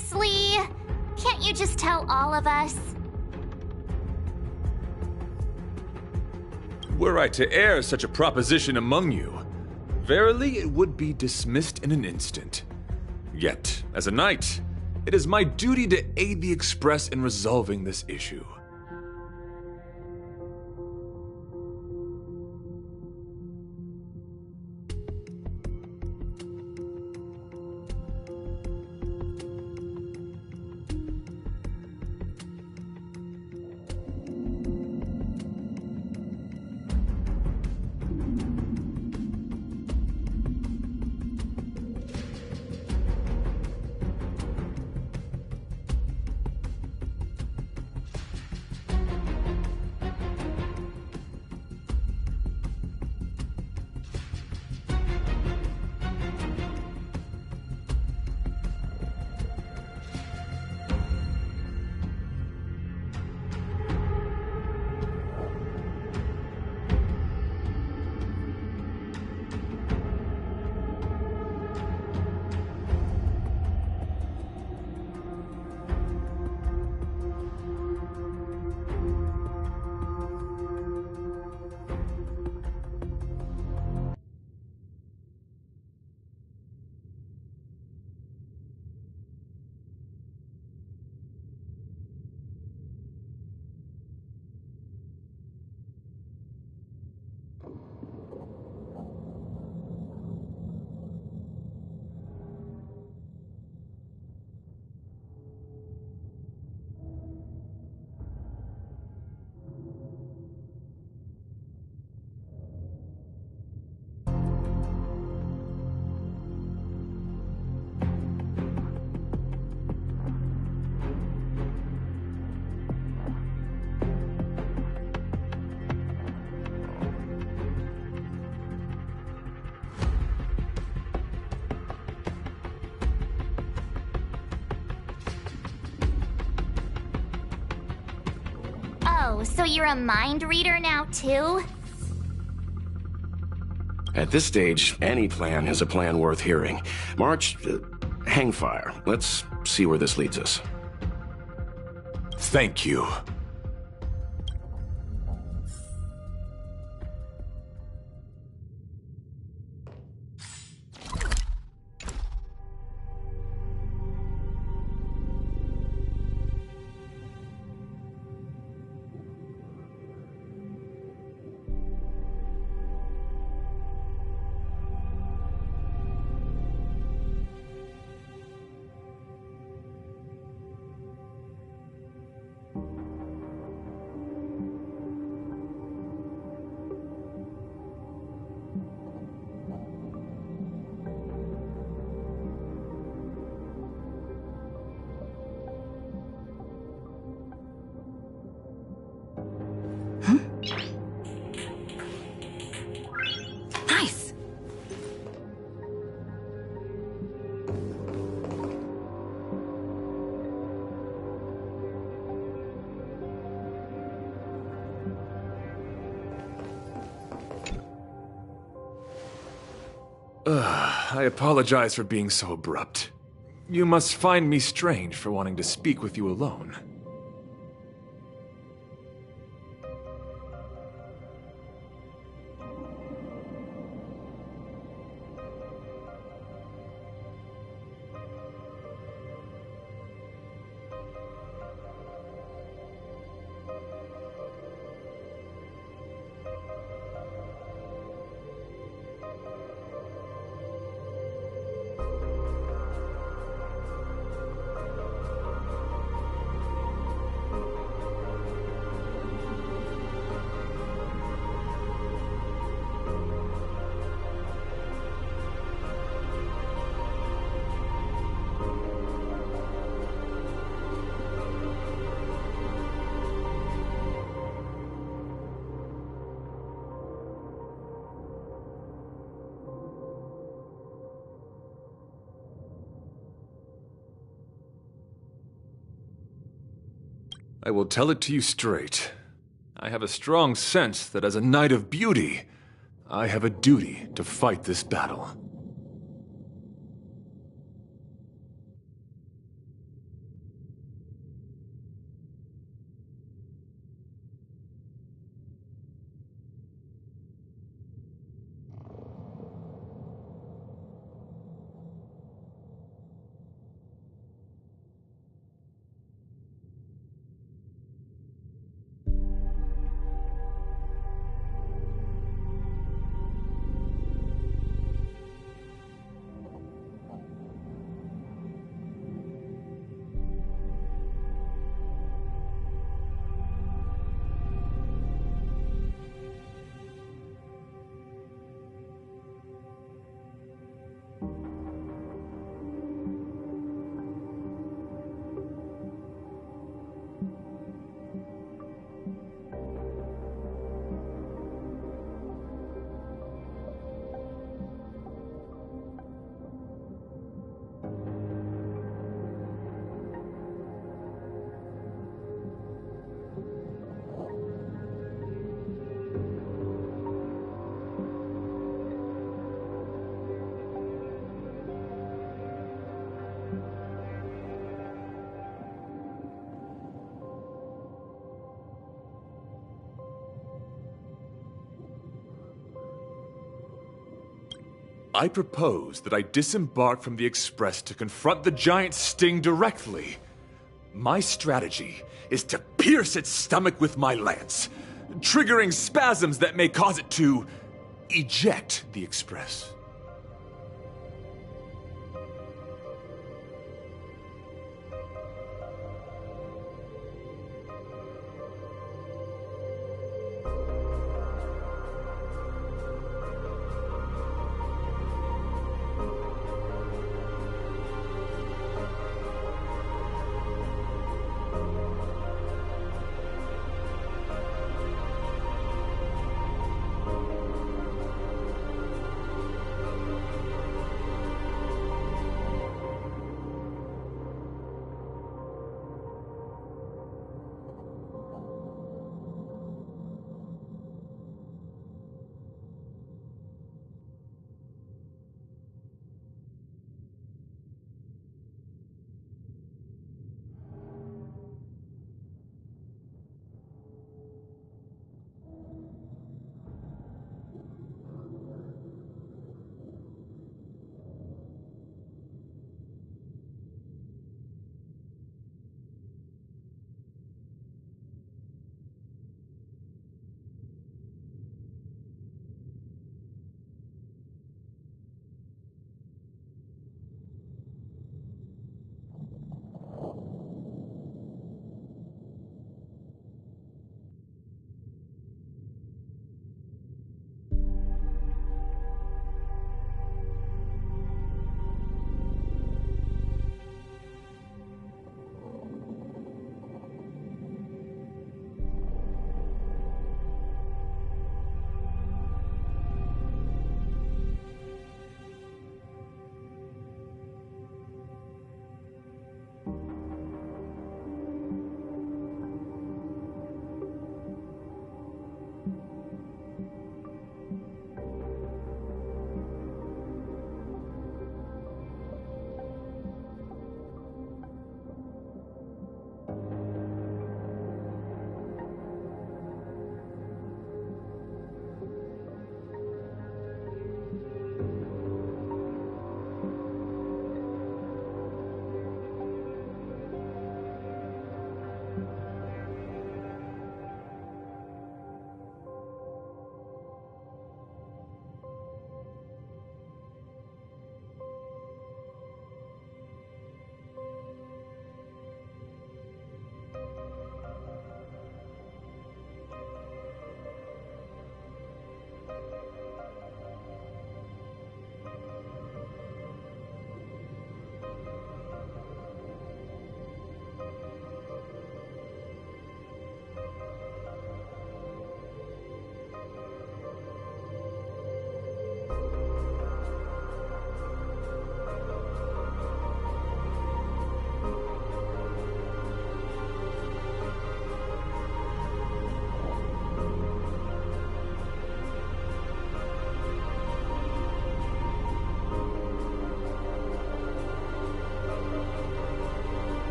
seriously? Can't you just tell all of us? Were I to air such a proposition among you, verily it would be dismissed in an instant. Yet, as a knight, it is my duty to aid the Express in resolving this issue. Oh, so you're a mind reader now, too? At this stage, any plan is a plan worth hearing. March, hang fire. Let's see where this leads us. Thank you. Nice! I apologize for being so abrupt. You must find me strange for wanting to speak with you alone. I will tell it to you straight. I have a strong sense that as a Knight of Beauty, I have a duty to fight this battle. I propose that I disembark from the Express to confront the giant sting directly. My strategy is to pierce its stomach with my lance, triggering spasms that may cause it to eject the Express.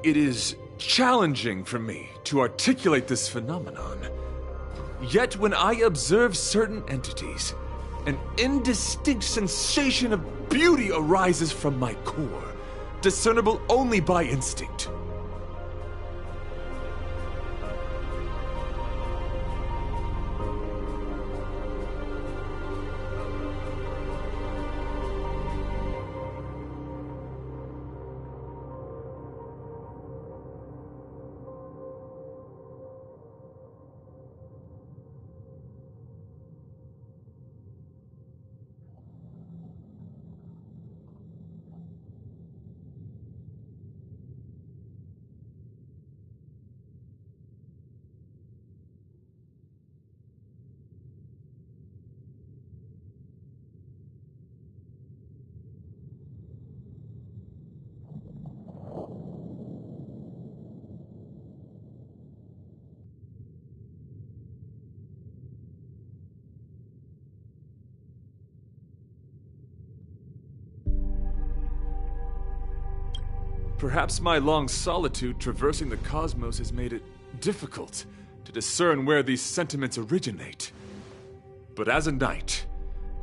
It is challenging for me to articulate this phenomenon. Yet when I observe certain entities, an indistinct sensation of beauty arises from my core, discernible only by instinct. Perhaps my long solitude traversing the cosmos has made it difficult to discern where these sentiments originate. But as a knight,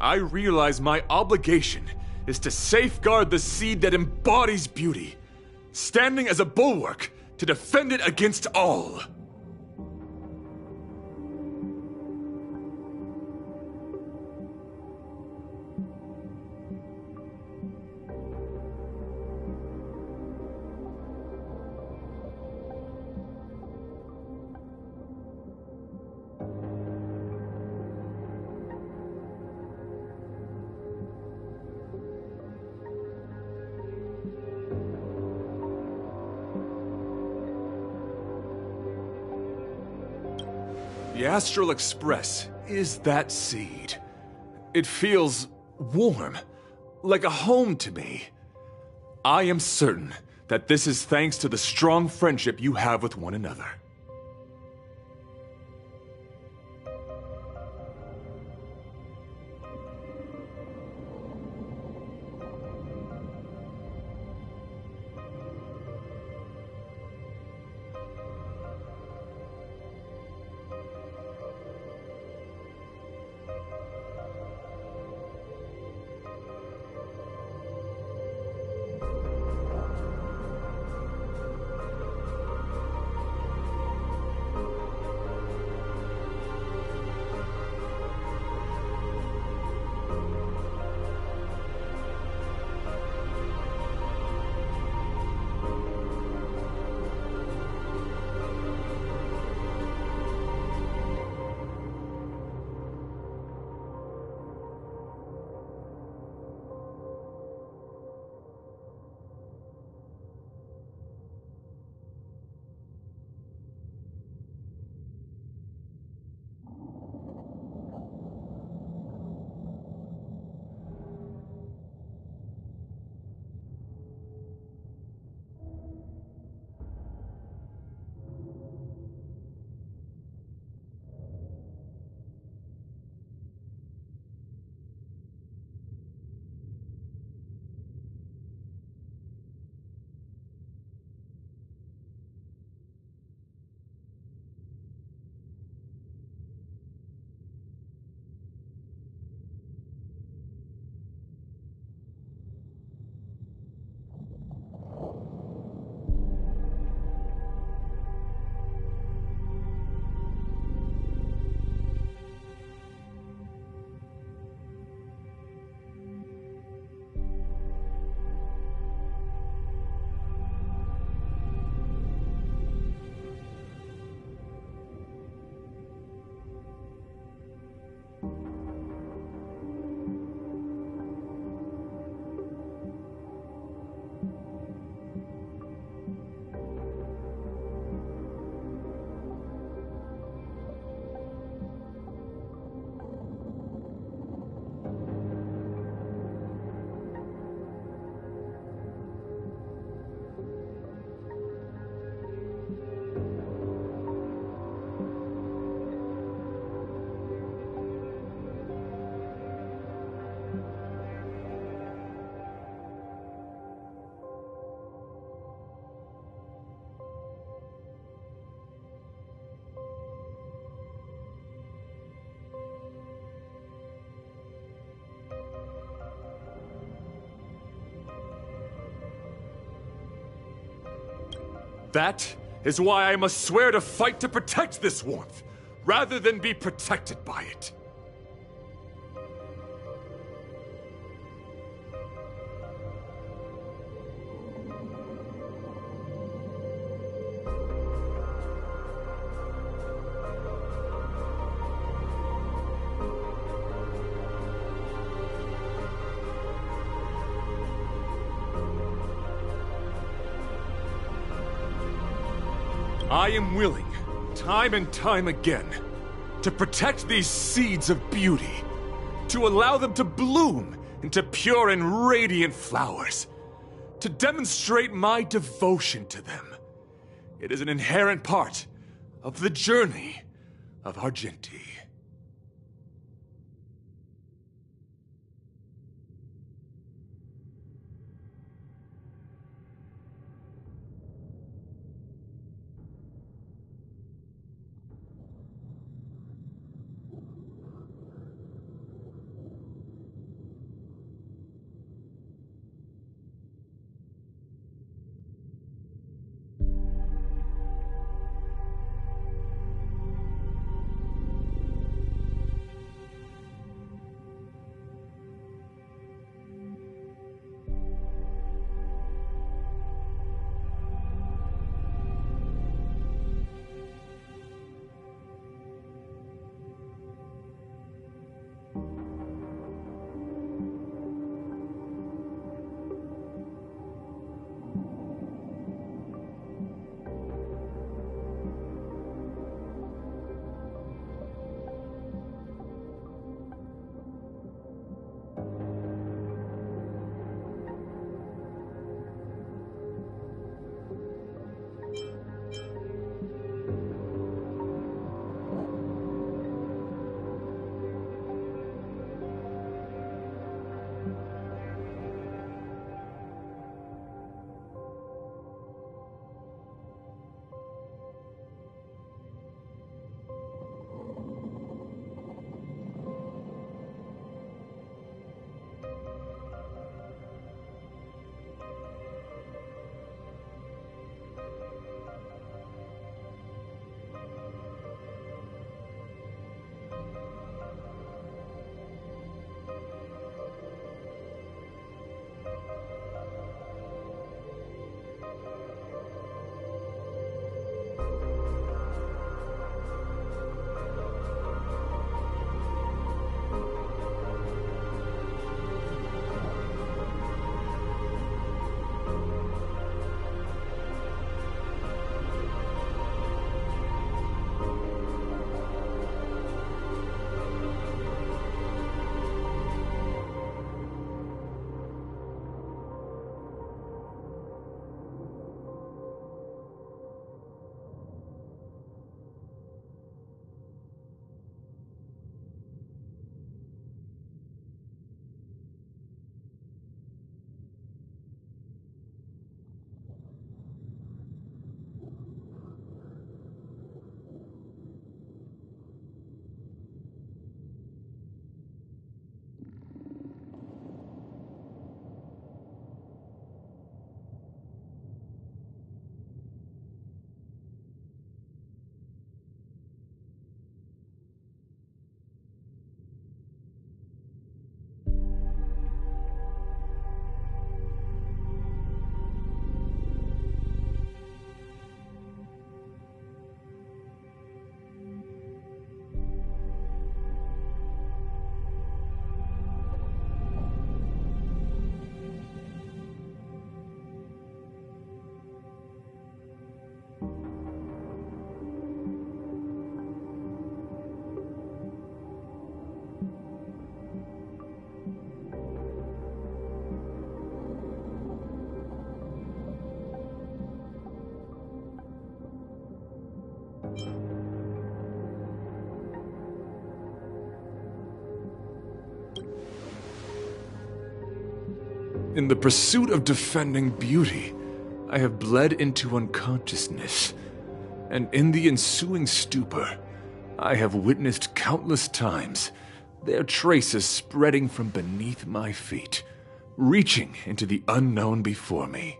I realize my obligation is to safeguard the seed that embodies beauty, standing as a bulwark to defend it against all. The Astral Express is that seed. It feels warm, like a home to me. I am certain that this is thanks to the strong friendship you have with one another. That is why I must swear to fight to protect this warmth, rather than be protected by it. I am willing, time and time again, to protect these seeds of beauty, to allow them to bloom into pure and radiant flowers, to demonstrate my devotion to them. It is an inherent part of the journey of Argenti. In the pursuit of defending beauty, I have bled into unconsciousness, and in the ensuing stupor, I have witnessed countless times their traces spreading from beneath my feet, reaching into the unknown before me.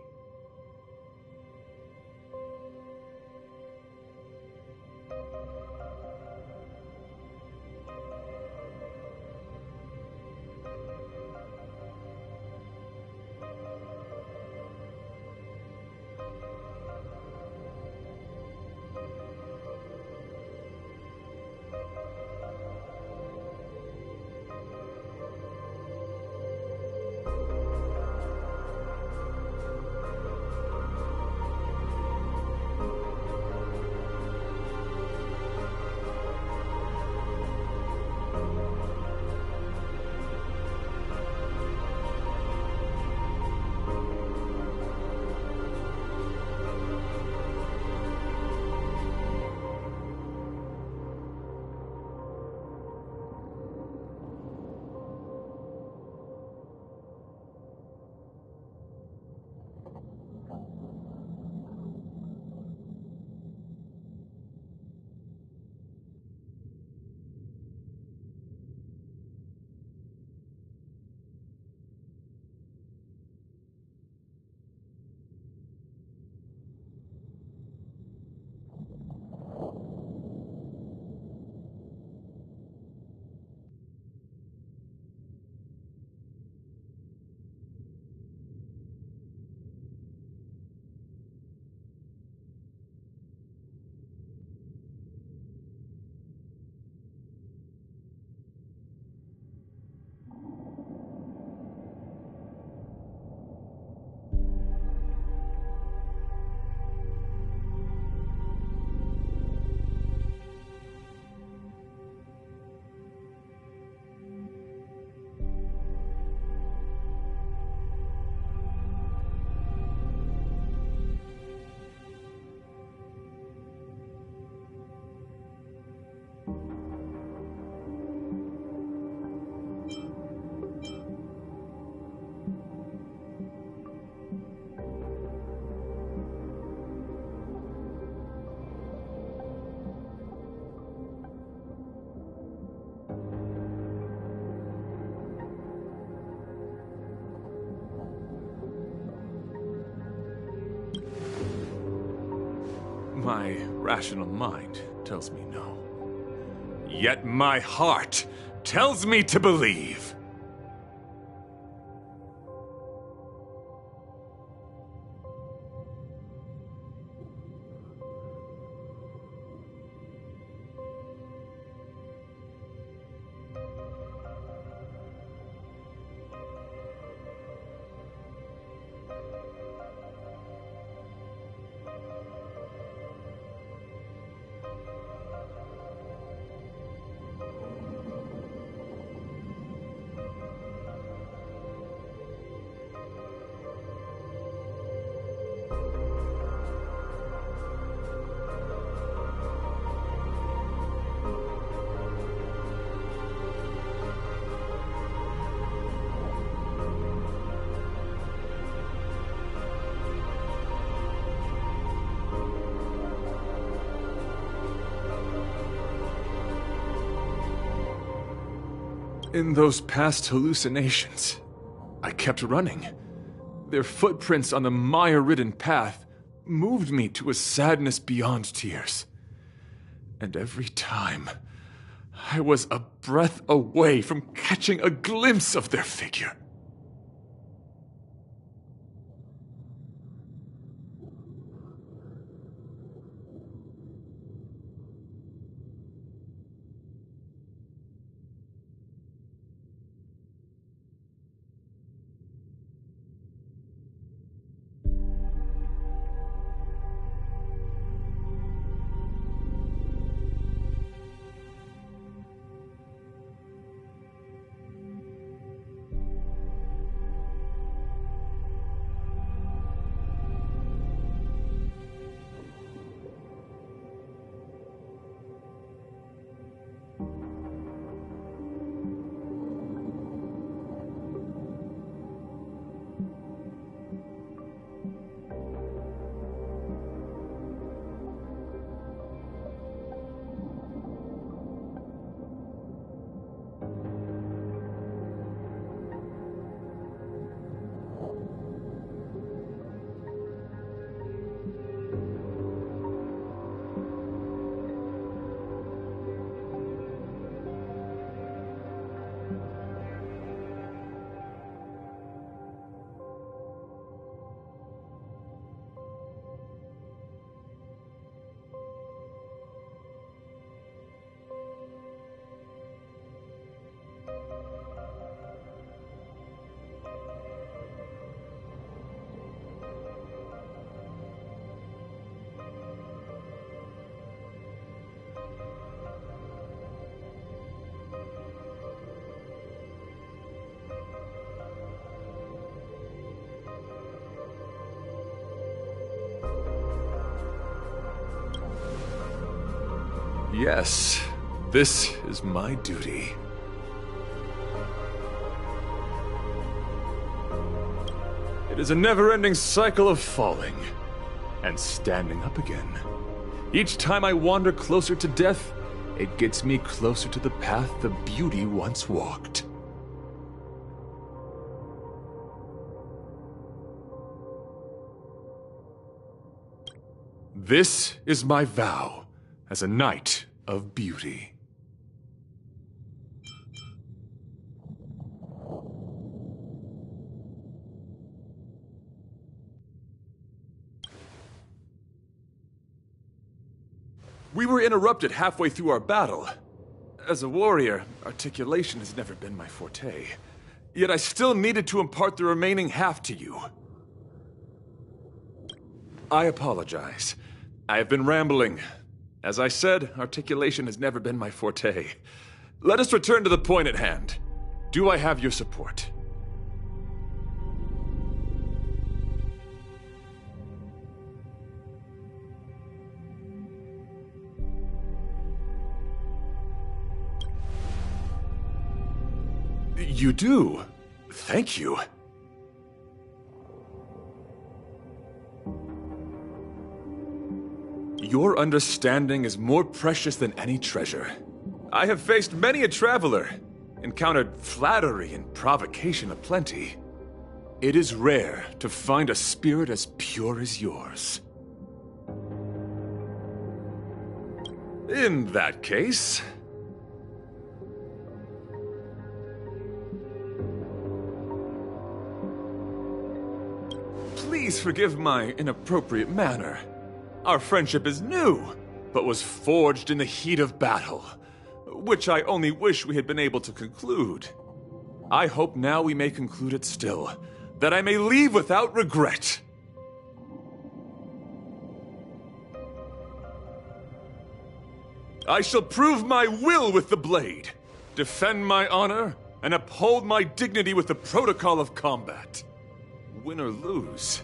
My rational mind tells me no. Yet my heart tells me to believe. In those past hallucinations, I kept running. Their footprints on the mire-ridden path moved me to a sadness beyond tears. And every time, I was a breath away from catching a glimpse of their figure. Yes, this is my duty. It is a never-ending cycle of falling and standing up again. Each time I wander closer to death, it gets me closer to the path the beauty once walked. This is my vow as a knight of beauty. We were interrupted halfway through our battle. As a warrior, articulation has never been my forte. Yet I still needed to impart the remaining half to you. I apologize. I have been rambling. As I said, articulation has never been my forte. Let us return to the point at hand. Do I have your support? You do. Thank you. Your understanding is more precious than any treasure. I have faced many a traveler, encountered flattery and provocation aplenty. It is rare to find a spirit as pure as yours. In that case... Please forgive my inappropriate manner. Our friendship is new, but was forged in the heat of battle, which I only wish we had been able to conclude. I hope now we may conclude it still, that I may leave without regret. I shall prove my will with the blade, defend my honor, and uphold my dignity with the protocol of combat. Win or lose,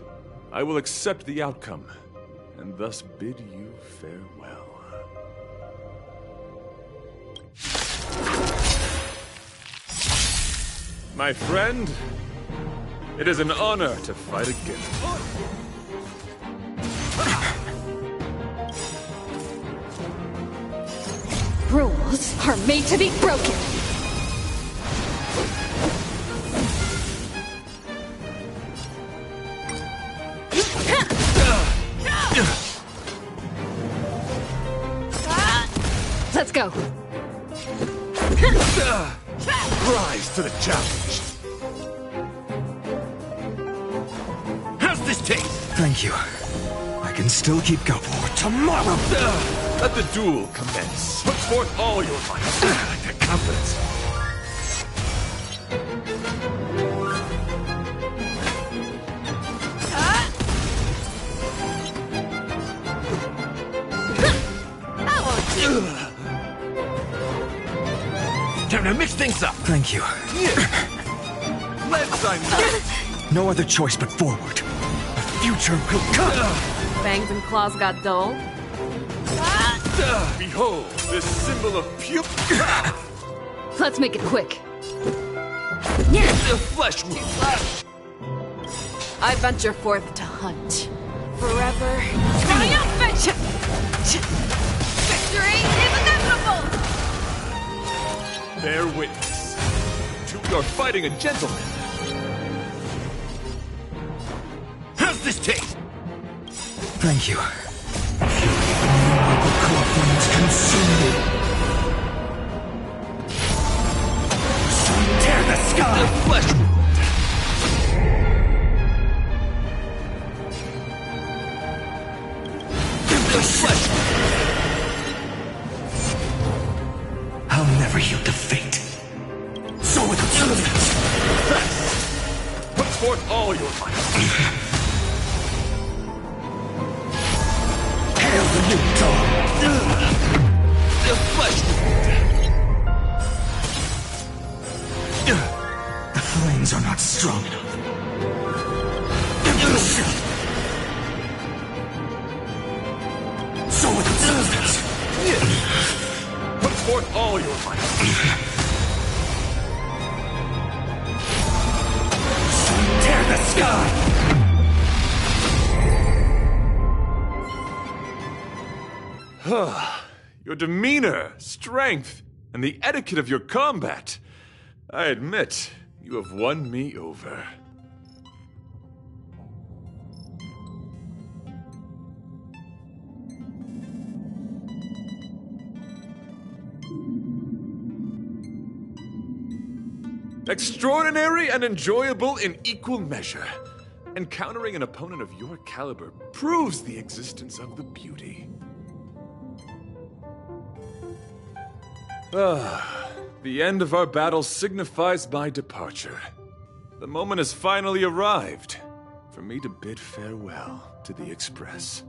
I will accept the outcome, and thus bid you farewell. My friend, it is an honor to fight against you. Rules are made to be broken. Let's go. Rise to the challenge. How's this taste? Thank you. I can still keep going for tomorrow. Let the duel commence. Put forth all your might. I like that confidence. Time to mix things up. Thank you. Let's sign. No other choice but forward. A future will come. Fangs and claws got dull. Behold, this symbol of pure. Let's make it quick. The flesh wound. I venture forth to hunt. Forever triumphant! Victory is inevitable! Bear witness. You're fighting a gentleman. How's this taste? Thank you. The core flames consume me. So tear the sky! The flesh wound. The flesh wound. I'll never yield to fate. So with substance. Put forth all your might. Hail the new dawn. The flesh wound. The flames are not strong enough. So with substance. Put forth all your might. Tear the sky! Your demeanor, strength, and the etiquette of your combat. I admit, you have won me over. Extraordinary and enjoyable in equal measure. Encountering an opponent of your caliber proves the existence of the beauty. The end of our battle signifies my departure. The moment has finally arrived for me to bid farewell to the Express.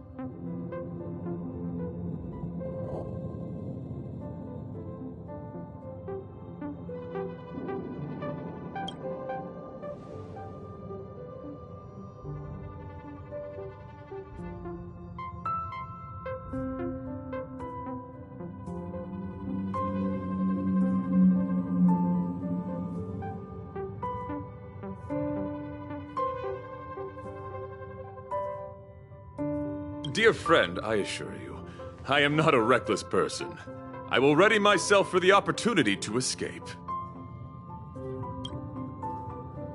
Dear friend, I assure you, I am not a reckless person. I will ready myself for the opportunity to escape.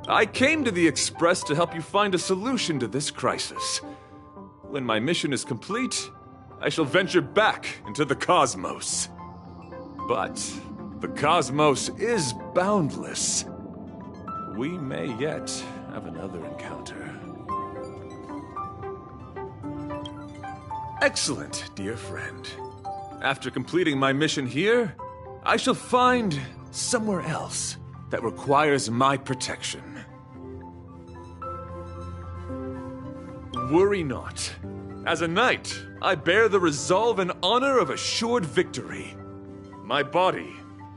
I came to the Express to help you find a solution to this crisis. When my mission is complete, I shall venture back into the cosmos. But the cosmos is boundless. We may yet have another encounter. Excellent, dear friend. After completing my mission here, I shall find somewhere else that requires my protection. Worry not. As a knight, I bear the resolve and honor of assured victory. My body,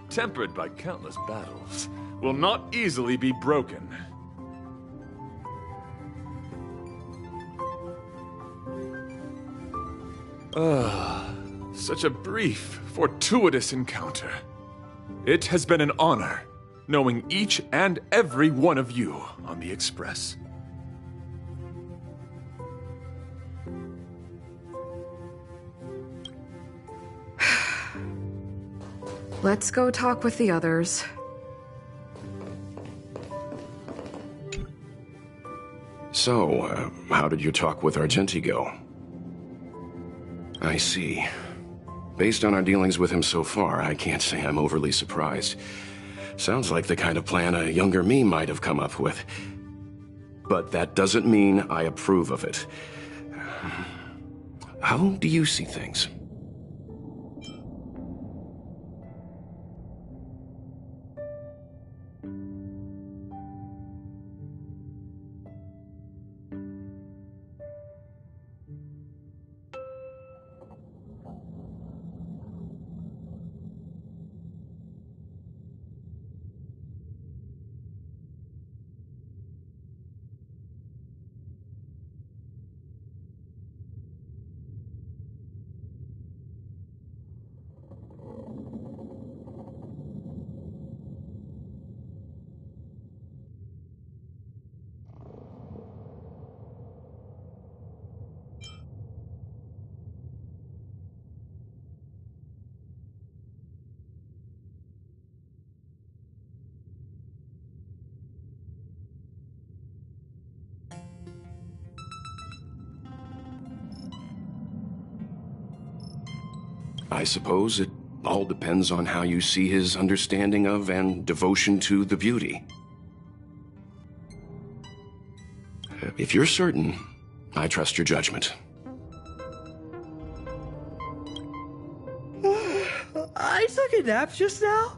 tempered by countless battles, will not easily be broken. Such a brief, fortuitous encounter. It has been an honor knowing each and every one of you on the Express. Let's go talk with the others. So, how did your talk with Argenti go? I see. Based on our dealings with him so far, I can't say I'm overly surprised. Sounds like the kind of plan a younger me might have come up with. But that doesn't mean I approve of it. How do you see things? I suppose it all depends on how you see his understanding of and devotion to the beauty. If you're certain, I trust your judgment. I took a nap just now.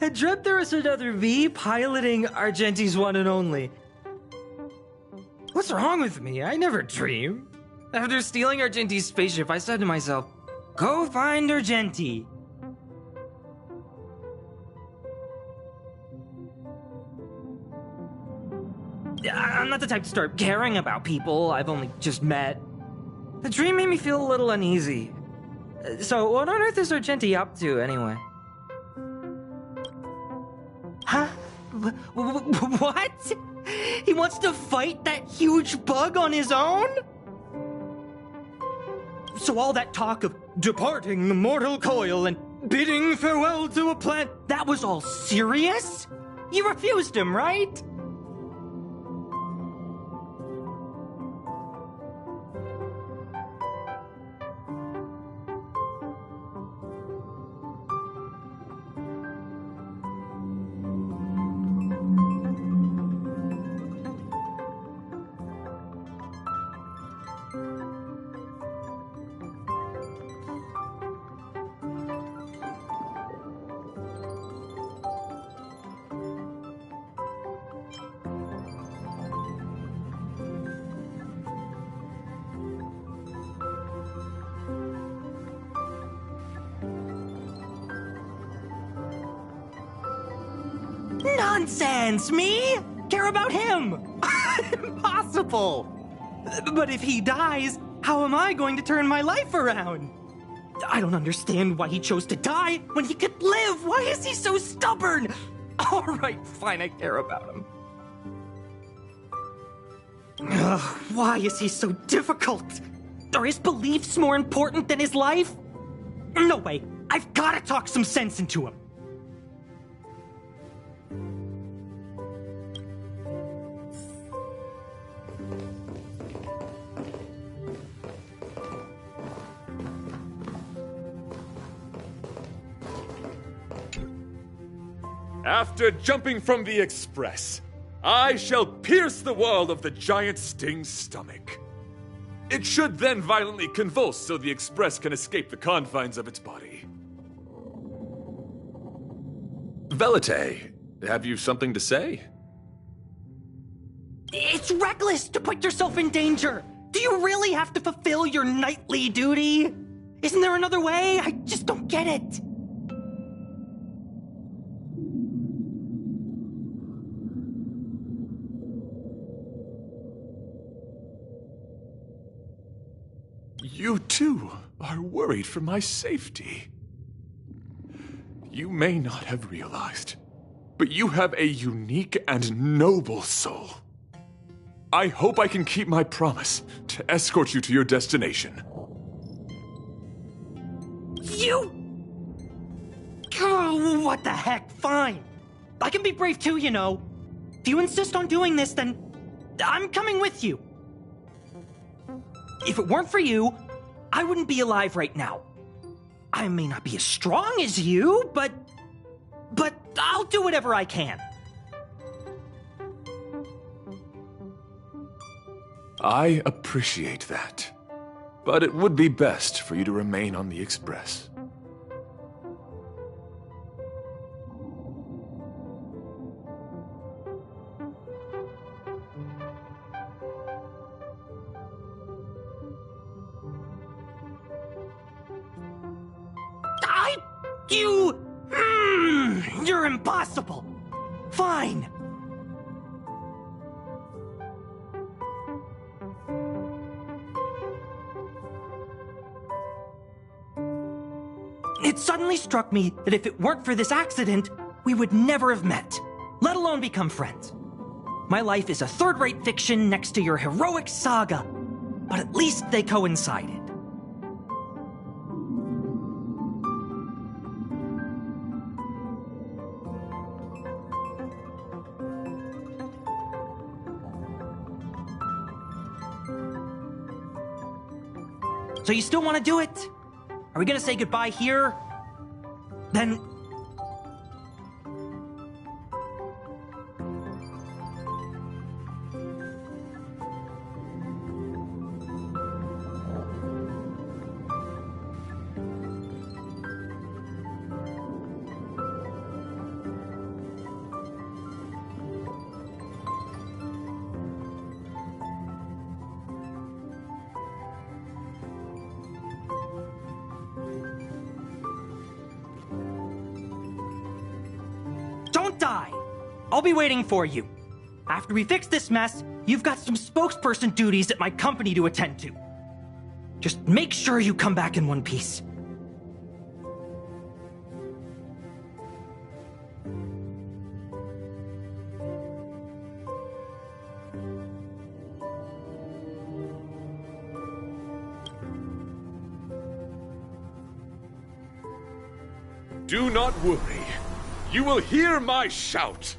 I dreamt there was another me piloting Argenti's one and only. What's wrong with me? I never dream. After stealing Argenti's spaceship, I said to myself, go find Argenti. I'm not the type to start caring about people I've only just met. The dream made me feel a little uneasy. So, what on earth is Argenti up to, anyway? Huh? What? He wants to fight that huge bug on his own? So all that talk of departing the mortal coil and bidding farewell to a plant, that was all serious? You refused him, right? Nonsense! Me? Care about him? Impossible! But if he dies, how am I going to turn my life around? I don't understand why he chose to die when he could live. Why is he so stubborn? All right, fine, I care about him. Ugh, why is he so difficult? Are his beliefs more important than his life? No way. I've got to talk some sense into him. After jumping from the express, I shall pierce the wall of the giant sting's stomach. It should then violently convulse so the express can escape the confines of its body. Velite, have you something to say? It's reckless to put yourself in danger. Do you really have to fulfill your knightly duty? Isn't there another way? I just don't get it. You too are worried for my safety. You may not have realized, but you have a unique and noble soul. I hope I can keep my promise to escort you to your destination. You... Oh, what the heck? Fine. I can be brave too, you know. If you insist on doing this, then I'm coming with you. If it weren't for you, I wouldn't be alive right now. I may not be as strong as you, but I'll do whatever I can. I appreciate that, but it would be best for you to remain on the Express. You're impossible. Fine. It suddenly struck me that if it weren't for this accident, we would never have met, let alone become friends. My life is a third-rate fiction next to your heroic saga, but at least they coincided. So you still want to do it? Are we gonna say goodbye here? Then... Don't die! I'll be waiting for you. After we fix this mess, you've got some spokesperson duties at my company to attend to. Just make sure you come back in one piece. Do not worry. You will hear my shout.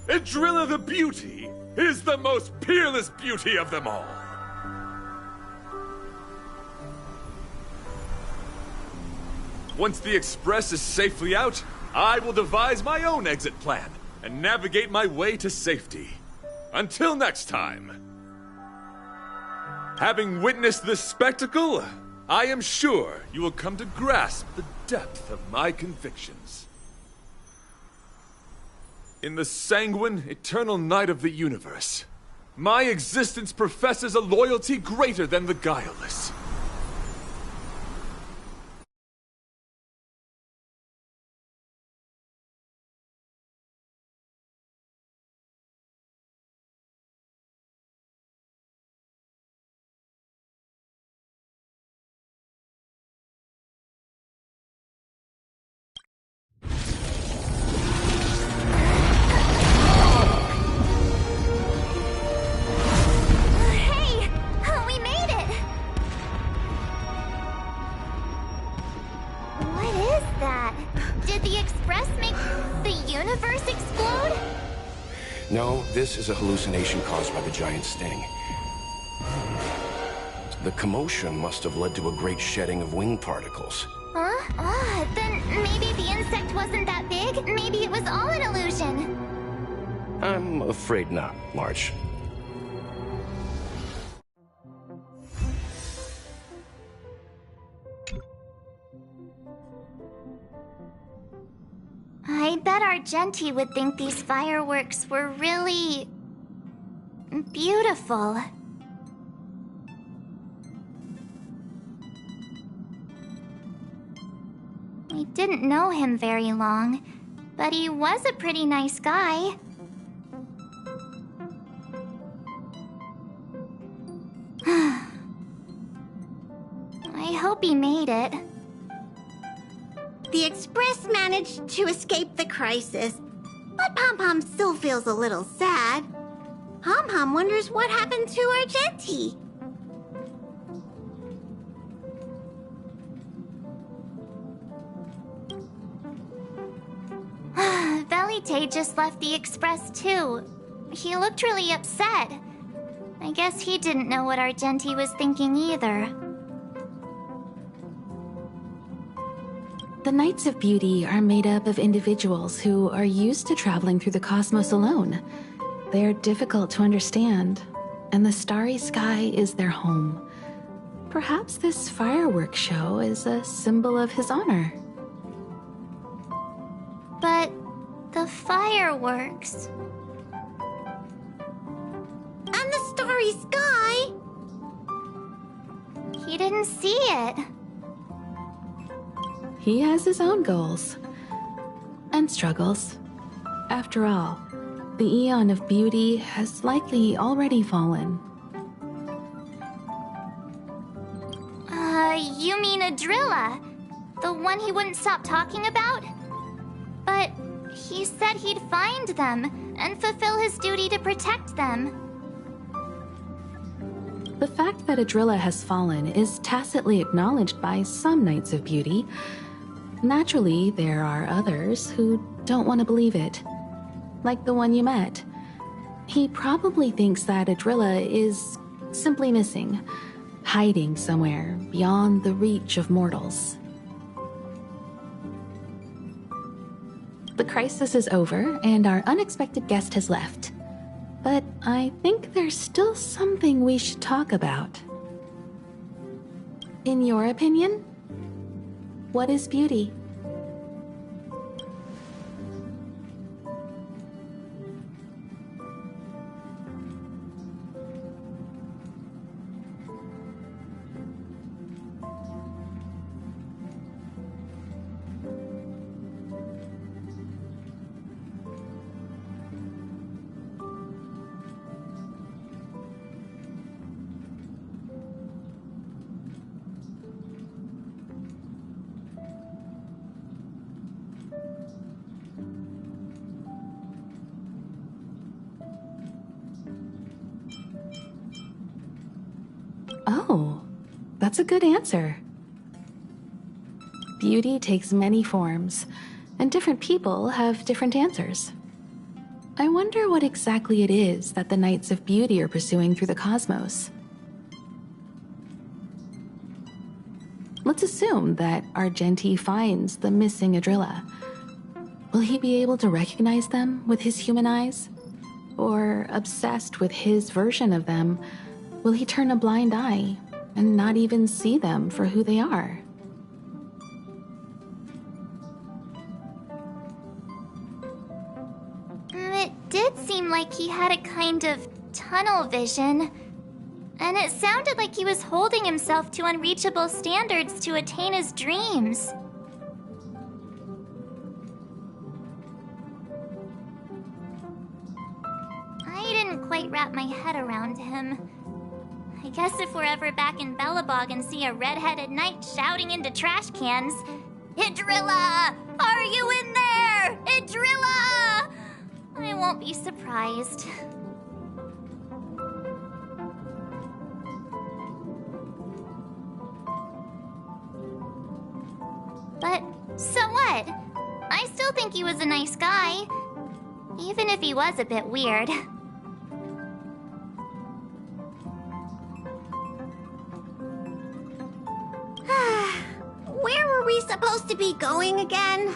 Idrilla the Beauty is the most peerless beauty of them all. Once the Express is safely out, I will devise my own exit plan and navigate my way to safety. Until next time. Having witnessed this spectacle, I am sure you will come to grasp the depth of my convictions. In the sanguine, eternal night of the universe, my existence professes a loyalty greater than the guileless. No, this is a hallucination caused by the giant sting. The commotion must have led to a great shedding of wing particles. Huh? Then maybe the insect wasn't that big. Maybe it was all an illusion. I'm afraid not, March. I bet Argenti would think these fireworks were really beautiful. We didn't know him very long, but he was a pretty nice guy. I hope he made it. The Express managed to escape the crisis, but Pom-Pom still feels a little sad. Pom-Pom wonders what happened to Argenti. Velite just left the Express too. He looked really upset. I guess he didn't know what Argenti was thinking either. The Knights of Beauty are made up of individuals who are used to traveling through the cosmos alone. They're difficult to understand, and the starry sky is their home. Perhaps this fireworks show is a symbol of his honor. But the fireworks... And the starry sky! He didn't see it. He has his own goals and struggles. After all, the Eon of Beauty has likely already fallen. You mean Adrilla? The one he wouldn't stop talking about? But he said he'd find them and fulfill his duty to protect them. The fact that Adrilla has fallen is tacitly acknowledged by some Knights of Beauty. Naturally, there are others who don't want to believe it. Like the one you met. He probably thinks that Adrilla is simply missing, hiding somewhere beyond the reach of mortals. The crisis is over, and our unexpected guest has left. But I think there's still something we should talk about. In your opinion, what is beauty? Oh, that's a good answer. Beauty takes many forms, and different people have different answers. I wonder what exactly it is that the Knights of Beauty are pursuing through the cosmos. Let's assume that Argenti finds the missing Adrilla. Will he be able to recognize them with his human eyes? Or, obsessed with his version of them, will he turn a blind eye and not even see them for who they are? It did seem like he had a kind of tunnel vision. And it sounded like he was holding himself to unreachable standards to attain his dreams. I didn't quite wrap my head around him. I guess if we're ever back in Belobog and see a red-headed knight shouting into trash cans, "Idrilla! Are you in there? Idrilla!" I won't be surprised. But so what? I still think he was a nice guy, even if he was a bit weird. Where were we supposed to be going again?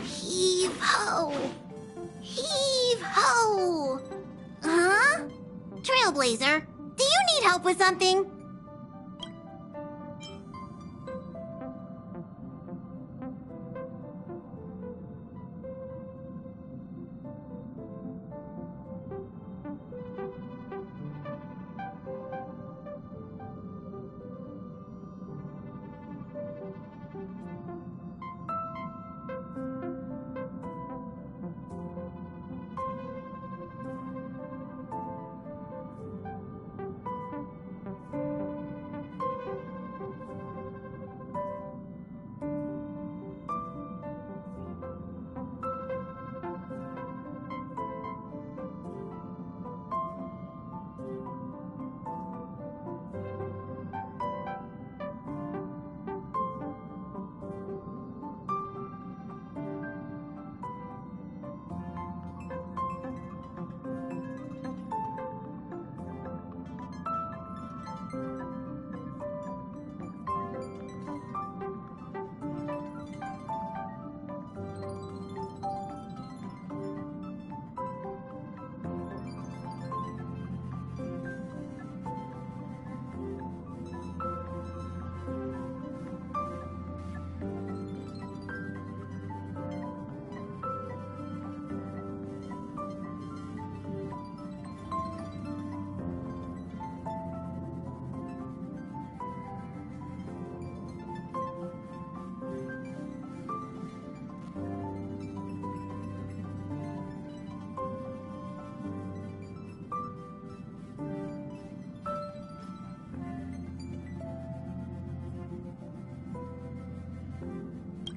Heave-ho! Heave-ho! Huh? Trailblazer, do you need help with something?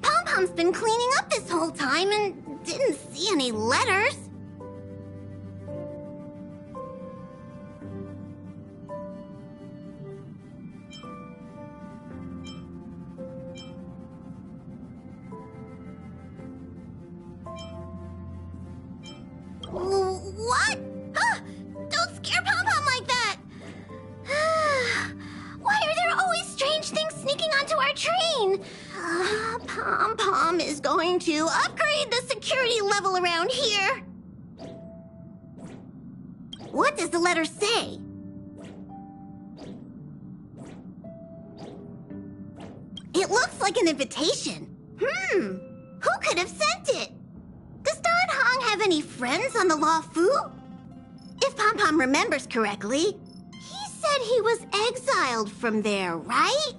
Pom-Pom's been cleaning up this whole time and didn't see any letters. What? Don't scare Pom-Pom like that! Why are there always strange things sneaking onto our train? Pom-Pom is going to upgrade the security level around here. What does the letter say? It looks like an invitation. Who could have sent it? Does Don Hong have any friends on the Law Fu? If Pom-Pom remembers correctly, he said he was exiled from there, right?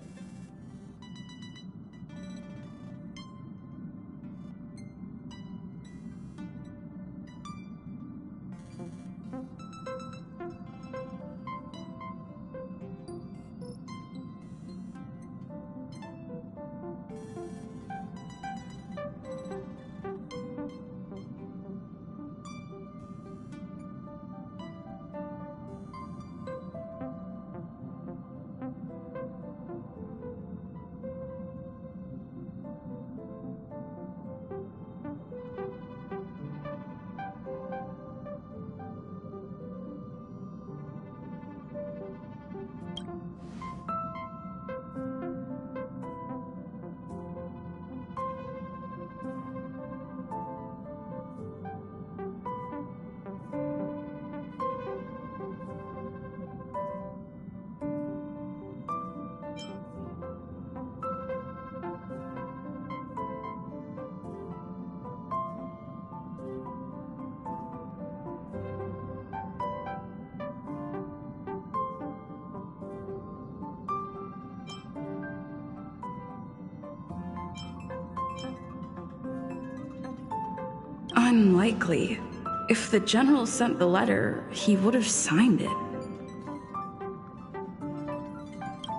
unlikely. If the general sent the letter, he would have signed it.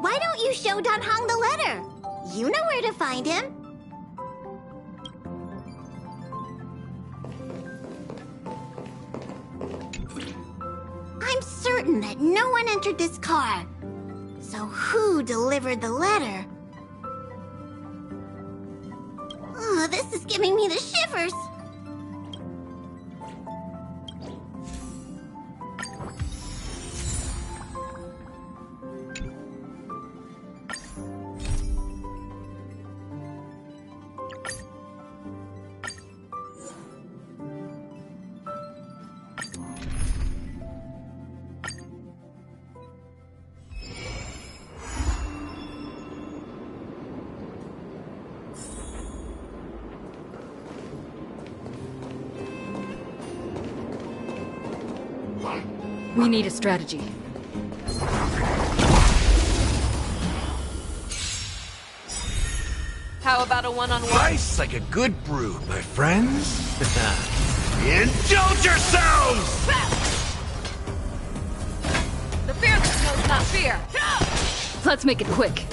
Why don't you show Dan Hong the letter? You know where to find him. I'm certain that no one entered this car. So who delivered the letter? Oh, this is giving me the shivers. We need a strategy. How about a one-on-one? Rice like a good brew, my friends. Indulge yourselves! The fearless knows not fear. Let's make it quick.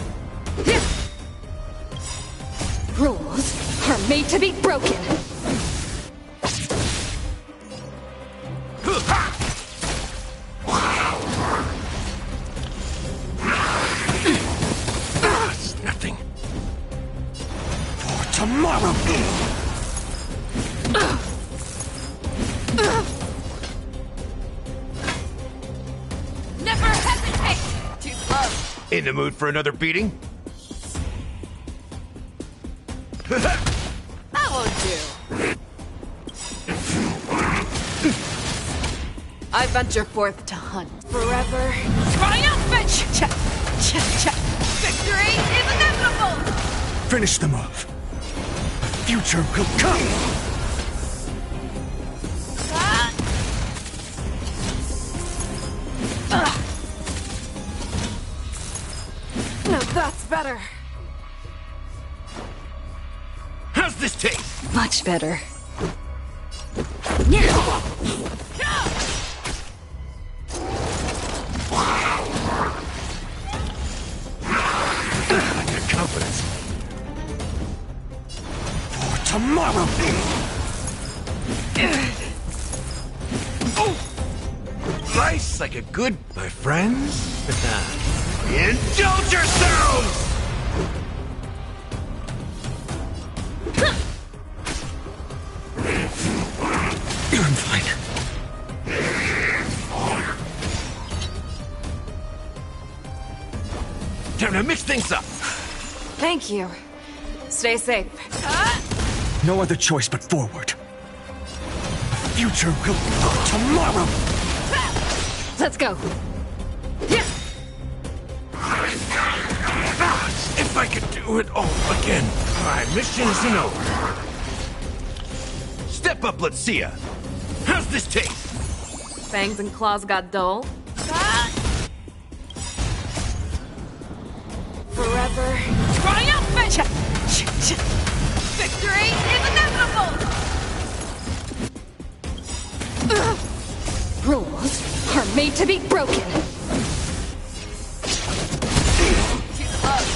Rules are made to be broken. It's nothing. For tomorrow. Never hesitate! Too slow. In the mood for another beating? That won't do. I venture forth to hunt. Forever triumphant! Victory is inevitable! Finish them off. The future will come. No, that's better. How's this taste? Much better. Confidence. For tomorrow. Rice like a good, my friends. Indulge yourselves! I'm fine. Time to mix things up. Thank you. Stay safe. No other choice but forward. The future will come tomorrow. Let's go. If I could do it all again, my mission isn't over. Step up, let's see ya. How's this taste? Fangs and claws got dull. Forever triumphant! Victory is inevitable! Rules are made to be broken. Too close.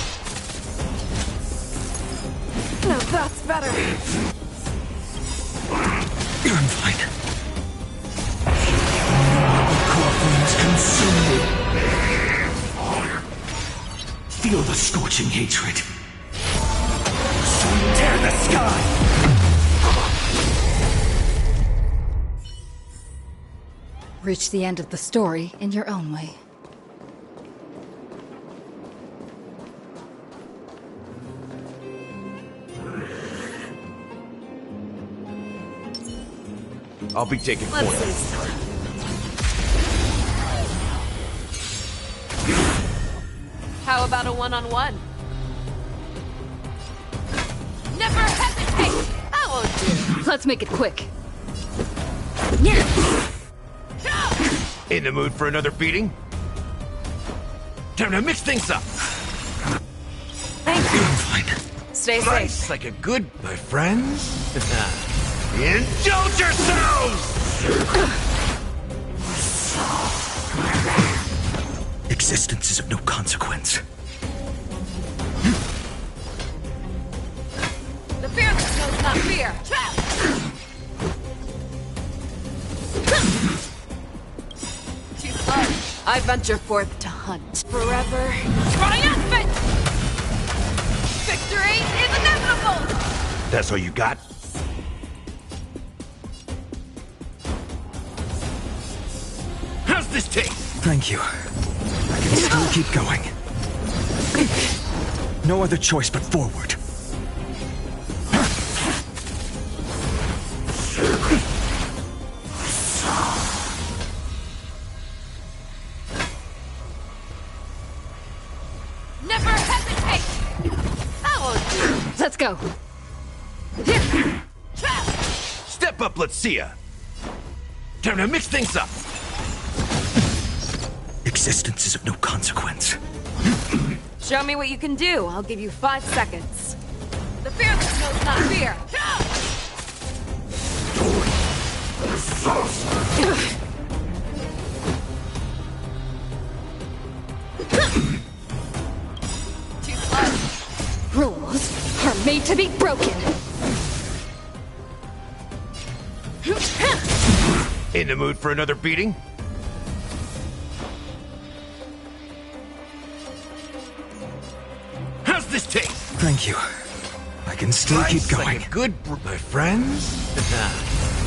No, that's better. I'm fine. Core flames consume me. Feel the scorching hatred. So tear the sky! Reach the end of the story in your own way. I'll be taking Let's point. see. How about a one-on-one? Never hesitate! I won't do. Let's make it quick. In the mood for another beating? Time to mix things up. Thank you. Stay safe. Rice like a good, my friends. Indulge yourselves! Existence is of no consequence. The fearless knows not fear. Trap! Too slow. I venture forth to hunt. Forever triumphant! Victory is inevitable! That's all you got? How's this taste? Thank you. I can still keep going. No other choice but forward. Never hesitate! I won't do. Let's go. Step up, let's see ya. Time to mix things up. Existence is of no consequence. Show me what you can do. I'll give you 5 seconds. The fearless knows not fear. Too slow. Rules are made to be broken. In the mood for another beating? How's this taste? Thank you. I can still keep going. Like a good my friends?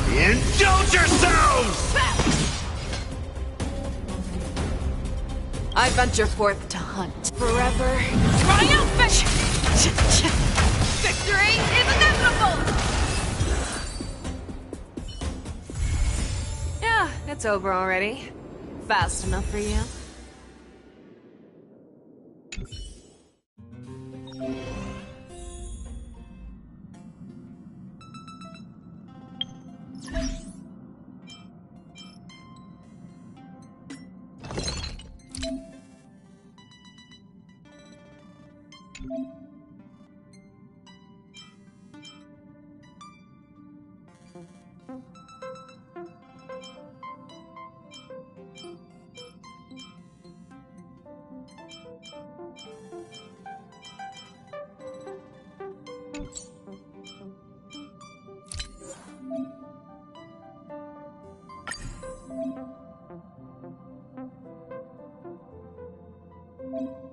Indulge yourselves! I venture forth to hunt. Forever triumphant! Victory is inevitable! Yeah, it's over already. Fast enough for you? Thank you.